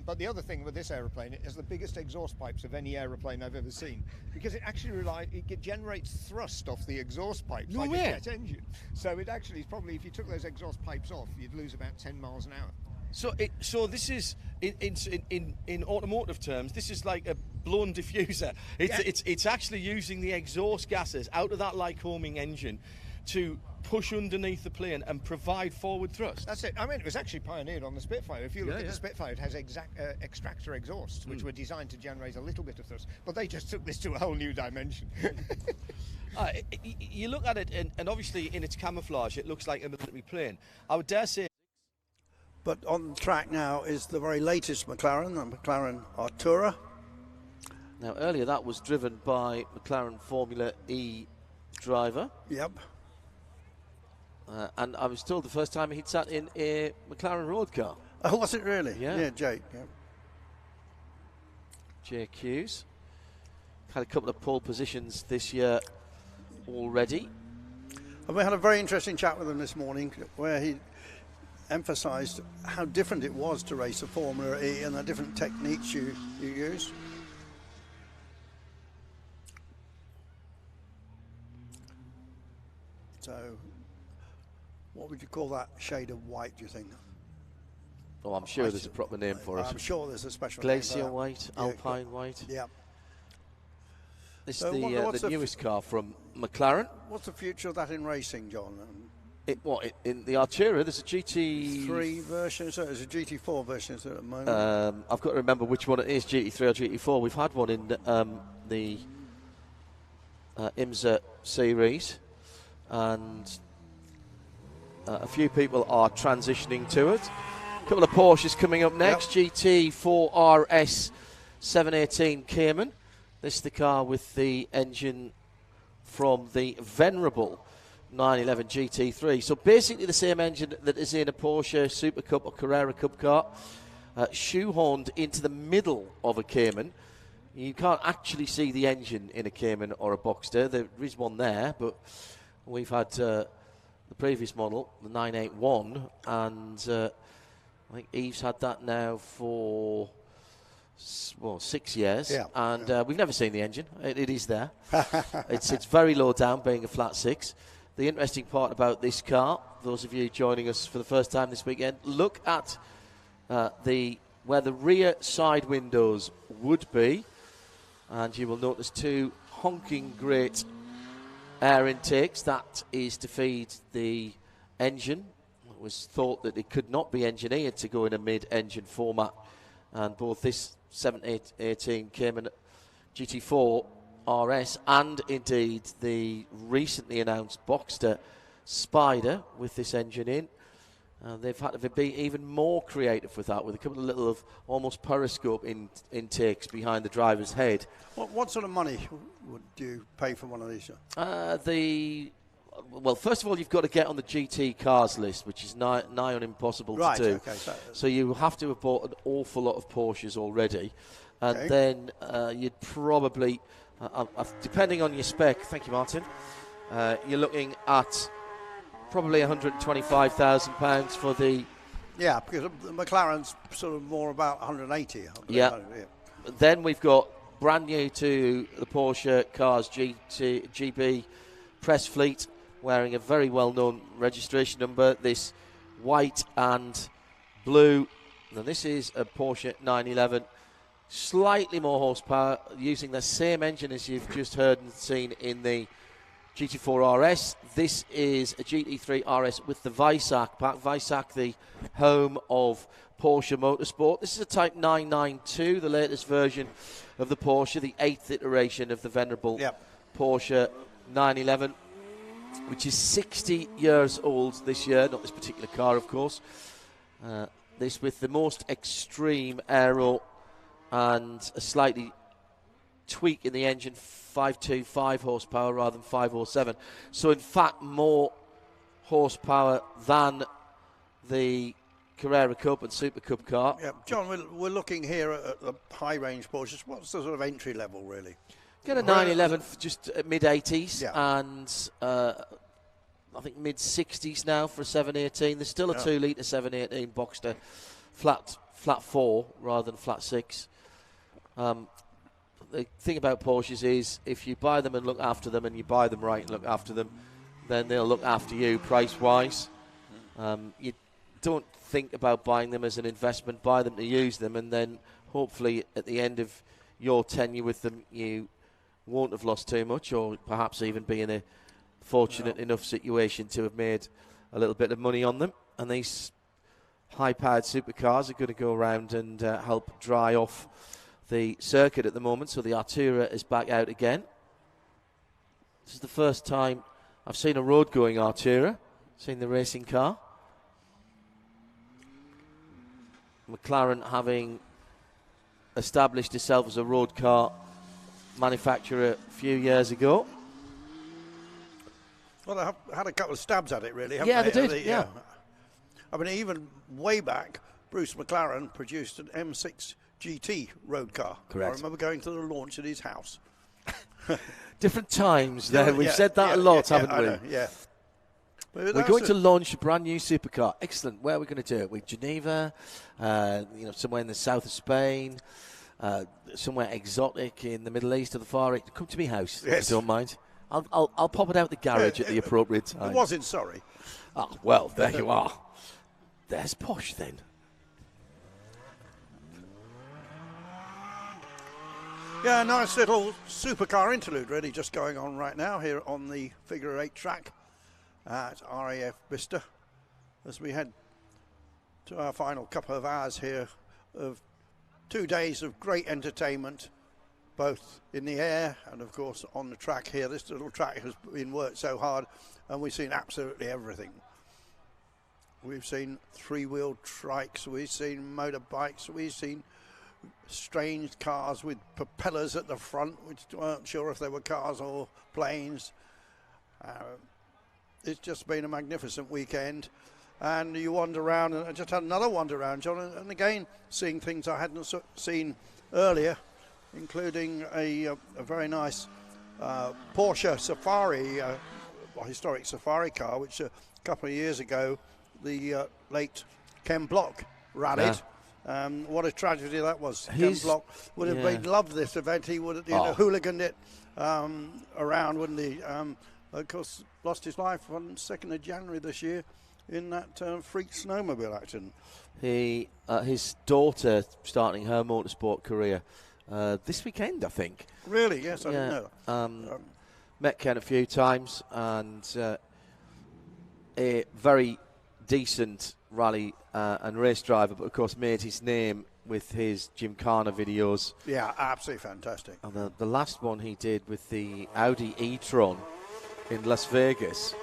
But the other thing with this aeroplane is the biggest exhaust pipes of any aeroplane I've ever seen, because it actually generates thrust off the exhaust pipes like a jet engine. So it actually is probably, if you took those exhaust pipes off, you'd lose about 10 miles an hour. So this is in automotive terms, this is like a blown diffuser. It's actually using the exhaust gases out of that Lycoming engine to push underneath the plane and provide forward thrust. That's it. I mean, it was actually pioneered on the Spitfire. If you look at the Spitfire, it has extractor exhausts, which were designed to generate a little bit of thrust, but they just took this to a whole new dimension. You look at it, and obviously in its camouflage, it looks like a military plane. I would dare say. But on the track now is the very latest McLaren, the McLaren Artura. Now, earlier that was driven by McLaren Formula E driver. Yep. And I was told the first time he'd sat in a McLaren road car. Oh, was it really? Yeah, Jake. Yeah. JQ's had a couple of pole positions this year already. And we had a very interesting chat with him this morning where he emphasised how different it was to race a Formula E and the different techniques you use. So, what would you call that shade of white, do you think? Oh, I'm sure there's a proper name for it. I'm sure there's a special Glacier name for that. white, Alpine white. Yeah. This is the newest car from McLaren. What's the future of that in racing, John? In the Artura, there's a GT3 version, so there's a GT4 version at the moment. I've got to remember which one it is, GT3 or GT4. We've had one in the IMSA series, and a few people are transitioning to it. A couple of Porsches coming up next. GT4 RS 718 Cayman. This is the car with the engine from the venerable 911 GT3. So basically the same engine that is in a Porsche Super Cup or Carrera Cup car, shoehorned into the middle of a Cayman. You can't actually see the engine in a Cayman or a Boxster. There is one there, but we've had the previous model, the 981, and I think Eve's had that now for 6 years, and we've never seen the engine. It is there. It's very low down, being a flat 6. The interesting part about this car, those of you joining us for the first time this weekend, look at where the rear side windows would be, and you will notice 2 honking great air intakes. That is to feed the engine. It was thought that it could not be engineered to go in a mid-engine format, and both this 718 came in GT4 RS and indeed the recently announced Boxster Spider with this engine in. They've had to be even more creative with that, with a couple of little of almost periscope intakes behind the driver's head. What sort of money would you pay for one of these? Well, first of all, you've got to get on the GT cars list, which is nigh on impossible to do. Okay, so you have to have bought an awful lot of Porsches already. And then you'd probably, depending on your spec, thank you, Martin, you're looking at probably £125,000 for the... Yeah, because the McLaren's sort of more about 180. Yeah. Then we've got brand new to the Porsche cars GB press fleet, wearing a very well-known registration number, this white and blue. Now this is a Porsche 911, slightly more horsepower, using the same engine as you've just heard and seen in the GT4 RS. This is a GT3 RS with the Weissach pack. Weissach, the home of Porsche Motorsport. This is a Type 992, the latest version of the Porsche, the 8th iteration of the venerable Porsche 911, which is 60 years old this year. Not this particular car, of course. This with the most extreme aero and a slightly tweak in the engine, 525 horsepower rather than 507. So in fact, more horsepower than the Carrera Cup and Super Cup car. Yeah, John, we're looking here at the high-range Porsches. What's the sort of entry level, really? Get a 911 just at mid-80s and I think mid-60s now for a 718. There's still a 2-litre 718 Boxster flat 4 rather than flat 6. The thing about Porsches is if you buy them and look after them, and you buy them right and look after them, then they'll look after you price-wise. You don't think about buying them as an investment, buy them to use them, and then hopefully at the end of your tenure with them, you won't have lost too much, or perhaps even be in a fortunate enough situation to have made a little bit of money on them. And these high-powered supercars are going to go around and help dry off the circuit at the moment. So the Artura is back out again. This is the first time I've seen a road-going Artura, seen the racing car. McLaren having established itself as a road car manufacturer a few years ago. Well, they have had a couple of stabs at it, really, haven't they? They did, yeah. I mean, even way back, Bruce McLaren produced an M6 GT road car. Correct. I remember going to the launch at his house. Different times there. We've said that a lot, haven't we? I know, yeah. We're going to launch a brand new supercar. Excellent. Where are we going to do it? With Geneva, somewhere in the south of Spain, somewhere exotic in the Middle East or the Far East. Come to me house, if you don't mind. I'll pop it out the garage at the appropriate time. It was in Surrey. Oh, well, there you are. There's posh then. Yeah, nice little supercar interlude really just going on right now here on the Figure 8 track at RAF Bicester as we head to our final couple of hours here of 2 days of great entertainment, both in the air and of course on the track here. This little track has been worked so hard and we've seen absolutely everything. We've seen three-wheel trikes, we've seen motorbikes, we've seen strange cars with propellers at the front, which weren't sure if they were cars or planes. It's just been a magnificent weekend, and you wander around, and I just had another wander around, John, and again seeing things I hadn't seen earlier, including a very nice Porsche Safari, historic Safari car, which a couple of years ago the late Ken Block rallied. What a tragedy that was. Ken Block would have loved this event. He would have hooliganed it around, wouldn't he? Of course, lost his life on 2nd of January this year in that freak snowmobile accident. His daughter starting her motorsport career this weekend, I think. Really? Yes, I didn't know. Met Ken a few times, and a very decent rally and race driver, but of course made his name with his Gymkhana videos. Yeah, absolutely fantastic. And the last one he did with the Audi e-tron in Las Vegas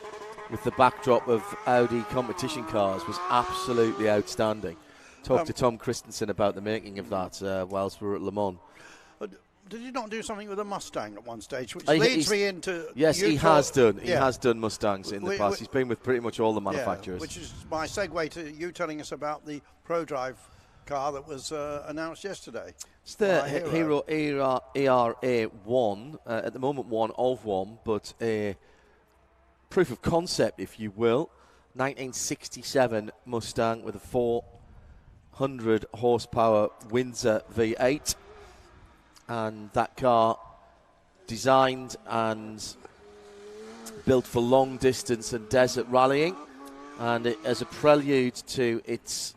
with the backdrop of Audi competition cars was absolutely outstanding. Talked to Tom Christensen about the making of that whilst we were at Le Mans. Did you not do something with a Mustang at one stage, which leads me into... Yes, he has done. He Yeah. has done Mustangs in the past. He's been with pretty much all the manufacturers. Yeah, which is my segue to you telling us about the ProDrive car that was announced yesterday. It's the Hero ERA1, at the moment one of one, but a proof of concept, if you will. 1967 Mustang with a 400 horsepower Windsor V8. And that car designed and built for long distance and desert rallying, and it, as a prelude to its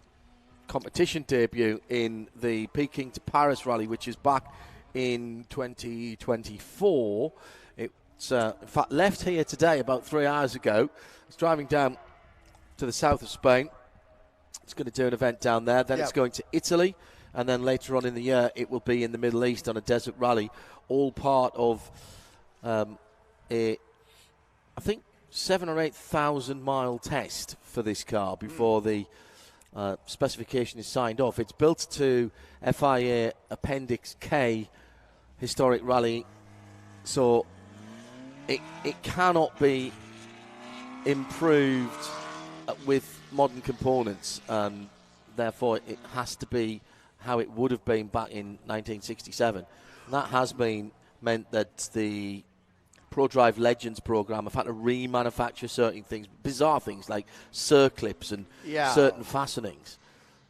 competition debut in the Peking to Paris rally, which is back in 2024. It's in fact left here today about 3 hours ago. It's driving down to the south of Spain. It's going to do an event down there, then it's going to Italy, and then later on in the year it will be in the Middle East on a desert rally, all part of I think 7,000 or 8,000 mile test for this car before the specification is signed off. It's built to FIA Appendix K historic rally, so it cannot be improved with modern components, and therefore it has to be how it would have been back in 1967. And that has meant that the ProDrive Legends program have had to remanufacture certain things, bizarre things like circlips and certain fastenings.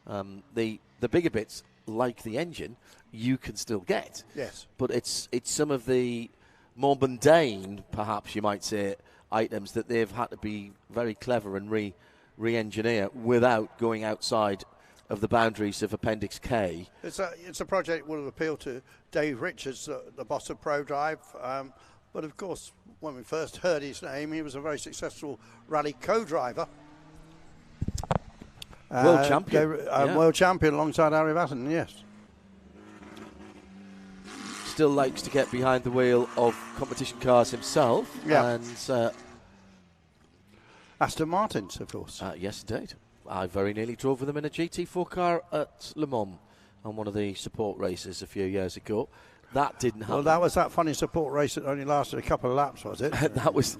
The bigger bits, like the engine, you can still get. Yes. But it's some of the more mundane, perhaps you might say, items that they've had to be very clever and re-engineer without going outside of the boundaries of Appendix K. It's a project that would have appealed to Dave Richards, the boss of ProDrive. But of course, when we first heard his name, he was a very successful rally co-driver. World champion. World champion alongside Aviation, yes. Still likes to get behind the wheel of competition cars himself. Yeah. And Aston Martins, of course. Yes, indeed. I very nearly drove with them in a GT4 car at Le Mans on one of the support races a few years ago. That didn't happen. Well, that was that funny support race that only lasted a couple of laps, was it? that was.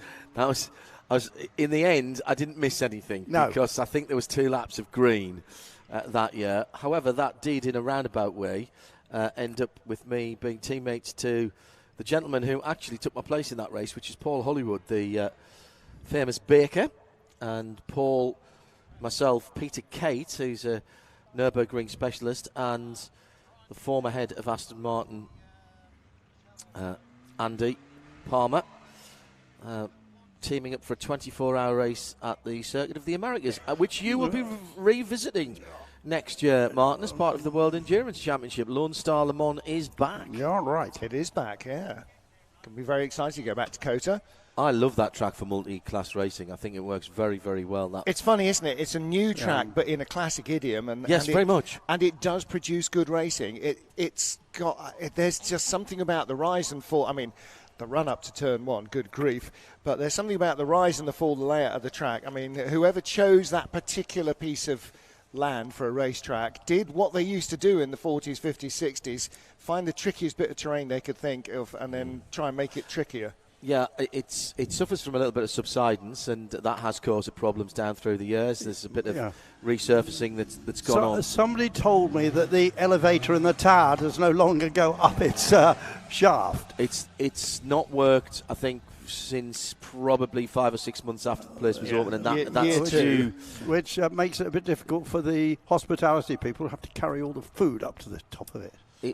In the end, I didn't miss anything because I think there was 2 laps of green that year. However, that did, in a roundabout way, end up with me being teammates to the gentleman who actually took my place in that race, which is Paul Hollywood, the famous baker, and Paul, myself, Peter Kate, who's a Nürburgring specialist, and the former head of Aston Martin, Andy Palmer, teaming up for a 24-hour race at the Circuit of the Americas, which you will be revisiting next year, Martin, as part of the World Endurance Championship. Lone Star Le Mans is back. You're right, it is back, yeah. Can be very exciting to go back to COTA. I love that track for multi-class racing. I think it works very, very well. It's funny, isn't it? It's a new track, but in a classic idiom. Yes, very much. And it does produce good racing. There's just something about the rise and fall. I mean, the run-up to turn one, good grief. But there's something about the rise and the fall, the layout of the track. I mean, whoever chose that particular piece of land for a racetrack did what they used to do in the 40s, 50s, 60s, find the trickiest bit of terrain they could think of and then try and make it trickier. Yeah, it suffers from a little bit of subsidence, and that has caused problems down through the years. There's a bit of resurfacing that's gone on. Somebody told me that the elevator in the tower does no longer go up its shaft. It's not worked, I think, since probably 5 or 6 months after the place was open, and that's due. Which makes it a bit difficult for the hospitality people who have to carry all the food up to the top of it.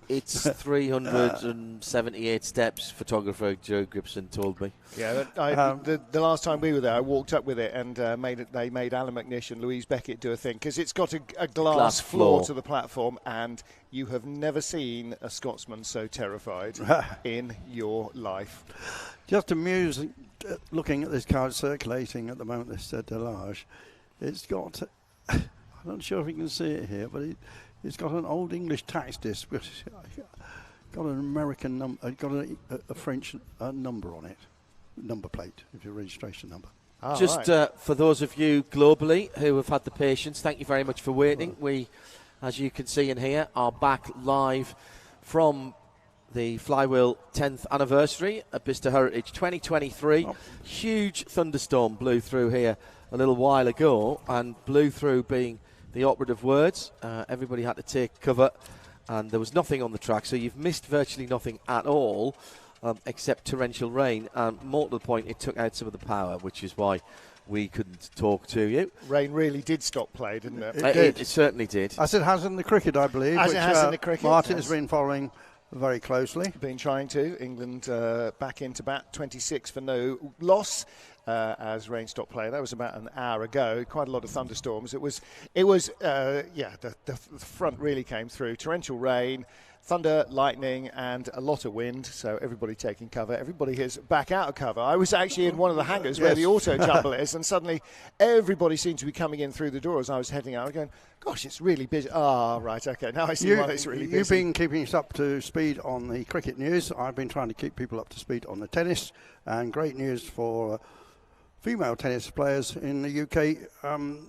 It's 378 steps, photographer Joe Gibson told me. Yeah, the last time we were there, I walked up with it and they made Alan McNish and Louise Beckett do a thing, because it's got a glass floor to the platform, and you have never seen a Scotsman so terrified in your life. Just amusing, looking at this car circulating at the moment, this Delage. It's got, I'm not sure if you can see it here, but it's got an old English tax disc, but got an American number, got a French number on it, number plate, if your registration number. Just for those of you globally who have had the patience, thank you very much for waiting. We, as you can see and hear, are back live from the Flywheel 10th anniversary at Bicester Heritage 2023. Huge thunderstorm blew through here a little while ago, and blew through being the operative words. Everybody had to take cover, and there was nothing on the track, so you've missed virtually nothing at all. Except torrential rain, and more to the point, it took out some of the power, which is why we couldn't talk to you. Rain really did stop play, didn't it? It certainly did. As it has in the cricket, I believe. As it has in the cricket. Martin has been following very closely. Been trying to. England back into bat, 26 for no loss. As rain stopped play. That was about an hour ago. Quite a lot of thunderstorms. It was. The front really came through. Torrential rain, thunder, lightning, and a lot of wind. So everybody taking cover. Everybody is back out of cover. I was actually in one of the hangars where the auto jumble is, and suddenly everybody seemed to be coming in through the door as I was heading out. Going, gosh, it's really busy. Right, okay. Now I see why it's really busy. You've been keeping us up to speed on the cricket news. I've been trying to keep people up to speed on the tennis, and great news for female tennis players in the UK.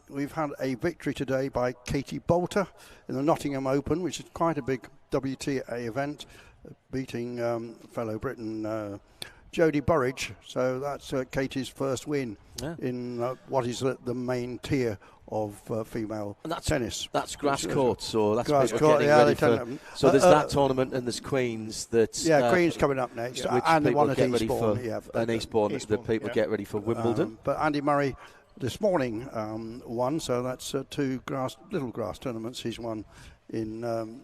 We've had a victory today by Katie Boulter in the Nottingham Open, which is quite a big WTA event, beating fellow Briton Jodie Burridge. So that's Katie's first win in what is the main tier of female tennis. That's grass court, so that's grass people court, getting ready for. So there's that tournament, and there's Queen's. Queen's coming up next, which and people one at get ready Eastbourne. for. And Eastbourne, that people get ready for Wimbledon. But Andy Murray this morning won, so that's two little grass tournaments he's won in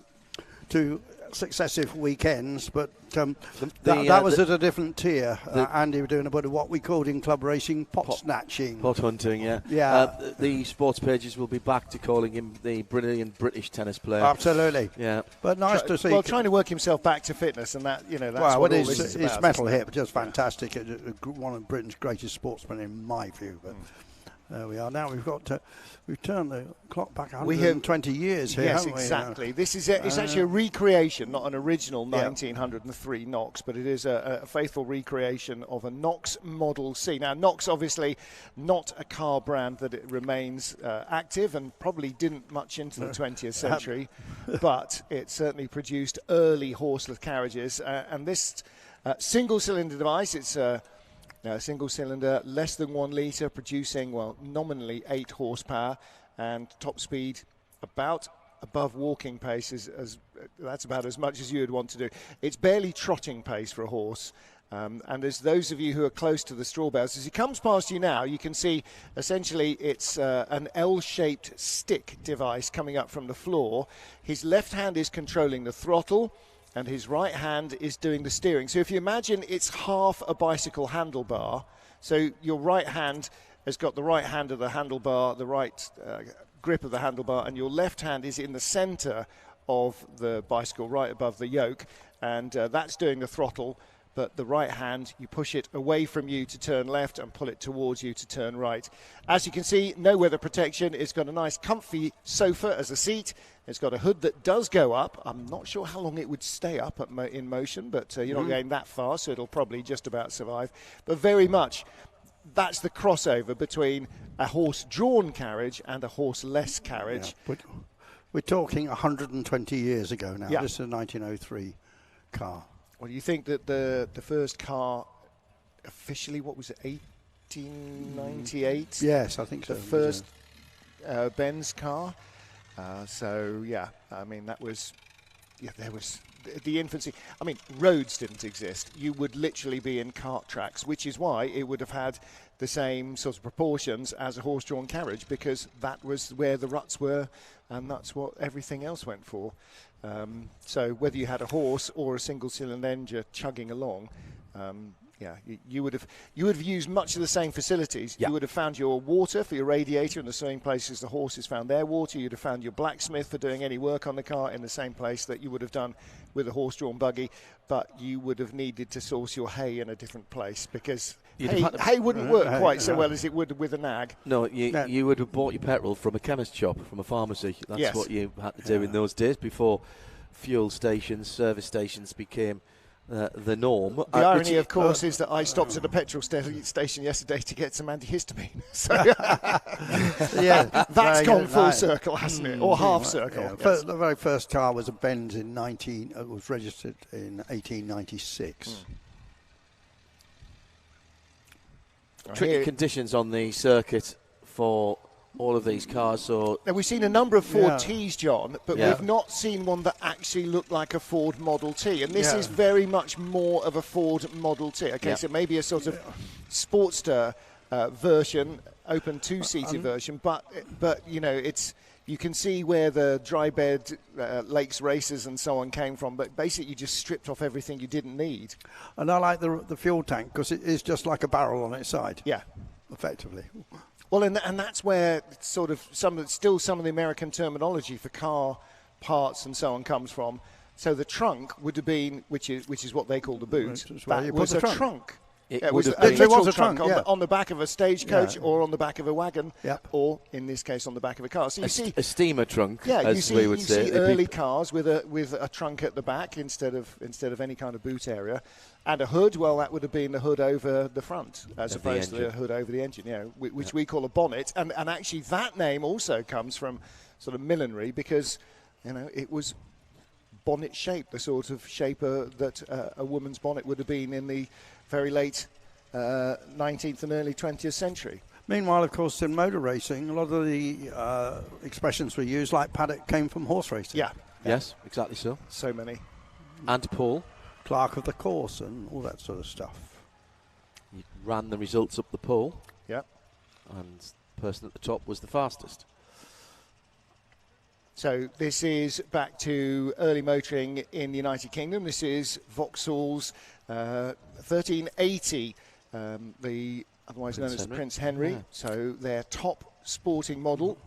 2 successive weekends, but that was at a different tier. Andy was doing a bit of what we called in club racing pot snatching. Pot hunting, yeah. The sports pages will be back to calling him the brilliant British tennis player. Absolutely. Yeah. But nice to see. Well, trying to work himself back to fitness, and that's what all this is about. His metal hip, just fantastic. One of Britain's greatest sportsmen, in my view. But there we are. Now we've turned the clock back 120 years here. Yes, exactly. This is it's actually a recreation, not an original 1903 Knox, but it is a faithful recreation of a Knox Model C. Now, Knox obviously not a car brand that it remains active, and probably didn't much into the 20th century, but it certainly produced early horseless carriages. And this single-cylinder device, it's now, a single cylinder, less than 1 litre, producing, nominally 8 horsepower, and top speed about above walking pace. That's about as much as you would want to do. It's barely trotting pace for a horse. And as those of you who are close to the straw bales, as he comes past you now, you can see essentially it's an L-shaped stick device coming up from the floor. His left hand is controlling the throttle, and his right hand is doing the steering. So if you imagine it's half a bicycle handlebar, so your right hand has got the right hand of the handlebar, the right grip of the handlebar, and your left hand is in the centre of the bicycle, right above the yoke, and that's doing the throttle. But the right hand, you push it away from you to turn left and pull it towards you to turn right. As you can see, no weather protection. It's got a nice comfy sofa as a seat. It's got a hood that does go up. I'm not sure how long it would stay up in motion, but you're not going that far, so it'll probably just about survive. But very much, that's the crossover between a horse-drawn carriage and a horseless carriage. Yeah, we're talking 120 years ago now. Yeah. This is a 1903 car. Well, you think that the first car officially, what was it, 1898? Yes, I think so. The first Benz car. So, yeah, I mean, that was, there was the infancy. I mean, roads didn't exist. You would literally be in cart tracks, which is why it would have had the same sort of proportions as a horse-drawn carriage, because that was where the ruts were, and that's what everything else went for. So whether you had a horse or a single-cylinder engine chugging along, you would have used much of the same facilities. You would have found your water for your radiator in the same place as the horses found their water. You'd have found your blacksmith for doing any work on the car in the same place that you would have done with a horse-drawn buggy, but you would have needed to source your hay in a different place, because hay wouldn't work quite so well as it would with a nag. No, you would have bought your petrol from a chemist shop, from a pharmacy. That's what you had to do in those days before fuel stations, service stations became the norm. The irony, of course, is that I stopped at a petrol station yesterday to get some antihistamine. So that's gone full circle, hasn't it? Or half circle. Yeah. Yes. The very first car was a Benz was registered in 1896. Tricky conditions on the circuit for all of these cars. So now, we've seen a number of Ford T's, John, but we've not seen one that actually looked like a Ford Model T. And this is very much more of a Ford Model T. Okay, so maybe a sort of Sportster version, open two-seater version, but you can see where the dry bed lakes races and so on came from, but basically you just stripped off everything you didn't need. And I like the fuel tank because it is just like a barrel on its side. Yeah, effectively. Well, and that's where sort of some of the American terminology for car parts and so on comes from. So the trunk would have been, which is what they call the boot. That was a trunk. It was a trunk on the back of a stagecoach or on the back of a wagon, or in this case on the back of a car. So you see a steamer trunk. Yeah, as you would see early cars with a trunk at the back instead of any kind of boot area. And a hood, well, that would have been the hood over the front as opposed to the hood over the engine, which we call a bonnet. And actually that name also comes from sort of millinery because, it was bonnet shaped, the sort of shape that a woman's bonnet would have been in the very late 19th and early 20th century. Meanwhile, of course, in motor racing, a lot of the expressions we use, like paddock, came from horse racing. Yeah. Yes, exactly so. So many. And Paul. Clerk of the course and all that sort of stuff. You ran the results up the pole. Yeah. And the person at the top was the fastest. So this is back to early motoring in the United Kingdom. This is Vauxhall's 1380, the otherwise known as the Prince Henry. Yeah. So their top sporting model,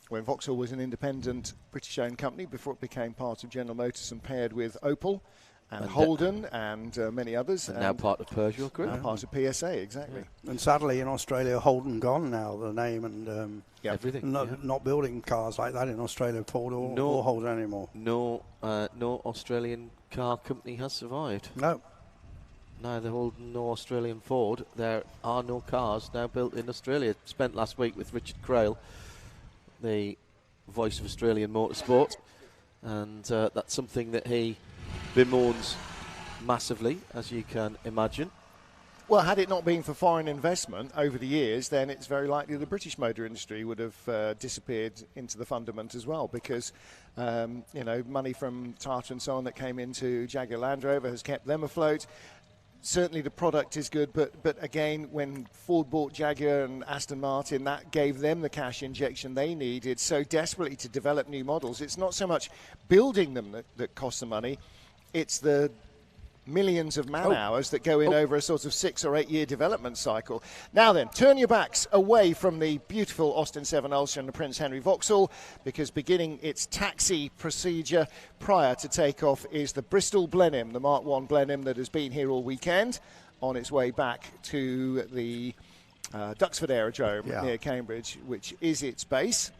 when Vauxhall was an independent British-owned company before it became part of General Motors and paired with Opel and Holden and many others. And now part of Peugeot Group. Now part of PSA, exactly. Yeah. And sadly in Australia, Holden gone now, the name, and everything. Not building cars like that in Australia, Ford or Holden anymore. No Australian car company has survived. No. Neither Holden nor Australian Ford. There are no cars now built in Australia. Spent last week with Richard Crail, the voice of Australian motorsport, and that's something that he bemoans massively, as you can imagine. Well, had it not been for foreign investment over the years, then it's very likely the British motor industry would have disappeared into the fundament as well, because money from Tata and so on that came into Jaguar Land Rover has kept them afloat. Certainly the product is good, but again, when Ford bought Jaguar and Aston Martin, that gave them the cash injection they needed so desperately to develop new models. It's not so much building them that costs the money, it's the millions of man hours that go in over a sort of 6 or 8 year development cycle. Now then, turn your backs away from the beautiful Austin 7 Ultra and the Prince Henry Vauxhall, because beginning its taxi procedure prior to takeoff is the Bristol Blenheim, the Mark 1 Blenheim that has been here all weekend on its way back to the Duxford Aerodrome near Cambridge, which is its base.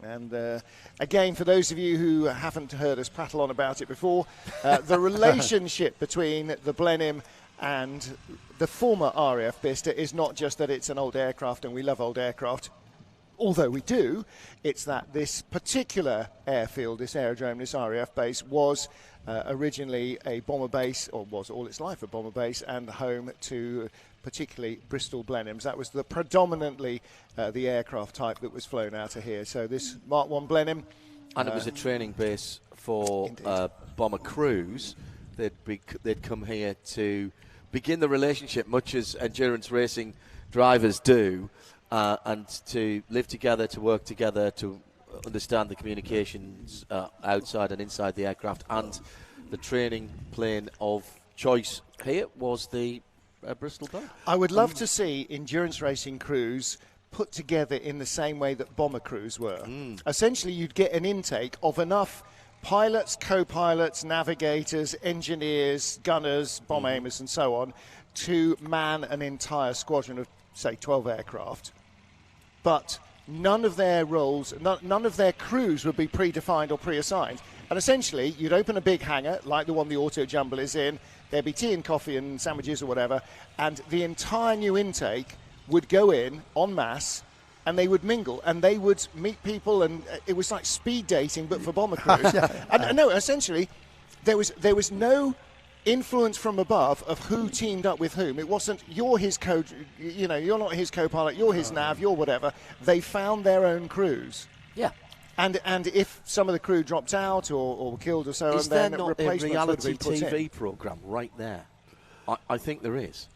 And again, for those of you who haven't heard us prattle on about it before, the relationship between the Blenheim and the former RAF Bicester is not just that it's an old aircraft and we love old aircraft, although we do. It's that this particular airfield, this aerodrome, this RAF base was originally a bomber base, or was all its life a bomber base, and home to particularly Bristol Blenheims. That was the predominantly the aircraft type that was flown out of here. So this Mark 1 Blenheim. And it was a training base for bomber crews. They'd come here to begin the relationship, much as endurance racing drivers do, and to live together, to work together, to understand the communications outside and inside the aircraft. And the training plane of choice here was the Bristol Blenheim. I would love to see endurance racing crews put together in the same way that bomber crews were. Essentially, you'd get an intake of enough pilots, co-pilots, navigators, engineers, gunners, bomb aimers and so on to man an entire squadron of, say, 12 aircraft. But none of their roles, none of their crews would be predefined or pre-assigned. And essentially, you'd open a big hangar, like the one the Auto Jumble is in, there'd be tea and coffee and sandwiches or whatever, and the entire new intake would go in en masse, and they would mingle, and they would meet people, and it was like speed dating, but for bomber crews. And no, essentially, there was no influence from above of who teamed up with whom. It wasn't you're his you're not his co-pilot, you're his nav, you're whatever. They found their own crews. Yeah. And if some of the crew dropped out or were killed or so, is and then there not a replacements reality would have been put in. TV program right there? I think there is.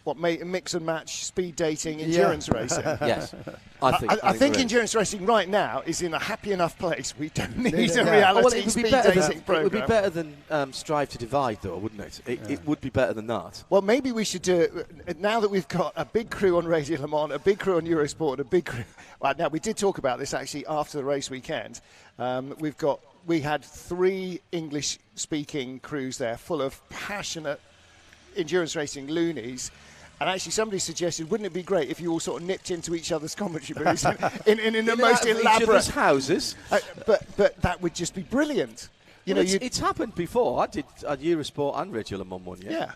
What, mix and match speed dating endurance racing? Yes. I think endurance racing right now is in a happy enough place. We don't need a reality speed dating program. It would be better than Strive to Divide, though, wouldn't it? It would be better than that. Well, maybe we should do it now that we've got a big crew on Radio Le Mans, a big crew on Eurosport, a big crew. Well, now, we did talk about this actually after the race weekend. We had 3 English-speaking crews there, full of passionate endurance racing loonies. And actually, somebody suggested, wouldn't it be great if you all sort of nipped into each other's commentary booths in the most elaborate houses? But that would just be brilliant. It's happened before. I did at Eurosport and Radio Le Mans one year. Yeah.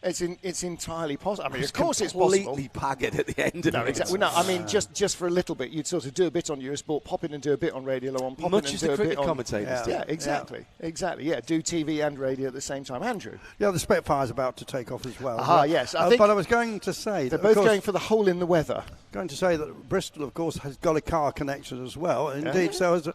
It's entirely possible. I mean, of course it's possible. Completely pagged at the end of it. Exactly. No, I mean, just for a little bit, you'd sort of do a bit on Eurosport, pop in and do a bit on Radio Le Mans, pop Much in and as do the a bit cricket on... commentators do. Yeah, exactly. Yeah, do TV and radio at the same time. Andrew? Yeah, the Spitfire's about to take off as well. Yes. But I was going to say... They're both going for the hole in the weather. Going to say that Bristol, of course, has got a car connection as well. Indeed, so as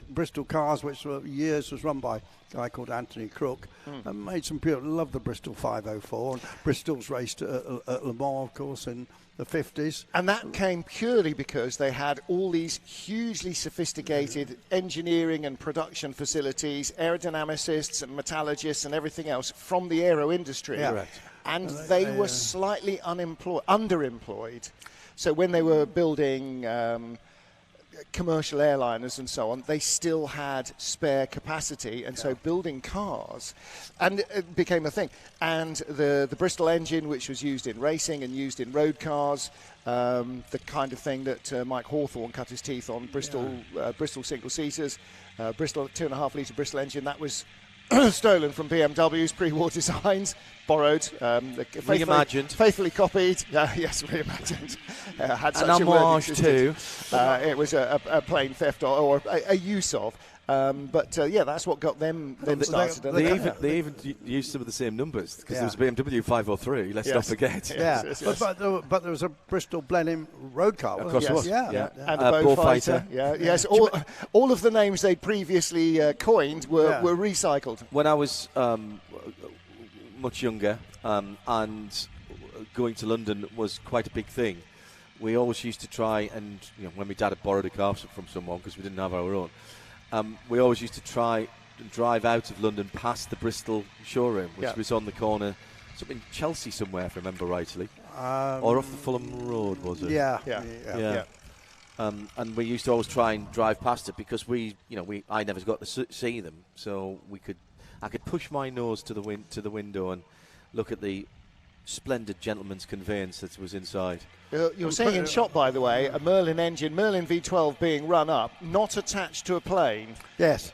Bristol Cars, which for years was run by a guy called Anthony Crook, and made some people love the Bristol 504. And Bristol's raced at Le Mans, of course, in the 50s. And that came purely because they had all these hugely sophisticated engineering and production facilities, aerodynamicists and metallurgists and everything else from the aero industry. Yeah. Correct. And they were slightly underemployed. So when they were building commercial airliners and so on, they still had spare capacity, and so building cars, and it became a thing. And the Bristol engine, which was used in racing and used in road cars, the kind of thing that Mike Hawthorne cut his teeth on, Bristol single-seaters, Bristol 2.5 litre Bristol engine, that was stolen from BMW's pre-war designs, borrowed, reimagined, faithfully copied. Yes, reimagined. Had such an homage too. It was a plain theft or a use of. But that's what got them started. They even used some of the same numbers because there was a BMW 503. Let's not forget. Yes. But there was a Bristol Blenheim road car. Of course, was. Yeah. And a Beaufighter. Yeah. Yes. All of the names they'd previously coined were recycled. When I was much younger and going to London was quite a big thing. We always used to try and when my dad had borrowed a car from someone because we didn't have our own. We always used to try and drive out of London past the Bristol showroom, which was on the corner, in Chelsea somewhere, if I remember rightly, or off the Fulham Road, was it? Yeah. And we used to always try and drive past it because I never got to see them, so I could push my nose to the window and look at the splendid gentleman's conveyance that was inside. You're seeing in shot, by the way, a Merlin engine, Merlin V12 being run up, not attached to a plane. Yes.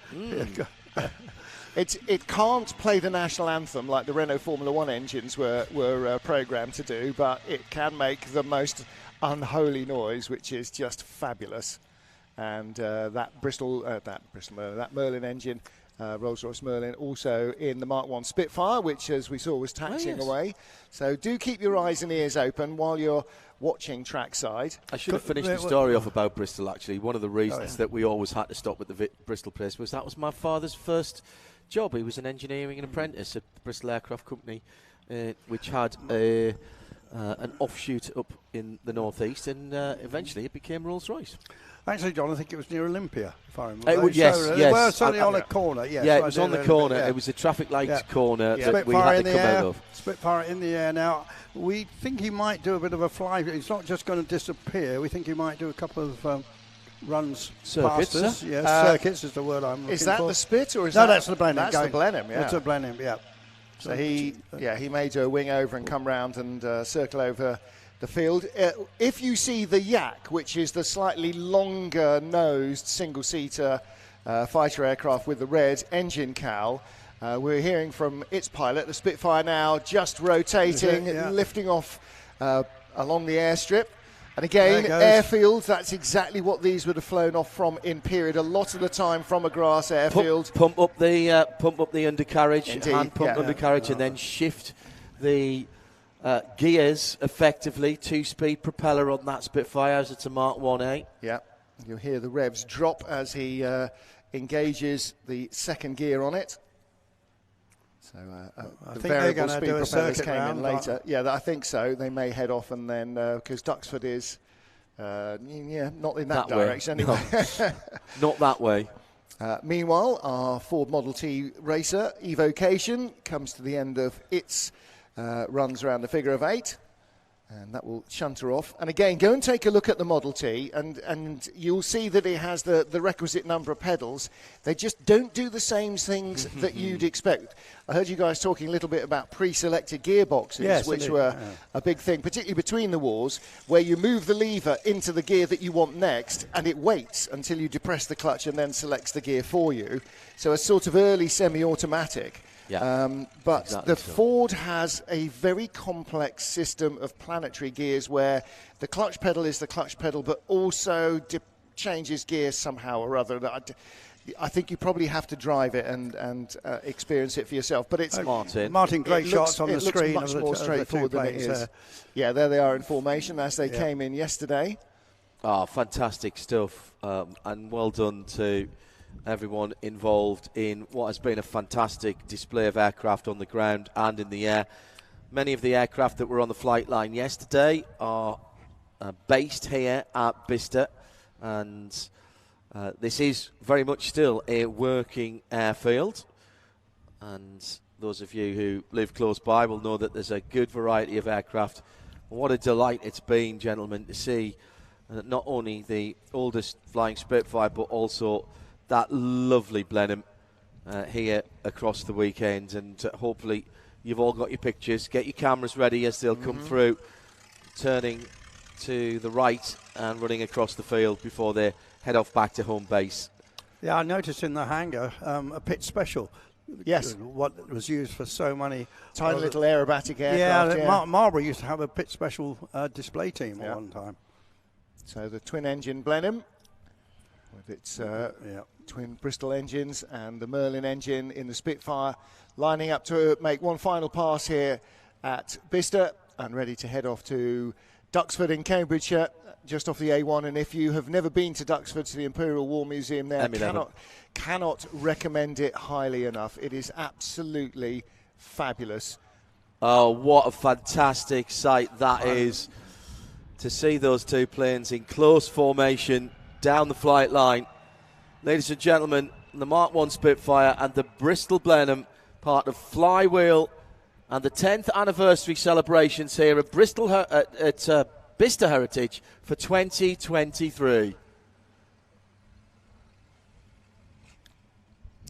It can't play the national anthem like the Renault Formula One engines were programmed to do, but it can make the most unholy noise, which is just fabulous. And that Merlin engine, Rolls-Royce Merlin, also in the Mark 1 Spitfire, which, as we saw, was taxiing away. So do keep your eyes and ears open while you're watching trackside. I should have finished the story off about Bristol, actually. One of the reasons that we always had to stop at the Bristol place was that was my father's first job. He was an engineering apprentice at Bristol Aircraft Company, which had an offshoot up in the northeast, and eventually it became Rolls-Royce. Actually, John, I think it was near Olympia, if I remember. Yes. Well, certainly on a corner, yes. Yeah, it was on the corner. It was a traffic light corner that we had to come out of. Spitfire in the air. Now, we think he might do a bit of a fly. It's not just going to disappear. We think he might do a couple of runs Circuits, past us. sir? Yes, circuits is the word I'm looking for. Is that the Spit or is no, that? that's the Blenheim. That's the Blenheim, yeah. It's a Blenheim, yeah. So he may do a wing over and come round and circle over the field. If you see the Yak, which is the slightly longer-nosed single-seater fighter aircraft with the red engine cowl, we're hearing from its pilot, the Spitfire now just rotating, lifting off along the airstrip. And again, airfields, that's exactly what these would have flown off from in period. A lot of the time from a grass airfield. Pump up the undercarriage, hand pump undercarriage, and then shift the gears effectively. 2-speed propeller on that Spitfire as it's a Mark 1A. Yeah, you'll hear the revs drop as he engages the second gear on it. So I the think they're variable going to speed do a propellers circuit came round, in later. Yeah, I think so. They may head off and then because Duxford is not in that direction anyway. No. Not that way. Meanwhile, our Ford Model T racer Evocation comes to the end of its runs around the figure of 8. And that will shunt her off. And again, go and take a look at the Model T, and you'll see that it has the requisite number of pedals. They just don't do the same things that you'd expect. I heard you guys talking a little bit about pre-selected gearboxes, which were a big thing, particularly between the wars, where you move the lever into the gear that you want next, and it waits until you depress the clutch and then selects the gear for you. So a sort of early semi-automatic. Yeah, but exactly the Ford has a very complex system of planetary gears where the clutch pedal is the clutch pedal, but also changes gears somehow or other. I think you probably have to drive it and experience it for yourself. But it's Martin, great shots on the screen. Much more straightforward than it is. Yeah, there they are in formation as they came in yesterday. Oh, fantastic stuff, and well done to everyone involved in what has been a fantastic display of aircraft on the ground and in the air. Many of the aircraft that were on the flight line yesterday are based here at Bicester, and this is very much still a working airfield. And those of you who live close by will know that there's a good variety of aircraft. What a delight it's been, gentlemen, to see not only the oldest flying Spitfire, but also that lovely Blenheim here across the weekend. And hopefully you've all got your pictures. Get your cameras ready as they'll come through, turning to the right and running across the field before they head off back to home base. Yeah, I noticed in the hangar a pit special. Yes. What was used for so many. Tiny little aerobatic aircraft. Yeah, Marlborough used to have a pit special display team at one time. So the twin-engine Blenheim with its twin Bristol engines and the Merlin engine in the Spitfire, lining up to make one final pass here at Bicester and ready to head off to Duxford in Cambridgeshire, just off the A1. And if you have never been to Duxford, to the Imperial War Museum there, cannot recommend it highly enough. It is absolutely fabulous. Oh, what a fantastic sight that is, to see those two planes in close formation down the flight line. Ladies and gentlemen, the Mark 1 Spitfire and the Bristol Blenheim, part of Flywheel and the 10th anniversary celebrations here at Bicester Heritage for 2023.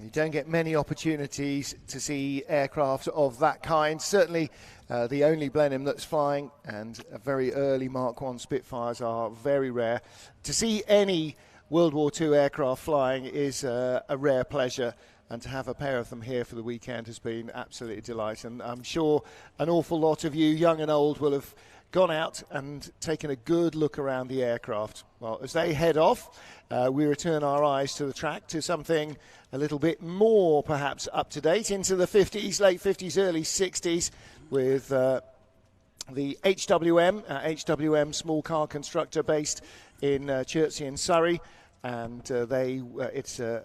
You don't get many opportunities to see aircraft of that kind. Certainly the only Blenheim that's flying, and very early Mark 1 Spitfires are very rare. To see any World War II aircraft flying is a rare pleasure, and to have a pair of them here for the weekend has been absolutely a delight. And I'm sure an awful lot of you, young and old, will have gone out and taken a good look around the aircraft. Well, as they head off, we return our eyes to the track, to something a little bit more perhaps up to date, into the 50s, late 50s, early 60s, with the HWM small car constructor based in Chertsey in Surrey, and it's a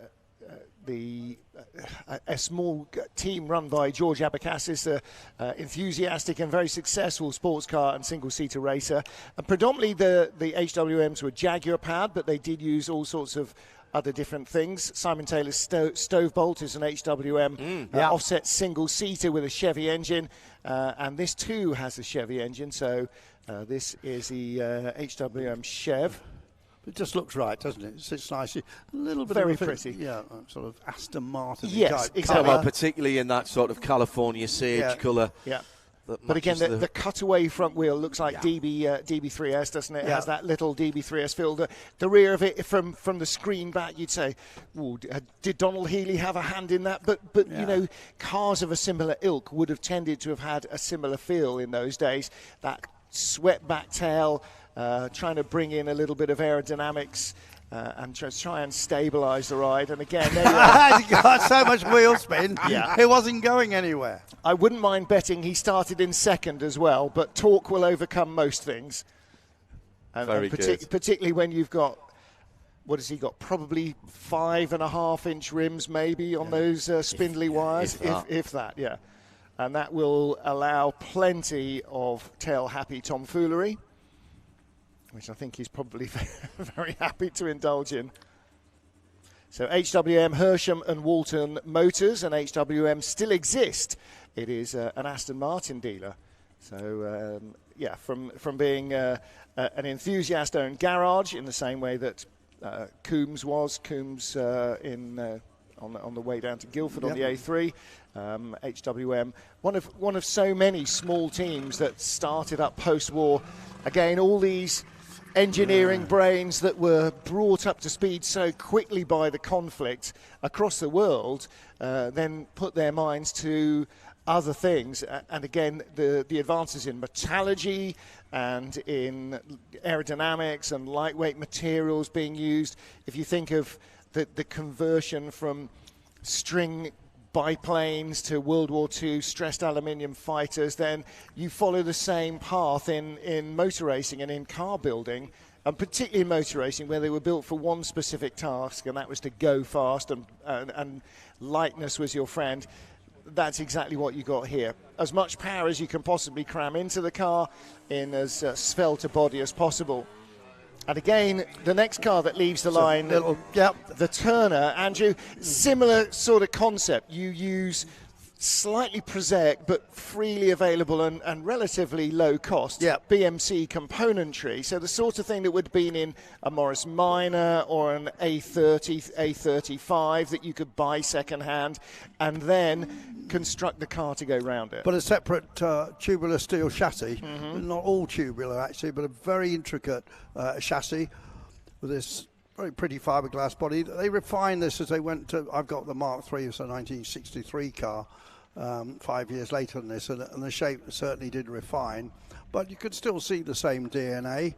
small team run by George Abacassis, an enthusiastic and very successful sports car and single-seater racer. And predominantly the HWMs were Jaguar powered, but they did use all sorts of other different things. Simon Taylor's Stovebolt is an HWM offset single-seater with a Chevy engine, and this too has a Chevy engine. So this is the HWM Chev. It just looks right, doesn't it? It sits nicely. A little bit very of pretty. Yeah, sort of Aston Martin. Yes, type exactly. Well, particularly in that sort of California sage colour. Yeah. But again, the cutaway front wheel looks like DB3S, doesn't it? It has that little DB3S feel. The rear of it, from the screen back, you'd say, did Donald Healey have a hand in that? But you know, cars of a similar ilk would have tended to have had a similar feel in those days. That swept back tail, trying to bring in a little bit of aerodynamics. And try and stabilise the ride. And again, there you are. He got so much wheel spin, it wasn't going anywhere. I wouldn't mind betting he started in second as well, but torque will overcome most things. Very good. Particularly when you've got, what has he got? Probably 5.5-inch rims maybe on those spindly wires, if that, yeah. And that will allow plenty of tail-happy tomfoolery, which I think he's probably very happy to indulge in. So HWM, Hersham and Walton Motors, and HWM still exist. It is an Aston Martin dealer. So, from being an enthusiast-owned garage in the same way that Coombs was. Coombs on the way down to Guildford on the A3. HWM, one of so many small teams that started up post-war. Again, all these engineering brains that were brought up to speed so quickly by the conflict across the world, then put their minds to other things. And again, the advances in metallurgy and in aerodynamics and lightweight materials being used. If you think of the conversion from string biplanes to World War II stressed aluminium fighters, then you follow the same path in motor racing and in car building, and particularly in motor racing, where they were built for one specific task, and that was to go fast, and lightness was your friend. That's exactly what you got here. As much power as you can possibly cram into the car in as svelte a body as possible. And again, the next car that leaves the line, the Turner, Andrew, similar sort of concept. You use slightly prosaic but freely available and relatively low cost BMC componentry. So the sort of thing that would have been in a Morris Minor or an A30, A35 that you could buy second hand and then construct the car to go round it. But a separate tubular steel chassis, not all tubular actually, but a very intricate chassis with this very pretty fiberglass body. They refined this as they went to, I've got the Mark III, it's a 1963 car, 5 years later than this, and the shape certainly did refine, but you could still see the same DNA.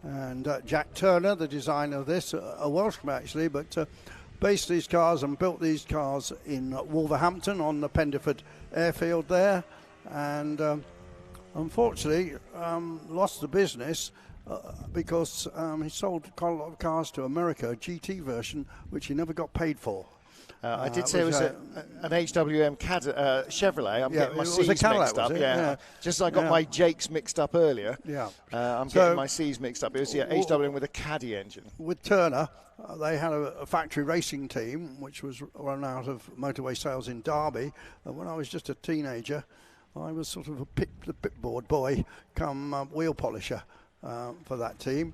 And Jack Turner, the designer of this, a Welshman actually, but based these cars and built these cars in Wolverhampton on the Penderford airfield there, and unfortunately lost the business because he sold quite a lot of cars to America, a GT version, which he never got paid for. I did say it was an HWM Chevrolet. I'm getting my C's mixed up. Just as I got my Jakes mixed up earlier. I'm getting my C's mixed up. It was HWM with a Caddy engine. With Turner, they had a factory racing team which was run out of motorway sales in Derby. And when I was just a teenager, I was sort of the pitboard boy come wheel polisher for that team.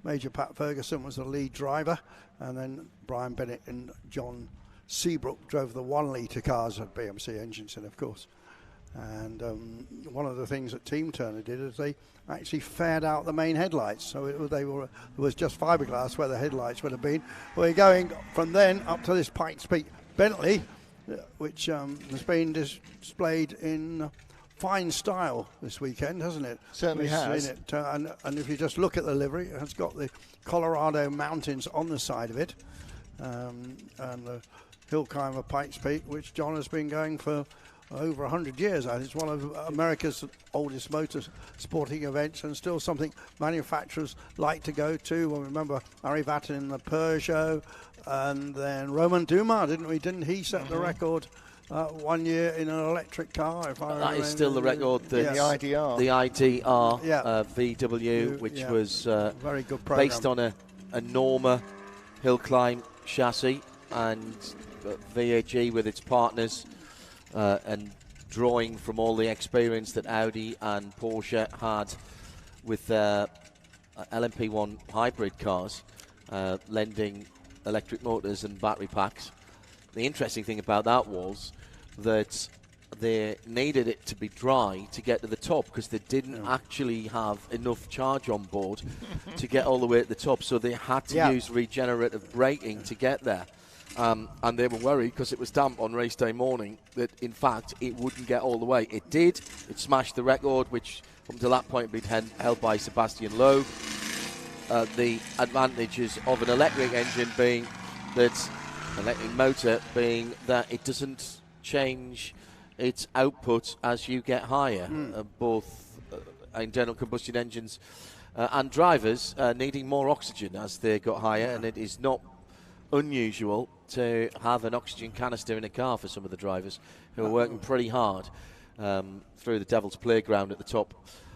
Major Pat Ferguson was the lead driver, and then Brian Bennett and John Seabrook drove the 1 litre cars with BMC engines in, of course. And one of the things that Team Turner did is they actually faired out the main headlights, so it was just fiberglass where the headlights would have been. We're going from then up to this Pikes Peak Bentley, which has been displayed in fine style this weekend, hasn't it? Certainly has. And if you just look at the livery, it has got the Colorado Mountains on the side of it, and the Hillclimber Pikes Peak, which John has been going for over 100 years. It's one of America's oldest motor sporting events, and still something manufacturers like to go to. Well, remember Harry Vatten in the Peugeot, and then Roman Dumas, didn't he set the record 1 year in an electric car? If I remember. That is still the record. The IDR. The IDR VW, which was very good program. Based on a Norma hill climb chassis, and VAG with its partners, and drawing from all the experience that Audi and Porsche had with their LMP1 hybrid cars, lending electric motors and battery packs. The interesting thing about that was that they needed it to be dry to get to the top because they didn't actually have enough charge on board to get all the way to the top, so they had to use regenerative braking to get there. And they were worried because it was damp on race day morning that, in fact, it wouldn't get all the way. It did. It smashed the record, which up until that point had been held by Sebastian Loeb. The advantages of an electric engine being that, electric motor being that it doesn't change its output as you get higher. Both internal combustion engines and drivers needing more oxygen as they got higher, and it is not unusual to have an oxygen canister in a car for some of the drivers who are working pretty hard through the Devil's Playground at the top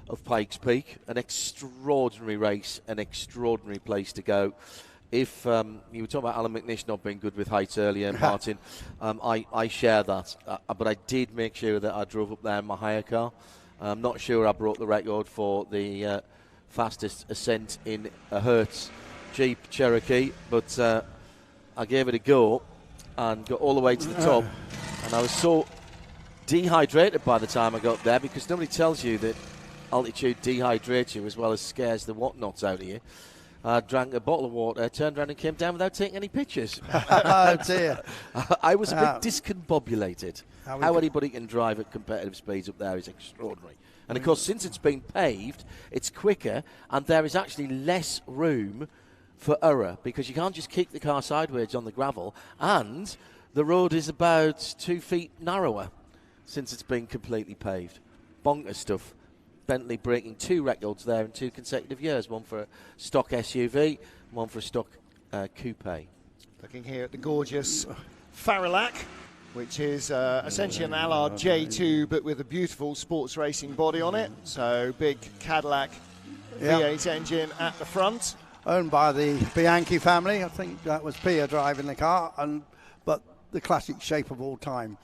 of Pikes Peak. An extraordinary race, an extraordinary place to go. If you were talking about Alan McNish not being good with heights earlier, Martin, I share that. But I did make sure that I drove up there in my hire car. I'm not sure I broke the record for the fastest ascent in a Hertz Jeep Cherokee, but I gave it a go and got all the way to the top. And I was so dehydrated by the time I got there, because nobody tells you that altitude dehydrates you as well as scares the whatnots out of you. I drank a bottle of water, turned around and came down without taking any pictures. Oh, dear. I was a bit discombobulated. How anybody can drive at competitive speeds up there is extraordinary. And, of course, since it's been paved, it's quicker, and there is actually less room for error, because you can't just kick the car sideways on the gravel, and the road is about 2 feet narrower since it's been completely paved. Bonkers stuff. Bentley breaking 2 records there in 2 consecutive years, one for a stock SUV, one for a stock coupe. Looking here at the gorgeous Faralac, which is essentially an Allard J2 but with a beautiful sports racing body on it. So big Cadillac V8 engine at the front. Owned by the Bianchi family. I think that was Pia driving the car, but the classic shape of all time,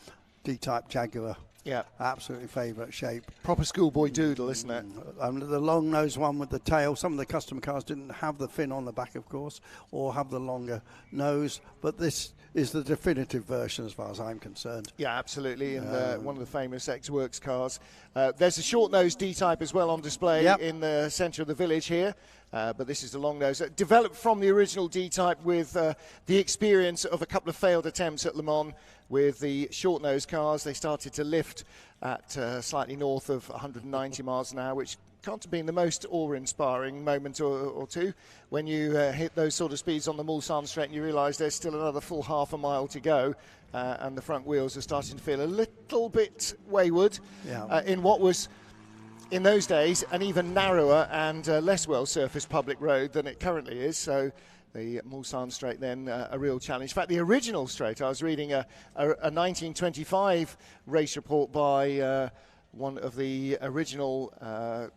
D-type Jaguar. Yeah, absolutely favourite shape. Proper schoolboy doodle, isn't it? The long-nosed one with the tail. Some of the custom cars didn't have the fin on the back, of course, or have the longer nose, but this is the definitive version as far as I'm concerned. Yeah, absolutely, and one of the famous ex-works cars. There's a short-nosed D-type as well on display in the centre of the village here. But this is the long nose, developed from the original D-type with the experience of a couple of failed attempts at Le Mans with the short nose cars. They started to lift at slightly north of 190 miles an hour, which can't have been the most awe-inspiring moment or two when you hit those sort of speeds on the Mulsanne straight and you realise there's still another full half a mile to go, and the front wheels are starting to feel a little bit wayward in what was, in those days, an even narrower and less well-surfaced public road than it currently is. So the Mulsanne straight then a real challenge. In fact, the original straight, I was reading a 1925 race report by one of the original, I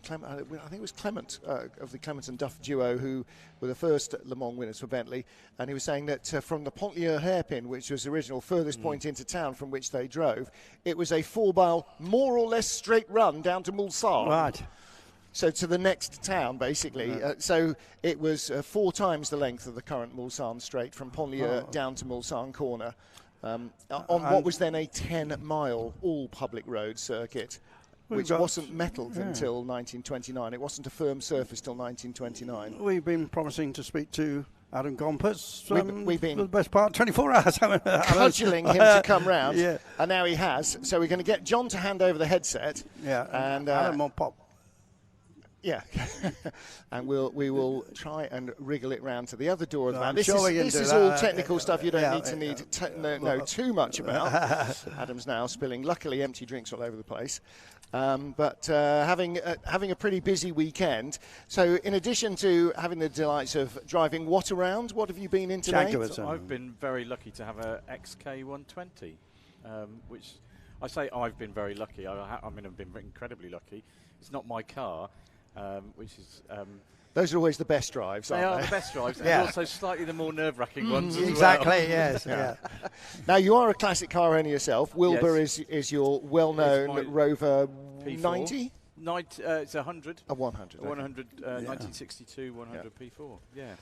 think it was Clement, of the Clement and Duff duo, who were the first Le Mans winners for Bentley. And he was saying that from the Pontlieu hairpin, which was the original furthest point into town from which they drove, it was a 4-mile, more or less straight run down to Mulsanne. Right. So to the next town, basically. So it was 4 times the length of the current Mulsanne straight from Pontlieu down to Mulsanne corner. On what was then a 10-mile all-public road circuit, which wasn't metalled until 1929. It wasn't a firm surface till 1929. We've been promising to speak to Adam Gompers we've been for the best part 24 hours. Cudgelling him to come round, and now he has. So we're going to get John to hand over the headset. And Adam will pop. Yeah, and we will try and wriggle it round to the other door of the van. This is all technical stuff you don't need to know too much about. Adam's now spilling, luckily, empty drinks all over the place. But having a pretty busy weekend. So in addition to having the delights of driving what around, what have you been in today? So I've been very lucky to have a XK120, which I say I've been very lucky. I mean, I've been incredibly lucky. It's not my car. Which is those are always the best drives, aren't they? They are the best drives, and also slightly the more nerve-wracking ones as exactly, well. Yes. Now, you are a classic car owner yourself. Wilbur is your well-known Rover P4. 90? It's 100. A 100. A 100, 1962, 100 P4. Yeah.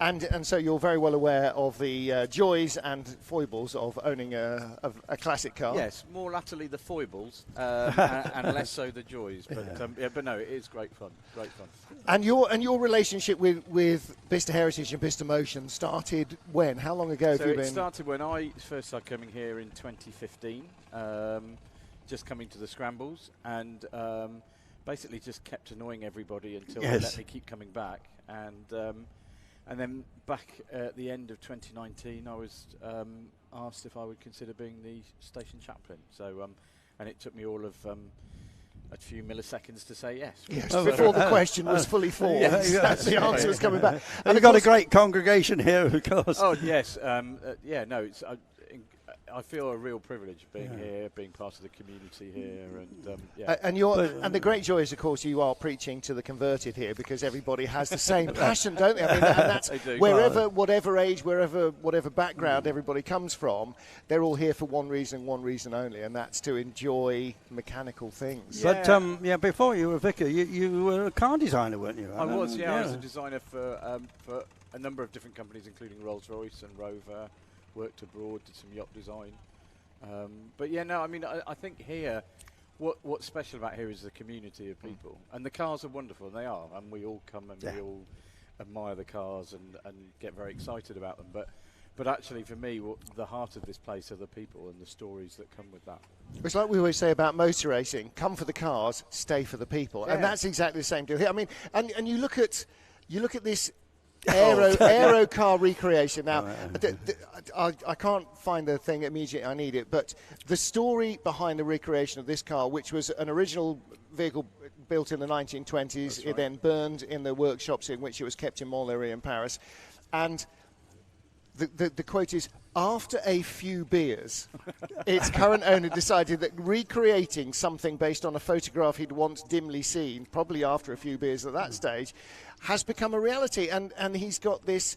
And so you're very well aware of the joys and foibles of owning a classic car. Yes, more latterly the foibles and less so the joys. But no, it is great fun. Great fun. And your relationship with Bicester Heritage and Bicester Motion started when? How long ago have you been? It started when I first started coming here in 2015. Just coming to the scrambles and basically just kept annoying everybody until they let me keep coming back. And then back at the end of 2019, I was asked if I would consider being the station chaplain. So, and it took me all of a few milliseconds to say yes. Yes, before the question was fully formed. Yes, the answer was coming back. And you've got a great congregation here, of course. Oh, yes. It's... I feel a real privilege being here, being part of the community here, and the great joy is, of course, you are preaching to the converted here because everybody has the same passion, don't they? I mean, and that's wherever, whatever age, whatever background everybody comes from, they're all here for one reason only, and that's to enjoy mechanical things. But before you were vicar, you were a car designer, weren't you? I was. I was a designer for a number of different companies, including Rolls-Royce and Rover. Worked abroad, did some yacht design. I think here, what's special about here is the community of people. And the cars are wonderful, they are. And we all come and we all admire the cars and get very excited about them. But actually, for me, the heart of this place are the people and the stories that come with that. It's like we always say about motor racing, come for the cars, stay for the people. Yeah. And that's exactly the same deal here. I mean, and you look at this aero car recreation. Now, I can't find the thing immediately, I need it, but the story behind the recreation of this car, which was an original vehicle built in the 1920s, it then burned in the workshops in which it was kept in Montlhéry in Paris, and the quote is, after a few beers, its current owner decided that recreating something based on a photograph he'd once dimly seen, probably after a few beers at that stage, has become a reality. And he's got this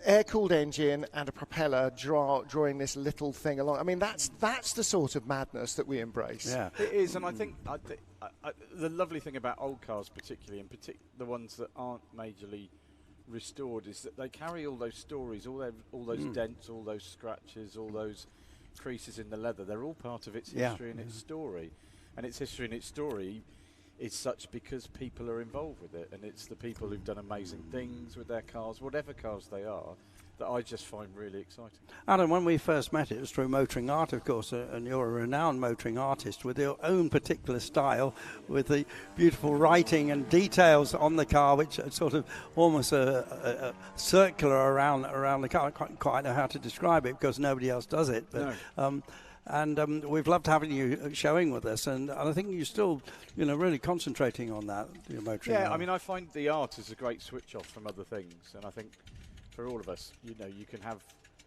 air-cooled engine and a propeller drawing this little thing along. I mean, that's the sort of madness that we embrace. Yeah, it is. And I think the lovely thing about old cars, particularly, the ones that aren't majorly restored, is that they carry all those stories, all those dents, all those scratches, all those creases in the leather. They're all part of its history and its story. And its history and its story is such because people are involved with it, and it's the people who've done amazing things with their cars, whatever cars they are, that I just find really exciting. Adam, when we first met, it was through motoring art, of course, and you're a renowned motoring artist with your own particular style, with the beautiful writing and details on the car, which are sort of almost a circular around the car. I can't quite know how to describe it because nobody else does it. But, no. We've loved having you showing with us, and I think you're still, really concentrating on that, your motoring art. I mean, I find the art is a great switch off from other things, and I think for all of us, you can have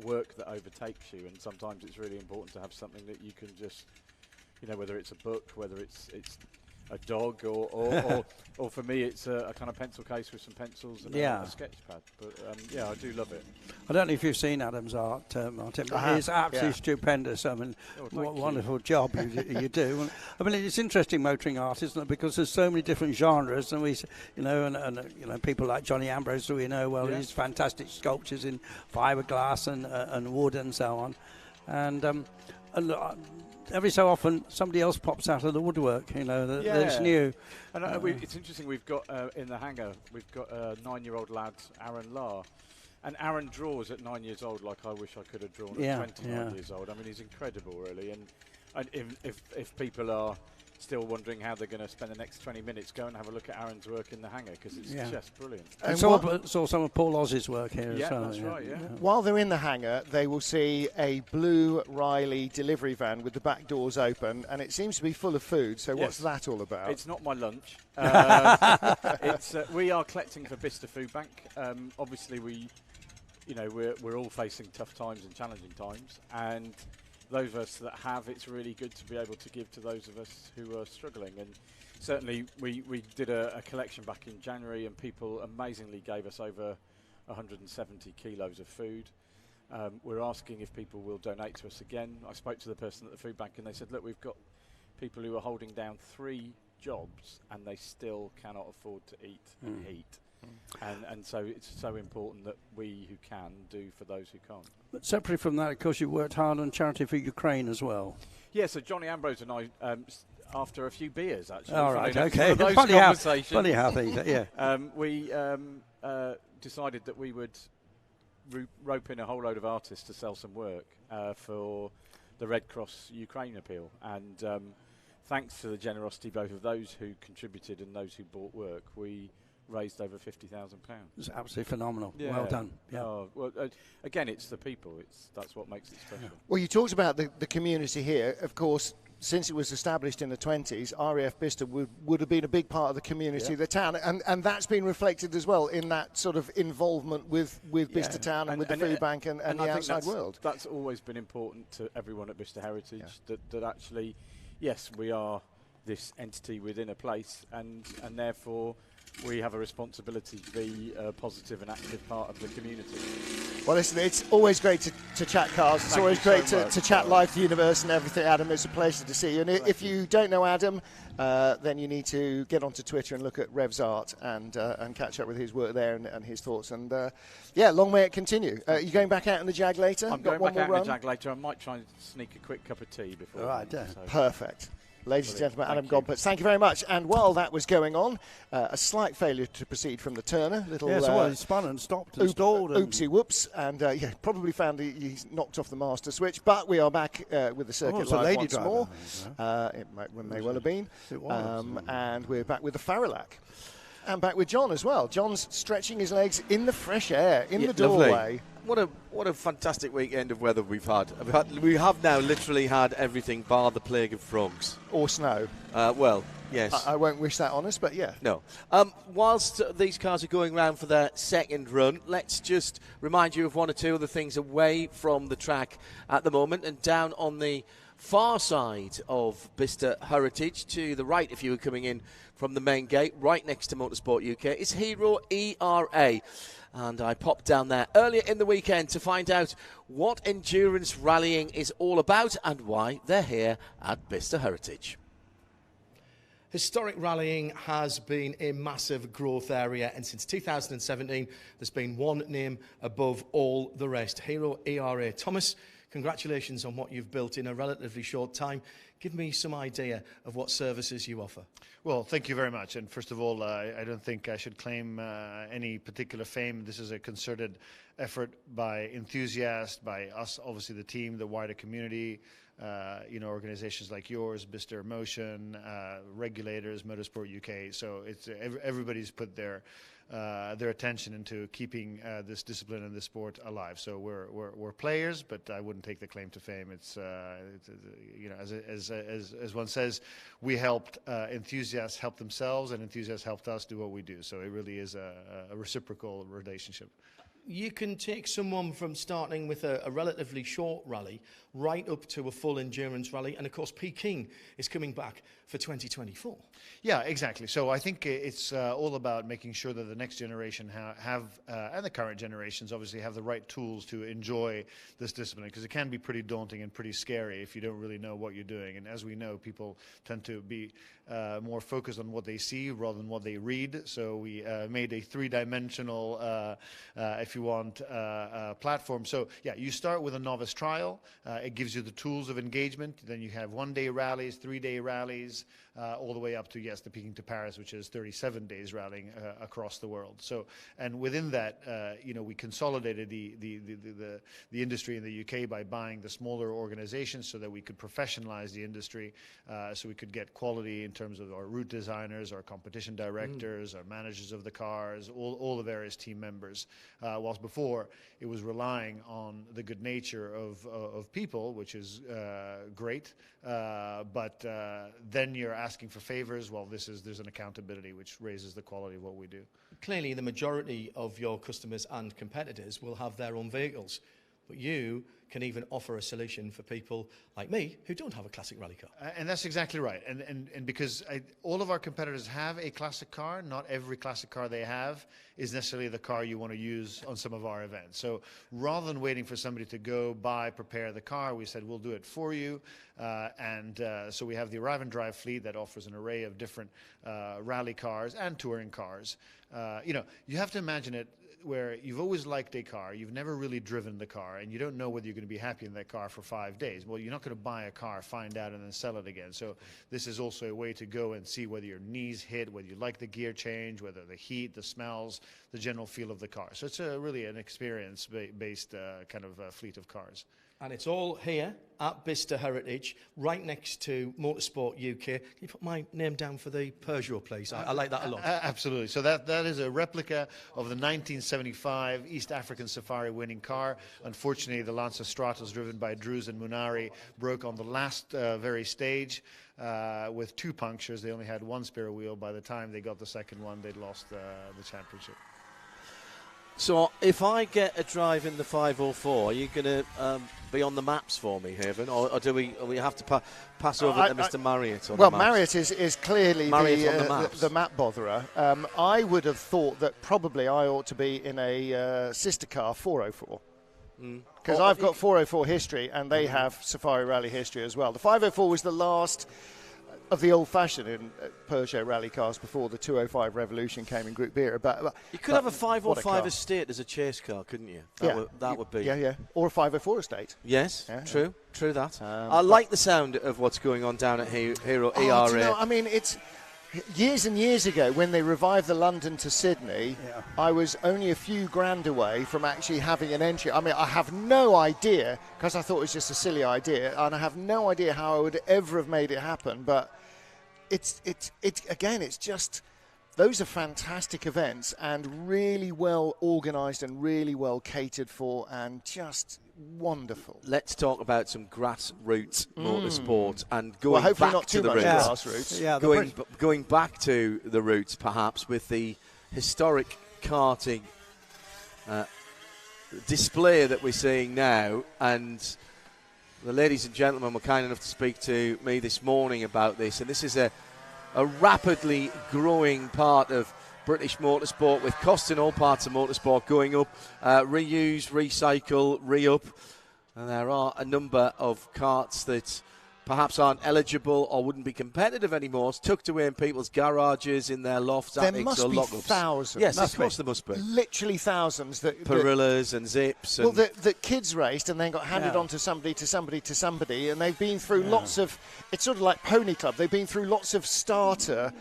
work that overtakes you, and sometimes it's really important to have something that you can just, whether it's a book, whether it's a dog, or for me, it's a kind of pencil case with some pencils and a sketch pad. But I do love it. I don't know if you've seen Adam's art, Martin. It's absolutely stupendous. I mean, what a wonderful job you do. I mean, it's interesting motoring art, isn't it? Because there's so many different genres, and and people like Johnny Ambrose, who we know well, he's fantastic sculptures in fiberglass and wood and so on, and every so often somebody else pops out of the woodwork, that's new. And it's interesting, we've got in the hangar, we've got a 9-year-old lad, Aaron Lahr. And Aaron draws at 9 years old like I wish I could have drawn at 29 years old. I mean, he's incredible, really. And if people are still wondering how they're going to spend the next 20 minutes, go and have a look at Aaron's work in the hangar, because it's just brilliant. And saw some of Paul Oz's work here as well. That's right, yeah. While they're in the hangar, they will see a blue Riley delivery van with the back doors open, and it seems to be full of food. So what's that all about? It's not my lunch. We are collecting for Bicester Food Bank. Obviously, we're all facing tough times and challenging times, and those of us that have, it's really good to be able to give to those of us who are struggling. And certainly we did a collection back in January, and people amazingly gave us over 170 kilos of food. We're asking if people will donate to us again. I spoke to the person at the food bank, and they said, look, we've got people who are holding down 3 jobs and they still cannot afford to eat and heat. And so it's so important that we who can do for those who can't. But separately from that, of course, you worked hard on charity for Ukraine as well. Yeah, so Johnny Ambrose and I, after a few beers, actually. All right, okay. Funny how things, yeah. We decided that we would rope in a whole load of artists to sell some work for the Red Cross Ukraine appeal. And thanks to the generosity both of those who contributed and those who bought work, we raised over £50,000. It's absolutely phenomenal. Yeah. Well done. Yeah. Oh, well, again, it's the people. That's what makes it special. Well, you talked about the community here. Of course, since it was established in the 20s, RAF Bicester would have been a big part of the community of the town, and that's been reflected as well in that sort of involvement with Bicester Town and with the food bank and the outside world. That's always been important to everyone at Bicester Heritage, that actually, yes, we are this entity within a place, and therefore we have a responsibility to be a positive and active part of the community. Well, listen, it's always great to chat cars. It's always great to chat life, the universe and everything, Adam. It's a pleasure to see you. And if you don't know Adam, then you need to get onto Twitter and look at Rev's art and catch up with his work there and his thoughts. And, long may it continue. You going back out in the Jag later? I'm going back out in the Jag later. I might try and sneak a quick cup of tea before. All right, perfect. Ladies and gentlemen, Adam Godputz, thank you very much. And while that was going on, a slight failure to proceed from the Turner. He spun and stopped and stalled. Oopsie whoops. And probably found he's knocked off the master switch. But we are back with the circuit live once more. It may well have been. It was. And we're back with the Faralac. And back with John as well. John's stretching his legs in the fresh air, in the doorway. Lovely. What a fantastic weekend of weather we've had. We have now literally had everything bar the plague of frogs. Or snow. Well, yes. I won't wish that on us, but yeah. No. Whilst these cars are going round for their second run, let's just remind you of one or two other things away from the track at the moment. And down on the far side of Bicester Heritage, to the right if you were coming in from the main gate, right next to Motorsport UK, is Hero ERA. And I popped down there earlier in the weekend to find out what endurance rallying is all about and why they're here at Bicester Heritage. Historic rallying has been a massive growth area, and since 2017 there's been one name above all the rest, Hero ERA. Thomas, congratulations on what you've built in a relatively short time. Give me some idea of what services you offer. Well, thank you very much. And first of all, I don't think I should claim any particular fame. This is a concerted effort by enthusiasts, by us, obviously the team, the wider community, organizations like yours, Bicester Motion, regulators, Motorsport UK. So it's everybody's put their attention into keeping this discipline and this sport alive. So we're players, but I wouldn't take the claim to fame. It's as one says, we helped enthusiasts help themselves, and enthusiasts helped us do what we do. So it really is a reciprocal relationship. You can take someone from starting with a relatively short rally right up to a full endurance rally. And, of course, Peking is coming back for 2024. Yeah, exactly. So I think it's all about making sure that the next generation and the current generations obviously have the right tools to enjoy this discipline, because it can be pretty daunting and pretty scary if you don't really know what you're doing. And as we know, people tend to be more focused on what they see rather than what they read. So we made a three-dimensional, if you want, platform. So yeah, you start with a novice trial. It gives you the tools of engagement. Then you have 1-day rallies, 3-day rallies, all the way up to, yes, the Peking to Paris, which is 37 days rallying across the world. So, and within that, we consolidated the industry in the UK by buying the smaller organizations so that we could professionalize the industry, so we could get quality in terms of our route designers, our competition directors, our managers of the cars, all the various team members. Whilst before it was relying on the good nature of people, which is great, but then you're asking for favors. Well, there's an accountability which raises the quality of what we do. Clearly, the majority of your customers and competitors will have their own vehicles. but you can even offer a solution for people like me who don't have a classic rally car. And that's exactly right. And because all of our competitors have a classic car, not every classic car they have is necessarily the car you want to use on some of our events. So rather than waiting for somebody to go prepare the car, we said we'll do it for you. So we have the Arrive and Drive fleet that offers an array of different rally cars and touring cars. You have to imagine it where you've always liked a car, you've never really driven the car, and you don't know whether you're going to be happy in that car for 5 days. Well, you're not going to buy a car, find out, and then sell it again. So this is also a way to go and see whether your knees hit, whether you like the gear change, whether the heat, the smells, the general feel of the car. So it's really an experience-based kind of fleet of cars. And it's all here at Bicester Heritage, right next to Motorsport UK. Can you put my name down for the Peugeot, please? I like that a lot. Absolutely. So that is a replica of the 1975 East African Safari winning car. Unfortunately, the Lancer Stratos driven by Drews and Munari broke on the last very stage with 2 punctures. They only had 1 spare wheel. By the time they got the second one, they'd lost the championship. So if I get a drive in the 504, are you going to be on the maps for me, Haven, or do we have to pass over to Mr. Marriott? Well, Marriott is clearly the map botherer. I would have thought that probably I ought to be in a sister car 404. Because I've got 404 history and they have Safari Rally history as well. The 504 was the last of the old-fashioned in Peugeot rally cars before the 205 Revolution came in Group B era. But you could have a 505 estate as a chase car, couldn't you? That would be. Yeah. Or a 504 estate. Yes, true that. I like the sound of what's going on down at Hero ERA. Do you know, I mean, it's years and years ago when they revived the London to Sydney, I was only a few grand away from actually having an entry. I mean, I have no idea, because I thought it was just a silly idea, and I have no idea how I would ever have made it happen, but it's just, those are fantastic events and really well organised and really well catered for and just wonderful. Let's talk about some grassroots motorsport and going back to the roots. Grassroots. Yeah, going back to the roots, perhaps, with the historic karting display that we're seeing now. And the ladies and gentlemen were kind enough to speak to me this morning about this. And this is a rapidly growing part of British motorsport, with costs in all parts of motorsport going up, reuse, recycle, re-up, and there are a number of karts that perhaps aren't eligible or wouldn't be competitive anymore. It's tucked away in people's garages, in their lofts, there attics, or lockups. Must be thousands. Yes, of course there must be. Literally thousands. Perillas and Zips. Well, that kids raced and then got handed on to somebody, and they've been through lots of, it's sort of like Pony Club, they've been through lots of starter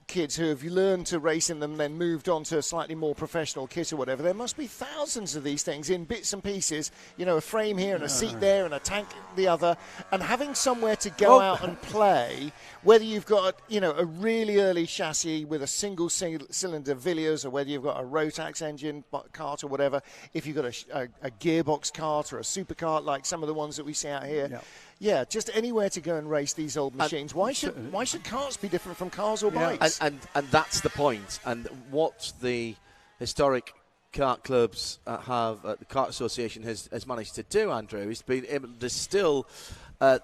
kids who have learned to race in them, then moved on to a slightly more professional kit or whatever. There must be thousands of these things in bits and pieces, a frame here and a seat there and a tank the other, and having somewhere to go out and play, whether you've got, a really early chassis with a single cylinder Villiers, or whether you've got a Rotax engine kart or whatever, if you've got a gearbox kart or a super kart like some of the ones that we see out here. Yeah, just anywhere to go and race these old machines. Why should karts be different from cars or bikes? And that's the point. And what the historic kart clubs have, the Kart Association has managed to do, Andrew, is been able to distill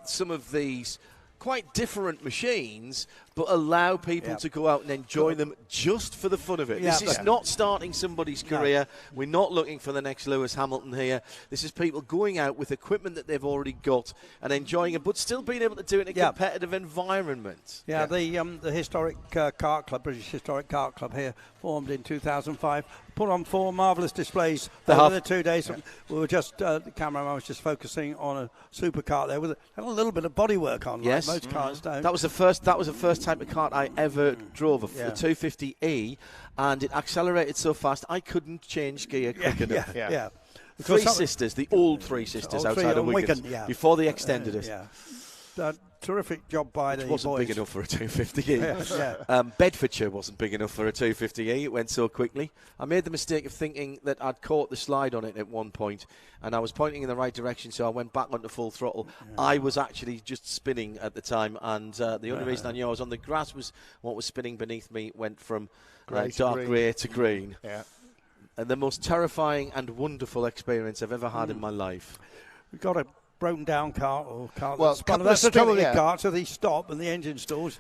some of these quite different machines, but allow people to go out and enjoy them just for the fun of it. This is not starting somebody's career. We're not looking for the next Lewis Hamilton here. This is people going out with equipment that they've already got and enjoying it, but still being able to do it in a competitive environment. The historic kart club, British Historic Kart Club here, formed in 2005, put on 4 marvellous displays over the 2 days. We were just, the cameraman was just focusing on a supercar there with a little bit of bodywork on, like most cars don't. That was the first type of kart I ever drove, a 250E, and it accelerated so fast I couldn't change gear quick enough. Three Sisters, the old Three Sisters outside of Wigan, before they extended it. Terrific job by the boys. It wasn't big enough for a 250E. Bedfordshire wasn't big enough for a 250E. It went so quickly. I made the mistake of thinking that I'd caught the slide on it at one point, and I was pointing in the right direction, so I went back onto full throttle. I was actually just spinning at the time, and the only reason I knew I was on the grass was what was spinning beneath me went from dark grey to green. the most terrifying and wonderful experience I've ever had in my life. We've got a broken down car or car Well, that's the trouble with car, so they stop and the engine stalls.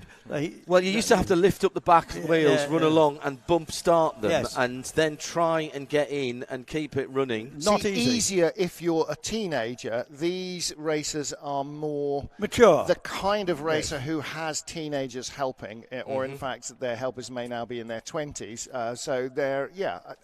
Well, you used to have to lift up the back wheels, run along and bump start them, and then try and get in and keep it running. Not easier if you're a teenager. These racers are more mature. The kind of racer who has teenagers helping, or in fact their helpers may now be in their 20s. So they're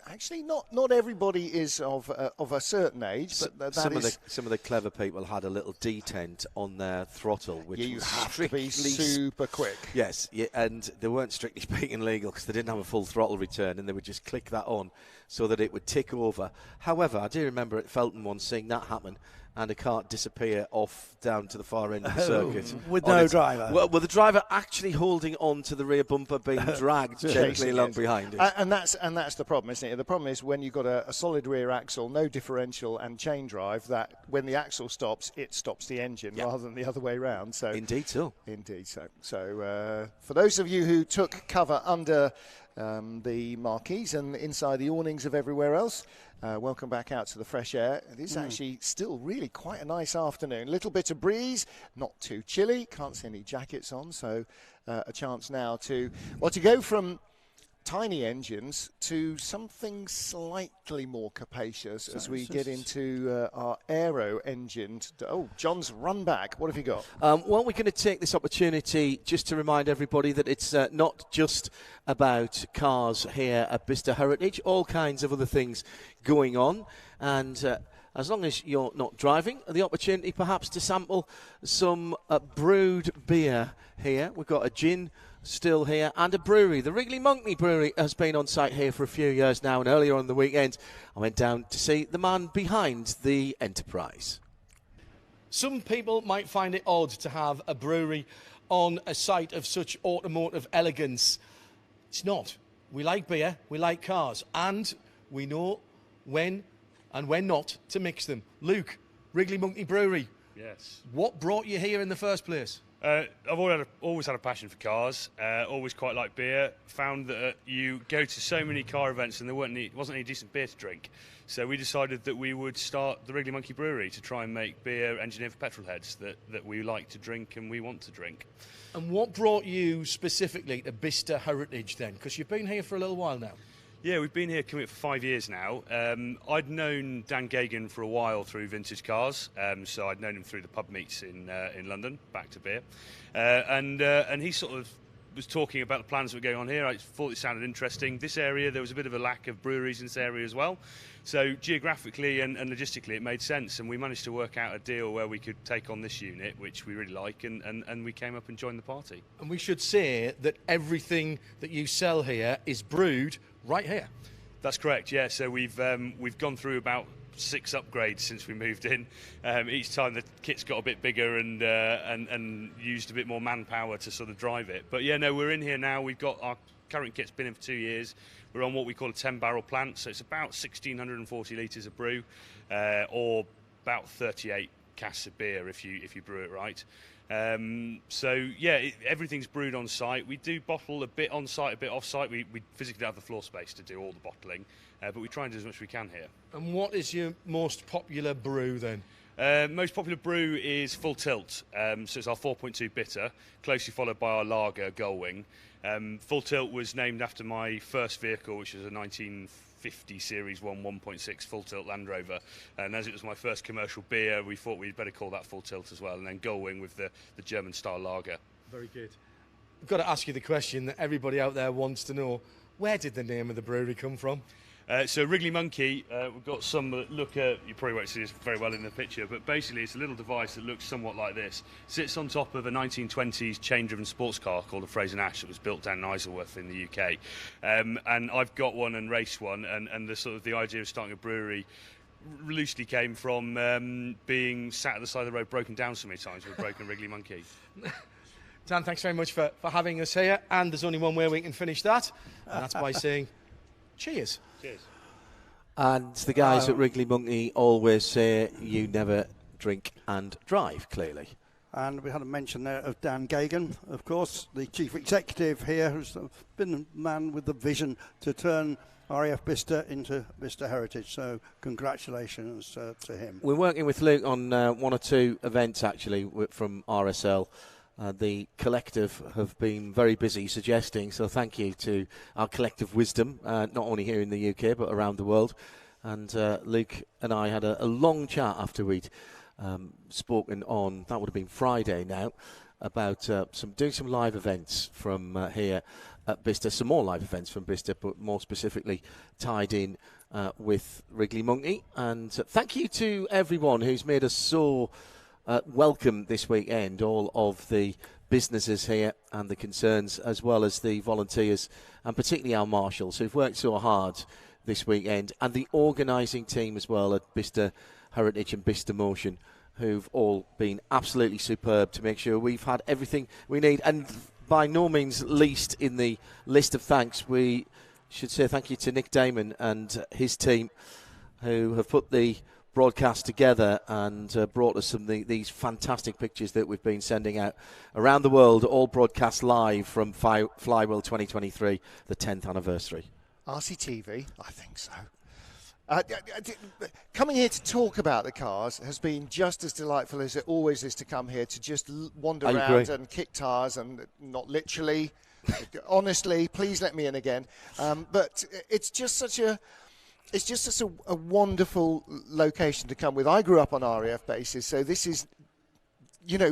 actually not everybody is of a certain age, but some of the clever people had a little detent on their throttle, which you was have to be super quick. Yes, and they weren't strictly speaking legal because they didn't have a full throttle return, and they would just click that on so that it would tick over. However, I do remember at Felton once seeing that happen, and a car disappear off down to the far end of the circuit. With no driver? Well, the driver actually holding on to the rear bumper, being dragged gently along behind it. And that's the problem, isn't it? The problem is when you've got a solid rear axle, no differential and chain drive, that when the axle stops, it stops the engine rather than the other way round. So Indeed so. So for those of you who took cover under the marquees and inside the awnings of everywhere else, welcome back out to the fresh air. It is actually still really quite a nice afternoon. Little bit of breeze, not too chilly. Can't see any jackets on, so a chance now to go from tiny engines to something slightly more capacious as we get into our Aero-engined. Oh, John's run back. What have you got? Well, we're going to take this opportunity just to remind everybody that it's not just about cars here at Bicester Heritage, all kinds of other things going on. And as long as you're not driving, the opportunity perhaps to sample some brewed beer here. We've got a gin still here, and a brewery. The Wrigley Monkey Brewery has been on site here for a few years now, and earlier on the weekend I went down to see the man behind the enterprise. Some people might find it odd to have a brewery on a site of such automotive elegance. It's not. We like beer, we like cars, and we know when and when not to mix them. Luke, Wrigley Monkey Brewery. Yes. What brought you here in the first place? I've always had a passion for cars, always quite like beer. Found that you go to so many car events and there wasn't any decent beer to drink. So we decided that we would start the Wrigley Monkey Brewery to try and make beer engineered for petrol heads that we like to drink and we want to drink. And what brought you specifically to Bicester Heritage then? Because you've been here for a little while now. Yeah, we've been here coming up for 5 years now. I'd known Dan Gagan for a while through vintage cars, so I'd known him through the pub meets in London, back to beer, and he sort of was talking about the plans that were going on here. I thought it sounded interesting. This area, there was a bit of a lack of breweries in this area as well, so geographically and logistically it made sense, and we managed to work out a deal where we could take on this unit, which we really like, and we came up and joined the party. And we should say that everything that you sell here is brewed right here. That's correct, yeah. So we've gone through about 6 upgrades since we moved in. Each time the kit's got a bit bigger and used a bit more manpower to sort of drive it. But yeah, no, we're in here now. We've got our current kit's been in for 2 years. We're on what we call a 10-barrel plant, so it's about 1,640 litres of brew, or about 38 casks of beer if you brew it right. So yeah, everything's brewed on site. We do bottle a bit on site, a bit off site. We physically don't have the floor space to do all the bottling, but we try and do as much as we can here. And what is your most popular brew then? Most popular brew is Full Tilt, so it's our 4.2 bitter, closely followed by our lager Gullwing. Full Tilt was named after my first vehicle, which was a 1950 Series 1 1.6 Full Tilt Land Rover, and as it was my first commercial beer, we thought we'd better call that Full Tilt as well, and then Gullwing with the German style lager. Very good. I've got to ask you the question that everybody out there wants to know: where did the name of the brewery come from? So Wrigley Monkey, we've got some that look at, you probably won't see this very well in the picture, but basically it's a little device that looks somewhat like this. Sits on top of a 1920s chain-driven sports car called a Fraser Nash that was built down in Isleworth in the UK. And I've got one and raced one, and the idea of starting a brewery loosely came from being sat at the side of the road broken down so many times with a broken Wrigley Monkey. Dan, thanks very much for having us here, and there's only one way we can finish that, and that's by saying cheers. Cheers. And the guys at Wrigley Monkey always say you never drink and drive, clearly. And we had a mention there of Dan Gagan, of course, the chief executive here, who's been a man with the vision to turn RAF Bicester into Bicester Heritage. So congratulations to him. We're working with Luke on one or two events actually from RSL. The collective have been very busy suggesting, so thank you to our collective wisdom, not only here in the UK but around the world. And Luke and I had a long chat after we'd spoken on, that would have been Friday now, about doing some live events from here at Bicester, some more live events from Bicester, but more specifically tied in with Wrigley Monkey. And thank you to everyone who's made us so welcome this weekend, all of the businesses here and the concerns, as well as the volunteers and particularly our marshals who've worked so hard this weekend, and the organising team as well at Bicester Heritage and Bicester Motion, who've all been absolutely superb to make sure we've had everything we need. And by no means least in the list of thanks, we should say thank you to Nick Damon and his team, who have put the broadcast together and brought us these fantastic pictures that we've been sending out around the world, all broadcast live from Flywheel 2023, the 10th anniversary. RCTV, I think so. Coming here to talk about the cars has been just as delightful as it always is to come here to just wander around and kick tires, and not literally. Honestly, please let me in again. But it's just such a wonderful location to come with. I grew up on RAF bases, so this is,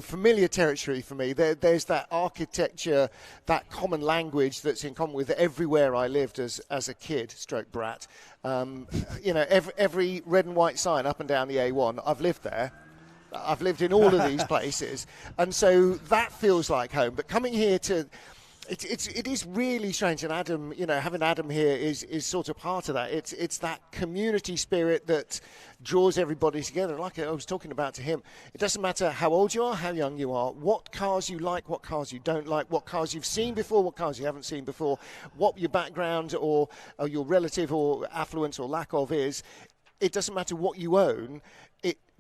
familiar territory for me. There's that architecture, that common language that's in common with everywhere I lived as a kid, stroke brat. Every red and white sign up and down the A1, I've lived there. I've lived in all of these places. And so that feels like home. But coming here to... It is really strange, and Adam, having Adam here is sort of part of that. It's that community spirit that draws everybody together. Like I was talking about to him, it doesn't matter how old you are, how young you are, what cars you like, what cars you don't like, what cars you've seen before, what cars you haven't seen before, what your background or your relative or affluence or lack of is. It doesn't matter what you own.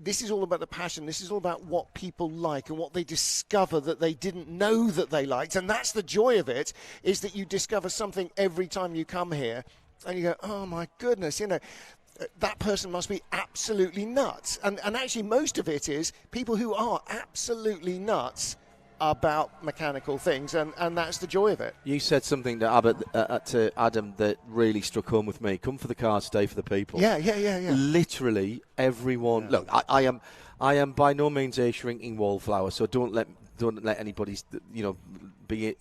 This is all about the passion. This is all about what people like and what they discover that they didn't know that they liked. And that's the joy of it, is that you discover something every time you come here. And you go, oh, my goodness, that person must be absolutely nuts. And actually, most of it is people who are absolutely nuts about mechanical things, and that's the joy of it. You said something to Adam that really struck home with me. Come for the car, stay for the people. Yeah. Literally everyone. Yeah. Look, I am by no means a shrinking wallflower, so don't let anybody be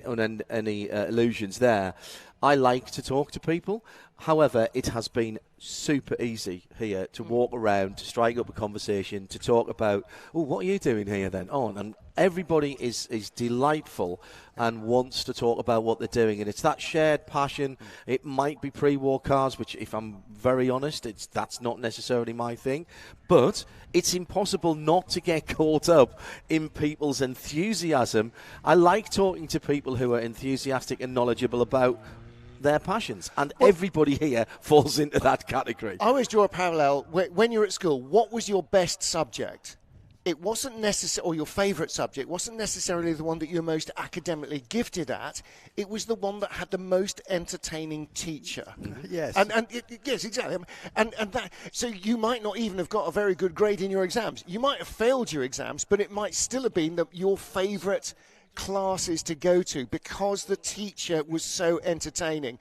on any illusions there. I like to talk to people. However, it has been super easy here to walk around, to strike up a conversation, to talk about, what are you doing here then? And everybody is delightful and wants to talk about what they're doing. And it's that shared passion. It might be pre-war cars, which, if I'm very honest, that's not necessarily my thing. But it's impossible not to get caught up in people's enthusiasm. I like talking to people who are enthusiastic and knowledgeable about their passions, and everybody here falls into that category. I always draw a parallel. When you're at school, what was your best subject? It wasn't necessarily, or your favourite subject, wasn't necessarily the one that you're most academically gifted at. It was the one that had the most entertaining teacher. Yes. Yes, exactly. And that, so you might not even have got a very good grade in your exams. You might have failed your exams, but it might still have been your favourite classes to go to because the teacher was so entertaining.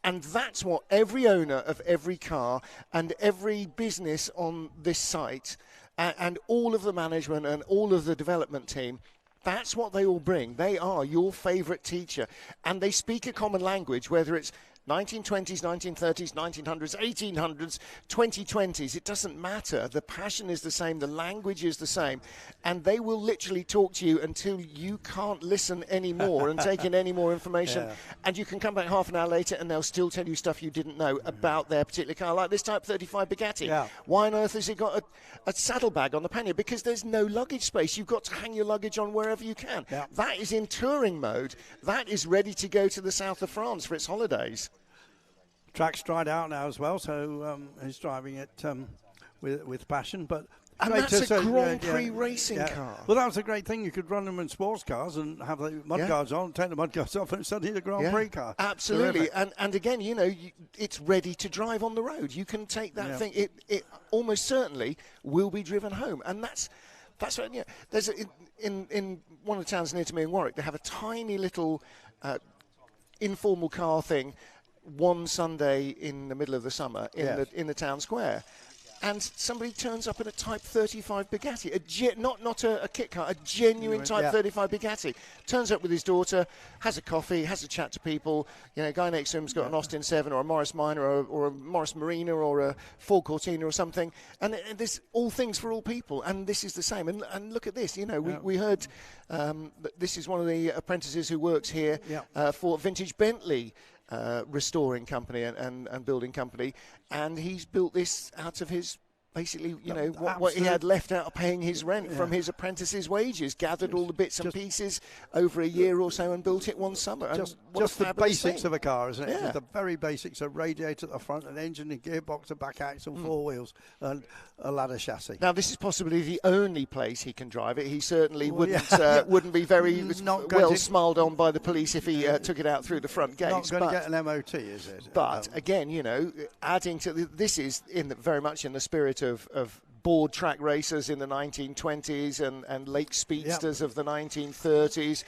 And that's what every owner of every car and every business on this site and all of the management and all of the development team, that's what they all bring. They are your favourite teacher, and they speak a common language, whether it's 1920s, 1930s, 1900s, 1800s, 2020s, it doesn't matter. The passion is the same, the language is the same, and they will literally talk to you until you can't listen anymore and take in any more information. Yeah. And you can come back half an hour later and they'll still tell you stuff you didn't know about their particular car, like this Type 35 Bugatti. Yeah. Why on earth has it got a saddlebag on the pannier? Because there's no luggage space. You've got to hang your luggage on wherever you can. Yeah. That is in touring mode. That is ready to go to the south of France for its holidays. Track's dried out now as well, so he's driving it with passion. But And that's a Grand Prix racing car. Well, that was a great thing. You could run them in sports cars and have the mud guards on, take the mud guards off, and suddenly the Grand Prix car. Absolutely. And again, it's ready to drive on the road. You can take that thing. It almost certainly will be driven home. And that's right. There's in one of the towns near to me in Warwick, they have a tiny little informal car thing one Sunday in the middle of the summer in the town square. And somebody turns up in a Type 35 Bugatti, not a kit car, a genuine Type 35 Bugatti. Turns up with his daughter, has a coffee, has a chat to people. Guy next to him's got an Austin 7 or a Morris Minor or a Morris Marina or a Ford Cortina or something. And there's all things for all people. And this is the same. And look at this. We heard this is one of the apprentices who works here for Vintage Bentley. Restoring company and building company, and he's built this out of his basically, what he had left out of paying his rent from his apprentices' wages, gathered all the bits and pieces over a year or so and built it one summer. Just the basics of a car, isn't it? Yeah. Just the very basics: a radiator at the front, an engine, a gearbox, a back axle, 4 wheels, and a ladder chassis. Now, this is possibly the only place he can drive it. He certainly wouldn't be very well smiled on by the police if he took it out through the front gates. Not going to get an MOT, is it? But again, adding to this is very much in the spirit of board track racers in the 1920s and lake speedsters of the 1930s.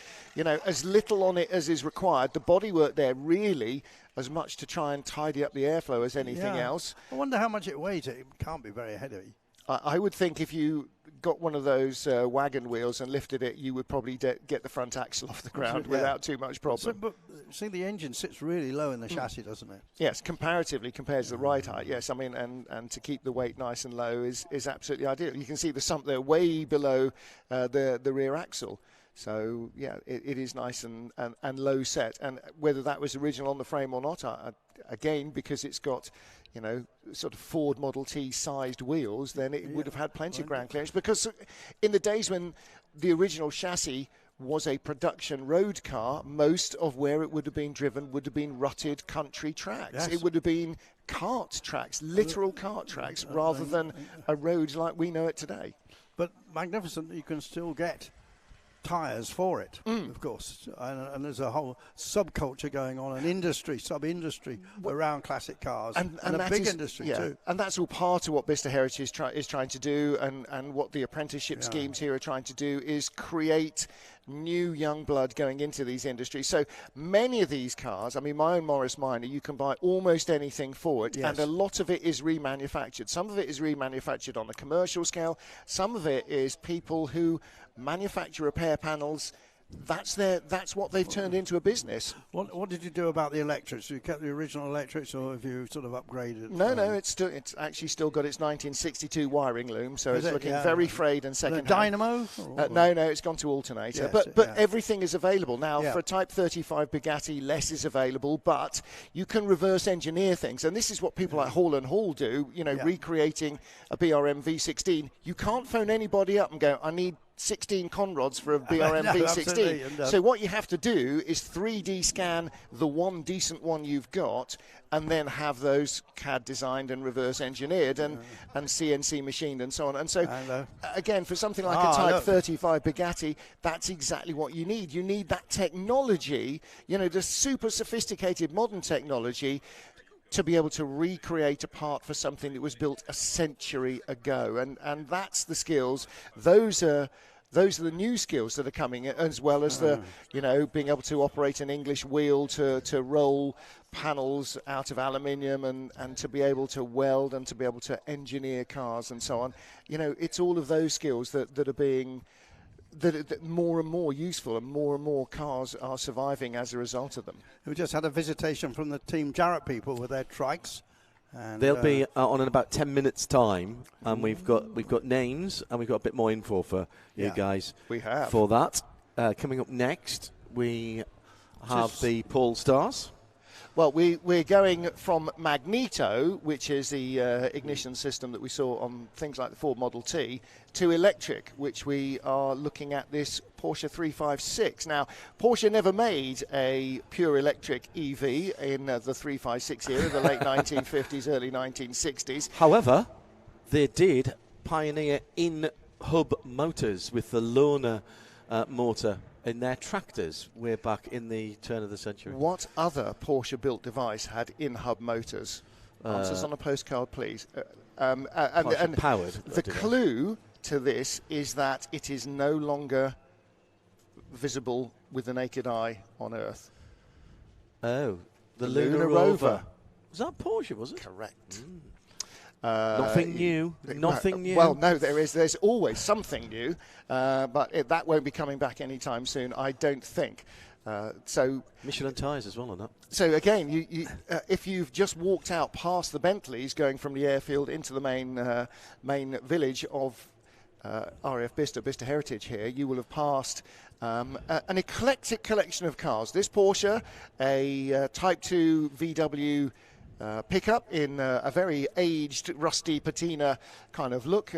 As little on it as is required. The bodywork there really as much to try and tidy up the airflow as anything else. I wonder how much it weighs. It can't be very heavy. I would think if you got one of those wagon wheels and lifted it, you would probably get the front axle off the ground without too much problem. But see, the engine sits really low in the chassis, doesn't it? Yes, comparatively compared to the ride height. Yes, I mean, and to keep the weight nice and low is absolutely ideal. You can see the sump there way below the rear axle. So, it is nice and low set. And whether that was original on the frame or not, again, because it's got, sort of Ford Model T sized wheels, then it would have had plenty of ground clearance. Because in the days when the original chassis was a production road car, most of where it would have been driven would have been rutted country tracks. Yes. It would have been cart tracks, literal cart tracks, rather than a road like we know it today. But magnificent, you can still get tyres for it, of course, and there's a whole subculture going on, an sub-industry around classic cars, and a big industry too. And that's all part of what Bicester Heritage is trying to do, and what the apprenticeship schemes here are trying to do is create new young blood going into these industries. So many of these cars, I mean, my own Morris Minor, you can buy almost anything for it, and a lot of it is remanufactured. Some of it is remanufactured on a commercial scale. Some of it is people who manufacture repair panels. That's what they've turned into a business. What did you do about the electrics? You kept the original electrics, or have you sort of upgraded? No, it's actually still got its 1962 wiring loom, so it's looking very frayed and second-hand. Dynamo? No, it's gone to alternator. Yes, but everything is available now. For a Type 35 Bugatti, less is available, but you can reverse engineer things, and this is what people like Hall and Hall do. Recreating a BRM V16. You can't phone anybody up and go, I need 16 conrods for a BRM V16. So what you have to do is 3D scan the one decent one you've got, and then have those CAD designed and reverse engineered and CNC machined and so on. And so, again, for something like a Type 35 Bugatti, that's exactly what you need. You need that technology, the super sophisticated modern technology, to be able to recreate a part for something that was built a century ago. And that's the skills. Those are the new skills that are coming, as well as the, being able to operate an English wheel to roll panels out of aluminium and to be able to weld and to be able to engineer cars and so on. It's all of those skills that are being that more and more useful, and more cars are surviving as a result of them. We just had a visitation from the Team Jarrett people with their trikes. And they'll be on in about 10 minutes' time, and we've got names and we've got a bit more info for you guys. We have for that. Coming up next, we have the Polestars. Well, we're going from Magneto, which is the ignition system that we saw on things like the Ford Model T, to electric, which we are looking at this Porsche 356. Now, Porsche never made a pure electric EV in the 356 era, the late 1950s, early 1960s. However, they did pioneer in hub motors with the Lohner motor in their tractors way back in the turn of the century. What other Porsche-built device had in-hub motors? Answers on a postcard, please. And powered. The clue to this is that it is no longer visible with the naked eye on Earth. Oh, the Lunar Rover. Was that Porsche, was it? Correct. Nothing new. Nothing new. Well, no, there's always something new, but that won't be coming back anytime soon, I don't think. So Michelin tyres as well on that. So again, you if you've just walked out past the Bentleys going from the airfield into the main village of RAF Bicester Heritage here, you will have passed an eclectic collection of cars. This Porsche, a Type 2 VW pickup in a very aged, rusty patina kind of look,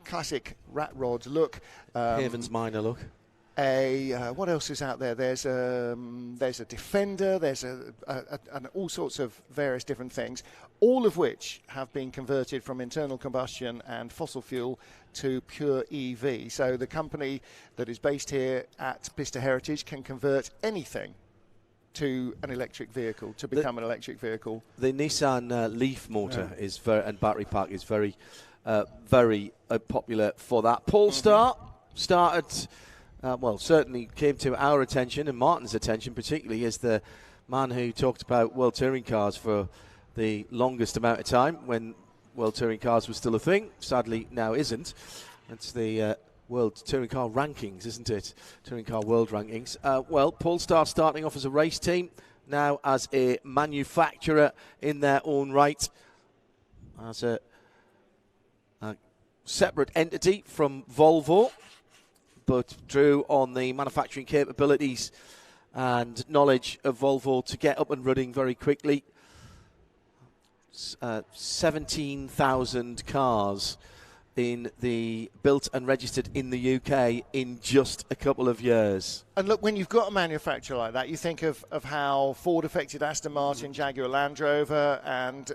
classic rat rod look. Haven's Minor look. What else is out there? There's a Defender. There's all sorts of various different things, all of which have been converted from internal combustion and fossil fuel to pure EV. So the company that is based here at Bicester Heritage can convert anything to an electric vehicle, to become an electric vehicle. The Nissan Leaf motor is and battery pack is very, very popular for that. Polestar started. Certainly came to our attention and Martin's attention, particularly as the man who talked about World Touring Cars for the longest amount of time when World Touring Cars was still a thing. Sadly, now isn't. It's the World Touring Car Rankings, isn't it? Touring Car World Rankings. Polestar starting off as a race team, now as a manufacturer in their own right, as a separate entity from Volvo, but drew on the manufacturing capabilities and knowledge of Volvo to get up and running very quickly. 17,000 cars built and registered in the UK in just a couple of years. And look, when you've got a manufacturer like that, you think of how Ford affected Aston Martin, Jaguar Land Rover, and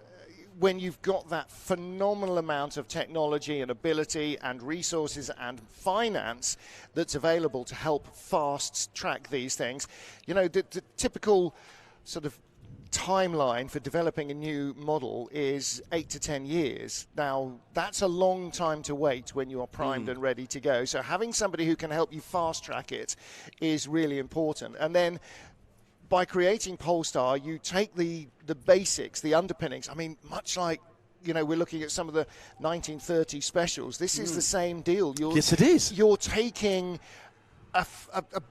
when you've got that phenomenal amount of technology and ability and resources and finance that's available to help fast track these things, the typical sort of timeline for developing a new model is 8 to 10 years. Now, that's a long time to wait when you are primed and ready to go. So having somebody who can help you fast track it is really important. And then by creating Polestar, you take the basics, the underpinnings. I mean, much like, we're looking at some of the 1930 specials. This is the same deal. Yes, it is. You're taking a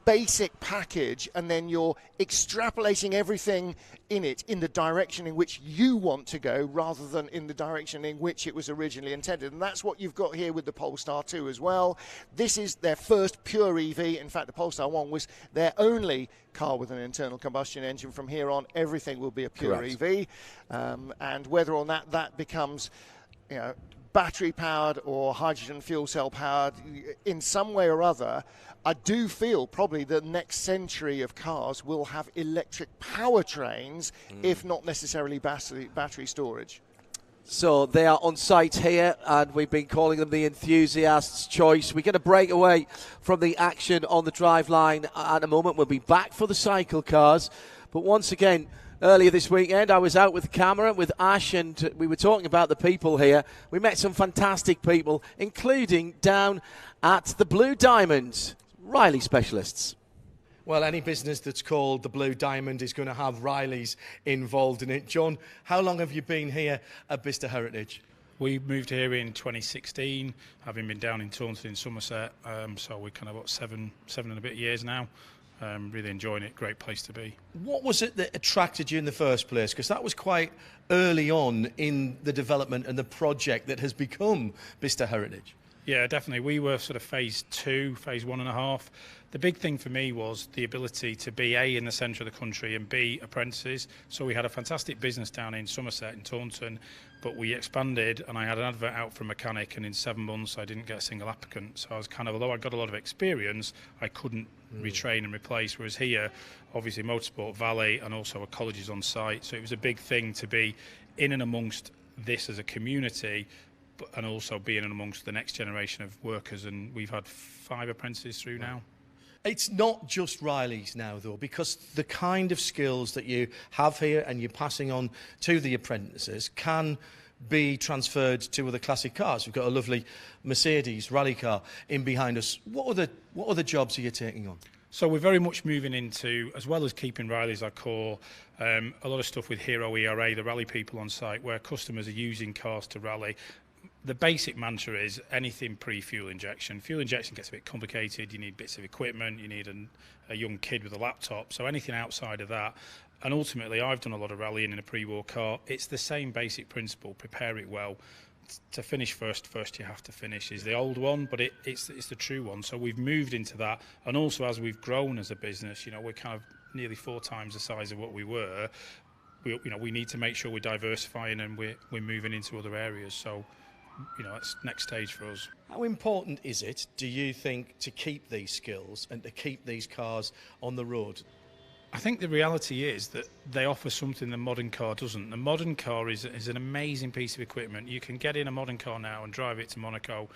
basic package and then you're extrapolating everything in it in the direction in which you want to go rather than in the direction in which it was originally intended. And that's what you've got here with the Polestar 2 as well. This is their first pure EV. In fact, the Polestar 1 was their only car with an internal combustion engine. From here on, everything will be a pure EV. And whether or not that becomes, battery powered or hydrogen fuel cell powered in some way or other, I do feel probably the next century of cars will have electric powertrains, if not necessarily battery storage. So they are on site here, and we've been calling them the enthusiast's choice. We're going to break away from the action on the drive line at a moment. We'll be back for the cycle cars. But once again, earlier this weekend, I was out with the camera with Ash, and we were talking about the people here. We met some fantastic people, including down at the Blue Diamond, Riley specialists. Well, any business that's called the Blue Diamond is going to have Riley's involved in it. John, how long have you been here at Bicester Heritage? We moved here in 2016, having been down in Taunton in Somerset, so we're kind of about seven and a bit years now. Really enjoying it, great place to be. What was it that attracted you in the first place? Because that was quite early on in the development and the project that has become Bicester Heritage. Yeah, definitely. We were sort of phase 2, phase 1.5. The big thing for me was the ability to be A, in the centre of the country, and B, apprentices. So we had a fantastic business down in Somerset, in Taunton, but we expanded, and I had an advert out for a mechanic, and in 7 months I didn't get a single applicant. So I was although I got a lot of experience, I couldn't retrain and replace, whereas here, obviously motorsport, valet, and also a college is on site. So it was a big thing to be in and amongst this as a community, and also being amongst the next generation of workers. And we've had 5 apprentices through now. It's not just Riley's now, though, because the kind of skills that you have here and you're passing on to the apprentices can be transferred to other classic cars. We've got a lovely Mercedes rally car in behind us. What other jobs are you taking on? So we're very much moving into, as well as keeping Riley as our core, a lot of stuff with Hero ERA, the rally people on site, where customers are using cars to rally. The basic mantra is anything pre-fuel injection. Fuel injection gets a bit complicated. You need bits of equipment. You need a young kid with a laptop. So anything outside of that. And ultimately, I've done a lot of rallying in a pre-war car. It's the same basic principle. Prepare it well. To finish first you have to finish is the old one, but it's the true one. So we've moved into that. And also, as we've grown as a business, we're kind of nearly 4 times the size of what we were. We need to make sure we're diversifying and we're moving into other areas. So that's next stage for us. How important is it, do you think, to keep these skills and to keep these cars on the road? I think the reality is that they offer something the modern car doesn't. The modern car is an amazing piece of equipment. You can get in a modern car now and drive it to Monaco,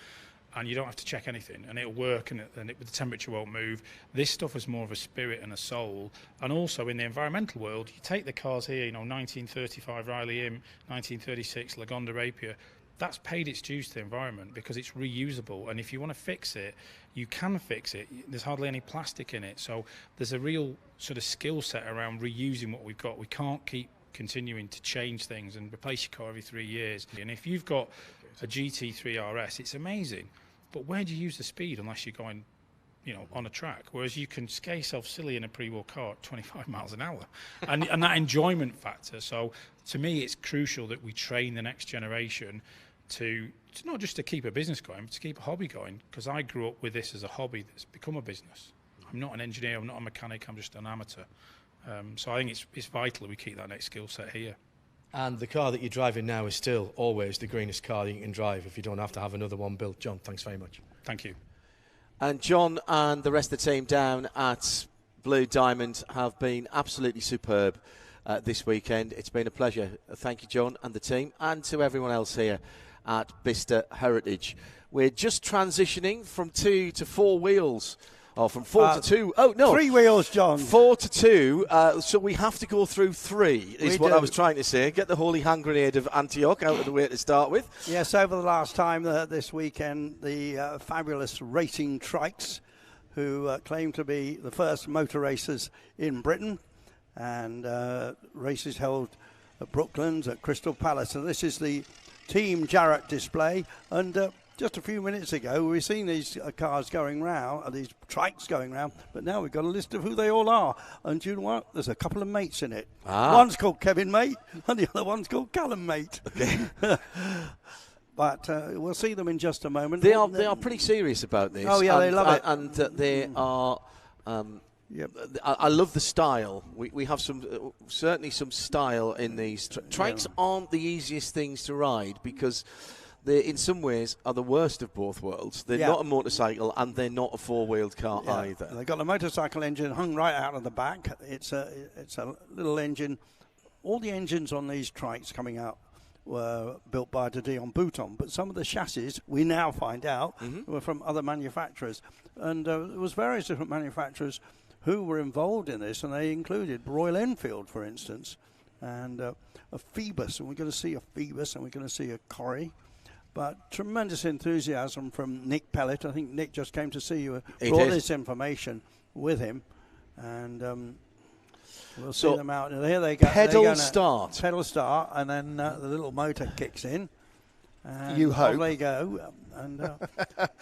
and you don't have to check anything, and it'll work, and the temperature won't move. This stuff is more of a spirit and a soul. And also in the environmental world, you take the cars here, 1935 Riley Im, 1936 Lagonda Rapier. That's paid its dues to the environment because it's reusable, and if you want to fix it, you can fix it. There's hardly any plastic in it, so there's a real sort of skill set around reusing what we've got. We can't keep continuing to change things and replace your car every 3 years. And if you've got a GT3 RS, it's amazing, but where do you use the speed unless you're going on a track? Whereas you can scare yourself silly in a pre-war car at 25 miles an hour. And that enjoyment factor. So to me, it's crucial that we train the next generation to not just to keep a business going, but to keep a hobby going. Because I grew up with this as a hobby that's become a business. I'm not an engineer, I'm not a mechanic, I'm just an amateur. So I think it's vital that we keep that next skill set here. And the car that you're driving now is still always the greenest car that you can drive if you don't have to have another one built. John, thanks very much. Thank you. And John and the rest of the team down at Blue Diamond have been absolutely superb this weekend. It's been a pleasure. Thank you, John and the team, and to everyone else here at Bicester Heritage. We're just transitioning from 2 to 4 wheels. Oh, from 4 to 2. Oh, no. 3 wheels, John. 4 to 2. So we have to go through 3, is what I was trying to say. Get the holy hand grenade of Antioch out of the way to start with. Yes, over the last time this weekend, the fabulous Racing Trikes, who claim to be the first motor racers in Britain, and races held at Brooklands, at Crystal Palace. And this is the Team Jarrett display. And just a few minutes ago, we've seen these cars going round, these trikes going round, but now we've got a list of who they all are. And do you know what? There's a couple of mates in it. One's called Kevin Mate, and the other one's called Callum Mate. Okay. But we'll see them in just a moment. They are pretty serious about this. Oh, yeah, they love it. And they are... Yep. I love the style. We have certainly some style in these. Trikes aren't the easiest things to ride because they, in some ways, are the worst of both worlds. They're not a motorcycle and they're not a four-wheeled car either. They've got a motorcycle engine hung right out of the back. It's a little engine. All the engines on these trikes coming out were built by De Dion Bouton, but some of the chassis, we now find out, were from other manufacturers. And there was various different manufacturers who were involved in this, and they included Royal Enfield, for instance, and a Phoebus, and we're going to see a Phoebus, and we're going to see a Corrie. But tremendous enthusiasm from Nick Pellet. I think Nick just came to see you, brought this information with him, and we'll see them out. And here they go. Pedal start, and then the little motor kicks in. And you hope. They go. And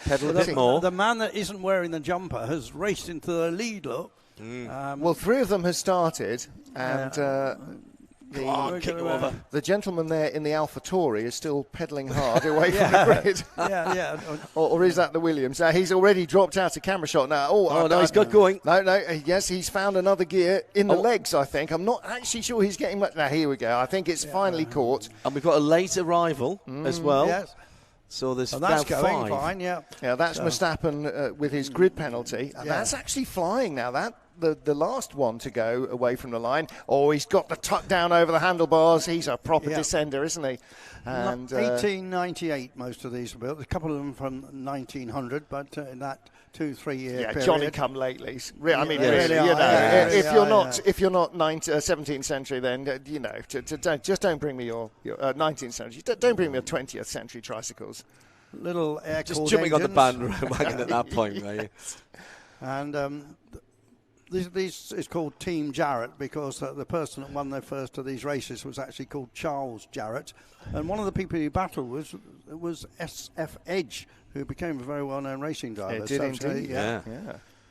pedal a bit more. The man that isn't wearing the jumper has raced into the lead, look. Well, 3 of them have started, and the gentleman there in the AlphaTauri is still pedalling hard away from the grid. Or is that the Williams? He's already dropped out of camera shot now. No, he's got going. No, yes, he's found another gear in the legs, I think. I'm not actually sure he's getting much. Now, here we go. I think it's finally caught. And we've got a late arrival as well. Yes. So there's that's going 5. fine, Yeah, that's Verstappen with his grid penalty. And that's actually flying now. the last one to go away from the line. Oh, he's got the tuck down over the handlebars. He's a proper descender, isn't he? And 1898, most of these were built. A couple of them from 1900, but in that 2-3 year period. Johnny come latelys. I mean, really, you know, if you're not 17th century, then you know, don't bring me your 19th century. Don't bring me your 20th century tricycles. Little air just jumping engines. on the bandwagon at that point, were you? And this is called Team Jarrett because the person that won their first of these races was actually called Charles Jarrett, and one of the people he battled was SF Edge, who became a very well-known racing driver. It did indeed. Yeah.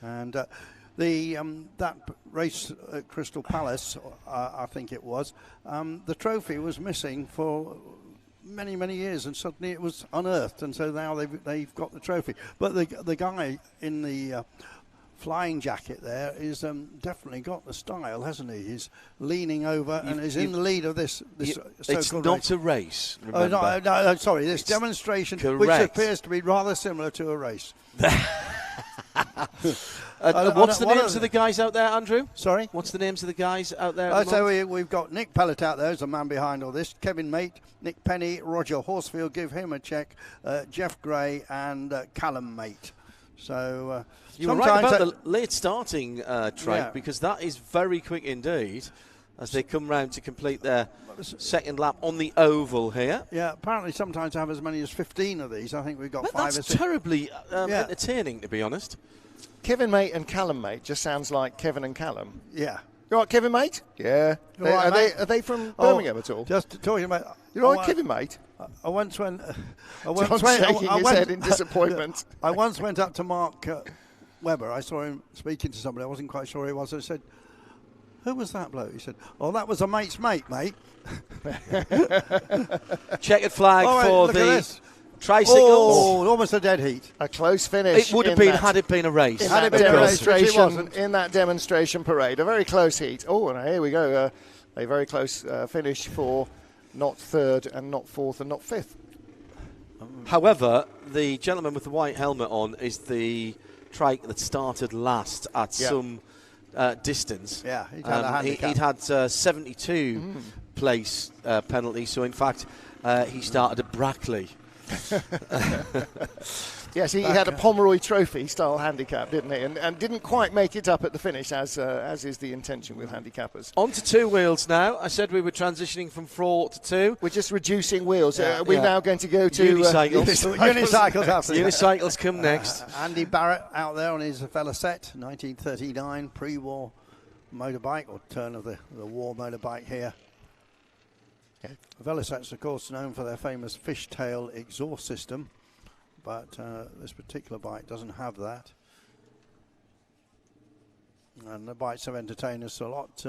And that race at Crystal Palace, I think it was, the trophy was missing for many years, and suddenly it was unearthed, and so now they've got the trophy. But the guy in the flying jacket there is definitely got the style, hasn't he? He's leaning over and is in the lead of this it's not a race, remember. Oh, no, sorry, this demonstration, correct. which appears to be rather similar to a race. What's the names of the guys out there, Andrew? Sorry? What's the names of the guys out there? So we've got Nick Pellet out there, who's the man behind all this. Kevin Mate, Nick Penny, Roger Horsfield, give him a check. Jeff Gray and Callum Mate. So you were right about the late starting track, because that is very quick indeed as they come round to complete their second lap on the oval here. Yeah, apparently sometimes I have as many as 15 of these. I think we've got 5 or 6. That's terribly entertaining, to be honest. Kevin Mate and Callum Mate just sounds like Kevin and Callum. Yeah. You all right, Kevin Mate? Yeah. Are they from Birmingham at all? Just talking about... You all right, Kevin Mate? I once went... John's shaking his head in disappointment. I once went up to Mark Webber. I saw him speaking to somebody. I wasn't quite sure who he was. I said, "Who was that bloke?" He said, "Oh, that was a mate's mate, mate." Checkered flag for the tricycles. Oh, almost a dead heat. A close finish. It would have been had it been a race. In that demonstration parade. A very close heat. Oh, and here we go. A very close finish for not third and not fourth and not fifth. However, the gentleman with the white helmet on is the trike that started last at some distance. Yeah, he'd had a handicap. He'd had 72 place penalty, so in fact he started at Brackley. Yes, he had a Pomeroy Trophy style handicap, didn't he? And didn't quite make it up at the finish, as is the intention with handicappers. On to two wheels now. I said we were transitioning from 4 to 2. We're just reducing wheels. We're now going to go to unicycles. Unicycles come next. Andy Barrett out there on his Velocette, 1939 pre-war motorbike, or turn of the war motorbike here. Yeah. Velocette's, of course, known for their famous fishtail exhaust system. But this particular bike doesn't have that. And the bikes have entertained us a lot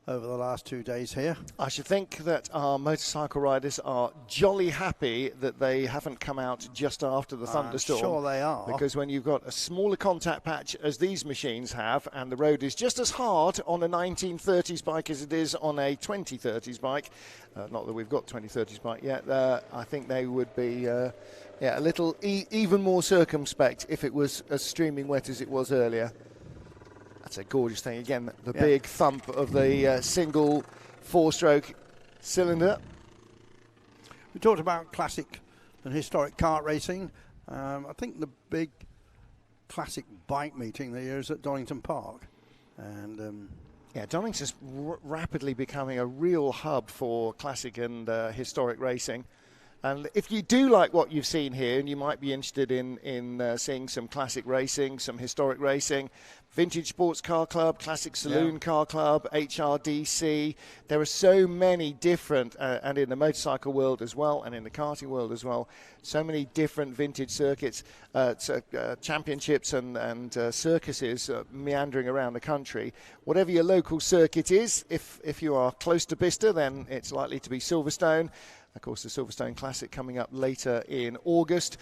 over the last 2 days here. I should think that our motorcycle riders are jolly happy that they haven't come out just after the thunderstorm. Sure they are. Because when you've got a smaller contact patch as these machines have, and the road is just as hard on a 1930s bike as it is on a 2030s bike, not that we've got 2030s bike yet, I think they would be... a little even more circumspect if it was as streaming wet as it was earlier. That's a gorgeous thing. Again, the big thump of the single 4-stroke cylinder. We talked about classic and historic kart racing. I think the big classic bike meeting there is at Donington Park. And Donington's rapidly becoming a real hub for classic and historic racing. And if you do like what you've seen here, and you might be interested in seeing some classic racing, some historic racing, Vintage Sports Car Club, Classic Saloon Car Club, HRDC, there are so many different, and in the motorcycle world as well, and in the karting world as well, so many different vintage circuits, championships and circuses meandering around the country. Whatever your local circuit is, if you are close to Bicester, then it's likely to be Silverstone. Of course, the Silverstone Classic coming up later in August.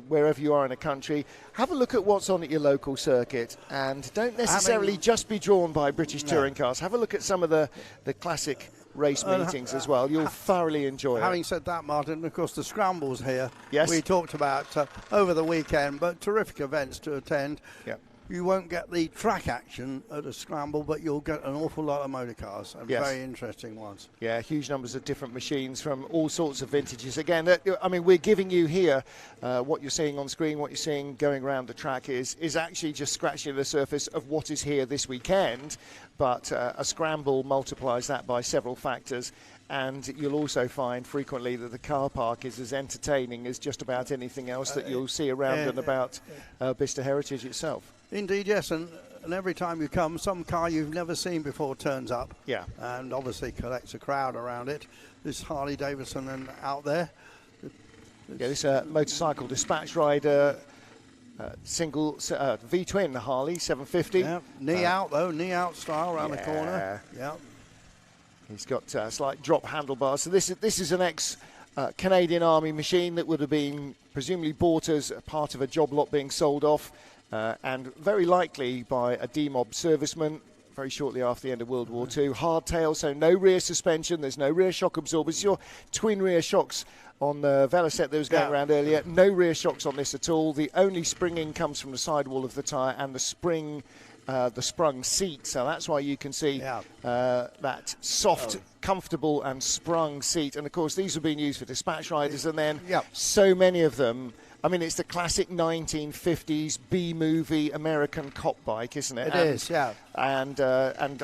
Wherever you are in a country, have a look at what's on at your local circuit, and don't necessarily just be drawn by British touring cars. Have a look at some of the classic race meetings as well. You'll thoroughly enjoy it. Having said that, Martin, of course, the scrambles here, yes, we talked about over the weekend, but terrific events to attend. Yep. you won't get the track action at a scramble, but you'll get an awful lot of motor cars, and very interesting ones. Yeah, huge numbers of different machines from all sorts of vintages. Again, I mean, we're giving you here what you're seeing on screen, what you're seeing going around the track is actually just scratching the surface of what is here this weekend, but a scramble multiplies that by several factors. And you'll also find frequently that the car park is as entertaining as just about anything else that you'll see around and about Bicester Heritage itself. Indeed, yes, and every time you come, some car you've never seen before turns up. Yeah. And obviously collects a crowd around it. This Harley Davidson and out there. Yeah, this motorcycle dispatch rider single V-twin Harley 750. Yeah. Knee out though, knee out style around the corner. Yeah. He's got slight drop handlebars. So this is an ex-Canadian Army machine that would have been presumably bought as a part of a job lot being sold off, and very likely by a demob serviceman very shortly after the end of World War II. Hardtail, so no rear suspension, there's no rear shock absorbers. Your twin rear shocks on the Velocette that was going around earlier, no rear shocks on this at all. The only springing comes from the sidewall of the tyre and the sprung seat, so that's why you can see that soft, comfortable and sprung seat. And of course these have been used for dispatch riders, and then so many of them, I mean, it's the classic 1950s B-movie American cop bike, isn't it? It is, yeah. And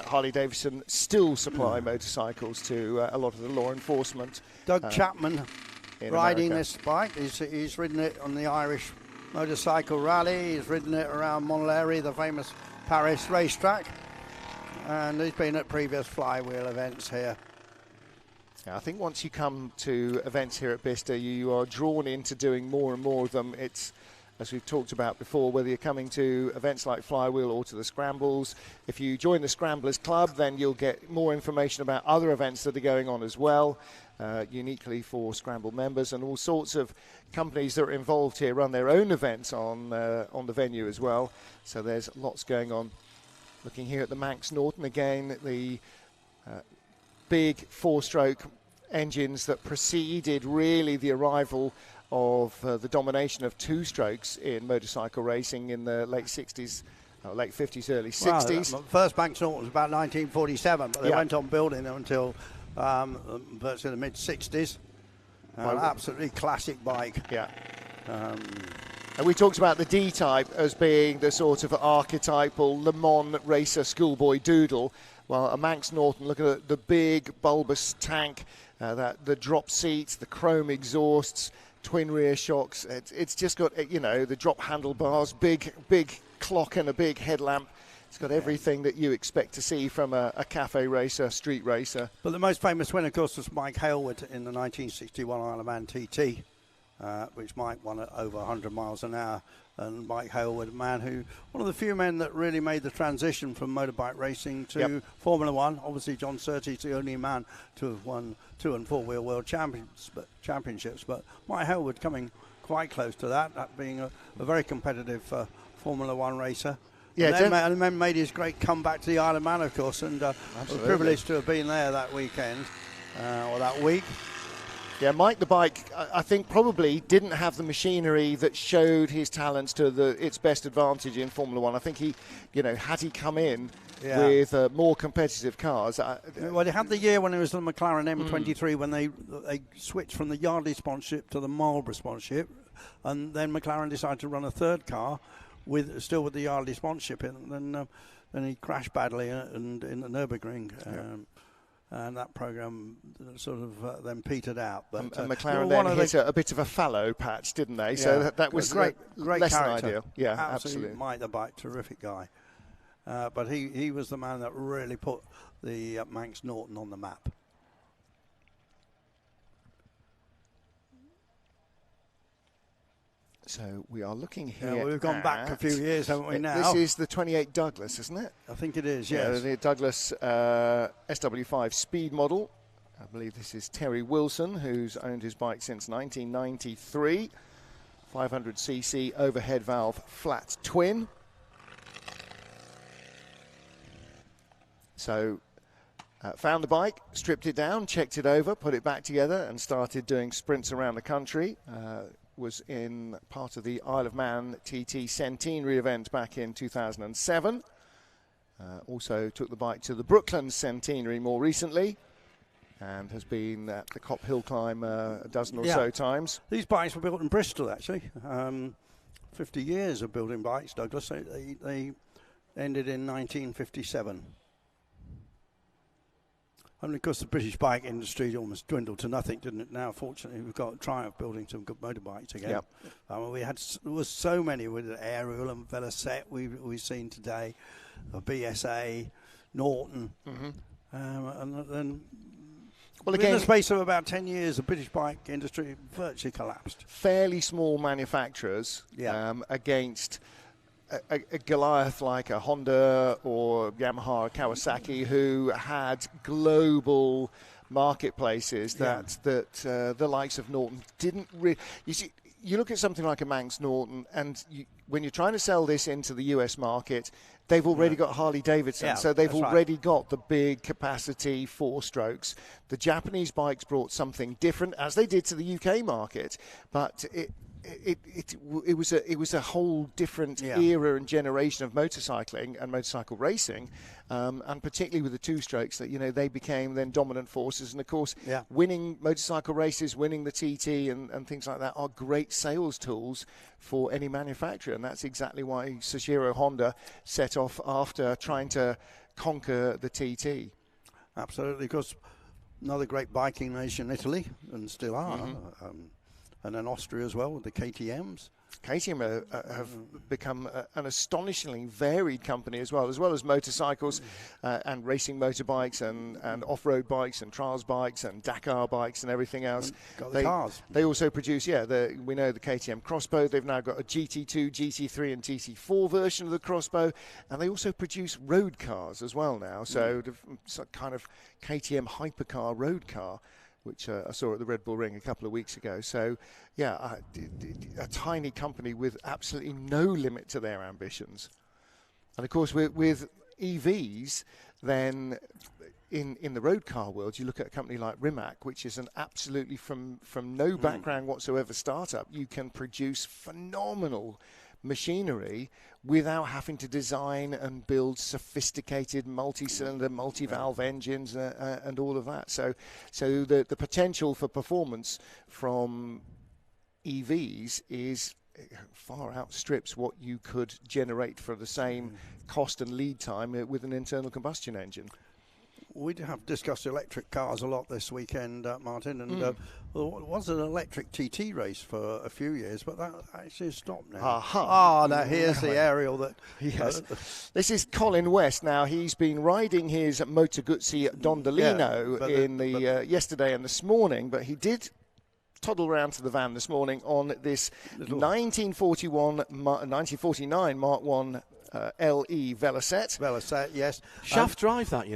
Harley Davidson still supply motorcycles to a lot of the law enforcement. Doug Chapman riding America. this bike. He's ridden it on the Irish Motorcycle Rally. He's ridden it around Montlhéry, the famous Paris racetrack, and he's been at previous Flywheel events here. Yeah, I think once you come to events here at Bicester, you are drawn into doing more and more of them. It's, as we've talked about before, whether you're coming to events like Flywheel or to the Scrambles. If you join the Scramblers Club, then you'll get more information about other events that are going on as well, uniquely for Scramble members, and all sorts of companies that are involved here run their own events on the venue as well. So there's lots going on. Looking here at the Manx Norton again, the big four-stroke engines that preceded really the arrival of the domination of two-strokes in motorcycle racing in the late 60s, late 50s, early 60s. Well, first Manx Norton was about 1947, but they went on building them until virtually the mid-60s. Absolutely classic bike. Yeah. And we talked about the D-Type as being the sort of archetypal Le Mans racer schoolboy doodle. Well, a Manx Norton, look at the big bulbous tank, the drop seats, the chrome exhausts, twin rear shocks. It's just got, you know, the drop handlebars, big clock and a big headlamp. It's got everything that you expect to see from a cafe racer, street racer. But the most famous win, of course, was Mike Hailwood in the 1961 Isle of Man TT, which Mike won at over 100 miles an hour. And Mike Hailwood, a man who, one of the few men that really made the transition from motorbike racing to Formula One. Obviously, John Surtees the only man to have won 2 and 4 wheel world championships. But Mike Hailwood coming quite close to that being a very competitive Formula One racer. Yeah, and then made his great comeback to the Isle of Man, of course, and was privileged to have been there that weekend or that week. Yeah, Mike the bike, I think probably didn't have the machinery that showed his talents to its best advantage in Formula One. I think he, you know, had he come in with more competitive cars. Well, he had the year when it was the McLaren M23 when they switched from the Yardley sponsorship to the Marlboro sponsorship, and then McLaren decided to run a third car still with the Yardley sponsorship, and then he crashed badly in the Nürburgring. And that program sort of then petered out. But and McLaren then hit a bit of a fallow patch, didn't they? So that was great less than character. ideal. Yeah, absolutely. Mike the bike, terrific guy. But he was the man that really put the Manx Norton on the map. So we are looking here. Yeah, we've gone back a few years, haven't we? Now this is the 28 Douglas, isn't it? I think it is. Yes. The Douglas SW5 Speed model. I believe this is Terry Wilson, who's owned his bike since 1993. 500cc overhead valve flat twin. So found the bike, stripped it down, checked it over, put it back together, and started doing sprints around the country. was in part of the Isle of Man TT Centenary event back in 2007. Also took the bike to the Brooklyn Centenary more recently, and has been at the Cop Hill Climb a dozen or so times. These bikes were built in Bristol, actually. 50 years of building bikes, Douglas. They ended in 1957. And of course, the British bike industry almost dwindled to nothing, didn't it? Now, fortunately, we've got Triumph building some good motorbikes again. Yep. There was so many with Aero and Velocette we've seen today, BSA, Norton, and then. Well, again, in the space of about 10 years, the British bike industry virtually collapsed. Fairly small manufacturers against a Goliath like a Honda or Yamaha or Kawasaki, who had global marketplaces that the likes of Norton didn't really. You see, you look at something like a Manx Norton, and when you're trying to sell this into the US market, they've already got Harley Davidson, so they've already got the big capacity 4-strokes. The Japanese bikes brought something different, as they did to the UK market, but it was a whole different era and generation of motorcycling and motorcycle racing, and particularly with the 2-strokes that they became then dominant forces. And of course, winning motorcycle races, winning the TT and things like that are great sales tools for any manufacturer, and that's exactly why Soichiro Honda set off after trying to conquer the TT. Absolutely, because another great biking nation, Italy, and still are. And then Austria as well with the KTMs. KTM have become an astonishingly varied company as well as motorcycles and racing motorbikes and off-road bikes and trials bikes and Dakar bikes and everything else. Got the cars. They also produce, we know the KTM Crossbow. They've now got a GT2, GT3 and GT4 version of the Crossbow, and they also produce road cars as well now. So the kind of KTM hypercar road car, which I saw at the Red Bull Ring a couple of weeks ago. So, a tiny company with absolutely no limit to their ambitions. And, of course, with EVs, then in the road car world, you look at a company like Rimac, which is an absolutely from no background whatsoever startup. You can produce phenomenal machinery without having to design and build sophisticated multi-cylinder, multi-valve engines and all of that. So the potential for performance from EVs is far outstrips what you could generate for the same cost and lead time with an internal combustion engine. We have discussed electric cars a lot this weekend, Martin, and there was an electric TT race for a few years, but that actually stopped now. Now here's the aerial that... Yes. This is Colin West. Now, he's been riding his Moto Guzzi Dondolino yesterday and this morning, but he did toddle around to the van this morning on this 1949 Mark 1 LE Velocette. Velocette, yes. Shaft drive that,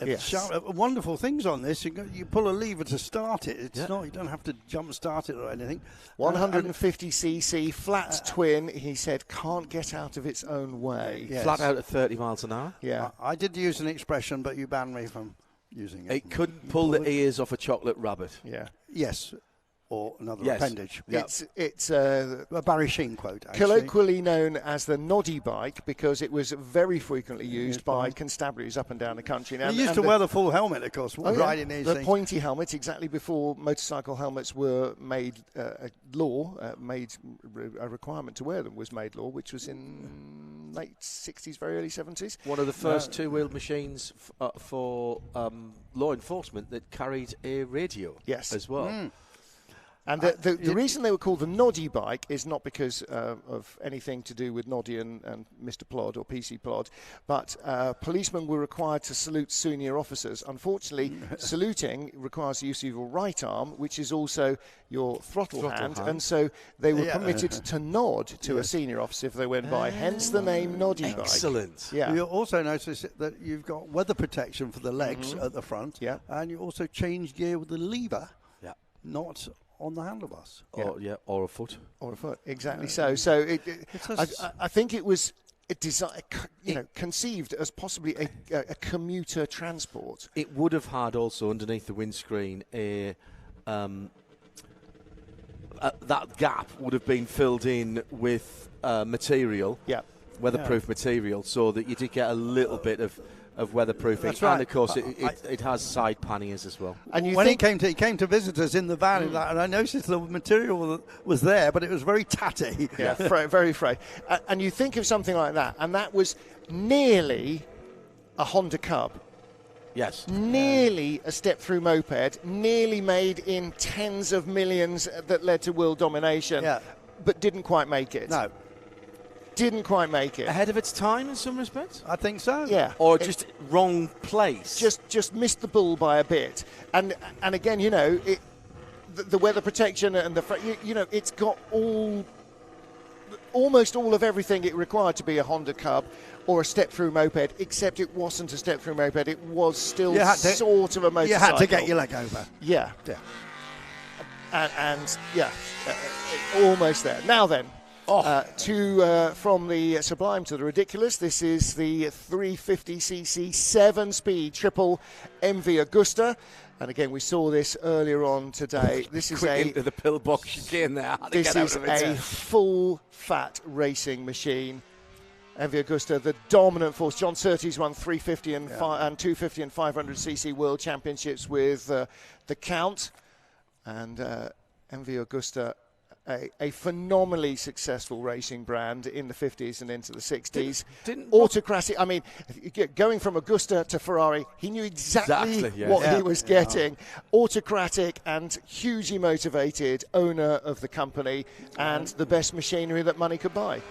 Yes. Wonderful things on this. You pull a lever to start it. It's not. You don't have to jump start it or anything. 150cc flat twin. He said can't get out of its own way. Yes. Flat out at 30 miles an hour. Yeah, I did use an expression, but you banned me from using it. It couldn't pull the ears off a chocolate rabbit. Yeah. Yes. Or another appendage. It's a Barry Sheen quote, actually. Colloquially known as the noddy bike because it was very frequently used by constabularies up and down the country. They used to wear the full helmet, of course, riding these the things. Pointy helmet, exactly before motorcycle helmets were made a requirement to wear them was made law, which was in late 60s, very early 70s. One of the first two-wheeled machines for law enforcement that carried a radio as well. And the reason they were called the Noddy bike is not because of anything to do with Noddy and Mr. Plod or PC Plod, but policemen were required to salute senior officers. Unfortunately, saluting requires the use of your right arm, which is also your throttle hand, and so they were permitted to nod to a senior officer if they went by, hence the name Noddy bike. Excellent. Yeah. You'll also notice that you've got weather protection for the legs at the front, and you also change gear with the lever, not on the handlebars. Or a foot. Or a foot, exactly so. So I think it was conceived as possibly a commuter transport. It would have had also underneath the windscreen a that gap would have been filled in with material, weatherproof material, so that you did get a little bit of weatherproofing. That's right. And of course, it has side panniers as well. And when he came to visit us in the van, and I noticed the material was there, but it was very tatty. Yeah, very frayed. And you think of something like that, and that was nearly a Honda Cub. Yes. Nearly a step-through moped, nearly made in tens of millions that led to world domination, but didn't quite make it. No. Didn't quite make it. Ahead of its time in some respects? I think so. Yeah. Or just wrong place? Just missed the bull by a bit. And again, you know, the weather protection and it's got almost all of everything it required to be a Honda Cub or a step-through moped, except it wasn't a step-through moped. It was still sort of a motorcycle. You had to get your leg over. Yeah. And almost there. Now then, from the sublime to the ridiculous, this is the 350cc 7-speed triple MV Agusta. And again, we saw this earlier on today. This is into the pillbox chicane there. This is a full-fat racing machine. MV Agusta, the dominant force. John Surtees won 350 and 250 and 500cc world championships with the Count. And MV Agusta, a phenomenally successful racing brand in the 50s and into the 60s. Autocratic. I mean, going from Agusta to Ferrari, he knew exactly what he was getting. Autocratic and hugely motivated owner of the company and the best machinery that money could buy.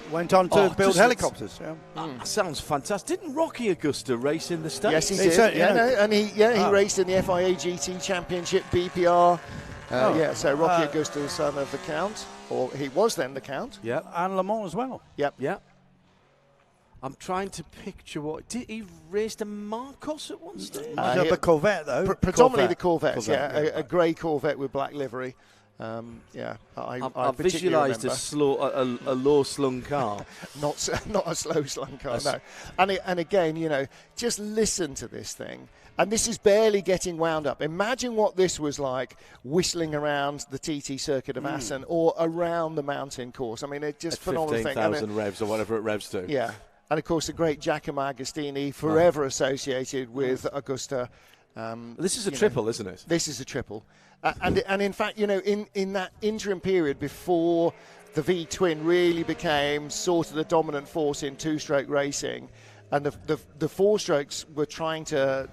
Went on to build helicopters. Sounds fantastic. Didn't Rocky Agusta race in the States? Yes, he did. And he raced in the FIA GT Championship, BPR. So Rocky Agusta, the son of the Count, or he was then the Count. Yep. And Le Mans as well. Yep. I'm trying to picture what... Did he race a Marcos at one stage? The Corvette, though. Predominantly the Corvettes, a grey Corvette with black livery. I visualised a low-slung car. not a slow-slung car, no. And again, you know, just listen to this thing. And this is barely getting wound up. Imagine what this was like whistling around the TT circuit of Assen or around the mountain course. I mean, it's just phenomenal thing. 15,000 revs or whatever it revs to. Yeah. And, of course, the great Giacomo Agostini, forever associated with Agusta. This is a triple, isn't it? This is a triple. And in fact, you know, in that interim period before the V-twin really became sort of the dominant force in two-stroke racing, and the four-strokes were trying to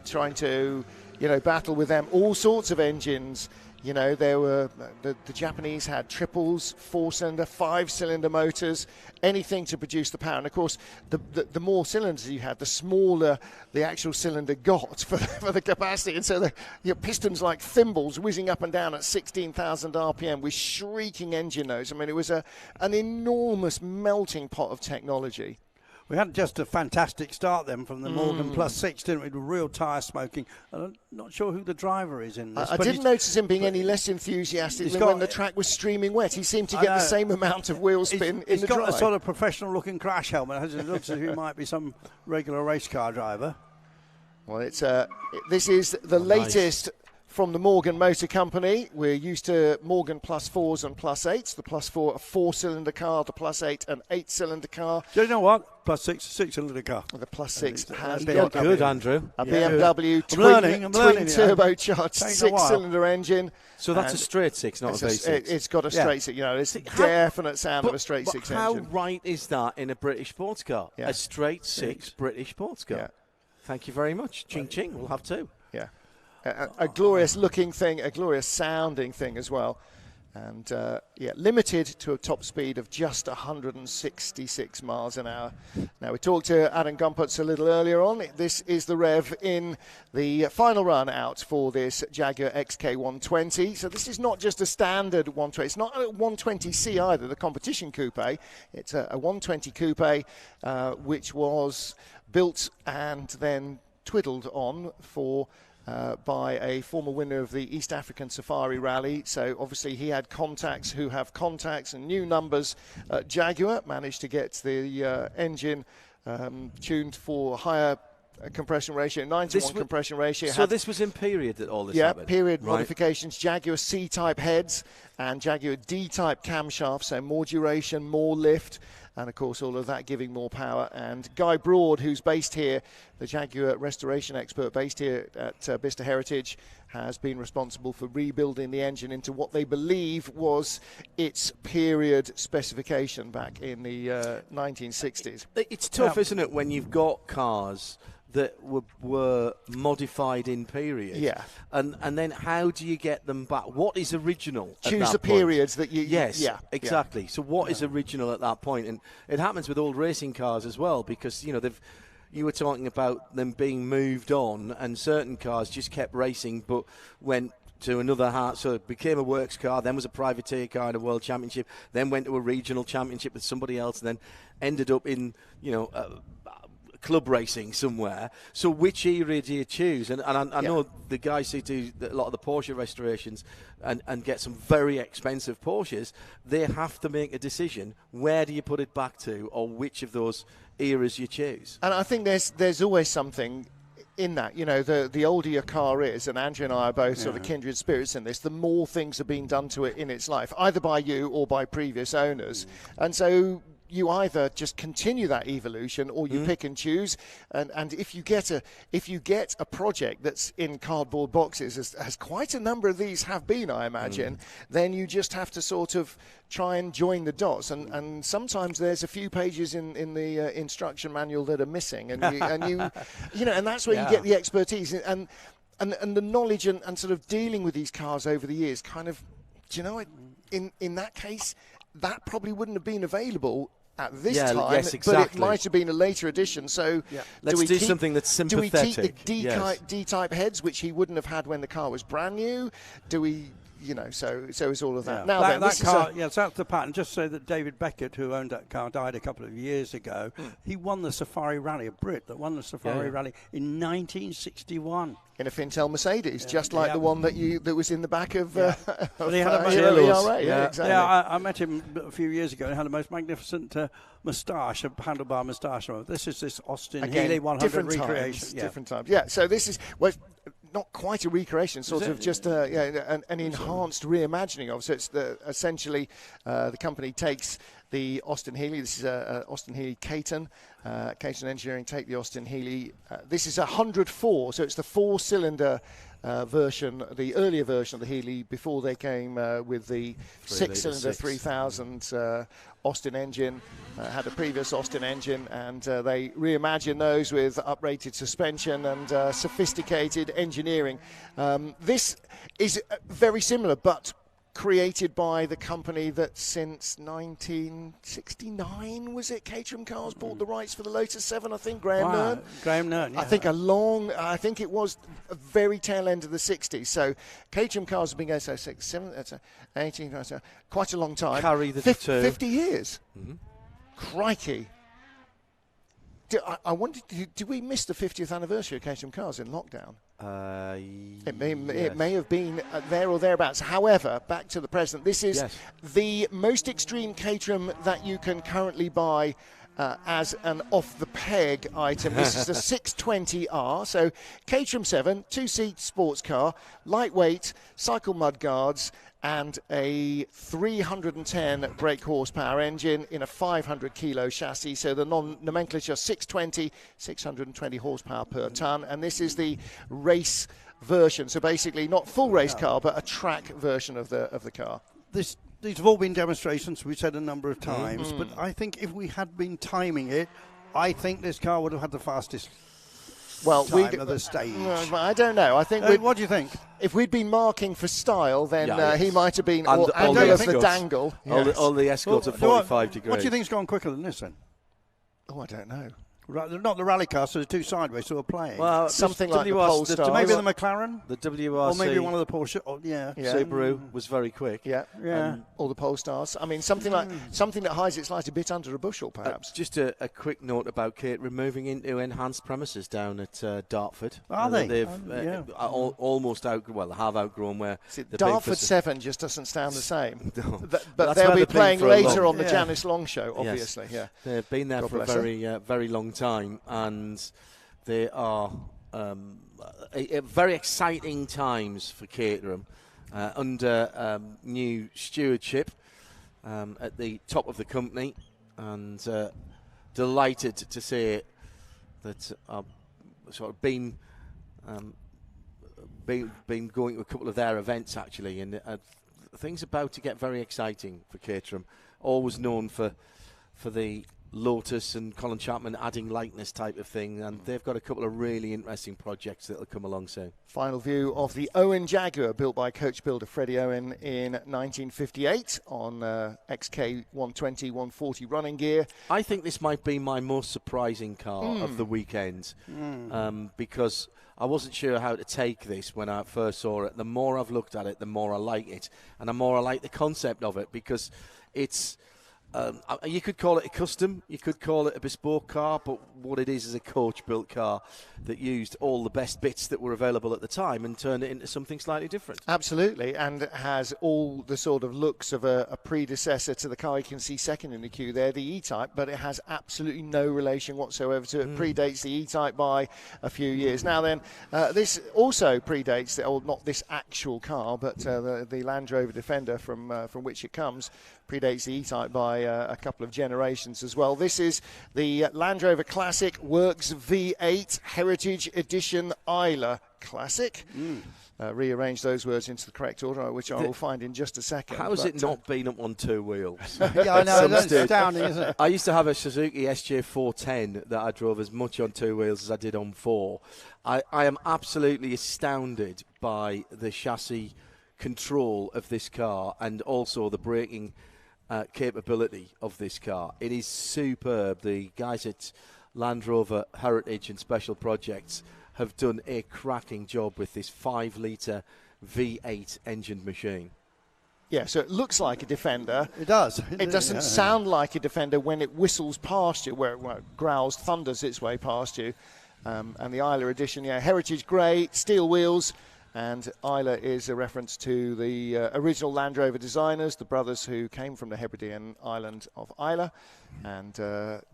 battle with them, all sorts of engines. You know, there were the Japanese had triples, 4-cylinder, 5-cylinder motors, anything to produce the power. And of course, the more cylinders you had, the smaller the actual cylinder got for the capacity. And so your pistons like thimbles whizzing up and down at 16,000 RPM with shrieking engine notes. I mean, it was an enormous melting pot of technology. We had just a fantastic start then from the Morgan +6, didn't we? With real tyre smoking. I'm not sure who the driver is in this. I didn't notice him being any less enthusiastic than when the track was streaming wet. He seemed to get the same amount of wheel spin in the drive. He's got a sort of professional-looking crash helmet. It looks as if he might be some regular race car driver. Well, this is the latest from the Morgan Motor Company. We're used to Morgan +4s and +8s. The +4, a 4-cylinder car. The +8, an 8-cylinder car. Do you know what? +6, 6-cylinder car. The +6 has got good, Andrew. A BMW twin turbocharged 6-cylinder engine. So that's a straight 6, not a V6. It's got a straight 6. You know, it's definite sound of a straight 6 how engine. How right is that in a British sports car? Yeah. A straight 6 British sports car. Yeah. Thank you very much. Ching ching. We'll have two. Yeah. A glorious looking thing, a glorious sounding thing as well. And limited to a top speed of just 166 miles an hour. Now, we talked to Adam Gumputz a little earlier on. This is the rev in the final run out for this Jaguar XK120. So this is not just a standard 120. It's not a 120C either, the competition coupe. It's a 120 coupe, which was built and then twiddled on by a former winner of the East African Safari Rally. So obviously he had contacts who have contacts and new numbers. Jaguar managed to get the engine tuned for higher compression ratio, 9 to 1 compression ratio. So this was in period that all this happened? Yeah, period modifications. Jaguar C-type heads and Jaguar D-type camshafts, so more duration, more lift, and of course all of that giving more power. And Guy Broad, who's based here, the Jaguar restoration expert based here at Bicester Heritage, has been responsible for rebuilding the engine into what they believe was its period specification back in the 1960s. It's tough, isn't it, when you've got cars that were modified in period. Yeah. And then how do you get them back? What is original at Choose that the point? periods that you... Yes, yeah, exactly. So what is original at that point? And it happens with old racing cars as well, because, you know, you were talking about them being moved on, and certain cars just kept racing but went to another so it became a works car, then was a privateer car in a world championship, then went to a regional championship with somebody else, and then ended up in, you know, club racing somewhere. So which era do you choose? And I know the guys who do a lot of the Porsche restorations and get some very expensive Porsches, they have to make a decision, where do you put it back to, or which of those eras you choose. And I think there's always something in that, you know, the older your car is, and Andrew and I are both sort of kindred spirits in this, the more things are being done to it in its life, either by you or by previous owners. And so you either just continue that evolution or you pick and choose. And if you get a project that's in cardboard boxes, as quite a number of these have been, I imagine, then you just have to sort of try and join the dots. And sometimes there's a few pages in the instruction manual that are missing, and you know, and that's where you get the expertise and the knowledge and sort of dealing with these cars over the years. Kind of, do you know, in that case, that probably wouldn't have been available at this time, but it might have been a later edition. So let's do something that's sympathetic. Do we keep the D-type heads, which he wouldn't have had when the car was brand new? Do we, you know, so it's all of that. Now that car, so that's the pattern. Just so that David Beckett, who owned that car, died a couple of years ago. He won the Safari Rally, a Brit that won the Safari Rally in 1961. In a Fintel Mercedes, just like the one that was in the back of but he had exactly. I met him a few years ago and had a most magnificent moustache, a handlebar moustache. This is this Austin Healey 100 recreation. Different times. Yeah, so this is not quite a recreation, sort of just an enhanced reimagining of. So it's essentially the company takes the Austin Healey. This is Austin Healey Caton. Caton Engineering take the Austin Healey. This is 104, so it's the 4-cylinder version, the earlier version of the Healey before they came with the 6-cylinder 3000 Austin engine. Had a previous Austin engine, and they reimagined those with uprated suspension and sophisticated engineering. This is very similar, but created by the company that since 1969, was it? Caterham Cars bought the rights for the Lotus 7, I think. Graham Nern. Graham Nern, yeah. I think it was a very tail end of the 60s. So Caterham Cars have been going 6, 7, 18, quite a long time. Carry the 50 years. Crikey. I wondered, did we miss the 50th anniversary of Caterham Cars in lockdown? It may have been there or thereabouts. However, back to the present, this is the most extreme Caterham that you can currently buy as an off-the-peg item. This is the 620R, so Caterham 7, 2-seat sports car, lightweight, cycle mud guards, and a 310 brake horsepower engine in a 500 kilo chassis. So the nomenclature 620, 620 horsepower per tonne, and this is the race version. So basically not full race car, but a track version of the car. These have all been demonstrations, we've said a number of times, but I think if we had been timing it, I think this car would have had the fastest time of the stage. I don't know. I think. What do you think? If we'd been marking for style, then he might have been angle of the dangle. All the Escorts at 45 degrees. What do you think's gone quicker than this then? Oh, I don't know. Not the rally cars, so the two sideways who are playing. Well, something like the Polestars. Maybe the McLaren? The WRC. Or maybe one of the Porsche. Subaru was very quick. Yeah. Or the Polestars. I mean, something that hides its light a bit under a bushel, perhaps. Just a quick note about Caterham moving into enhanced premises down at Dartford. Are they? They've almost have outgrown where... Dartford 7 just doesn't sound the same. No. But they'll be playing later on the Janice Long show, obviously. Yes. They've been there for a very long time, and They are very exciting times for Caterham under new stewardship at the top of the company, and delighted to say that I've sort of been going to a couple of their events actually, and things about to get very exciting for Caterham. Always known for the Lotus and Colin Chapman adding lightness type of thing, and they've got a couple of really interesting projects that will come along soon. Final view of the Owen Jaguar, built by coach builder Freddie Owen in 1958 on XK 120, 140 running gear. I think this might be my most surprising car of the weekend, because I wasn't sure how to take this when I first saw it. The more I've looked at it, the more I like it, and the more I like the concept of it, because it's you could call it a custom, you could call it a bespoke car, but what it is a coach-built car that used all the best bits that were available at the time and turned it into something slightly different. Absolutely, and it has all the sort of looks of a predecessor to the car you can see second in the queue there, the E-Type, but it has absolutely no relation whatsoever to it. Predates the E-Type by a few years. Now then, this also predates, not this actual car, but the Land Rover Defender from which it comes, predates the E-Type by a couple of generations as well. This is the Land Rover Classic Works V8 Heritage Edition Isla Classic. Rearrange those words into the correct order, which I will find in just a second. How has it not been up on two wheels? Yeah, I know, that's astounding, isn't it? I used to have a Suzuki SJ410 that I drove as much on two wheels as I did on four. I am absolutely astounded by the chassis control of this car and also the braking capability of this car. It is superb. The guys at Land Rover Heritage and Special Projects have done a cracking job with this 5-litre V8 engined machine. Yeah, so it looks like a Defender. It does. It doesn't sound like a Defender when it whistles past you, where it growls, thunders its way past you. And the Isla Edition, heritage grey, steel wheels. And Isla is a reference to the original Land Rover designers, the brothers who came from the Hebridean island of Isla and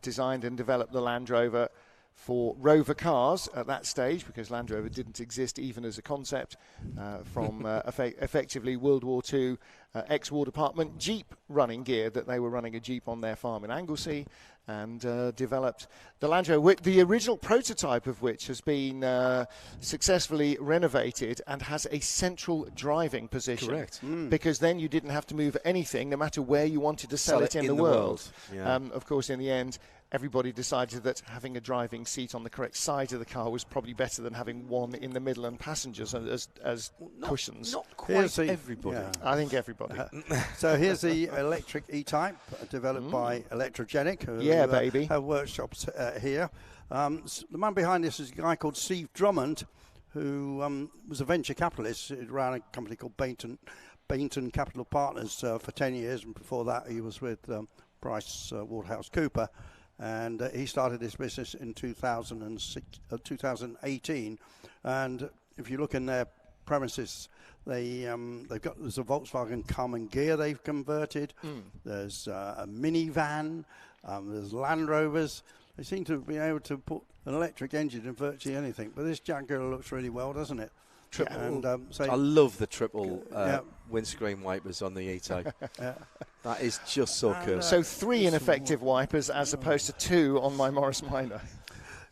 designed and developed the Land Rover for Rover cars at that stage, because Land Rover didn't exist even as a concept from effectively World War II ex-War Department Jeep running gear that they were running a Jeep on their farm in Anglesey, and developed the Land Rover, the original prototype of which has been successfully renovated and has a central driving position. Correct. Because then you didn't have to move anything, no matter where you wanted to sell it in the world. Yeah. Of course, in the end, everybody decided that having a driving seat on the correct side of the car was probably better than having one in the middle and passengers as cushions. Not quite everybody. Yeah. I think everybody. So here's the electric E-Type, developed by Electrogenic, who baby. have workshops here. The man behind this is a guy called Steve Drummond, who was a venture capitalist. He ran a company called Bainton Capital Partners for 10 years, and before that he was with Price Waterhouse Cooper. And he started this business in 2018. And if you look in their premises, there's a Volkswagen Common Gear they've converted. There's a minivan. There's Land Rovers. They seem to be able to put an electric engine in virtually anything. But this Jaguar looks really well, doesn't it? Triple. And, I love the triple windscreen wipers on the E-Type. That is just so cool. So 3 ineffective wipers as opposed to 2 on my Morris Minor.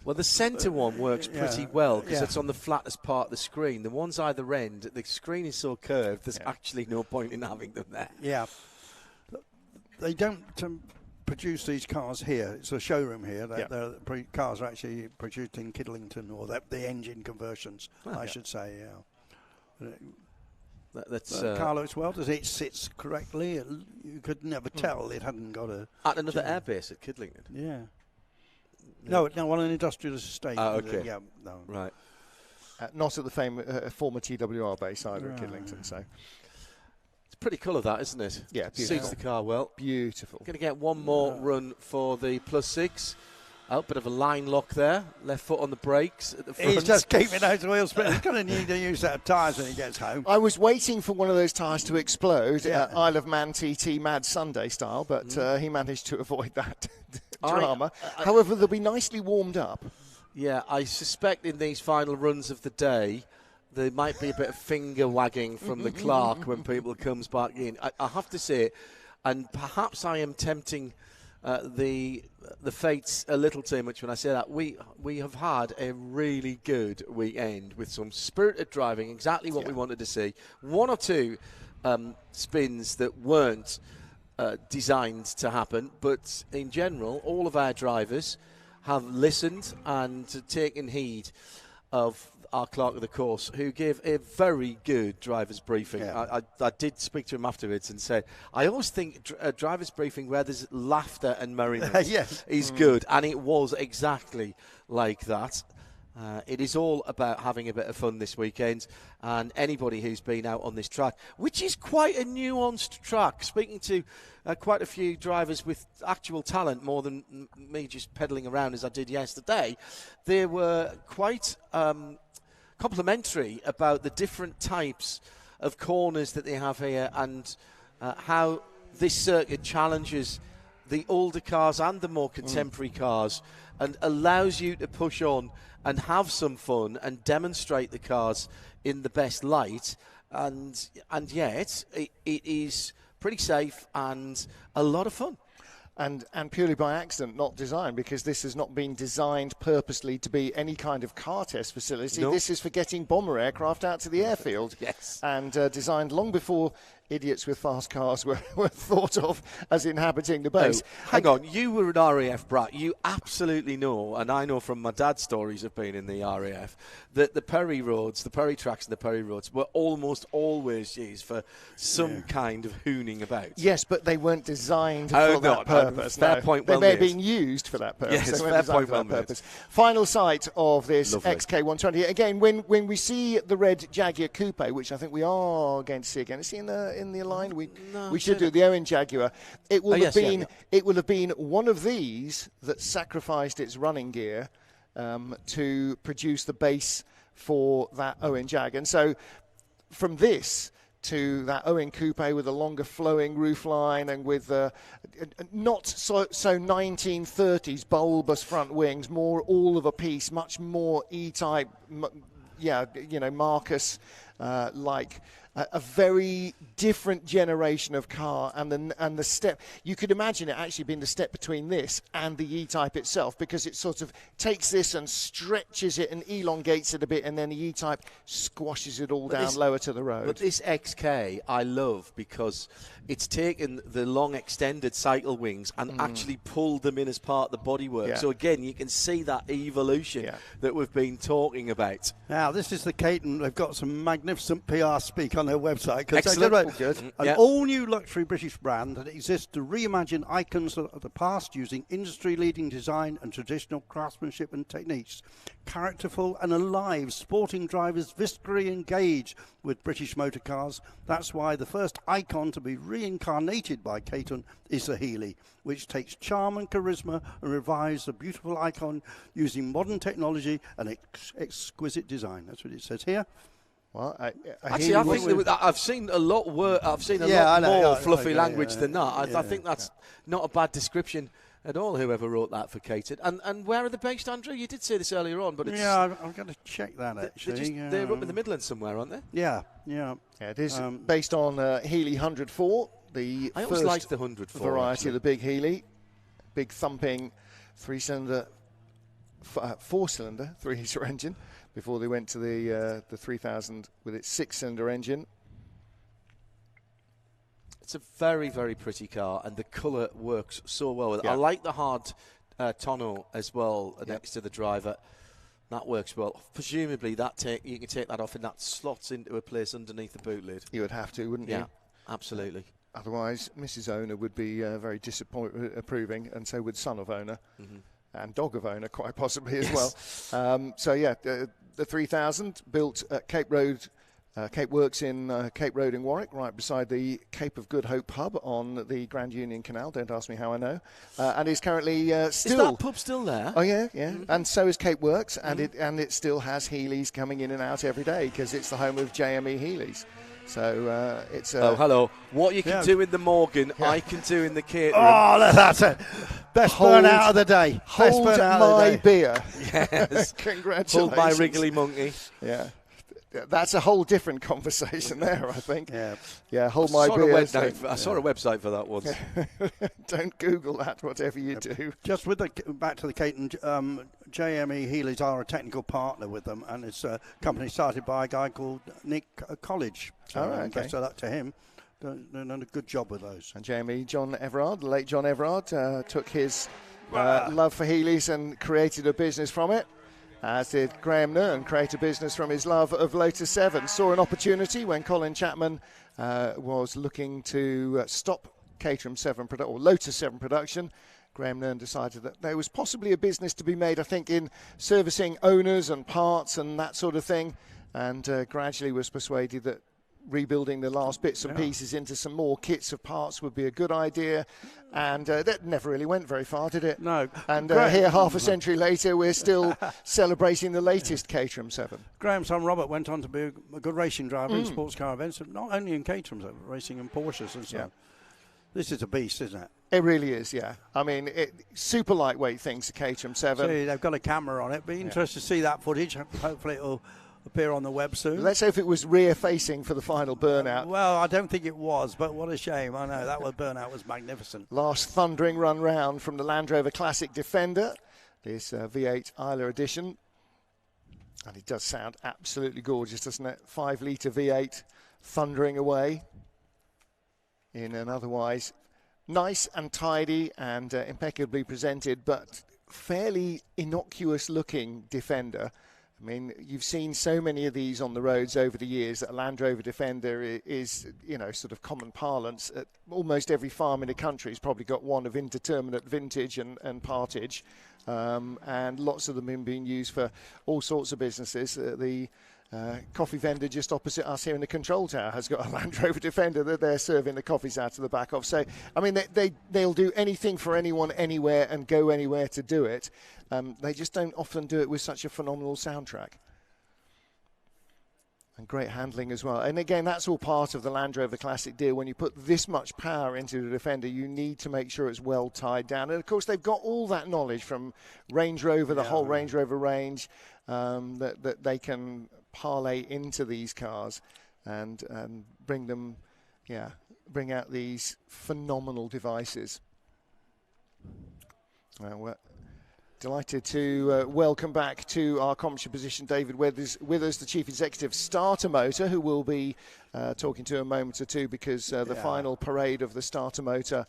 Well, the centre one works pretty well because it's on the flattest part of the screen. The ones either end, the screen is so curved, there's actually no point in having them there. Yeah. They don't produce these cars here. It's a showroom here. The cars are actually produced in Kidlington, or the engine conversions, I should say. That's car looks well. Does it sits correctly? You could never tell it hadn't got a... At another airbase at Kidlington? Yeah. No, on an industrial estate. Okay. Yeah, no. Right. Not at the former TWR base either at Kidlington, so... Pretty colour, that, isn't it? Yeah, beautiful. Suits the car well. Beautiful. Going to get one more run for the +6. Oh, bit of a line lock there. Left foot on the brakes at the front. He's just keeping those wheels spinning. He's going to need to use that tyres when he gets home. I was waiting for one of those tyres to explode, Isle of Man TT Mad Sunday style, but he managed to avoid that drama. However, they'll be nicely warmed up. Yeah, I suspect in these final runs of the day, there might be a bit of finger wagging from the clerk when people comes back in. I have to say, and perhaps I am tempting the fates a little too much when I say that. We have had a really good weekend with some spirited driving, exactly what we wanted to see. One or two spins that weren't designed to happen, but in general, all of our drivers have listened and taken heed of our clerk of the course, who gave a very good driver's briefing. Yeah. I did speak to him afterwards and said, I always think a driver's briefing where there's laughter and merriment is good, and it was exactly like that. It is all about having a bit of fun this weekend, and anybody who's been out on this track, which is quite a nuanced track, speaking to quite a few drivers with actual talent, more than me just pedalling around as I did yesterday, they were quite complimentary about the different types of corners that they have here, and how this circuit challenges the older cars and the more contemporary cars, and allows you to push on and have some fun and demonstrate the cars in the best light, and yet it is pretty safe and a lot of fun. And purely by accident, not designed, because this has not been designed purposely to be any kind of car test facility. Nope. This is for getting bomber aircraft out to the airfield. Yes. And designed long before idiots with fast cars were thought of as inhabiting the base. Oh, hang on, you were an RAF brat. You absolutely know, and I know from my dad's stories of being in the RAF, that the Perry roads, the Perry tracks and the Perry roads were almost always used for some kind of hooning about. Yes, but they weren't designed for that purpose. Fair point, well they may made. have been used for that purpose. Yes, they fair point, well made. Final sight of this Lovely. XK120. Again, when we see the red Jaguar Coupe, which I think we are going to see again, is he in the line? We should do the Owen Jaguar. It will have been one of these that sacrificed its running gear to produce the base for that Owen Jag. And so from this to that Owen Coupe with a longer flowing roofline and with not so 1930s bulbous front wings, more all of a piece, much more E-type, Marcus like. A very different generation of car, and the step, you could imagine it actually being the step between this and the E-Type itself, because it sort of takes this and stretches it and elongates it a bit, and then the E-Type squashes it all down lower to the road. But this XK I love because it's taken the long extended cycle wings and actually pulled them in as part of the bodywork. Yeah. So again, you can see that evolution that we've been talking about. Now, this is the Caton. They've got some magnificent PR speak on their website. Excellent. Good. An all-new luxury British brand that exists to reimagine icons of the past using industry-leading design and traditional craftsmanship and techniques. Characterful and alive, sporting drivers viscerally engage with British motor cars. That's why the first icon to be reincarnated by Caton is the Healey, which takes charm and charisma and revives the beautiful icon using modern technology and exquisite design. That's what it says here. Well, actually, I think I've seen a lot more fluffy language than that. I think that's not a bad description at all, whoever wrote that for Caton. And where are they based, Andrew? You did say this earlier on, but it's... Yeah, I'm going to check that, actually. They're up in the Midlands somewhere, aren't they? Yeah. It is based on Healey 104, the I always liked the 104 variety actually. of the big Healey. Big thumping three-cylinder, four-cylinder, three-litre engine, before they went to the 3000 with its six-cylinder engine. It's a very, very pretty car, and the colour works so well with it. Yeah. I like the hard tonneau as well next to the driver. That works well. Presumably, you can take that off and that slots into a place underneath the boot lid. You would have to, wouldn't you? Yeah, absolutely. Otherwise, Mrs. Owner would be very approving, and so would son of owner, and dog of owner, quite possibly as well. The 3000 built at Cape Road. Cape Works in Cape Road in Warwick, right beside the Cape of Good Hope pub on the Grand Union Canal. Don't ask me how I know. And is currently still... Is that pub still there? Oh, yeah. And so is Cape Works, and it still has Healeys coming in and out every day because it's the home of JME Healeys. So it's oh, hello. What you can do in the Morgan, I can do in the catering. Oh, that's it. Best burnout of the day. Hold my beer. Yes. Congratulations. Hold my wriggly monkey. Yeah. That's a whole different conversation there, I think. Yeah, hold I my saw beer. I saw a website for that once. Don't Google that, whatever you do. Just with back to the Caton, JME Healy's are a technical partner with them, and it's a company started by a guy called Nick College. So best of luck to him. Done a good job with those. And JME, John Everard, the late John Everard, took his love for Healy's and created a business from it. As did Graham Nern, create a business from his love of Lotus 7. Saw an opportunity when Colin Chapman was looking to stop Caterham 7 or Lotus 7 production. Graham Nern decided that there was possibly a business to be made, I think, in servicing owners and parts and that sort of thing, and gradually was persuaded that rebuilding the last bits and pieces into some more kits of parts would be a good idea, and that never really went very far, did it? No. And here, half a century later, we're still celebrating the latest Caterham 7. Graham's son Robert went on to be a good racing driver in sports car events, not only in Caterhams, racing in Porsches and so on. This is a beast, isn't it? It really is, yeah. I mean, super lightweight things, the Caterham 7. See, they've got a camera on it. Be interested to see that footage. Hopefully it'll appear on the web soon. Let's hope it was rear-facing for the final burnout. Well, I don't think it was, but what a shame. I know, burnout was magnificent. Last thundering run round from the Land Rover Classic Defender, this V8 Isla edition. And it does sound absolutely gorgeous, doesn't it? 5-litre V8 thundering away in an otherwise nice and tidy and impeccably presented, but fairly innocuous-looking Defender. I mean, you've seen so many of these on the roads over the years that a Land Rover Defender is, sort of common parlance. At almost every farm in the country has probably got one of indeterminate vintage and partage, and lots of them have been used for all sorts of businesses. The coffee vendor just opposite us here in the control tower has got a Land Rover Defender that they're serving the coffees out of the back of. So, I mean, they'll do anything for anyone, anywhere, and go anywhere to do it. They just don't often do it with such a phenomenal soundtrack. And great handling as well. And again, that's all part of the Land Rover Classic deal. When you put this much power into the Defender, you need to make sure it's well tied down. And of course, they've got all that knowledge from Range Rover, the whole Range Rover range, that they can parlay into these cars and bring out these phenomenal devices. We're delighted to welcome back to our commentary position David Withers, the Chief Executive Starter Motor, who we'll be talking to in a moment or two, because the final parade of the Starter Motor,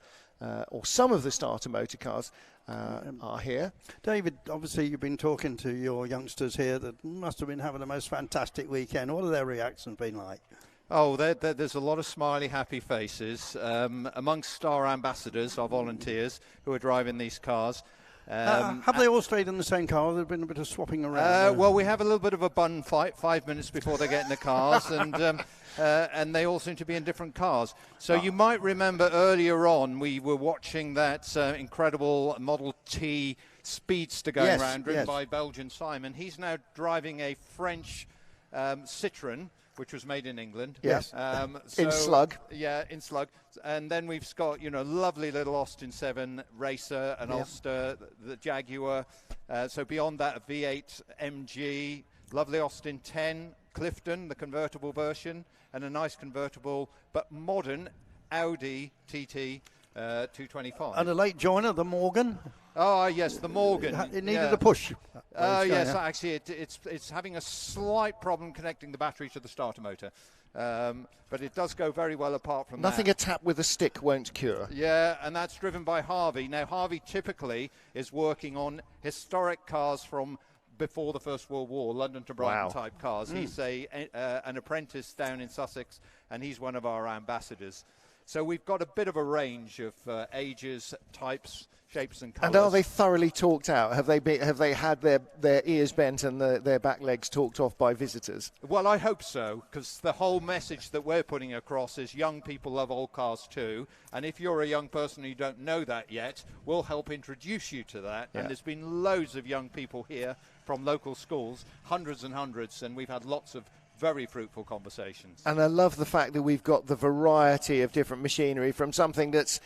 or some of the Starter Motor cars, are here. David, obviously you've been talking to your youngsters here that must have been having the most fantastic weekend. What have their reactions been like? Oh, there's a lot of smiley, happy faces amongst our ambassadors, our volunteers who are driving these cars. Have they all stayed in the same car? There's been a bit of swapping around. Well, we have a little bit of a bun fight 5 minutes before they get in the cars, and they all seem to be in different cars. So you might remember earlier on we were watching that incredible Model T Speedster going around, driven by Belgian Simon. He's now driving a French Citroën, which was made in England. Yes. In Slug. Yeah, in Slug. And then we've got, lovely little Austin 7 Racer, an Ulster, the Jaguar. So beyond that, a V8 MG, lovely Austin 10, Clifton, the convertible version, and a nice convertible but modern Audi TT 225. And a late joiner, the Morgan. Oh, yes, the Morgan. It needed a push. Yes, actually, it's having a slight problem connecting the battery to the starter motor. But it does go very well apart from Nothing a tap with a stick won't cure. Yeah, and that's driven by Harvey. Now, Harvey typically is working on historic cars from before the First World War, London to Brighton type cars. He's an apprentice down in Sussex, and he's one of our ambassadors. So we've got a bit of a range of ages, types, shapes and colours. And are they thoroughly talked out? Have they had their ears bent and their back legs talked off by visitors? Well, I hope so, because the whole message that we're putting across is young people love old cars too. And if you're a young person who don't know that yet, we'll help introduce you to that. Yeah. And there's been loads of young people here from local schools, hundreds and hundreds, and we've had lots of very fruitful conversations. And I love the fact that we've got the variety of different machinery, from something that's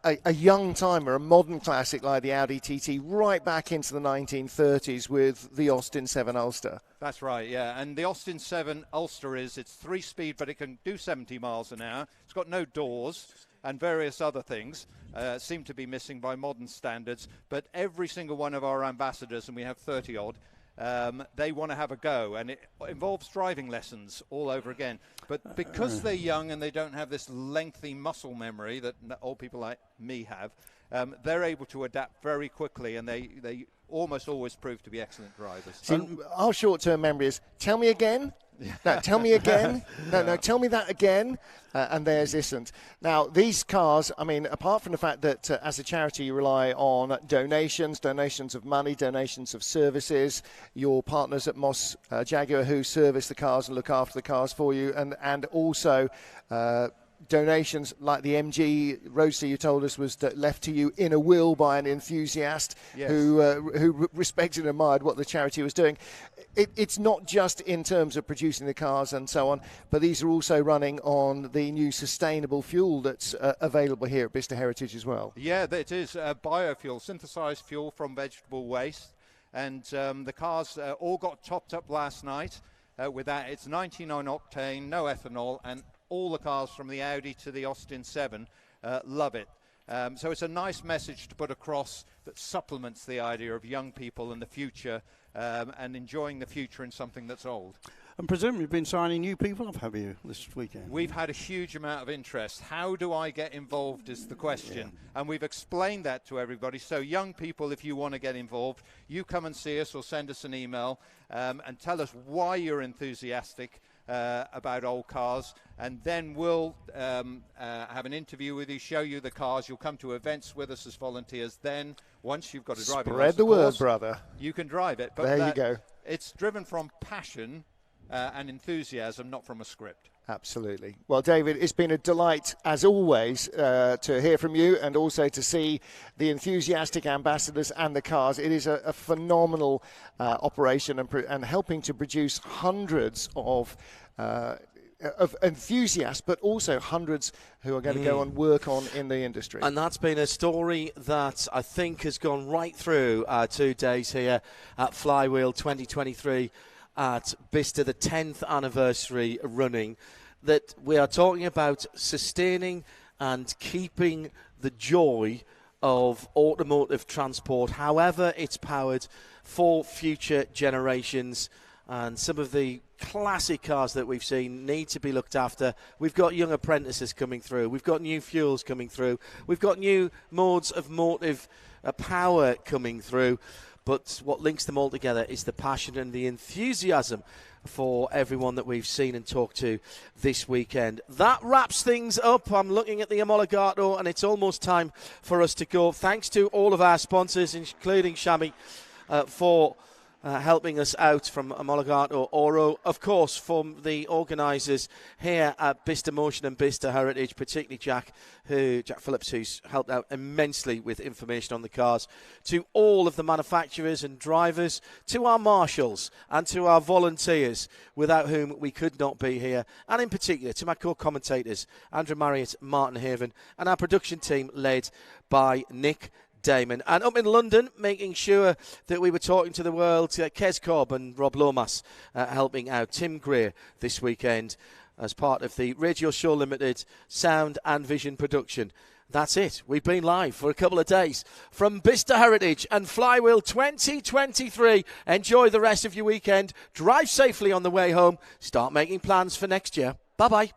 a young timer, a modern classic like the Audi TT, right back into the 1930s with the Austin 7 Ulster. That's right, yeah. And the Austin 7 Ulster it's 3-speed, but it can do 70 miles an hour. It's got no doors and various other things seem to be missing by modern standards. But every single one of our ambassadors, and we have 30-odd, they want to have a go, and it involves driving lessons all over again. But because they're young and they don't have this lengthy muscle memory that old people like me have, they're able to adapt very quickly, and they almost always prove to be excellent drivers. See, our short-term memory is, tell me again. No, tell me again. No, tell me that again. And theirs isn't. Now, these cars, I mean, apart from the fact that as a charity you rely on donations of money, donations of services, your partners at Moss Jaguar who service the cars and look after the cars for you, and also donations like the MG Roadster you told us was left to you in a will by an enthusiast who respected and admired what the charity was doing. It's not just in terms of producing the cars and so on, but these are also running on the new sustainable fuel that's available here at Bicester Heritage as well. Yeah, it is biofuel, synthesized fuel from vegetable waste. And the cars all got topped up last night with that. It's 99 octane, no ethanol, and all the cars from the Audi to the Austin 7 love it. So it's a nice message to put across that supplements the idea of young people in the future and enjoying the future in something that's old. And presumably you've been signing new people up, have you, this weekend? We've had a huge amount of interest. How do I get involved is the question. Yeah. And we've explained that to everybody. So young people, if you want to get involved, you come and see us or send us an email and tell us why you're enthusiastic about old cars, and then we'll have an interview with you, show you the cars. You'll come to events with us as volunteers. Then, once you've got a driving license, spread the word, brother. You can drive it. But there you go. It's driven from passion and enthusiasm, not from a script. Absolutely. Well, David, it's been a delight, as always, to hear from you and also to see the enthusiastic ambassadors and the cars. It is a phenomenal operation and helping to produce hundreds of enthusiasts, but also hundreds who are going to go and work on in the industry. And that's been a story that I think has gone right through our 2 days here at Flywheel 2023. At Bicester, the 10th anniversary running, that we are talking about sustaining and keeping the joy of automotive transport, however it's powered, for future generations. And some of the classic cars that we've seen need to be looked after. We've got young apprentices coming through. We've got new fuels coming through. We've got new modes of motive power coming through. But what links them all together is the passion and the enthusiasm for everyone that we've seen and talked to this weekend. That wraps things up. I'm looking at the Omologato, and it's almost time for us to go. Thanks to all of our sponsors, including Shami, for helping us out, from Omologato Oro. Of course, from the organisers here at Bicester Motion and Bicester Heritage, particularly Jack Phillips, who's helped out immensely with information on the cars, to all of the manufacturers and drivers, to our marshals and to our volunteers, without whom we could not be here, and in particular to my co-commentators, Andrew Marriott, Martin Haven, and our production team led by Nick Damon. And up in London, making sure that we were talking to the world, Kes Cobb and Rob Lomas helping out Tim Greer this weekend as part of the Radio Show Limited sound and vision production. That's it. We've been live for a couple of days from Bicester Heritage and Flywheel 2023. Enjoy the rest of your weekend. Drive safely on the way home. Start making plans for next year. Bye-bye.